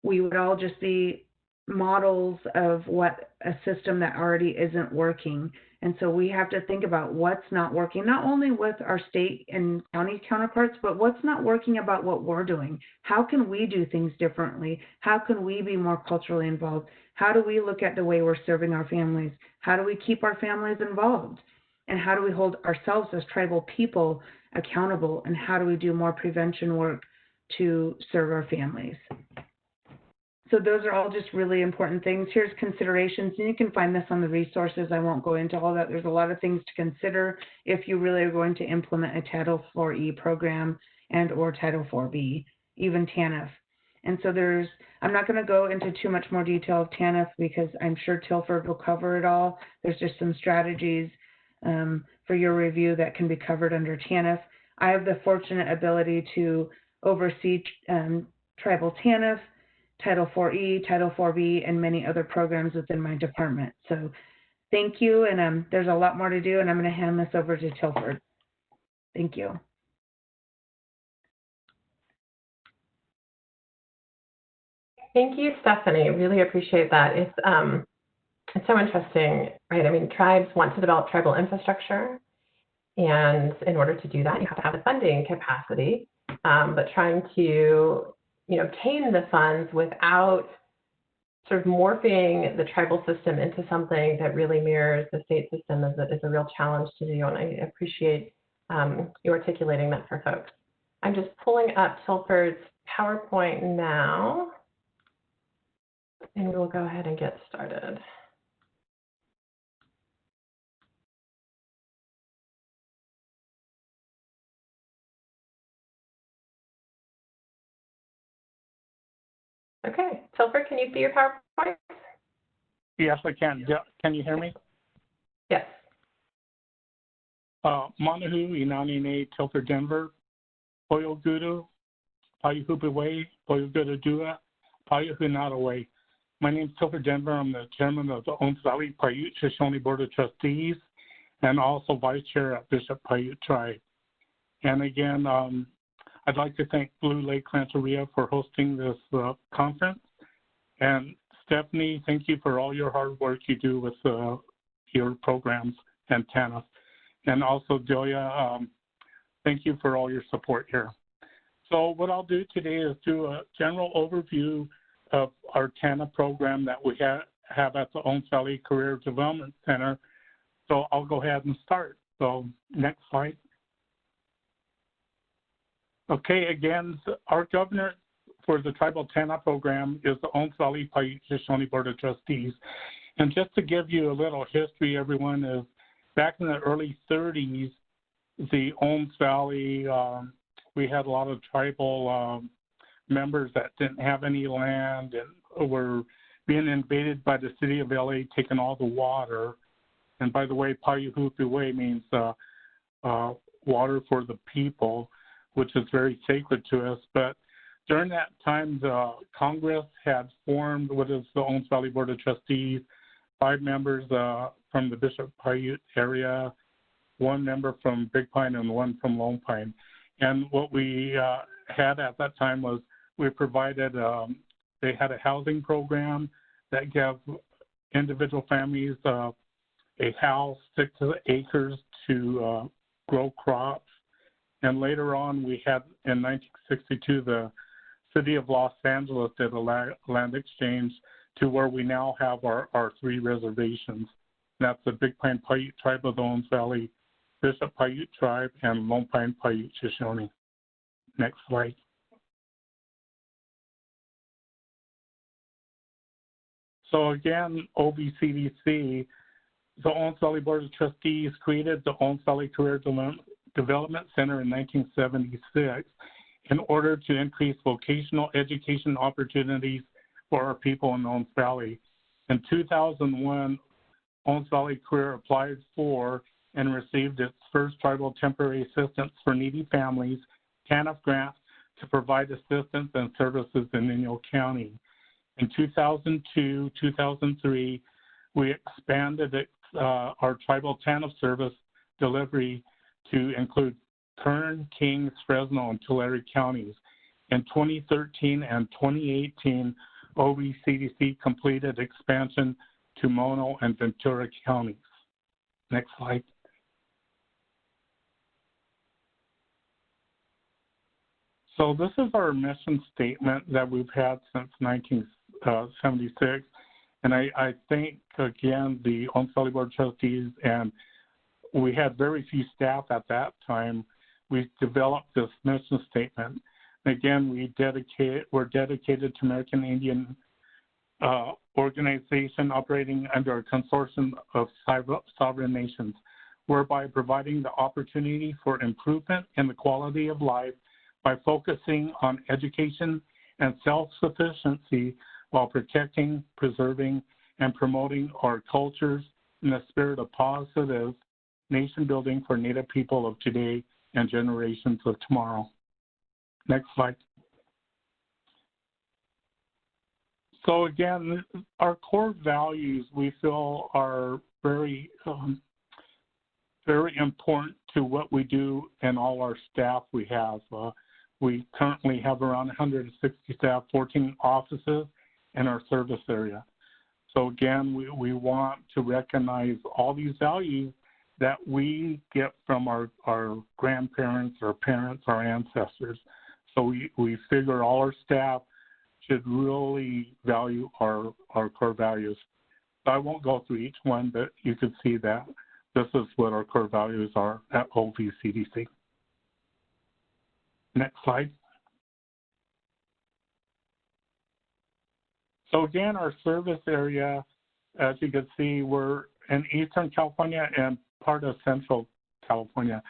we would all just be models of what a system that already isn't working. And so we have to think about what's not working, not only with our state and county counterparts, but what's not working about what we're doing. How can we do things differently? How can we be more culturally involved? How do we look at the way we're serving our families? How do we keep our families involved? And how do we hold ourselves as tribal people accountable? And how do we do more prevention work to serve our families? So those are all just really important things. Here's considerations, and you can find this on the resources. I won't go into all that. There's a lot of things to consider if you really are going to implement a Title 4E program and or Title 4B, even TANF. And so I'm not going to go into too much more detail of TANF because I'm sure Tilford will cover it all. There's just some strategies for your review that can be covered under TANF. I have the fortunate ability to oversee tribal TANF, Title 4E, Title 4B, and many other programs within my department. So thank you, and there's a lot more to do, and I'm going to hand this over to Tilford. Thank you. Thank you, Stephanie. Really appreciate that. It's so interesting, right? I mean, tribes want to develop tribal infrastructure, and in order to do that, you have to have the funding capacity, but trying to obtain the funds without sort of morphing the tribal system into something that really mirrors the state system is a real challenge to do, and I appreciate you articulating that for folks. I'm just pulling up Tilford's PowerPoint now, and we'll go ahead and get started. Okay, Tilford, can you see your PowerPoint? Yes, I can. Can you hear me? Yes. Monahu, Inanine, Tilford, Denver, Poyogudu, Payuhupiwe, Poyogudadua, Payuhunataway. My name is Tilford Denver. I'm the chairman of the Owens Valley Paiute Shoshone Board of Trustees and also vice chair at Bishop Paiute Tribe. And again, I'd like to thank Blue Lake Rancheria for hosting this conference. And Stephanie, thank you for all your hard work you do with your programs and TANF. And also Delia, thank you for all your support here. So what I'll do today is do a general overview of our TANF program that we have at the Owens Valley Career Development Center. So I'll go ahead and start. So next slide. Okay, again, our governor for the Tribal TANF program is the Owens Valley Paiute Shoshone Board of Trustees. And just to give you a little history, everyone, is back in the early 30s, the Owens Valley, we had a lot of tribal members that didn't have any land and were being invaded by the city of LA, taking all the water. And by the way, Payuhupiwe means water for the people, which is very sacred to us. But during that time, the Congress had formed what is the Owens Valley Board of Trustees, 5 members from the Bishop Paiute area, 1 member from Big Pine and 1 from Lone Pine. And what we had at that time was we provided, they had a housing program that gave individual families a house, 6 acres to grow crops. And later on, we had, in 1962, the city of Los Angeles did a land exchange to where we now have our 3 reservations. That's the Big Pine Paiute Tribe of the Owens Valley, Bishop Paiute Tribe, and Lone Pine Paiute Shoshone. Next slide. So again, OVCDC, the Owens Valley Board of Trustees created the Owens Valley Career Development Center in 1976 in order to increase vocational education opportunities for our people in Owens Valley. In 2001, Owens Valley Career applied for and received its first tribal temporary assistance for needy families, TANF grant, to provide assistance and services in Inyo County. In 2002, 2003, we expanded our tribal TANF service delivery to include Kern, Kings, Fresno, and Tulare counties. In 2013 and 2018, OVCDC completed expansion to Mono and Ventura counties. Next slide. So this is our mission statement that we've had since 1976. And I think, again, the Owens Valley Board of Trustees, and we had very few staff at that time, we developed this mission statement. Again, we're dedicated to American Indian organization operating under a consortium of sovereign nations, whereby providing the opportunity for improvement in the quality of life by focusing on education and self-sufficiency while protecting, preserving, and promoting our cultures in the spirit of positive nation building for Native people of today and generations of tomorrow. Next slide. So again, our core values we feel are very, very important to what we do and all our staff we have. We currently have around 160 staff, 14 offices in our service area. So again, we want to recognize all these values that we get from our grandparents, our parents, our ancestors. So we figure all our staff should really value our core values. So I won't go through each one, but you can see that this is what our core values are at OVCDC. Next slide. So again, our service area, as you can see, we're in Eastern California and part of Central California.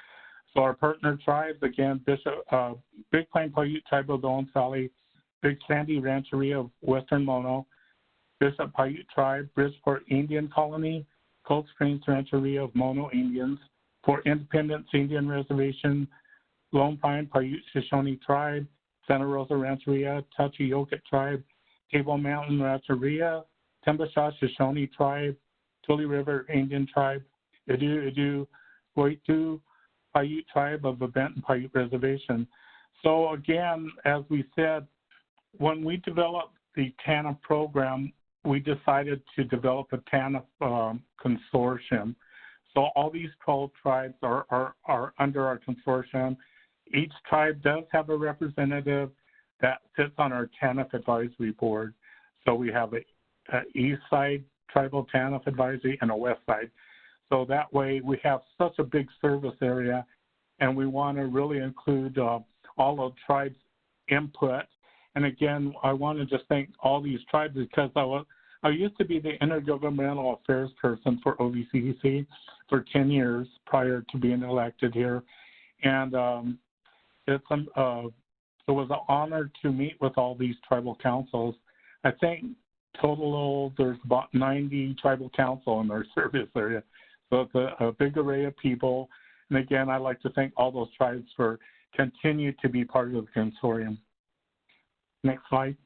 So our partner tribes, again, Big Pine Paiute Tribe of the Owens Valley, Big Sandy Rancheria of Western Mono, Bishop Paiute Tribe, Bridgeport Indian Colony, Cold Springs Rancheria of Mono Indians, Fort Independence Indian Reservation, Lone Pine Paiute Shoshone Tribe, Santa Rosa Rancheria, Tachioket Tribe, Table Mountain Rancheria, Timbashaw Shoshone Tribe, Tule River Indian Tribe, Edu Goitu Paiute Tribe of the Benton Paiute Reservation. So again, as we said, when we developed the TANF program, we decided to develop a TANF consortium. So all these 12 tribes are under our consortium. Each tribe does have a representative that sits on our TANF advisory board. So we have a East Side Tribal TANF advisory and a West Side. So that way we have such a big service area, and we want to really include all of tribes' input. And again, I want to just thank all these tribes because I used to be the intergovernmental affairs person for OVCDC for 10 years prior to being elected here. And it was an honor to meet with all these tribal councils. I think total there's about 90 tribal council in our service area. So it's a big array of people. And again, I'd like to thank all those tribes for continue to be part of the consortium. Next slide.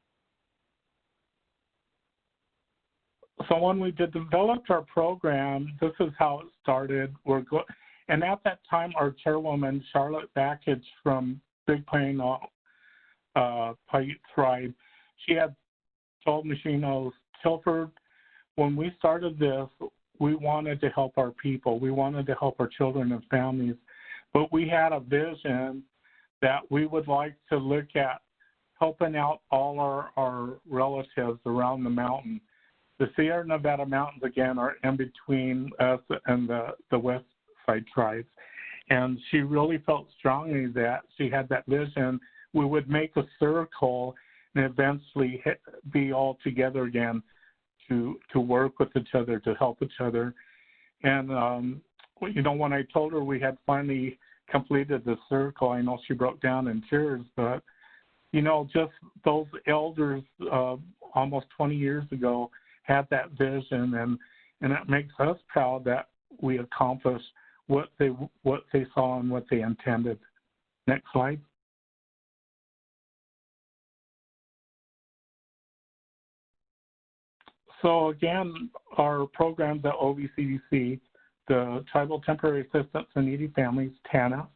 So when we developed our program, this is how it started. And at that time, our chairwoman, Charlotte Backage from Big Plain Paiute Tribe, she had told me she knows Tilford. When we started this, we wanted to help our people. We wanted to help our children and families. But we had a vision that we would like to look at helping out all our relatives around the mountain. The Sierra Nevada mountains, again, are in between us and the West Side tribes. And she really felt strongly that she had that vision. We would make a circle and eventually be all together again to work with each other, to help each other. And, when I told her we had finally completed the circle, I know she broke down in tears, but, just those elders almost 20 years ago had that vision, and it makes us proud that we accomplished what they saw and what they intended. Next slide. So again, our programs at OVCDC, the Tribal Temporary Assistance for Needy Families, TANF,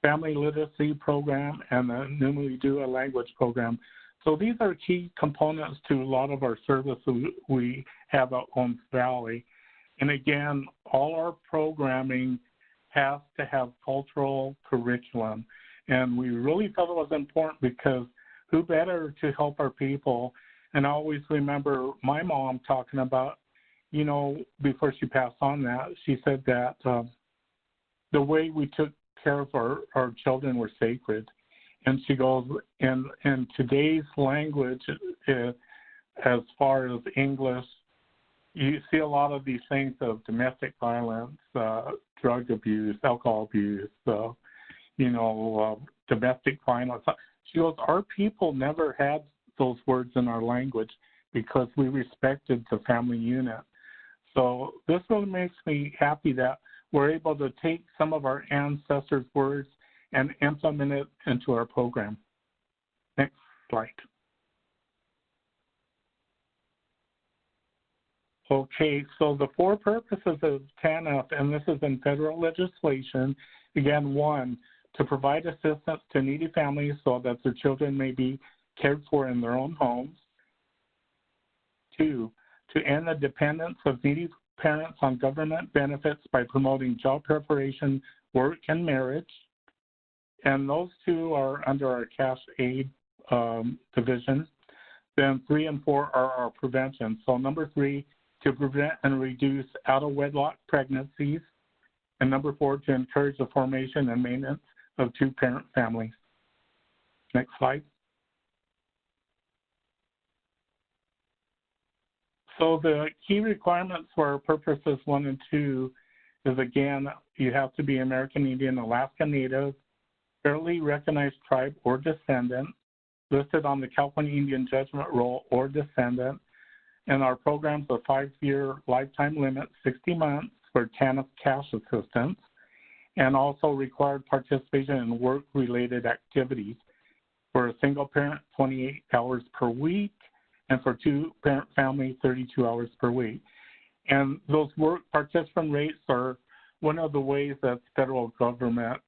Family Literacy Program, and the Numili Dua Language Program. So these are key components to a lot of our services we have out on Valley. And again, all our programming has to have cultural curriculum. And we really felt it was important because who better to help our people? And I always remember my mom talking about, before she passed on that, she said that the way we took care of our children were sacred. And she goes, in today's language, as far as English, you see a lot of these things of domestic violence, drug abuse, alcohol abuse, domestic violence. She goes, our people never had those words in our language because we respected the family unit. So this really makes me happy that we're able to take some of our ancestors' words and implement it into our program. Next slide. Okay, so the four purposes of TANF, and this is in federal legislation, again, 1, to provide assistance to needy families so that their children may be cared for in their own homes. 2, to end the dependence of needy parents on government benefits by promoting job preparation, work, and marriage. And those 2 are under our cash aid division. Then 3 and 4 are our prevention. So number 3, to prevent and reduce out-of-wedlock pregnancies. And number 4, to encourage the formation and maintenance of 2-parent families. Next slide. So the key requirements for purposes 1 and 2 is, again, you have to be American Indian, Alaska Native, federally recognized tribe or descendant, listed on the California Indian Judgment Roll or descendant. And our program's a 5-year lifetime limit, 60 months for TANF cash assistance, and also required participation in work-related activities. For a single parent, 28 hours per week, and for two-parent family, 32 hours per week. And those work participant rates are one of the ways that the federal government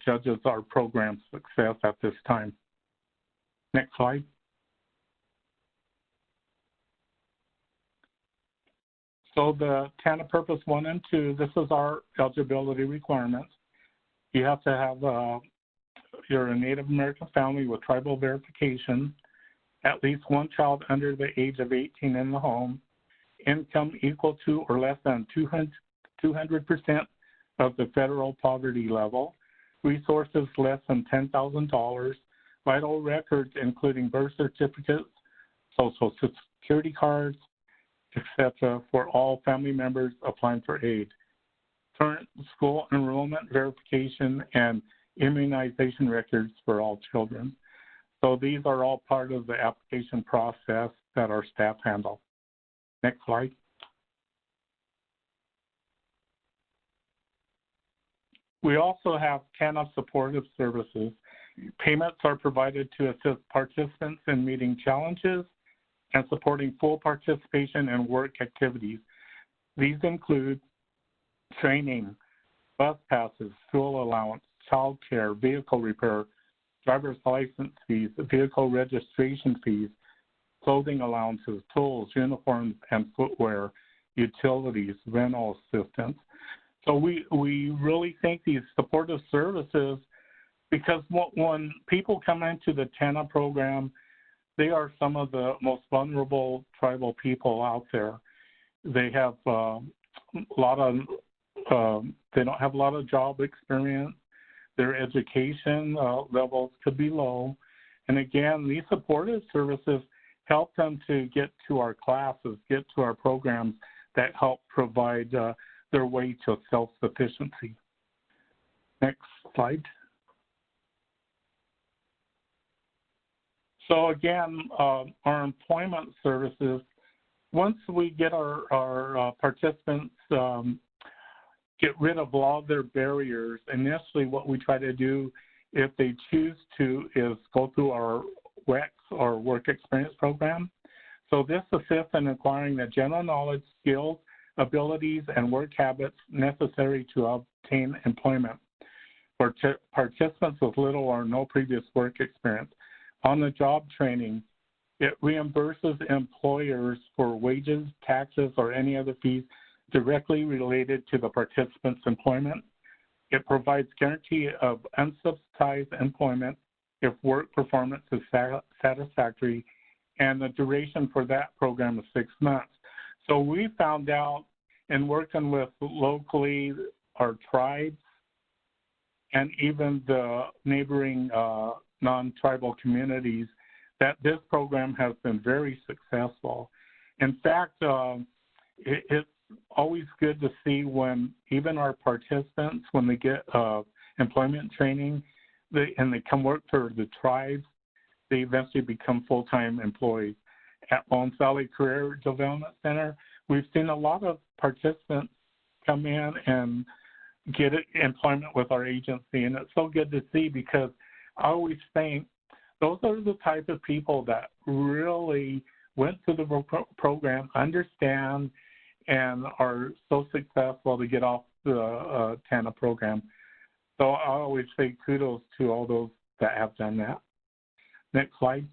judges our program success at this time. Next slide. So the TANF Purpose 1 and 2, this is our eligibility requirements. You have to have, you're a Native American family with tribal verification, at least one child under the age of 18 in the home, income equal to or less than 200% of the federal poverty level, resources less than $10,000, vital records including birth certificates, social security cards, etc. for all family members applying for aid, current school enrollment verification, and immunization records for all children. So these are all part of the application process that our staff handle. Next slide. We also have TANF supportive services. Payments are provided to assist participants in meeting challenges and supporting full participation in work activities. These include training, bus passes, fuel allowance, child care, vehicle repair, driver's license fees, vehicle registration fees, clothing allowances, tools, uniforms, and footwear, utilities, rental assistance. So we really think these supportive services, because when people come into the TANF program, they are some of the most vulnerable tribal people out there. They have a lot of, they don't have a lot of job experience. Their education levels could be low. And again, these supportive services help them to get to our classes, get to our programs that help provide their way to self-sufficiency. Next slide. So again, our employment services, once we get our participants get rid of all their barriers, initially what we try to do, if they choose to, is go through our WEX, or Work Experience Program. So this assists in acquiring the general knowledge, skills, abilities, and work habits necessary to obtain employment. For participants with little or no previous work experience, on-the-job training, it reimburses employers for wages, taxes, or any other fees directly related to the participant's employment. It provides guarantee of unsubsidized employment if work performance is satisfactory, and the duration for that program is 6 months. So we found out in working with locally our tribes and even the neighboring non-tribal communities that this program has been very successful. In fact, it's always good to see when even our participants, when they get employment training, and they come work for the tribes, they eventually become full-time employees. At Lone Valley Career Development Center, we've seen a lot of participants come in and get employment with our agency, and it's so good to see, because I always think those are the type of people that really went through the program, understand, and are so successful to get off the TANF program. So I always say kudos to all those that have done that. Next slide.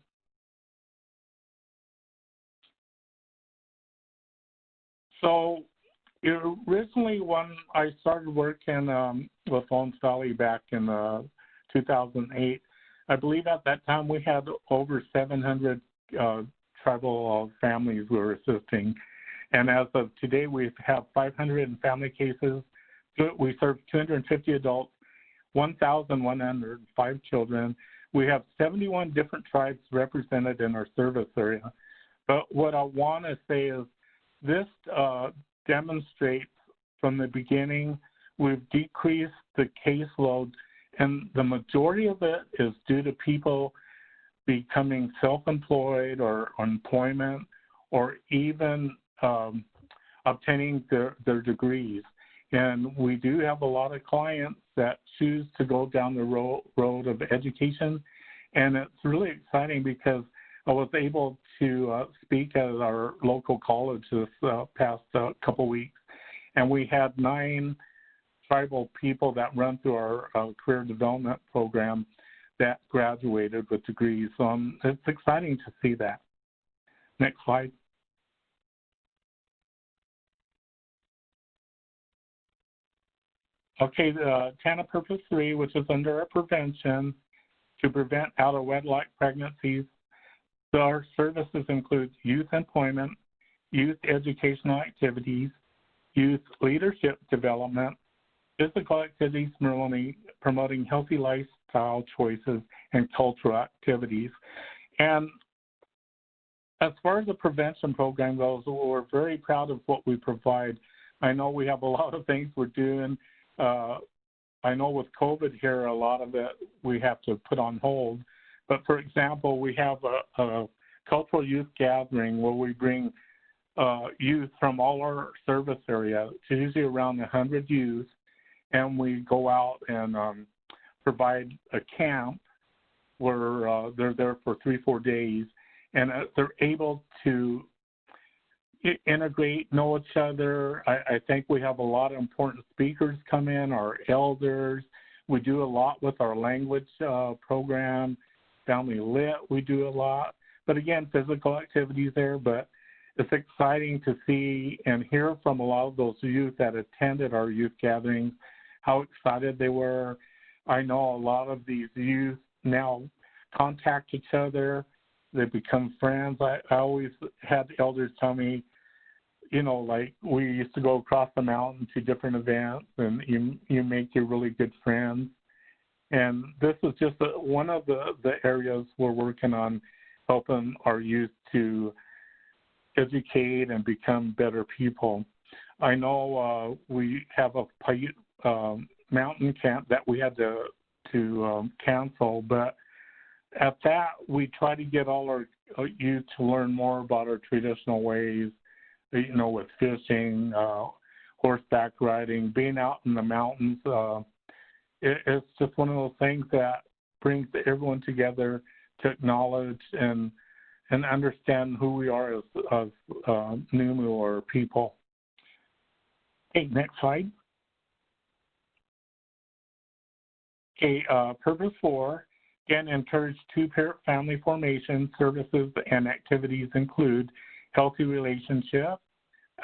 So originally when I started working with Lone Valley back in 2008, I believe at that time we had over 700 tribal families we were assisting. And as of today, we have 500 family cases. We serve 250 adults, 1,105 children. We have 71 different tribes represented in our service area. But what I want to say is this demonstrates from the beginning we've decreased the caseload, and the majority of it is due to people becoming self-employed or employment, or even obtaining their degrees. And we do have a lot of clients that choose to go down the road of education. And it's really exciting because I was able to speak at our local college this past couple weeks. And we had 9 tribal people that run through our career development program that graduated with degrees. So it's exciting to see that. Next slide. Okay, the TANA Purpose 3, which is under our prevention, to prevent out-of-wedlock pregnancies. So our services include youth employment, youth educational activities, youth leadership development, physical activities promoting healthy lifestyle choices, and cultural activities. And as far as the prevention program goes, we're very proud of what we provide. I know we have a lot of things we're doing. I know with COVID here, a lot of it we have to put on hold. But for example, we have a cultural youth gathering where we bring youth from all our service area, usually around 100 youth, and we go out and provide a camp where they're there for 3-4 days, and they're able to integrate, know each other. I think we have a lot of important speakers come in, our elders. We do a lot with our language program, Family Lit, we do a lot. But again, physical activities there, but it's exciting to see and hear from a lot of those youth that attended our youth gatherings, how excited they were. I know a lot of these youth now contact each other. They become friends. I always had elders tell me, you know, like we used to go across the mountain to different events, and you make your really good friends. And this is just one of the areas we're working on, helping our youth to educate and become better people. I know we have a mountain camp that we had to cancel, but at that we try to get all our youth to learn more about our traditional ways, you know, with fishing, horseback riding, being out in the mountains. It's just one of those things that brings everyone together to acknowledge and understand who we are as Numu or people. Okay, next slide. Okay, Purpose 4, again, encourage 2-parent family formation. Services and activities include healthy relationships,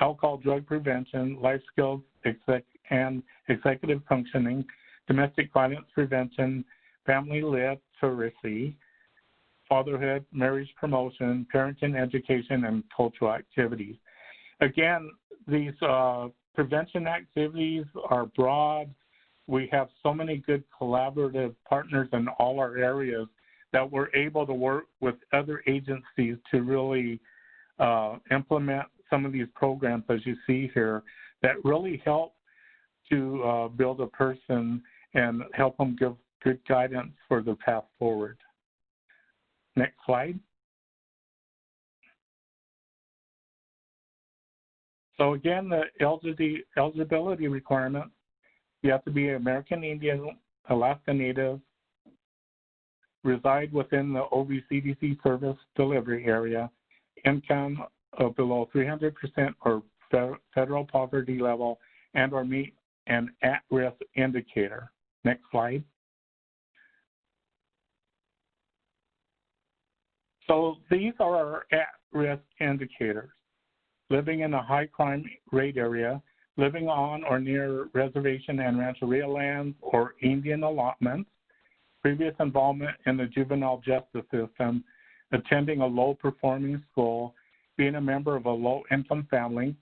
alcohol drug prevention, life skills and executive functioning, domestic violence prevention, family literacy, fatherhood, marriage promotion, parenting education, and cultural activities. Again, these prevention activities are broad. We have so many good collaborative partners in all our areas that we're able to work with other agencies to really implement some of these programs, as you see here, that really help to build a person and help them give good guidance for the path forward. Next slide. So again, the eligibility requirements, you have to be American Indian, Alaska Native, reside within the OVCDC service delivery area, income of below 300% or federal poverty level, and or meet an at-risk indicator. Next slide. So these are our at-risk indicators. Living in a high crime rate area, living on or near reservation and rancheria lands or Indian allotments, previous involvement in the juvenile justice system, attending a low-performing school, being a member of a low-income family,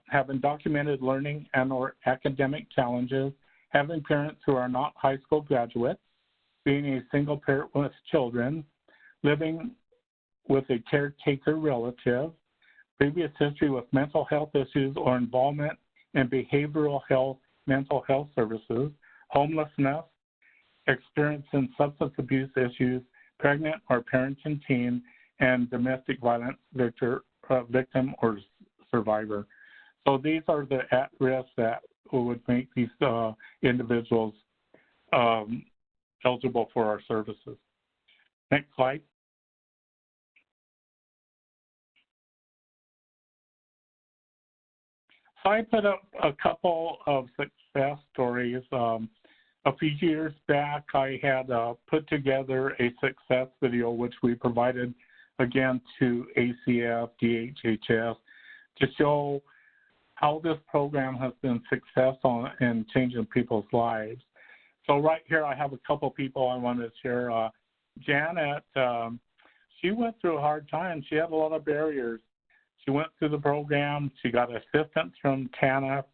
having documented learning and or academic challenges, having parents who are not high school graduates, being a single parent with children, living with a caretaker relative, previous history with mental health issues or involvement in behavioral health, mental health services, homelessness, experience in substance abuse issues, pregnant or parenting teen, and domestic violence victim or survivor. So these are the at-risk that would make these individuals eligible for our services. Next slide. So I put up a couple of success stories. A few years back, I had put together a success video, which we provided again to ACF, DHHS, to show how this program has been successful in changing people's lives. So right here, I have a couple people I want to share. Janet, she went through a hard time. She had a lot of barriers. She went through the program. She got assistance from TANF.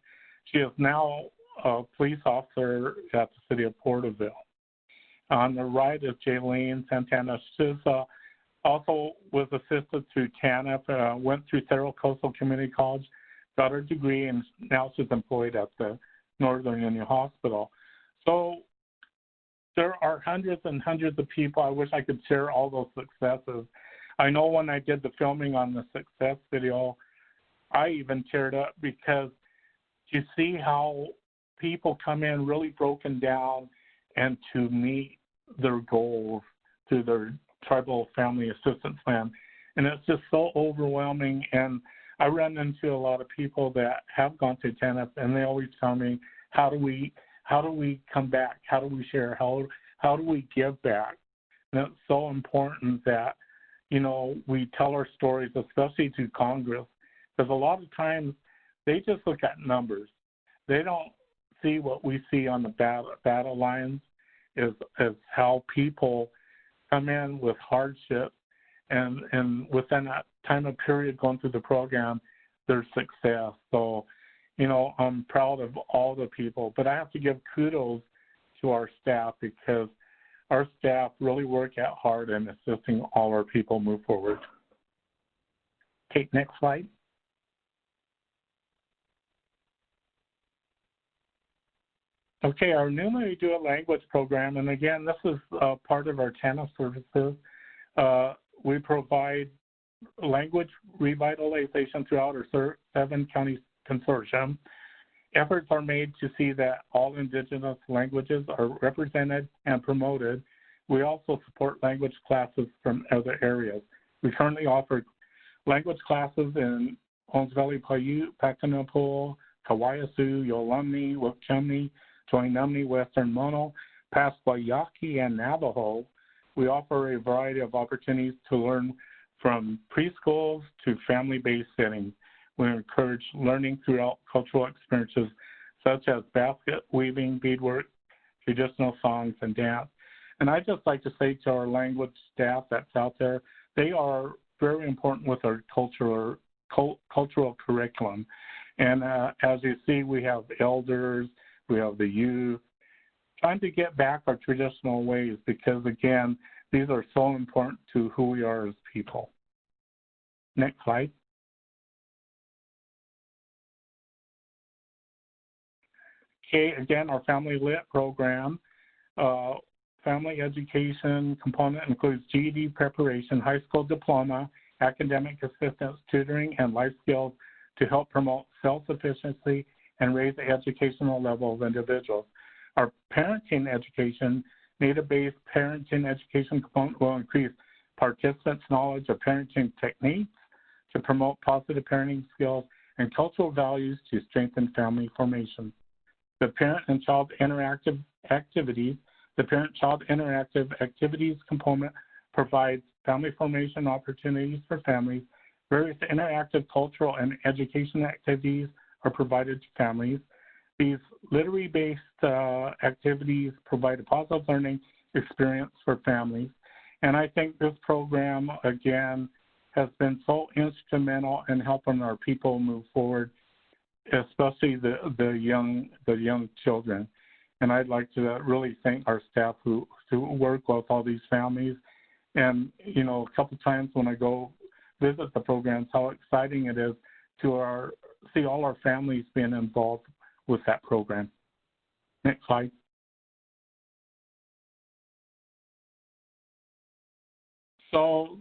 She is now a police officer at the city of Porterville. On the right is Jaylene Santana. She's also was assisted through TANF, went through Cerro Coastal Community College, got her degree, and now she's employed at the Northern Union Hospital. So there are hundreds and hundreds of people. I wish I could share all those successes. I know when I did the filming on the success video, I even teared up because you see how people come in really broken down and to meet their goals through their tribal family assistance plan. And it's just so overwhelming. And I run into a lot of people that have gone through TANF, and they always tell me, how do we come back? How do we share? How do we give back? And it's so important that, you know, we tell our stories, especially to Congress, because a lot of times they just look at numbers. They don't see what we see on the battle lines is how people come in with hardship, and within that time of period going through the program, there's success. So, you know, I'm proud of all the people, but I have to give kudos to our staff because our staff really work out hard in assisting all our people move forward. Okay, next slide. Okay, our Newly Do It language program, and again, this is part of our TANF services. We provide language revitalization throughout our 7-county consortium. Efforts are made to see that all Indigenous languages are represented and promoted. We also support language classes from other areas. We currently offer language classes in Owens Valley Paiute, Pakanapul, Kawayasu, Yolumni, Wukchumni, Toinumni, Western Mono, Pasquayaki, and Navajo. We offer a variety of opportunities to learn from preschools to family-based settings. We encourage learning throughout cultural experiences such as basket weaving, beadwork, traditional songs, and dance. And I'd just like to say to our language staff that's out there, they are very important with our cultural curriculum. And as you see, we have elders, we have the youth, trying to get back our traditional ways because, again, these are so important to who we are as people. Next slide. Okay, again, our Family Lit program. Family education component includes GED preparation, high school diploma, academic assistance, tutoring, and life skills to help promote self-sufficiency and raise the educational level of individuals. Our parenting education, Native-based parenting education component will increase participants' knowledge of parenting techniques to promote positive parenting skills and cultural values to strengthen family formation. The parent and child interactive activities, the parent-child interactive activities component provides family formation opportunities for families. Various interactive cultural and education activities are provided to families. These literary-based activities provide a positive learning experience for families. And I think this program, again, has been so instrumental in helping our people move forward, especially the young children. And I'd like to really thank our staff who work with all these families. And, you know, a couple times when I go visit the programs, how exciting it is to see all our families being involved with that program. Next slide. So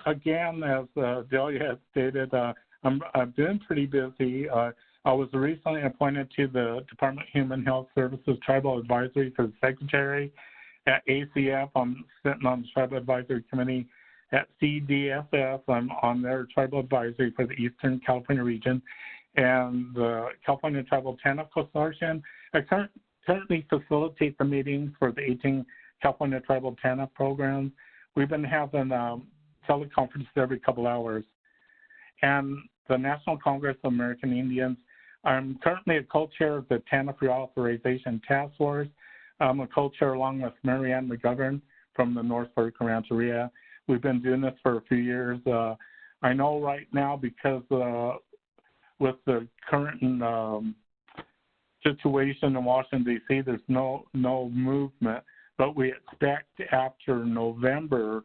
again, as Delia had stated, I've been pretty busy. I was recently appointed to the Department of Human Health Services Tribal Advisory for the Secretary. At ACF, I'm sitting on the Tribal Advisory Committee. At CDFS, I'm on their Tribal Advisory for the Eastern California region. And the California Tribal TANF Consortium, I currently facilitate the meetings for the 18 California Tribal TANF programs. We've been having teleconferences every couple hours. And the National Congress of American Indians, I'm currently a co-chair of the TANF Reauthorization Task Force. I'm a co-chair along with Marianne McGovern from the North Fork Rancheria. We've been doing this for a few years. I know right now because with the current situation in Washington, D.C., there's no movement, but we expect after November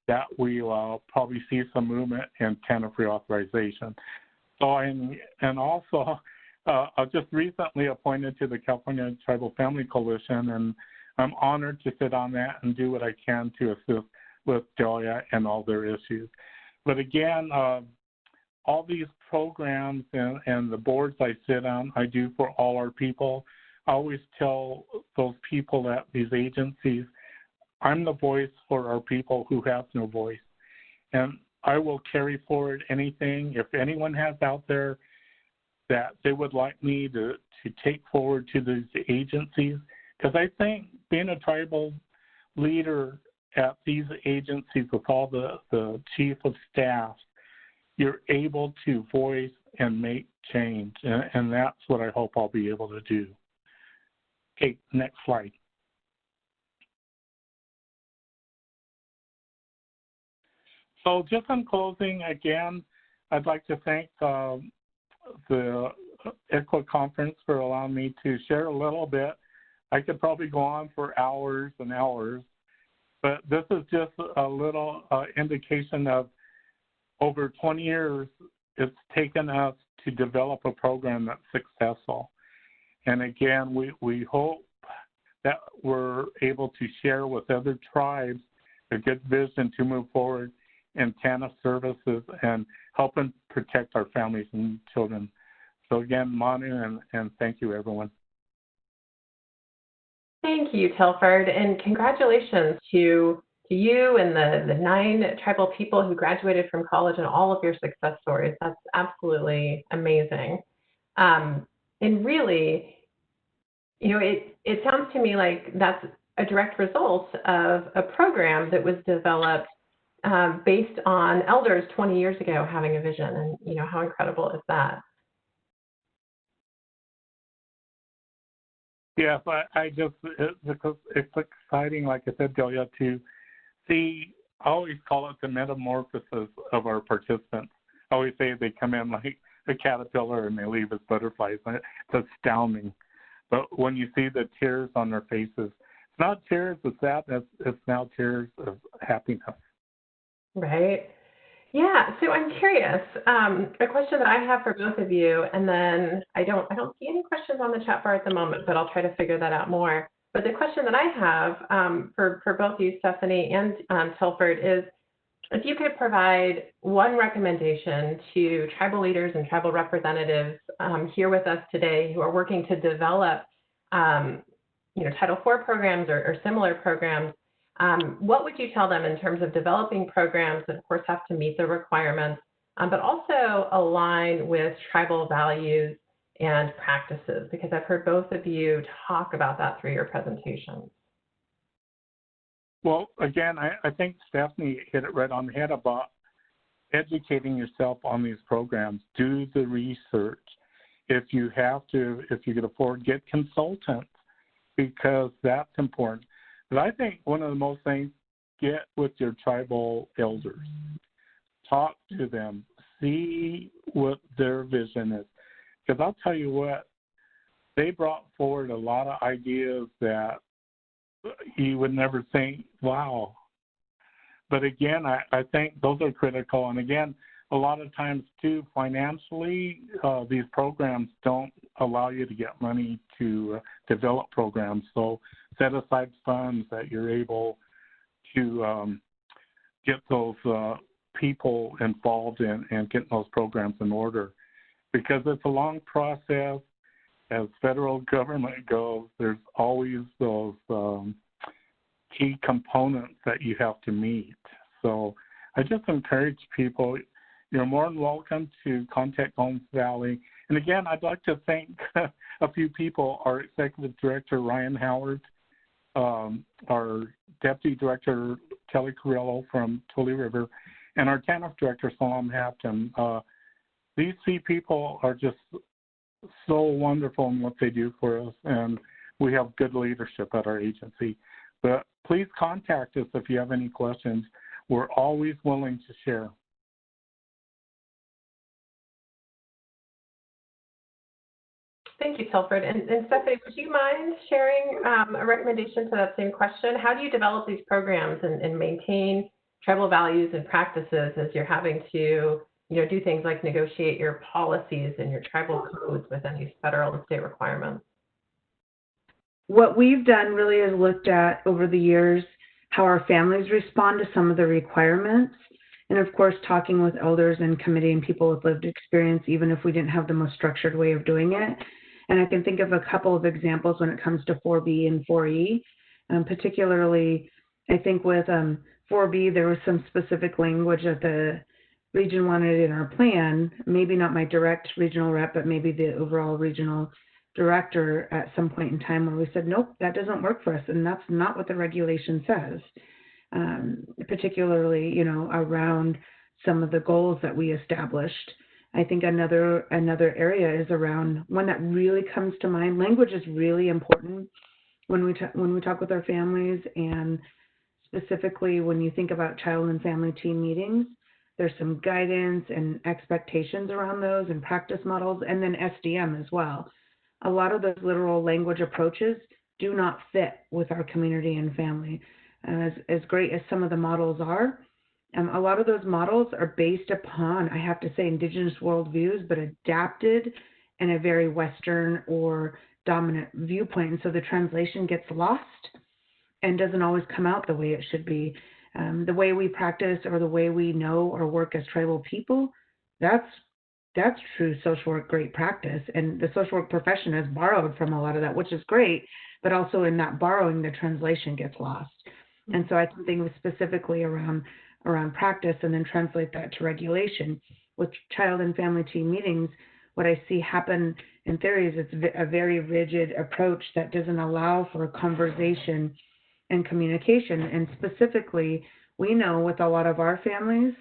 that we will probably see some movement in TANF reauthorization. So, and also, I just recently appointed to the California Tribal Family Coalition, and I'm honored to sit on that and do what I can to assist with Delia and all their issues. But again, all these programs and the boards I sit on, I do for all our people. I always tell those people at these agencies, I'm the voice for our people who have no voice. And I will carry forward anything, if anyone has out there that they would like me to take forward to these agencies, because I think being a tribal leader at these agencies with all the chief of staff, you're able to voice and make change, and that's what I hope I'll be able to do. Okay, next slide. So just in closing, again, I'd like to thank the ICWA Conference for allowing me to share a little bit. I could probably go on for hours and hours, but this is just a little indication of over 20 years it's taken us to develop a program that's successful. And again, we hope that we're able to share with other tribes a good vision to move forward in TANF services and helping protect our families and children. So again, Manu, and thank you, everyone. Thank you, Telford, and congratulations to you and the 9 tribal people who graduated from college and all of your success stories. That's absolutely amazing. And really, you know, it sounds to me like that's a direct result of a program that was developed based on elders 20 years ago having a vision. And, you know, how incredible is that? Yeah, but I just, because it's exciting, like I said, Delia, to see, I always call it the metamorphosis of our participants. I always say they come in like a caterpillar and they leave as butterflies. It's astounding. But when you see the tears on their faces, it's not tears of sadness, it's now tears of happiness. Right. Yeah. So I'm curious. A question that I have for both of you, and then I don't see any questions on the chat bar at the moment, but I'll try to figure that out more. But the question that I have for both you, Stephanie and Telford, is if you could provide one recommendation to tribal leaders and tribal representatives here with us today who are working to develop, Title IV programs or similar programs. What would you tell them in terms of developing programs that, of course, have to meet the requirements, but also align with tribal values and practices? Because I've heard both of you talk about that through your presentations. Well, again, I think Stephanie hit it right on the head about educating yourself on these programs. Do the research. If you can afford, get consultants, because that's important. But I think one of the most things, get with your tribal elders. Talk to them. See what their vision is. Because I'll tell you what, they brought forward a lot of ideas that you would never think, wow. But again, I think those are critical. And again, a lot of times too, financially, these programs don't allow you to get money to develop programs. So set aside funds that you're able to get those people involved in and getting those programs in order, because it's a long process. As federal government goes, there's always those key components that you have to meet. So I just encourage people, you're more than welcome to contact Holmes Valley. And again, I'd like to thank a few people, our Executive Director, Ryan Howard, our Deputy Director, Kelly Carrillo from Tule River, and our TANF Director, Salam Hampton. These three people are just so wonderful in what they do for us, and we have good leadership at our agency. But please contact us if you have any questions. We're always willing to share. Thank you, Telford. And Stephanie, would you mind sharing a recommendation to that same question? How do you develop these programs and maintain tribal values and practices as you're having to do things like negotiate your policies and your tribal codes within these federal and state requirements? What we've done really is looked at over the years how our families respond to some of the requirements. And of course, talking with elders and committee and people with lived experience, even if we didn't have the most structured way of doing it. And I can think of a couple of examples when it comes to 4B and 4E. Particularly, I think with 4B, there was some specific language that the region wanted in our plan, maybe not my direct regional rep, but maybe the overall regional director at some point in time where we said, nope, that doesn't work for us. And that's not what the regulation says, particularly, around some of the goals that we established. I think another area is around one that really comes to mind. Language is really important when we talk with our families, and specifically when you think about child and family team meetings. There's some guidance and expectations around those and practice models, and then SDM as well. A lot of those literal language approaches do not fit with our community and family. As great as some of the models are, a lot of those models are based upon, I have to say, indigenous worldviews, but adapted in a very Western or dominant viewpoint. And so the translation gets lost and doesn't always come out the way it should be. The way we practice or the way we know or work as tribal people, that's true social work great practice. And the social work profession has borrowed from a lot of that, which is great, but also in that borrowing, the translation gets lost. And so I can think specifically around practice and then translate that to regulation. With child and family team meetings, what I see happen in theory is it's a very rigid approach that doesn't allow for conversation and communication. And specifically, we know with a lot of our families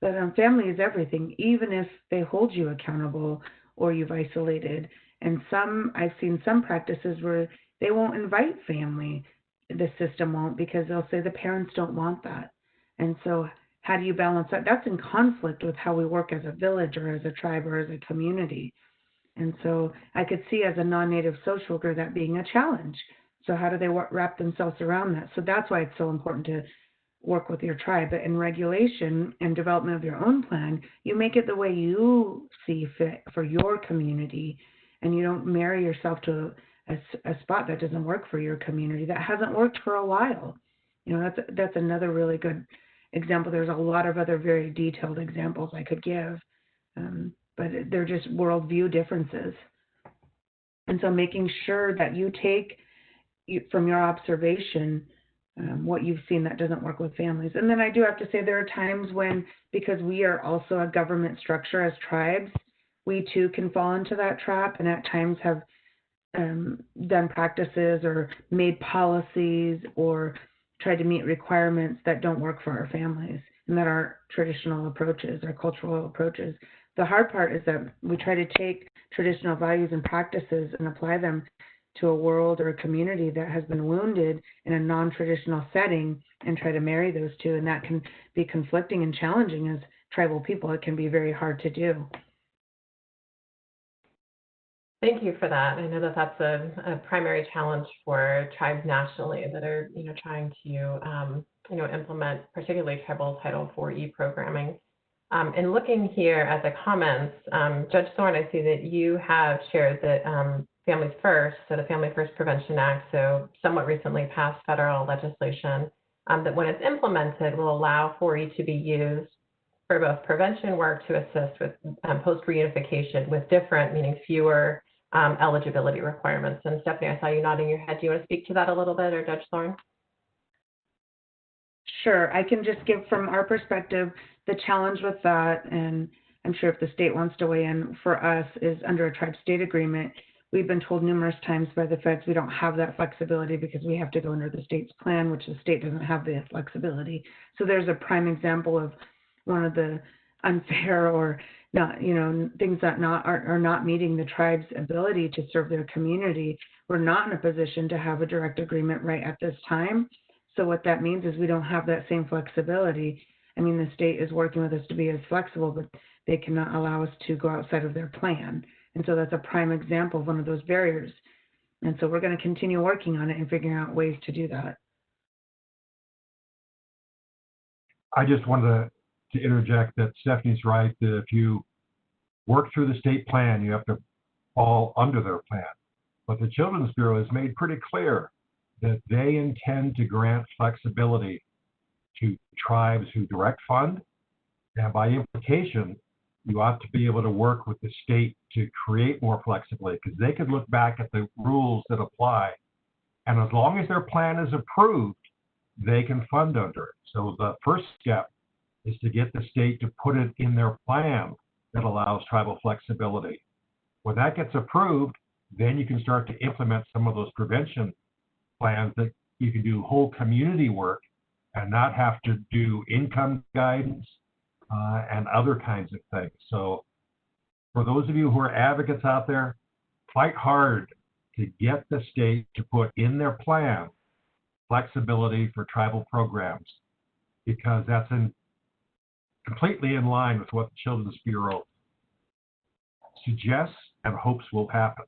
that family is everything, even if they hold you accountable or you've isolated. And I've seen some practices where they won't invite family. The system won't, because they'll say the parents don't want that. And so how do you balance that? That's in conflict with how we work as a village or as a tribe or as a community. And so I could see as a non-native social worker that being a challenge. So how do they wrap themselves around that? So that's why it's so important to work with your tribe. But in regulation and development of your own plan, you make it the way you see fit for your community, and you don't marry yourself to a spot that doesn't work for your community, that hasn't worked for a while. That's another really good example. There's a lot of other very detailed examples I could give, but they're just worldview differences. And so making sure that you take from your observation what you've seen that doesn't work with families. And then I do have to say there are times when, because we are also a government structure as tribes, we too can fall into that trap, and at times have done practices or made policies or tried to meet requirements that don't work for our families and that aren't traditional approaches or cultural approaches. The hard part is that we try to take traditional values and practices and apply them to a world or a community that has been wounded in a non-traditional setting and try to marry those two, and that can be conflicting and challenging as tribal people. It can be very hard to do. Thank you for that. I know that that's a primary challenge for tribes nationally that are, trying to, implement particularly tribal Title IV-E programming. And looking here at the comments, Judge Thorne, I see that you have shared that Families First, so the Family First Prevention Act, so somewhat recently passed federal legislation, that when it's implemented will allow 4E to be used for both prevention work to assist with post-reunification with different, meaning fewer eligibility requirements. And Stephanie, I saw you nodding your head. Do you want to speak to that a little bit, or Judge Thorne? Sure, I can just give from our perspective, the challenge with that, and I'm sure if the state wants to weigh in, for us is under a tribe-state agreement. We've been told numerous times by the feds we don't have that flexibility because we have to go under the state's plan, which the state doesn't have the flexibility. So there's a prime example of one of the unfair or not, things that are not meeting the tribe's ability to serve their community. We're not in a position to have a direct agreement right at this time. So what that means is we don't have that same flexibility. I mean, the state is working with us to be as flexible, but they cannot allow us to go outside of their plan. And so that's a prime example of one of those barriers. And so we're going to continue working on it and figuring out ways to do that. I just wanted to interject that Stephanie's right, that if you work through the state plan, you have to fall under their plan. But the Children's Bureau has made pretty clear that they intend to grant flexibility to tribes who direct fund. And by implication, you ought to be able to work with the state to create more flexibility, because they could look back at the rules that apply. And as long as their plan is approved, they can fund under it. So the first step is to get the state to put it in their plan that allows tribal flexibility. When that gets approved, then you can start to implement some of those prevention plans that you can do whole community work and not have to do income guidance and other kinds of things. So for those of you who are advocates out there, fight hard to get the state to put in their plan flexibility for tribal programs, because that's completely in line with what the Children's Bureau suggests and hopes will happen.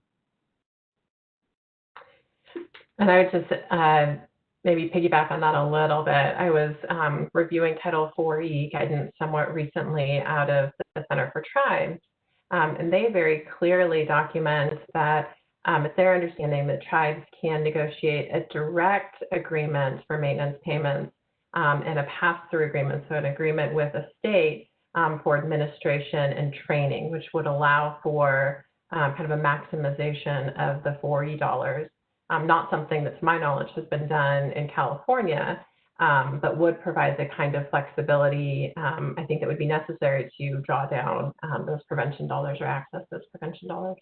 And I would just maybe piggyback on that a little bit. I was reviewing Title 4E guidance somewhat recently out of the Center for Tribes, and they very clearly document that it's their understanding that tribes can negotiate a direct agreement for maintenance payments and a pass-through agreement, so an agreement with a state for administration and training, which would allow for kind of a maximization of the 4E dollars. Not something that, to my knowledge, has been done in California, but would provide the kind of flexibility I think that would be necessary to draw down those prevention dollars or access those prevention dollars.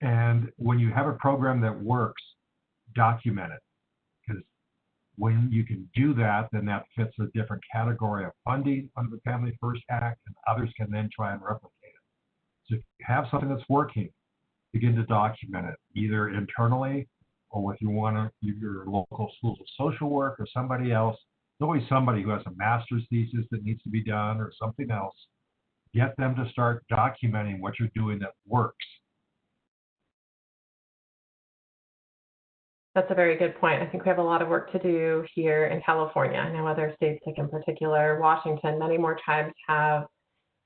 And when you have a program that works, document it. Because when you can do that, then that fits a different category of funding under the Family First Act, and others can then try and replicate it. So if you have something that's working, begin to document it, either internally or with your local schools of social work or somebody else. There's always somebody who has a master's thesis that needs to be done or something else. Get them to start documenting what you're doing that works. That's a very good point. I think we have a lot of work to do here in California. I know other states, like in particular Washington, many more tribes have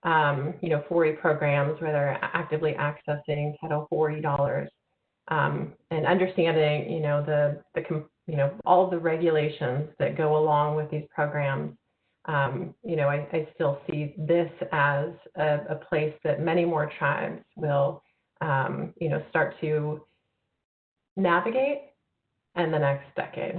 4E programs where they're actively accessing Title 4E dollars, and understanding, all of the regulations that go along with these programs. I still see this as a place that many more tribes will, start to navigate in the next decade.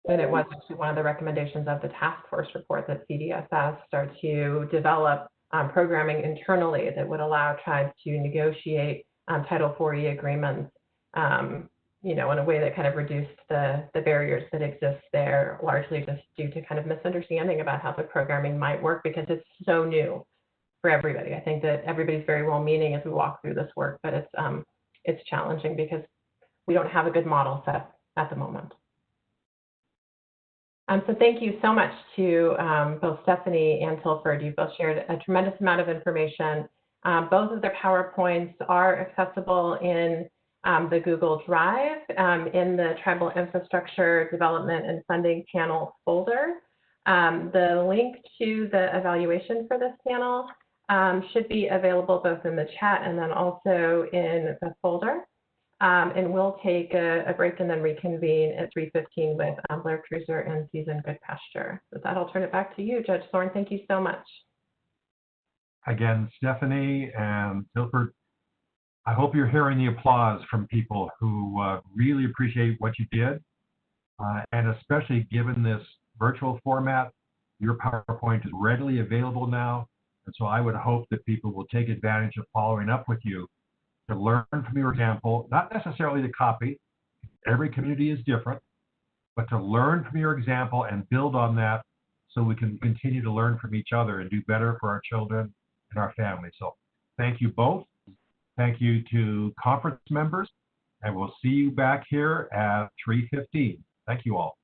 And it was actually one of the recommendations of the task force report that CDSS start to develop programming internally that would allow tribes to negotiate Title 4E agreements, in a way that kind of reduced the barriers that exist there, largely just due to kind of misunderstanding about how the programming might work, because it's so new for everybody. I think that everybody's very well-meaning as we walk through this work, but it's challenging because we don't have a good model set at the moment. So thank you so much to both Stephanie and Tilford. You both shared a tremendous amount of information. Both of their PowerPoints are accessible in the Google Drive in the Tribal Infrastructure Development and Funding Panel folder. The link to the evaluation for this panel should be available both in the chat and then also in the folder. And we'll take a break and then reconvene at 3:15 with Blair Cruiser and Season Good Pasture. With that, I'll turn it back to you, Judge Thorne. Thank you so much. Again, Stephanie and Tilford, I hope you're hearing the applause from people who really appreciate what you did. And especially given this virtual format, your PowerPoint is readily available now. And so I would hope that people will take advantage of following up with you to learn from your example, not necessarily to copy. Every community is different, but to learn from your example and build on that so we can continue to learn from each other and do better for our children and our families. So thank you both. Thank you to conference members, and we'll see you back here at 3:15. Thank you all.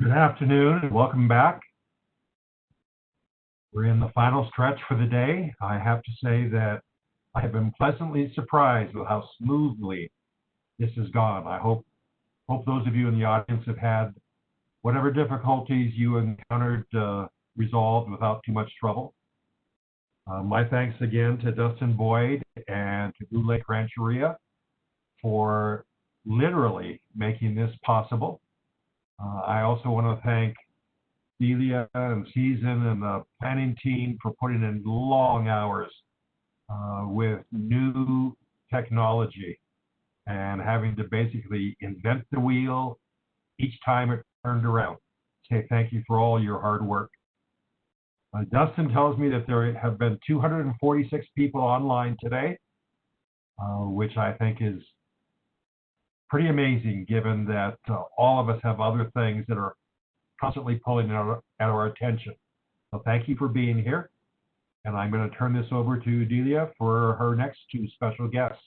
Good afternoon and welcome back. We're in the final stretch for the day. I have to say that I have been pleasantly surprised with how smoothly this has gone. I hope those of you in the audience have had whatever difficulties you encountered resolved without too much trouble. My thanks again to Dustin Boyd and to Blue Lake Rancheria for literally making this possible. I also want to thank Delia and Season and the planning team for putting in long hours with new technology and having to basically invent the wheel each time it turned around. Say thank you for all your hard work. Dustin tells me that there have been 246 people online today, which I think is pretty amazing given that all of us have other things that are constantly pulling at our attention. So thank you for being here. And I'm going to turn this over to Delia for her next two special guests.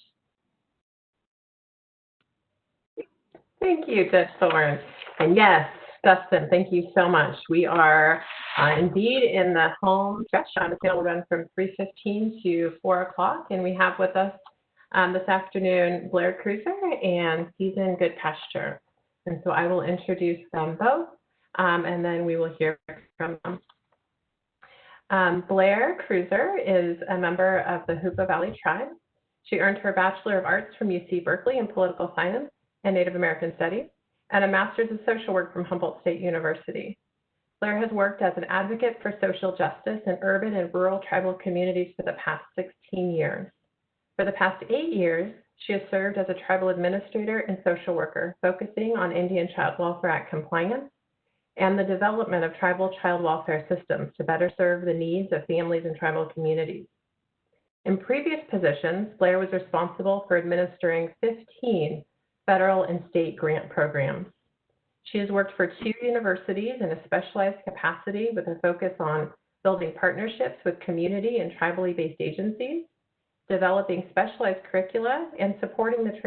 Thank you, Judge Thorne. And yes, Dustin, thank you so much. We are indeed in the home stretch. The panel will run from 3:15 to 4 o'clock, and we have with us this afternoon Blair Cruiser and Season Good Pasture. And so I will introduce them both, and then we will hear from them. Blair Cruiser is a member of the Hoopa Valley Tribe. She earned her Bachelor of Arts from UC Berkeley in Political Science and Native American Studies, and a Master's of Social Work from Humboldt State University. Blair has worked as an advocate for social justice in urban and rural tribal communities for the past 16 years. For the past 8 years, she has served as a tribal administrator and social worker, focusing on Indian Child Welfare Act compliance and the development of tribal child welfare systems to better serve the needs of families in tribal communities. In previous positions, Blair was responsible for administering 15 federal and state grant programs. She has worked for 2 universities in a specialized capacity with a focus on building partnerships with community and tribally based agencies, developing specialized curricula, and supporting and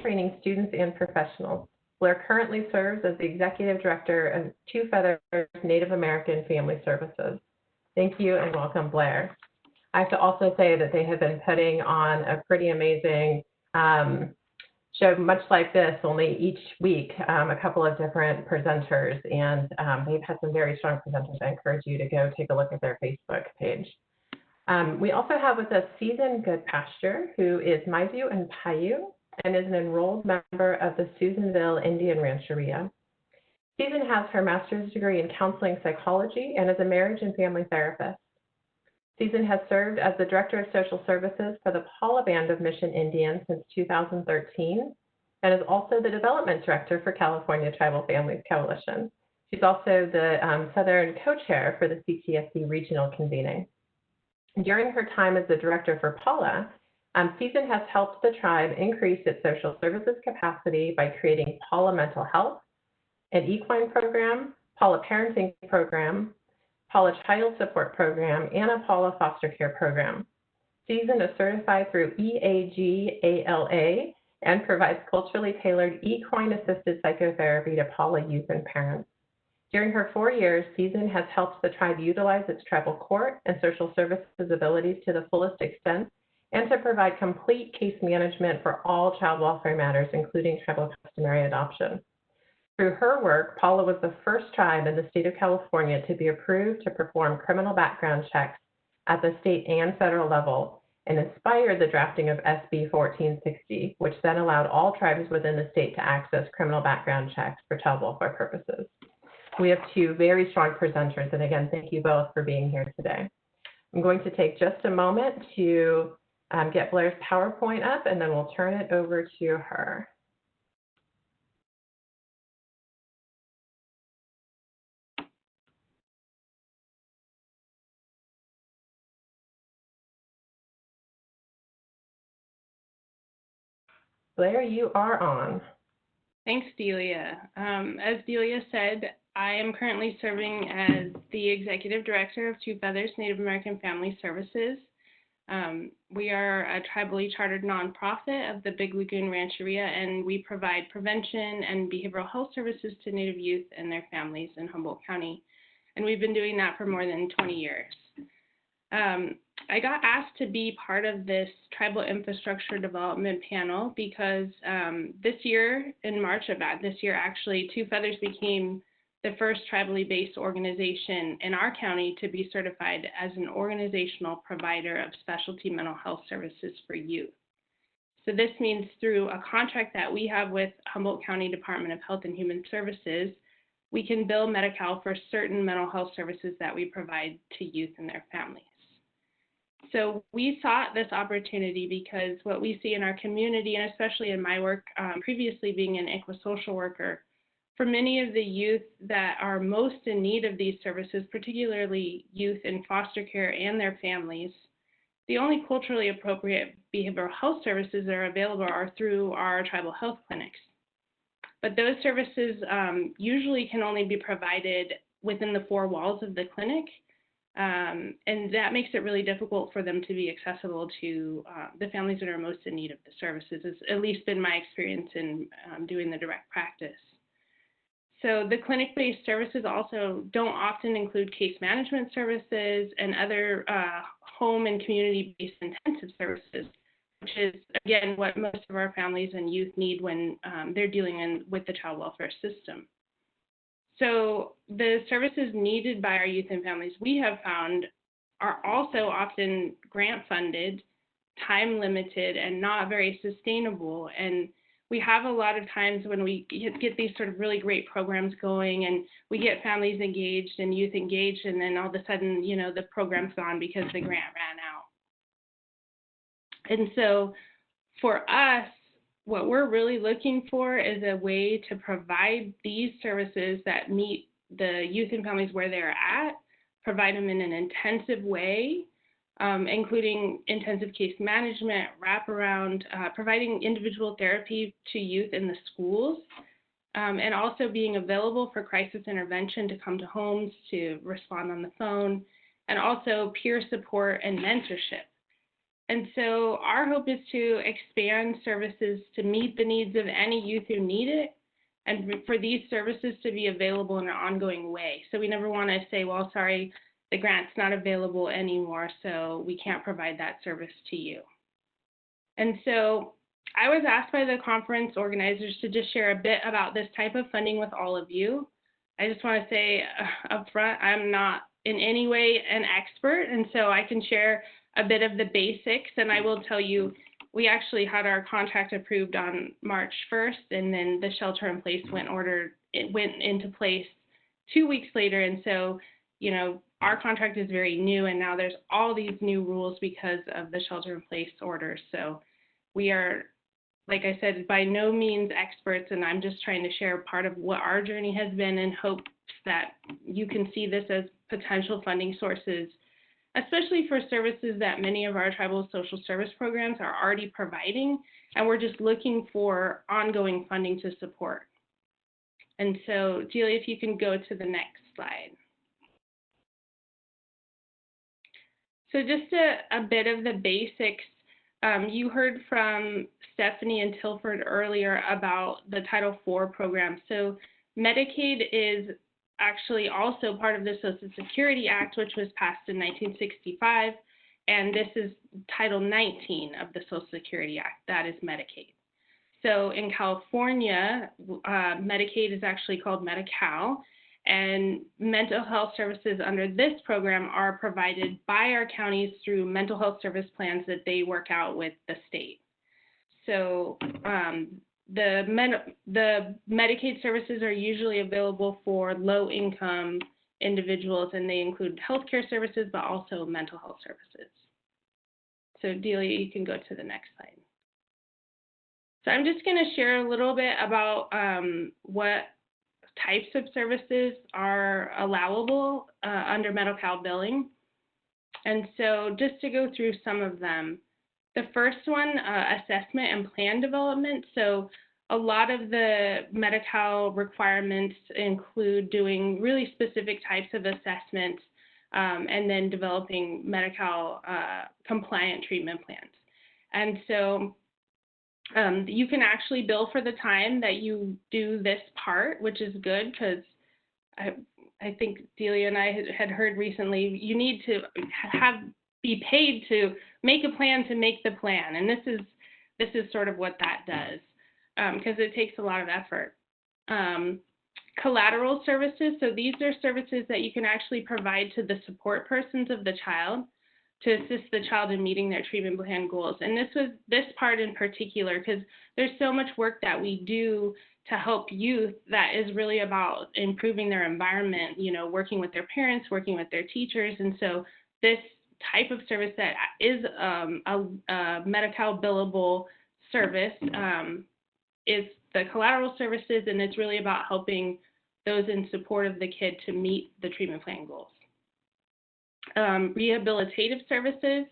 training students and professionals. Blair currently serves as the Executive Director of Two Feathers Native American Family Services. Thank you and welcome, Blair. I have to also say that they have been putting on a pretty amazing show, much like this, only each week, a couple of different presenters, and they've had some very strong presenters. I encourage you to go take a look at their Facebook page. We also have with us Season Good Pasture, who is Maizu and Paiute, and is an enrolled member of the Susanville Indian Rancheria. Season has her master's degree in counseling psychology and is a marriage and family therapist. Season has served as the Director of Social Services for the Paula Band of Mission Indians since 2013, and is also the Development Director for California Tribal Families Coalition. She's also the Southern Co-Chair for the CTSC Regional Convening. During her time as the Director for Paula, Season has helped the tribe increase its social services capacity by creating Paula Mental Health, an equine program, Paula Parenting Program, Paula Child Support Program, and a Paula Foster Care Program. Season is certified through EAGALA and provides culturally tailored equine-assisted psychotherapy to Paula youth and parents. During her 4 years, Season has helped the tribe utilize its tribal court and social services abilities to the fullest extent, and to provide complete case management for all child welfare matters, including tribal customary adoption. Through her work, Paula was the first tribe in the state of California to be approved to perform criminal background checks at the state and federal level, and inspired the drafting of SB 1460, which then allowed all tribes within the state to access criminal background checks for child welfare purposes. We have 2 very strong presenters, and again, thank you both for being here today. I'm going to take just a moment to get Blair's PowerPoint up, and then we'll turn it over to her. Blair, you are on. Thanks, Delia. As Delia said, I am currently serving as the Executive Director of Two Feathers Native American Family Services. We are a tribally chartered nonprofit of the Big Lagoon Rancheria, and we provide prevention and behavioral health services to Native youth and their families in Humboldt County. And we've been doing that for more than 20 years. I got asked to be part of this tribal infrastructure development panel because this year, in March of this year, actually, Two Feathers became the first tribally based organization in our county to be certified as an organizational provider of specialty mental health services for youth. So this means through a contract that we have with Humboldt County Department of Health and Human Services, we can bill Medi-Cal for certain mental health services that we provide to youth and their families. So we sought this opportunity because what we see in our community, and especially in my work previously being an ICWA social worker, for many of the youth that are most in need of these services, particularly youth in foster care and their families, the only culturally appropriate behavioral health services that are available are through our tribal health clinics. But those services usually can only be provided within the four walls of the clinic, and that makes it really difficult for them to be accessible to the families that are most in need of the services. It's at least been my experience in doing the direct practice. So the clinic-based services also don't often include case management services and other home and community-based intensive services, which is, again, what most of our families and youth need when they're dealing with the child welfare system. So the services needed by our youth and families, we have found, are also often grant-funded, time-limited, and not very sustainable. And we have a lot of times when we get these sort of really great programs going and we get families engaged and youth engaged, and then all of a sudden, you know, the program's gone because the grant ran out. And so for us, what we're really looking for is a way to provide these services that meet the youth and families where they're at, provide them in an intensive way, including intensive case management, wraparound, providing individual therapy to youth in the schools, and also being available for crisis intervention to come to homes, to respond on the phone, and also peer support and mentorship. And so our hope is to expand services to meet the needs of any youth who need it, and for these services to be available in an ongoing way. So we never want to say, well, sorry, the grant's not available anymore, so we can't provide that service to you. And so I was asked by the conference organizers to just share a bit about this type of funding with all of you. I just want to say up front, I'm not in any way an expert, and so I can share a bit of the basics, and I will tell you, we actually had our contract approved on March 1st, and then the shelter-in-place went into place 2 weeks later, and so, you know, our contract is very new, and now there's all these new rules because of the shelter-in-place orders. So we are, like I said, by no means experts, and I'm just trying to share part of what our journey has been in hopes that you can see this as potential funding sources, especially for services that many of our tribal social service programs are already providing, and we're just looking for ongoing funding to support. And so, Delia, if you can go to the next slide. So just a bit of the basics. You heard from Stephanie and Tilford earlier about the Title IV program. So Medicaid is actually also part of the Social Security Act, which was passed in 1965, and this is Title 19 of the Social Security Act. That is Medicaid. So in California, Medicaid is actually called Medi-Cal, and mental health services under this program are provided by our counties through mental health service plans that they work out with the state. So the Medicaid services are usually available for low-income individuals, and they include healthcare services, but also mental health services. So Delia, you can go to the next slide. So I'm just going to share a little bit about what types of services are allowable under Medi-Cal billing. And so just to go through some of them, the first one, assessment and plan development. So a lot of the Medi-Cal requirements include doing really specific types of assessments and then developing Medi-Cal compliant treatment plans. And so you can actually bill for the time that you do this part, which is good because I think Delia and I had heard recently, you need to be paid to make a plan to make the plan. And this is sort of what that does, because it takes a lot of effort. Collateral services, so these are services that you can actually provide to the support persons of the child to assist the child in meeting their treatment plan goals. And this part in particular, because there's so much work that we do to help youth that is really about improving their environment, working with their parents, working with their teachers. And so this type of service that is a Medi-Cal billable service is the collateral services, and it's really about helping those in support of the kid to meet the treatment plan goals. Rehabilitative services.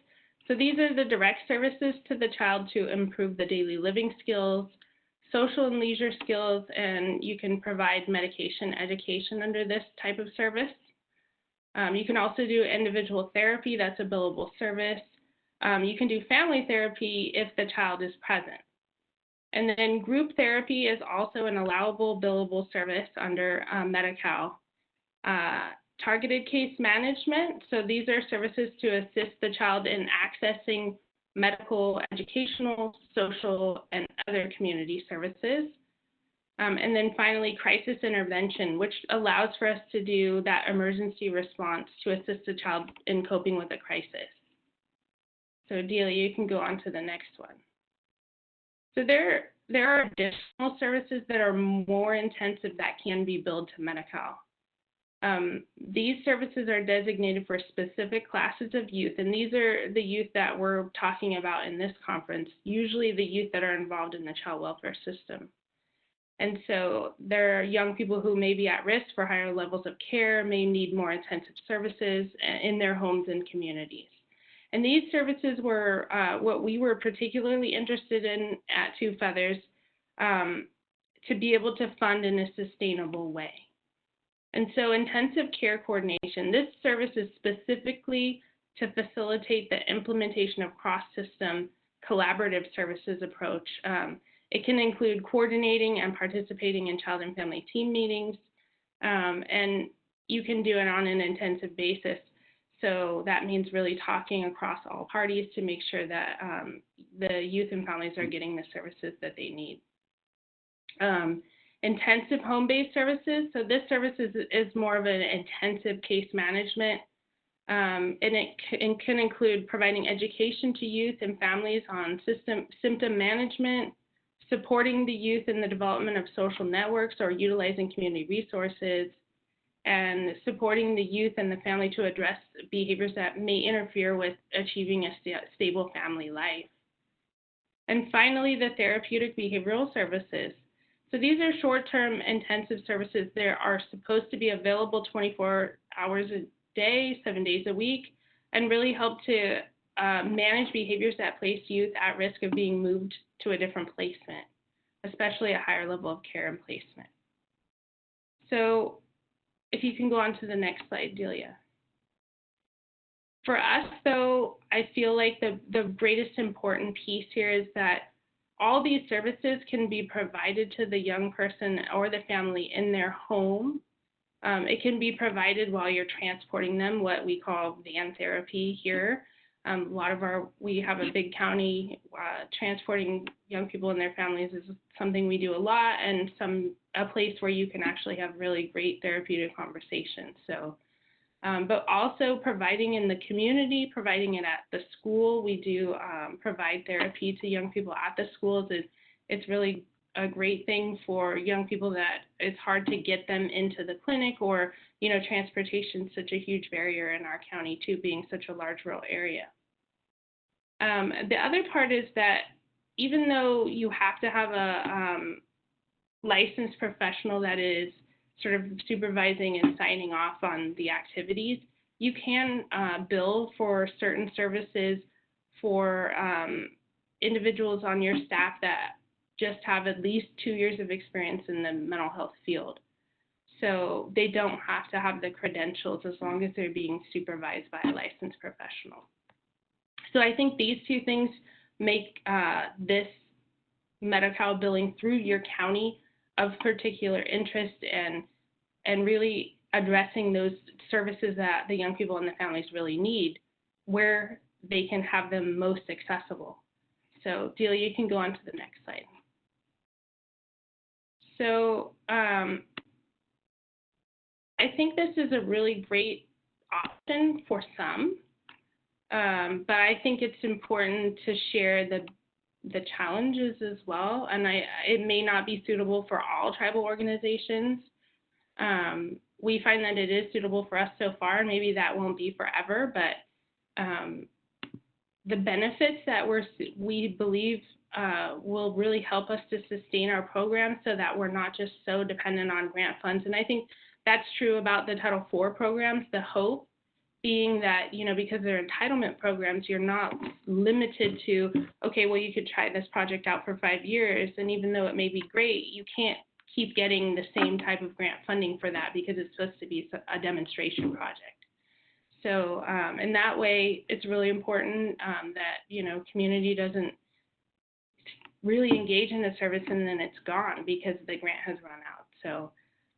So these are the direct services to the child to improve the daily living skills, social and leisure skills, and you can provide medication education under this type of service. You can also do individual therapy, that's a billable service. You can do family therapy if the child is present. And then group therapy is also an allowable billable service under Medi-Cal. Targeted case management, so these are services to assist the child in accessing medical, educational, social, and other community services. And then finally, crisis intervention, which allows for us to do that emergency response to assist the child in coping with a crisis. So Delia, you can go on to the next one. So there are additional services that are more intensive that can be billed to Medi-Cal. These services are designated for specific classes of youth, and these are the youth that we're talking about in this conference, usually the youth that are involved in the child welfare system. And so there are young people who may be at risk for higher levels of care, may need more intensive services in their homes and communities. And these services were what we were particularly interested in at Two Feathers to be able to fund in a sustainable way. And so intensive care coordination, this service is specifically to facilitate the implementation of cross-system collaborative services approach. It can include coordinating and participating in child and family team meetings, and you can do it on an intensive basis. So that means really talking across all parties to make sure that the youth and families are getting the services that they need. Intensive home-based services. So this service is more of an intensive case management, and it can include providing education to youth and families on symptom management, supporting the youth in the development of social networks or utilizing community resources, and supporting the youth and the family to address behaviors that may interfere with achieving a stable family life. And finally, the therapeutic behavioral services. So these are short-term intensive services that are supposed to be available 24 hours a day, 7 days a week, and really help to manage behaviors that place youth at risk of being moved to a different placement, especially a higher level of care and placement. So if you can go on to the next slide, Delia. For us, though, I feel like the greatest important piece here is that all these services can be provided to the young person or the family in their home. It can be provided while you're transporting them, what we call van therapy here. We have a big county. Transporting young people and their families is something we do a lot, and a place where you can actually have really great therapeutic conversations. So, but also providing in the community, providing it at the school. We do provide therapy to young people at the schools. It's really a great thing for young people that it's hard to get them into the clinic, or, transportation is such a huge barrier in our county too, being such a large rural area. The other part is that even though you have to have a licensed professional that is sort of supervising and signing off on the activities, you can bill for certain services for individuals on your staff that just have at least 2 years of experience in the mental health field. So they don't have to have the credentials as long as they're being supervised by a licensed professional. So I think these two things make this Medi-Cal billing through your county of particular interest and really addressing those services that the young people and the families really need, where they can have them most accessible. So Delia, you can go on to the next slide. So I think this is a really great option for some, but I think it's important to share the challenges as well, and it may not be suitable for all tribal organizations. We find that it is suitable for us so far, and maybe that won't be forever, but the benefits that we believe will really help us to sustain our program so that we're not just so dependent on grant funds. And I think that's true about the Title IV programs, the hope being that, because they're entitlement programs, you're not limited to, okay, well, you could try this project out for 5 years, and even though it may be great, you can't keep getting the same type of grant funding for that because it's supposed to be a demonstration project. So in that way, it's really important that, community doesn't really engage in the service and then it's gone because the grant has run out. So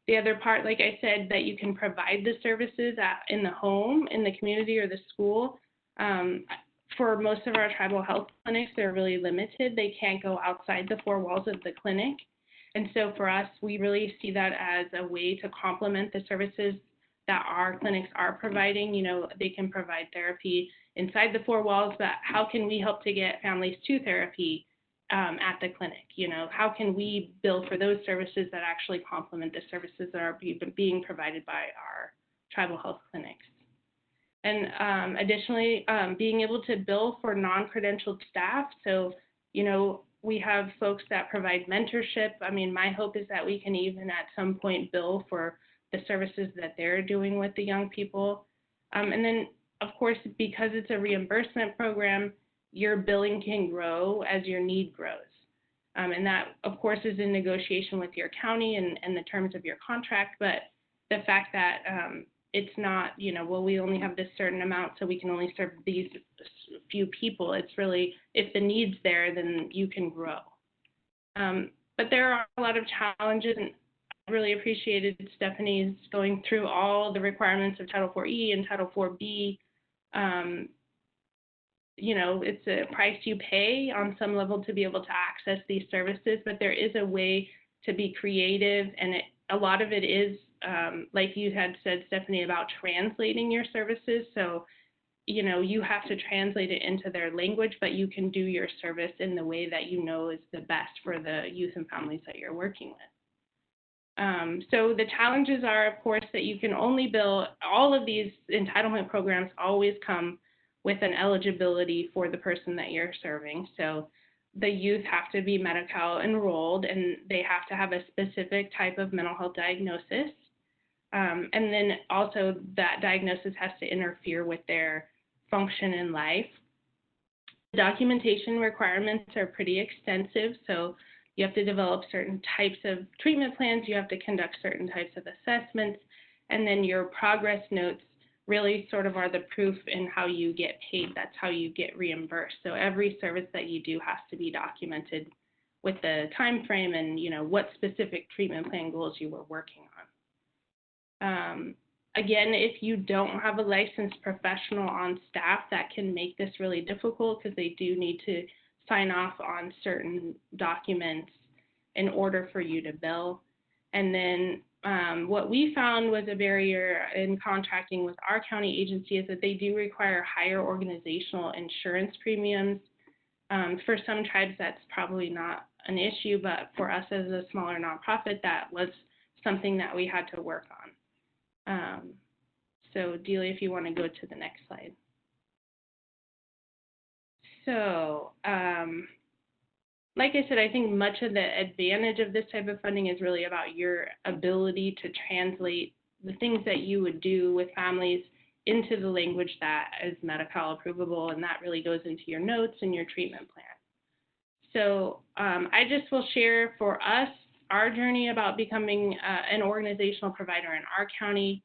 the other part, like I said, that you can provide the services in the home, in the community, or the school. For most of our tribal health clinics, they're really limited. They can't go outside the 4 walls of the clinic. And so for us, we really see that as a way to complement the services that our clinics are providing. They can provide therapy inside the 4 walls, but how can we help to get families to therapy at the clinic? How can we bill for those services that actually complement the services that are being provided by our tribal health clinics? And additionally, being able to bill for non-credentialed staff. So, we have folks that provide mentorship. I mean, my hope is that we can even at some point bill for the services that they're doing with the young people. And then, of course, because it's a reimbursement program, your billing can grow as your need grows. And that, of course, is in negotiation with your county and the terms of your contract. But the fact that it's not, well, we only have this certain amount, so we can only serve these few people. It's really, if the need's there, then you can grow. But there are a lot of challenges, and I really appreciated Stephanie's going through all the requirements of Title IV-E and Title IV-B. It's a price you pay on some level to be able to access these services, but there is a way to be creative, and a lot of it is, like you had said, Stephanie, about translating your services. So, you have to translate it into their language, but you can do your service in the way that is the best for the youth and families that you're working with. So the challenges are, of course, that you can only bill. All of these entitlement programs always come with an eligibility for the person that you're serving. So the youth have to be Medi-Cal enrolled, and they have to have a specific type of mental health diagnosis. And then also that diagnosis has to interfere with their function in life. The documentation requirements are pretty extensive, so you have to develop certain types of treatment plans, you have to conduct certain types of assessments, and then your progress notes really sort of are the proof in how you get paid. That's how you get reimbursed. So every service that you do has to be documented with the time frame and what specific treatment plan goals you were working on. Again, if you don't have a licensed professional on staff, that can make this really difficult because they do need to sign off on certain documents in order for you to bill. And then what we found was a barrier in contracting with our county agency is that they do require higher organizational insurance premiums. For some tribes, that's probably not an issue, but for us as a smaller nonprofit, that was something that we had to work on. So Delia, if you want to go to the next slide. So like I said, I think much of the advantage of this type of funding is really about your ability to translate the things that you would do with families into the language that is Medi-Cal approvable, and that really goes into your notes and your treatment plan. So I just will share for us, our journey about becoming an organizational provider in our county,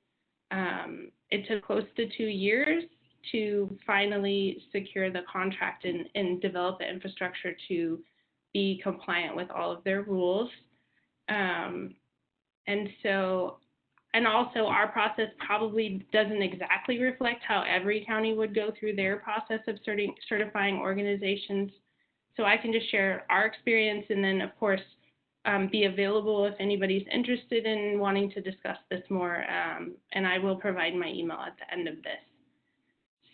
it took close to 2 years to finally secure the contract and develop the infrastructure to be compliant with all of their rules. And also our process probably doesn't exactly reflect how every county would go through their process of certifying organizations. So I can just share our experience, and then of course be available if anybody's interested in wanting to discuss this more, and I will provide my email at the end of this.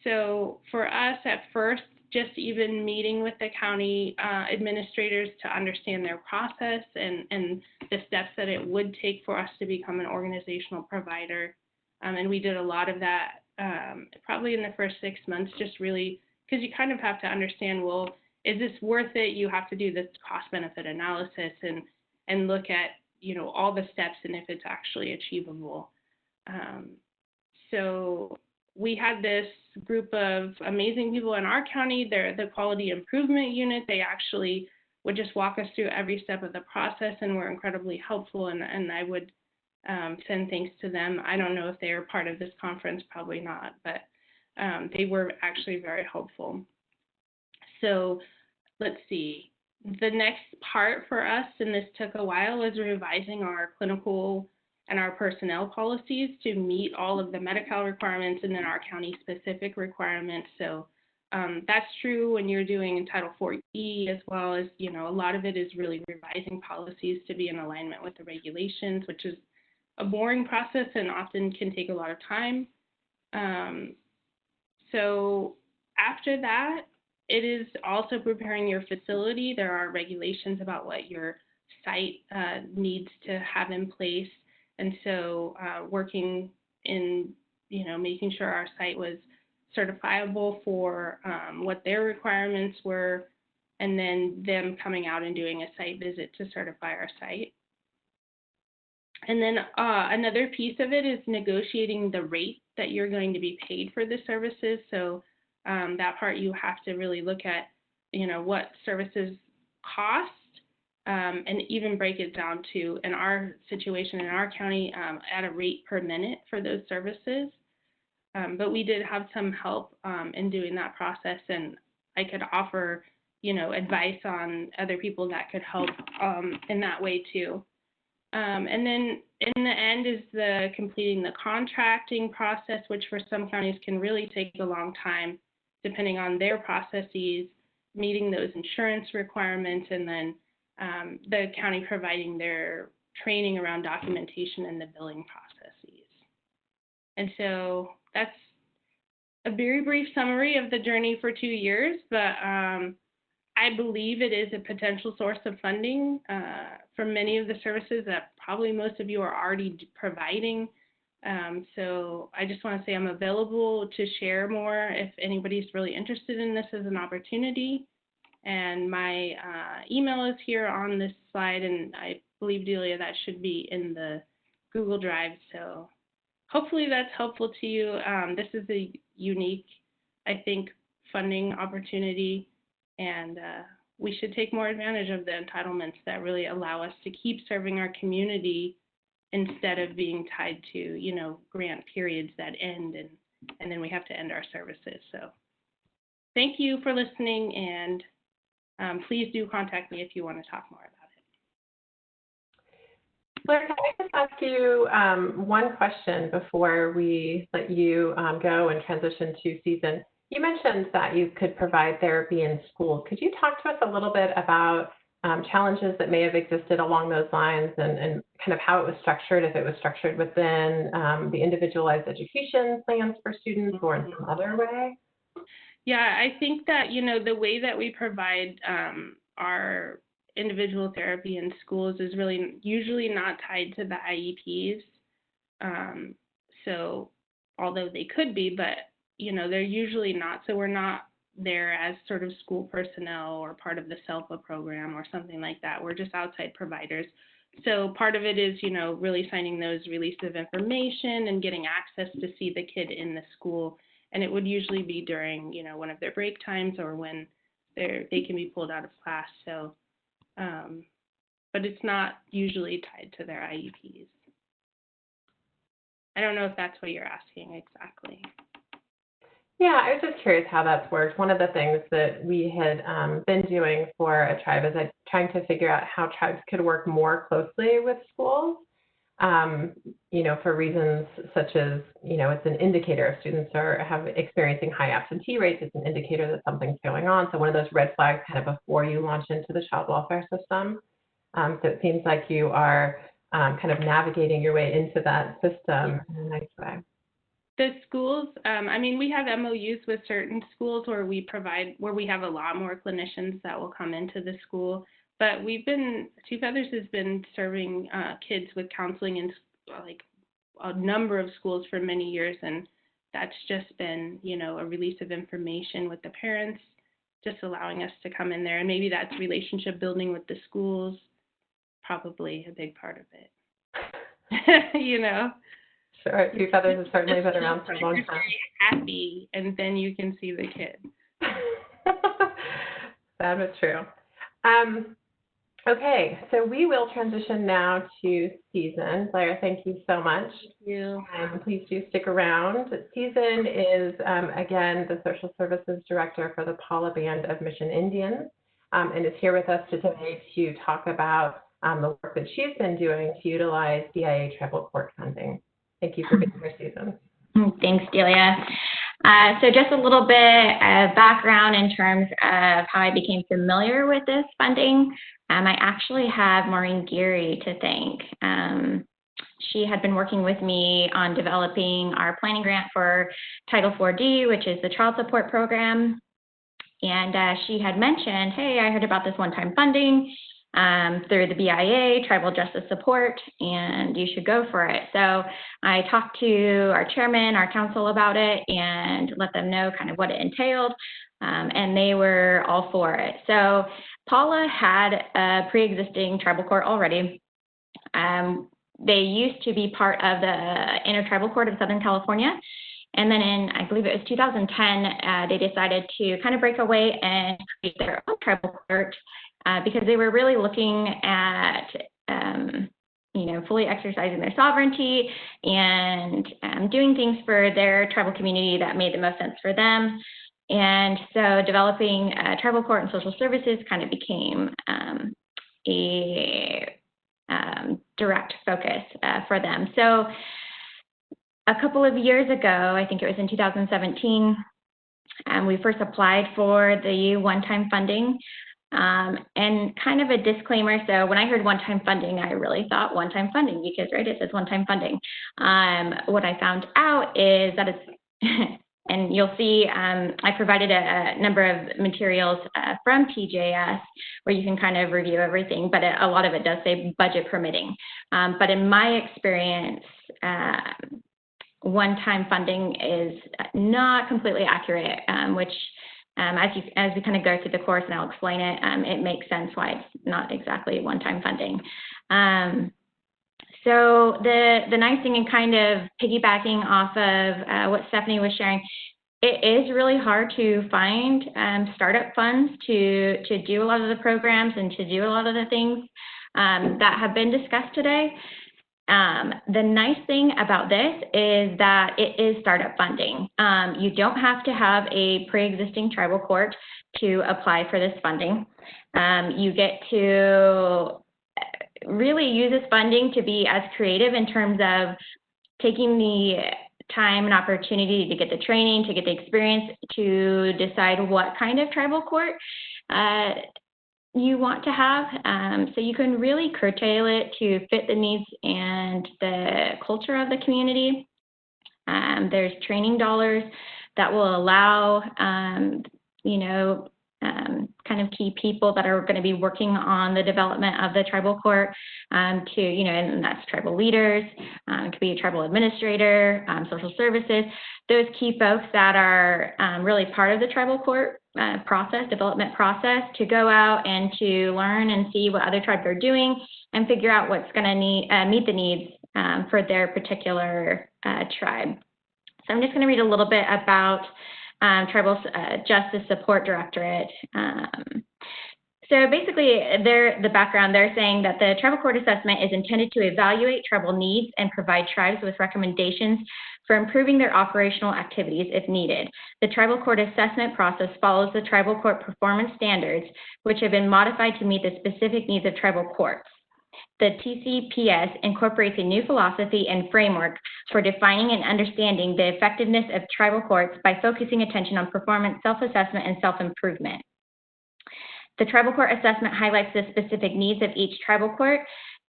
So for us at first, just even meeting with the county administrators to understand their process and the steps that it would take for us to become an organizational provider. And we did a lot of that probably in the first 6 months, just really because you kind of have to understand, well, is this worth it? You have to do this cost benefit analysis and look at, you know, all the steps and if it's actually achievable. So we had this group of amazing people in our county. They're the quality improvement unit. They actually would just walk us through every step of the process and were incredibly helpful. And I would send thanks to them. I don't know if they are part of this conference, probably not, but they were actually very helpful. So let's see. The next part for us, and this took a while, was revising our clinical and our personnel policies to meet all of the Medi-Cal requirements and then our county-specific requirements. So that's true when you're doing Title IV-E, as well as, you know, a lot of it is really revising policies to be in alignment with the regulations, which is a boring process and often can take a lot of time. So after that, it is also preparing your facility. There are regulations about what your site needs to have in place. And so working in, you know, making sure our site was certifiable for what their requirements were, and then them coming out and doing a site visit to certify our site. And then another piece of it is negotiating the rate that you're going to be paid for the services. So that part you have to really look at, you know, what services cost, and even break it down to, in our situation in our county, at a rate per minute for those services. But we did have some help in doing that process, and I could offer, you know, advice on other people that could help in that way too. And then in the end is the completing the contracting process, which for some counties can really take a long time, depending on their processes, meeting those insurance requirements, and then the county providing their training around documentation and the billing processes. And so that's a very brief summary of the journey for 2 years, but I believe it is a potential source of funding for many of the services that probably most of you are already providing. So I just want to say I'm available to share more if anybody's really interested in this as an opportunity. And my email is here on this slide, and I believe, Delia, that should be in the Google Drive. So hopefully that's helpful to you. This is a unique, I think, funding opportunity, and we should take more advantage of the entitlements that really allow us to keep serving our community instead of being tied to, you know, grant periods that end and then we have to end our services. So thank you for listening, and please do contact me if you want to talk more about it. Blair, can I just ask you one question before we let you go and transition to Susan? You mentioned that you could provide therapy in school. Could you talk to us a little bit about challenges that may have existed along those lines and kind of how it was structured, if it was structured within the individualized education plans for students or in some other way? Yeah, I think that, you know, the way that we provide our individual therapy in schools is really usually not tied to the IEPs. So although they could be, but, you know, they're usually not. So we're not there as sort of school personnel or part of the SELPA program or something like that. We're just outside providers. So part of it is, you know, really signing those releases of information and getting access to see the kid in the school. And it would usually be during, you know, one of their break times or when they can be pulled out of class. So but it's not usually tied to their IEPs. I don't know if that's what you're asking exactly. Yeah, I was just curious how that's worked. One of the things that we had been doing for a tribe is trying to figure out how tribes could work more closely with schools, for reasons such as, it's an indicator if students are experiencing high absentee rates. It's an indicator that something's going on. So one of those red flags kind of before you launch into the child welfare system. So it seems like you are kind of navigating your way into that system in a nice way. The schools, we have MOUs with certain schools where we have a lot more clinicians that will come into the school. But Two Feathers has been serving kids with counseling in like a number of schools for many years, and that's just been, a release of information with the parents, just allowing us to come in there. And maybe that's relationship building with the schools, probably a big part of it. Sure, Two Feathers has certainly been around for a long time. Happy, and then you can see the kid. That is true. Okay, so we will transition now to Season. Blair, thank you so much. Thank you. Please do stick around. Season is, again, the Social Services Director for the Paula Band of Mission Indians, and is here with us today to talk about the work that she's been doing to utilize DIA tribal court funding. Thank you for being here, Susan. Thanks, Delia. So just a little bit of background in terms of how I became familiar with this funding. I actually have Maureen Geary to thank. She had been working with me on developing our planning grant for Title 4D, which is the child support program. And she had mentioned, hey, I heard about this one-time funding through the BIA, Tribal Justice Support, and you should go for it. So I talked to our chairman, our council about it, and let them know kind of what it entailed, and they were all for it. So Paula had a pre-existing tribal court already. They used to be part of the Intertribal Court of Southern California. And then in, I believe it was 2010, they decided to kind of break away and create their own tribal court because they were really looking at, fully exercising their sovereignty and doing things for their tribal community that made the most sense for them. And so developing tribal court and social services kind of became a direct focus for them. So a couple of years ago, I think it was in 2017, we first applied for the one-time funding. And kind of a disclaimer, so when I heard one-time funding, I really thought one-time funding because, right, it says one-time funding. What I found out is that it's, and you'll see I provided a number of materials from PJS where you can kind of review everything, but a lot of it does say budget permitting. But in my experience, one-time funding is not completely accurate, which as we kind of go through the course and I'll explain it, it makes sense why it's not exactly one-time funding. So the nice thing and kind of piggybacking off of what Stephanie was sharing, it is really hard to find startup funds to do a lot of the programs and to do a lot of the things that have been discussed today. The nice thing about this is that it is startup funding. You don't have to have a pre-existing tribal court to apply for this funding. You get to really use this funding to be as creative in terms of taking the time and opportunity to get the training, to get the experience, to decide what kind of tribal court you want to have. So you can really curtail it to fit the needs and the culture of the community. There's training dollars that will allow, kind of key people that are going to be working on the development of the tribal court to, and that's tribal leaders, it could be a tribal administrator, social services, those key folks that are really part of the tribal court development process to go out and to learn and see what other tribes are doing and figure out what's going to meet the needs for their particular tribe. So I'm just going to read a little bit about Tribal Justice Support Directorate. So So basically, the background, they're saying that the tribal court assessment is intended to evaluate tribal needs and provide tribes with recommendations for improving their operational activities if needed. The tribal court assessment process follows the tribal court performance standards, which have been modified to meet the specific needs of tribal courts. The TCPS incorporates a new philosophy and framework for defining and understanding the effectiveness of tribal courts by focusing attention on performance, self-assessment, and self-improvement. The Tribal Court Assessment highlights the specific needs of each tribal court.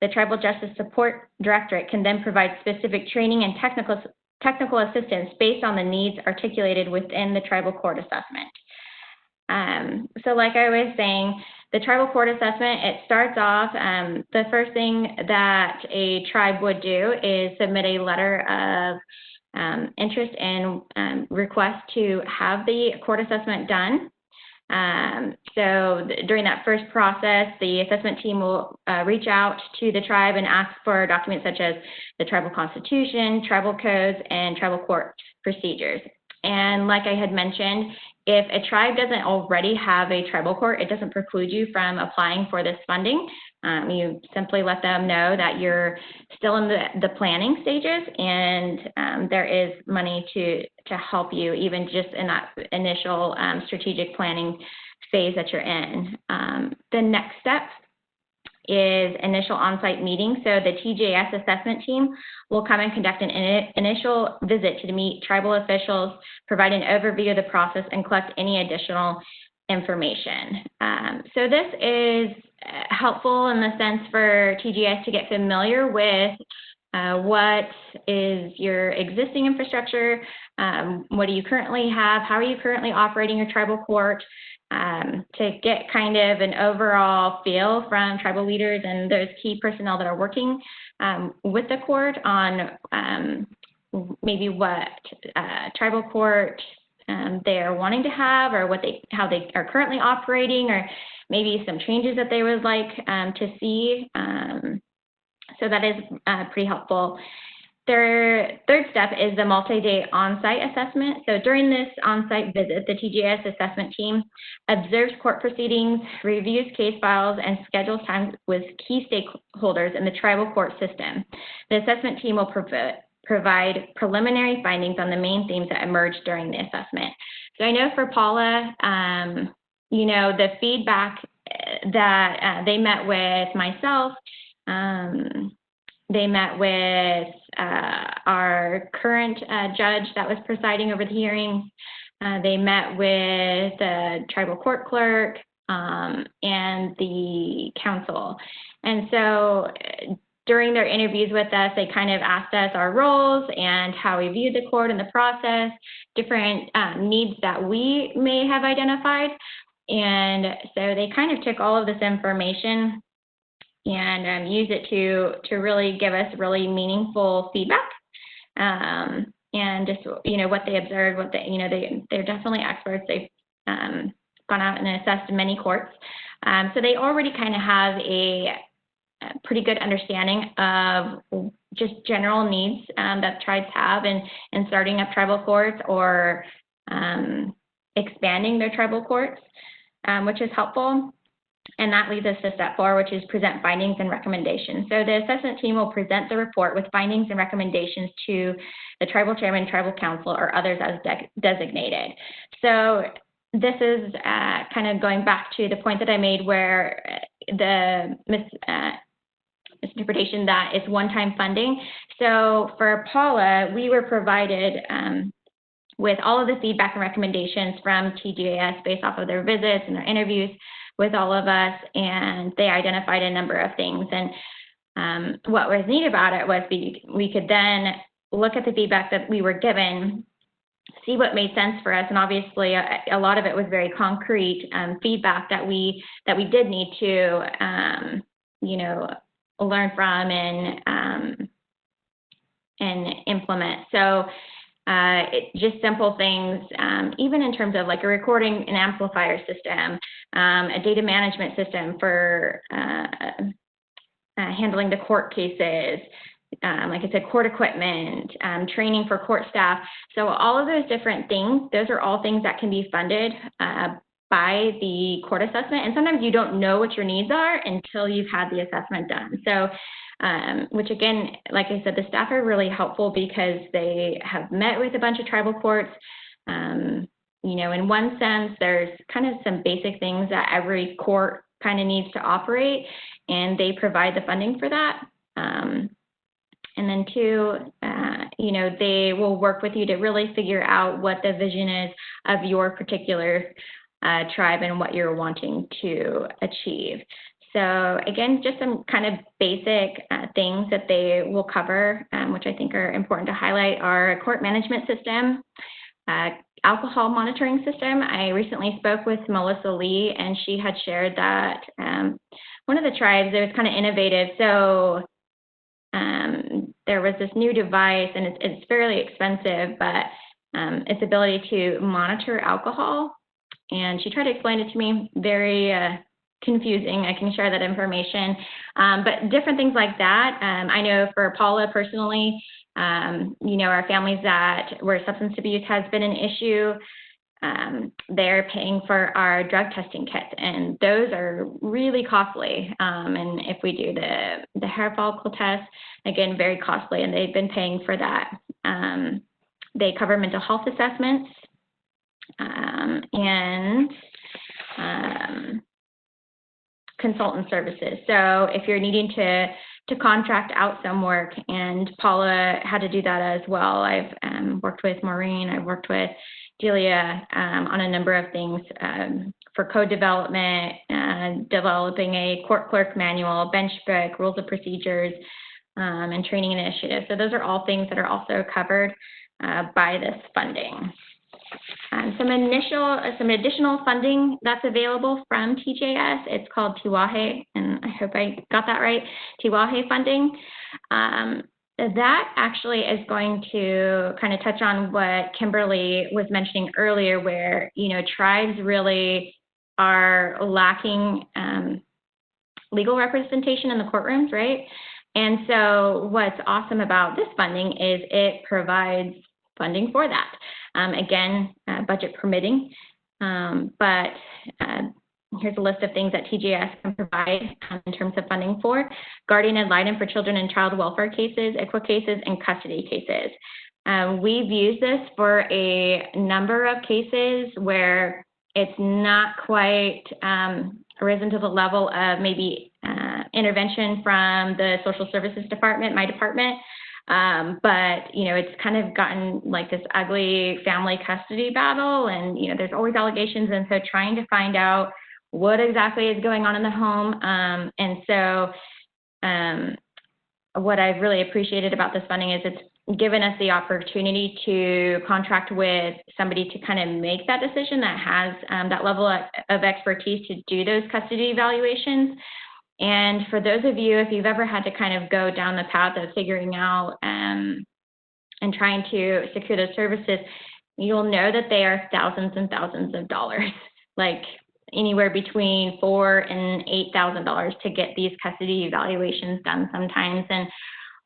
The Tribal Justice Support Directorate can then provide specific training and technical assistance based on the needs articulated within the Tribal Court Assessment. So like I was saying, the Tribal Court Assessment, it starts off, the first thing that a tribe would do is submit a letter of interest and request to have the court assessment done. So during that first process, the assessment team will reach out to the tribe and ask for documents such as the tribal constitution, tribal codes, and tribal court procedures. And like I had mentioned, if a tribe doesn't already have a tribal court, it doesn't preclude you from applying for this funding. You simply let them know that you're still in the planning stages, and there is money to help you even just in that initial strategic planning phase that you're in. The next step is initial on-site meeting. So the TJS assessment team will come and conduct an initial visit to meet tribal officials, provide an overview of the process, and collect any additional information. So this is helpful in the sense for TJS to get familiar with what is your existing infrastructure, what do you currently have, how are you currently operating your tribal court, to get kind of an overall feel from tribal leaders and those key personnel that are working with the court on maybe what tribal court they are wanting to have, or how they are currently operating, or maybe some changes that they would like to see. So that is pretty helpful. Their third step is the multi-day on-site assessment. So during this on-site visit, the TGS assessment team observes court proceedings, reviews case files, and schedules time with key stakeholders in the tribal court system. The assessment team will provide preliminary findings on the main themes that emerged during the assessment. So I know for Paula, the feedback that they met with myself, they met with our current judge that was presiding over the hearings. They met with the tribal court clerk and the council. And so during their interviews with us, they kind of asked us our roles and how we viewed the court and the process, different needs that we may have identified. And so they kind of took all of this information and use it to really give us really meaningful feedback, and just what they observed, what they're definitely experts. They've gone out and assessed many courts, so they already kind of have a pretty good understanding of just general needs that tribes have in starting up tribal courts or expanding their tribal courts, which is helpful. And that leads us to step 4, which is present findings and recommendations. So the assessment team will present the report with findings and recommendations to the tribal chairman, tribal council, or others as designated. So this is kind of going back to the point that I made where the misinterpretation that it's one-time funding. So for Paula, we were provided with all of the feedback and recommendations from TGAS based off of their visits and their interviews with all of us, and they identified a number of things. And what was neat about it was we could then look at the feedback that we were given, see what made sense for us, and obviously a lot of it was very concrete feedback that we did need to learn from and implement. So just simple things, even in terms of like a recording and amplifier system, a data management system for handling the court cases, like I said, court equipment, training for court staff. So all of those different things, those are all things that can be funded by by the court assessment. And sometimes you don't know what your needs are until you've had the assessment done. So, which again, like I said, the staff are really helpful because they have met with a bunch of tribal courts. You know, in one sense, there's kind of some basic things that every court kind of needs to operate, and they provide the funding for that. And then two, you know, they will work with you to really figure out what the vision is of your particular tribe and what you're wanting to achieve. So again, just some kind of basic things that they will cover, which I think are important to highlight, are a court management system, alcohol monitoring system. I recently spoke with Melissa Lee, and she had shared that one of the tribes, it was kind of innovative. So there was this new device, and it's fairly expensive, but its ability to monitor alcohol. And she tried to explain it to me, very confusing. I can share that information. But different things like that. I know for Paula personally, you know, our families where substance abuse has been an issue, they're paying for our drug testing kits, and those are really costly. And if we do the hair follicle test, again, very costly, and they've been paying for that. They cover mental health assessments, and consultant services. So if you're needing to contract out some work, and Paula had to do that as well. I've worked with Maureen, I've worked with Delia on a number of things for code development, developing a court clerk manual, bench book, rules of procedures, and training initiatives. So those are all things that are also covered by this funding. Some additional funding that's available from TJS. It's called Tiwahe, and I hope I got that right, Tiwahe funding. That actually is going to kind of touch on what Kimberly was mentioning earlier, where, you know, tribes really are lacking legal representation in the courtrooms, right? And so what's awesome about this funding is it provides funding for that. Again, budget permitting, but here's a list of things that TJS can provide in terms of funding for: guardian ad litem for children and child welfare cases, ICWA cases, and custody cases. We've used this for a number of cases where it's not quite risen to the level of maybe intervention from the social services department, my department. But, you know, it's kind of gotten like this ugly family custody battle, and, you know, there's always allegations. And so trying to find out what exactly is going on in the home. And so what I've really appreciated about this funding is it's given us the opportunity to contract with somebody to kind of make that decision that has that level of expertise to do those custody evaluations. And for those of you, if you've ever had to kind of go down the path of figuring out and trying to secure those services, you'll know that they are thousands and thousands of dollars, like anywhere between $4,000 and $8,000 to get these custody evaluations done sometimes. And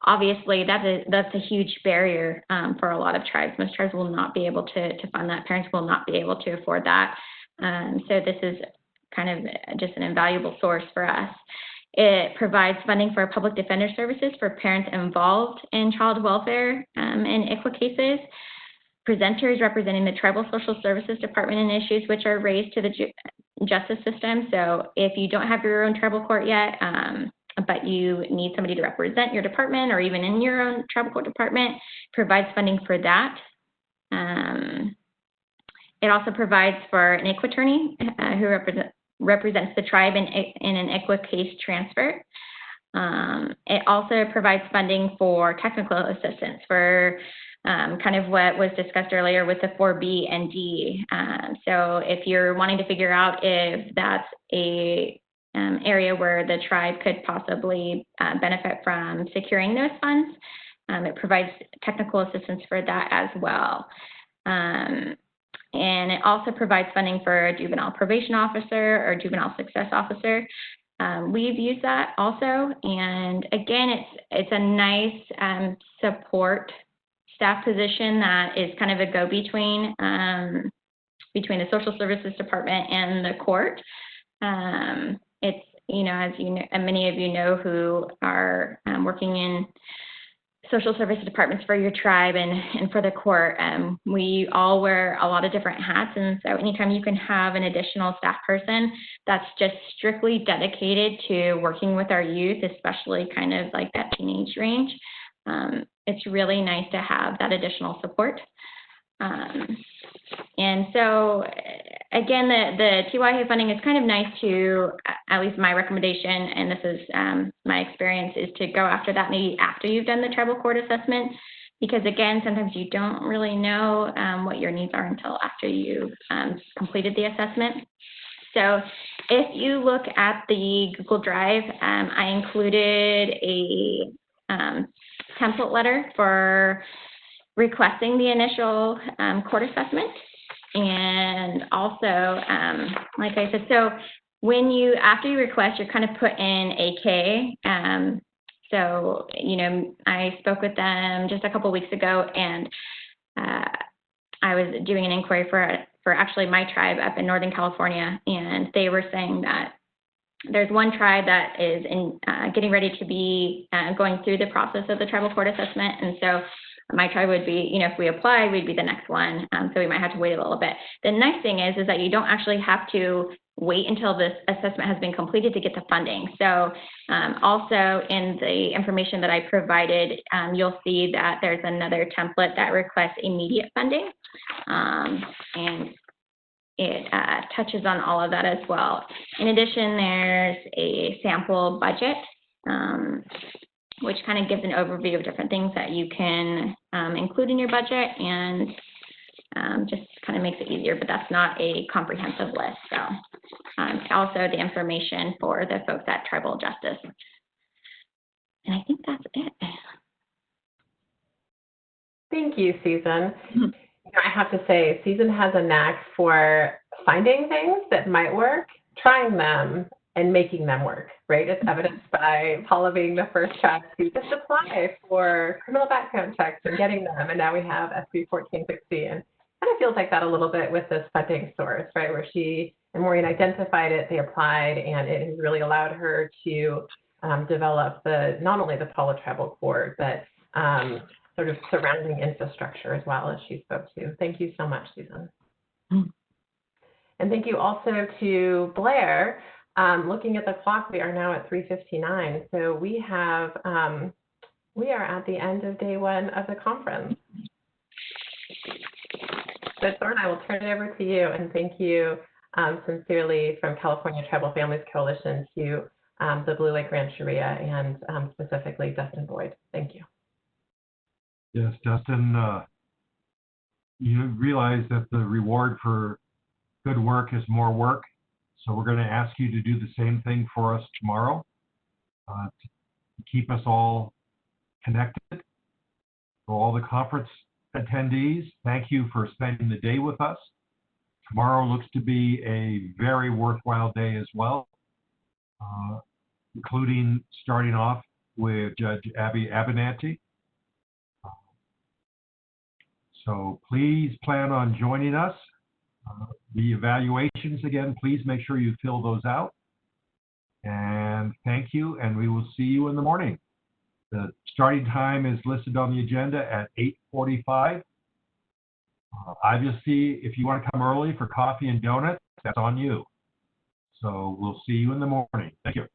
obviously that's a huge barrier for a lot of tribes. Most tribes will not be able to fund that. Parents will not be able to afford that. So this is kind of just an invaluable source for us. It provides funding for public defender services for parents involved in child welfare and ICWA cases, presenters representing the Tribal Social Services Department in issues which are raised to the justice system. So if you don't have your own tribal court yet, but you need somebody to represent your department or even in your own tribal court department, provides funding for that. It also provides for an ICWA attorney who represents the tribe in an ICWA case transfer. It also provides funding for technical assistance for kind of what was discussed earlier with the 4B and D. So if you're wanting to figure out if that's a area where the tribe could possibly benefit from securing those funds, it provides technical assistance for that as well. And it also provides funding for a juvenile probation officer or juvenile success officer. We've used that also. And again, it's a nice support staff position that is kind of a go-between between the social services department and the court. It's, you know, as you know, and many of you know who are working in social service departments for your tribe and for the court, we all wear a lot of different hats. And so anytime you can have an additional staff person that's just strictly dedicated to working with our youth, especially kind of like that teenage range, it's really nice to have that additional support. And so again, the TYA funding is kind of nice to, at least my recommendation, and this is my experience, is to go after that maybe after you've done the tribal court assessment, because again, sometimes you don't really know what your needs are until after you've completed the assessment. So if you look at the Google Drive, I included a template letter for requesting the initial court assessment. And also, like I said, so when you, after you request, you're kind of put in AK. So, you know, I spoke with them just a couple weeks ago, and I was doing an inquiry for actually my tribe up in Northern California, and they were saying that there's one tribe that is getting ready to be going through the process of the tribal court assessment. And so my tribe would be, you know, if we apply, we'd be the next one. So we might have to wait a little bit. The nice thing is that you don't actually have to wait until this assessment has been completed to get the funding. So also in the information that I provided, you'll see that there's another template that requests immediate funding. And it touches on all of that as well. In addition, there's a sample budget, which kind of gives an overview of different things that you can include in your budget, and just kind of makes it easier, but that's not a comprehensive list. So also the information for the folks at Tribal Justice. And I think that's it. Thank you, Susan. You know, I have to say, Susan has a knack for finding things that might work, trying them, and making them work, right? It's evidenced by Paula being the first child to just apply for criminal background checks and getting them, and now we have SB 1460, and kind of feels like that a little bit with this funding source, right? Where she and Maureen identified it, they applied, and it has really allowed her to develop not only the Paula Tribal Court, but sort of surrounding infrastructure as well, as she spoke to. Thank you so much, Susan. And thank you also to Blair. Looking at the clock, we are now at 3:59. So we are at the end of day one of the conference. So Thorne, I will turn it over to you, and thank you sincerely from California Tribal Families Coalition to the Blue Lake Rancheria, and specifically Dustin Boyd. Thank you. Yes, Dustin, you realize that the reward for good work is more work. So we're going to ask you to do the same thing for us tomorrow to keep us all connected. For all the conference attendees, thank you for spending the day with us. Tomorrow looks to be a very worthwhile day as well, including starting off with Judge Abby Abernathy. So please plan on joining us. The evaluations, again, please make sure you fill those out. And thank you, and we will see you in the morning. The starting time is listed on the agenda at 8:45. Obviously, if you want to come early for coffee and donuts, that's on you. So we'll see you in the morning. Thank you.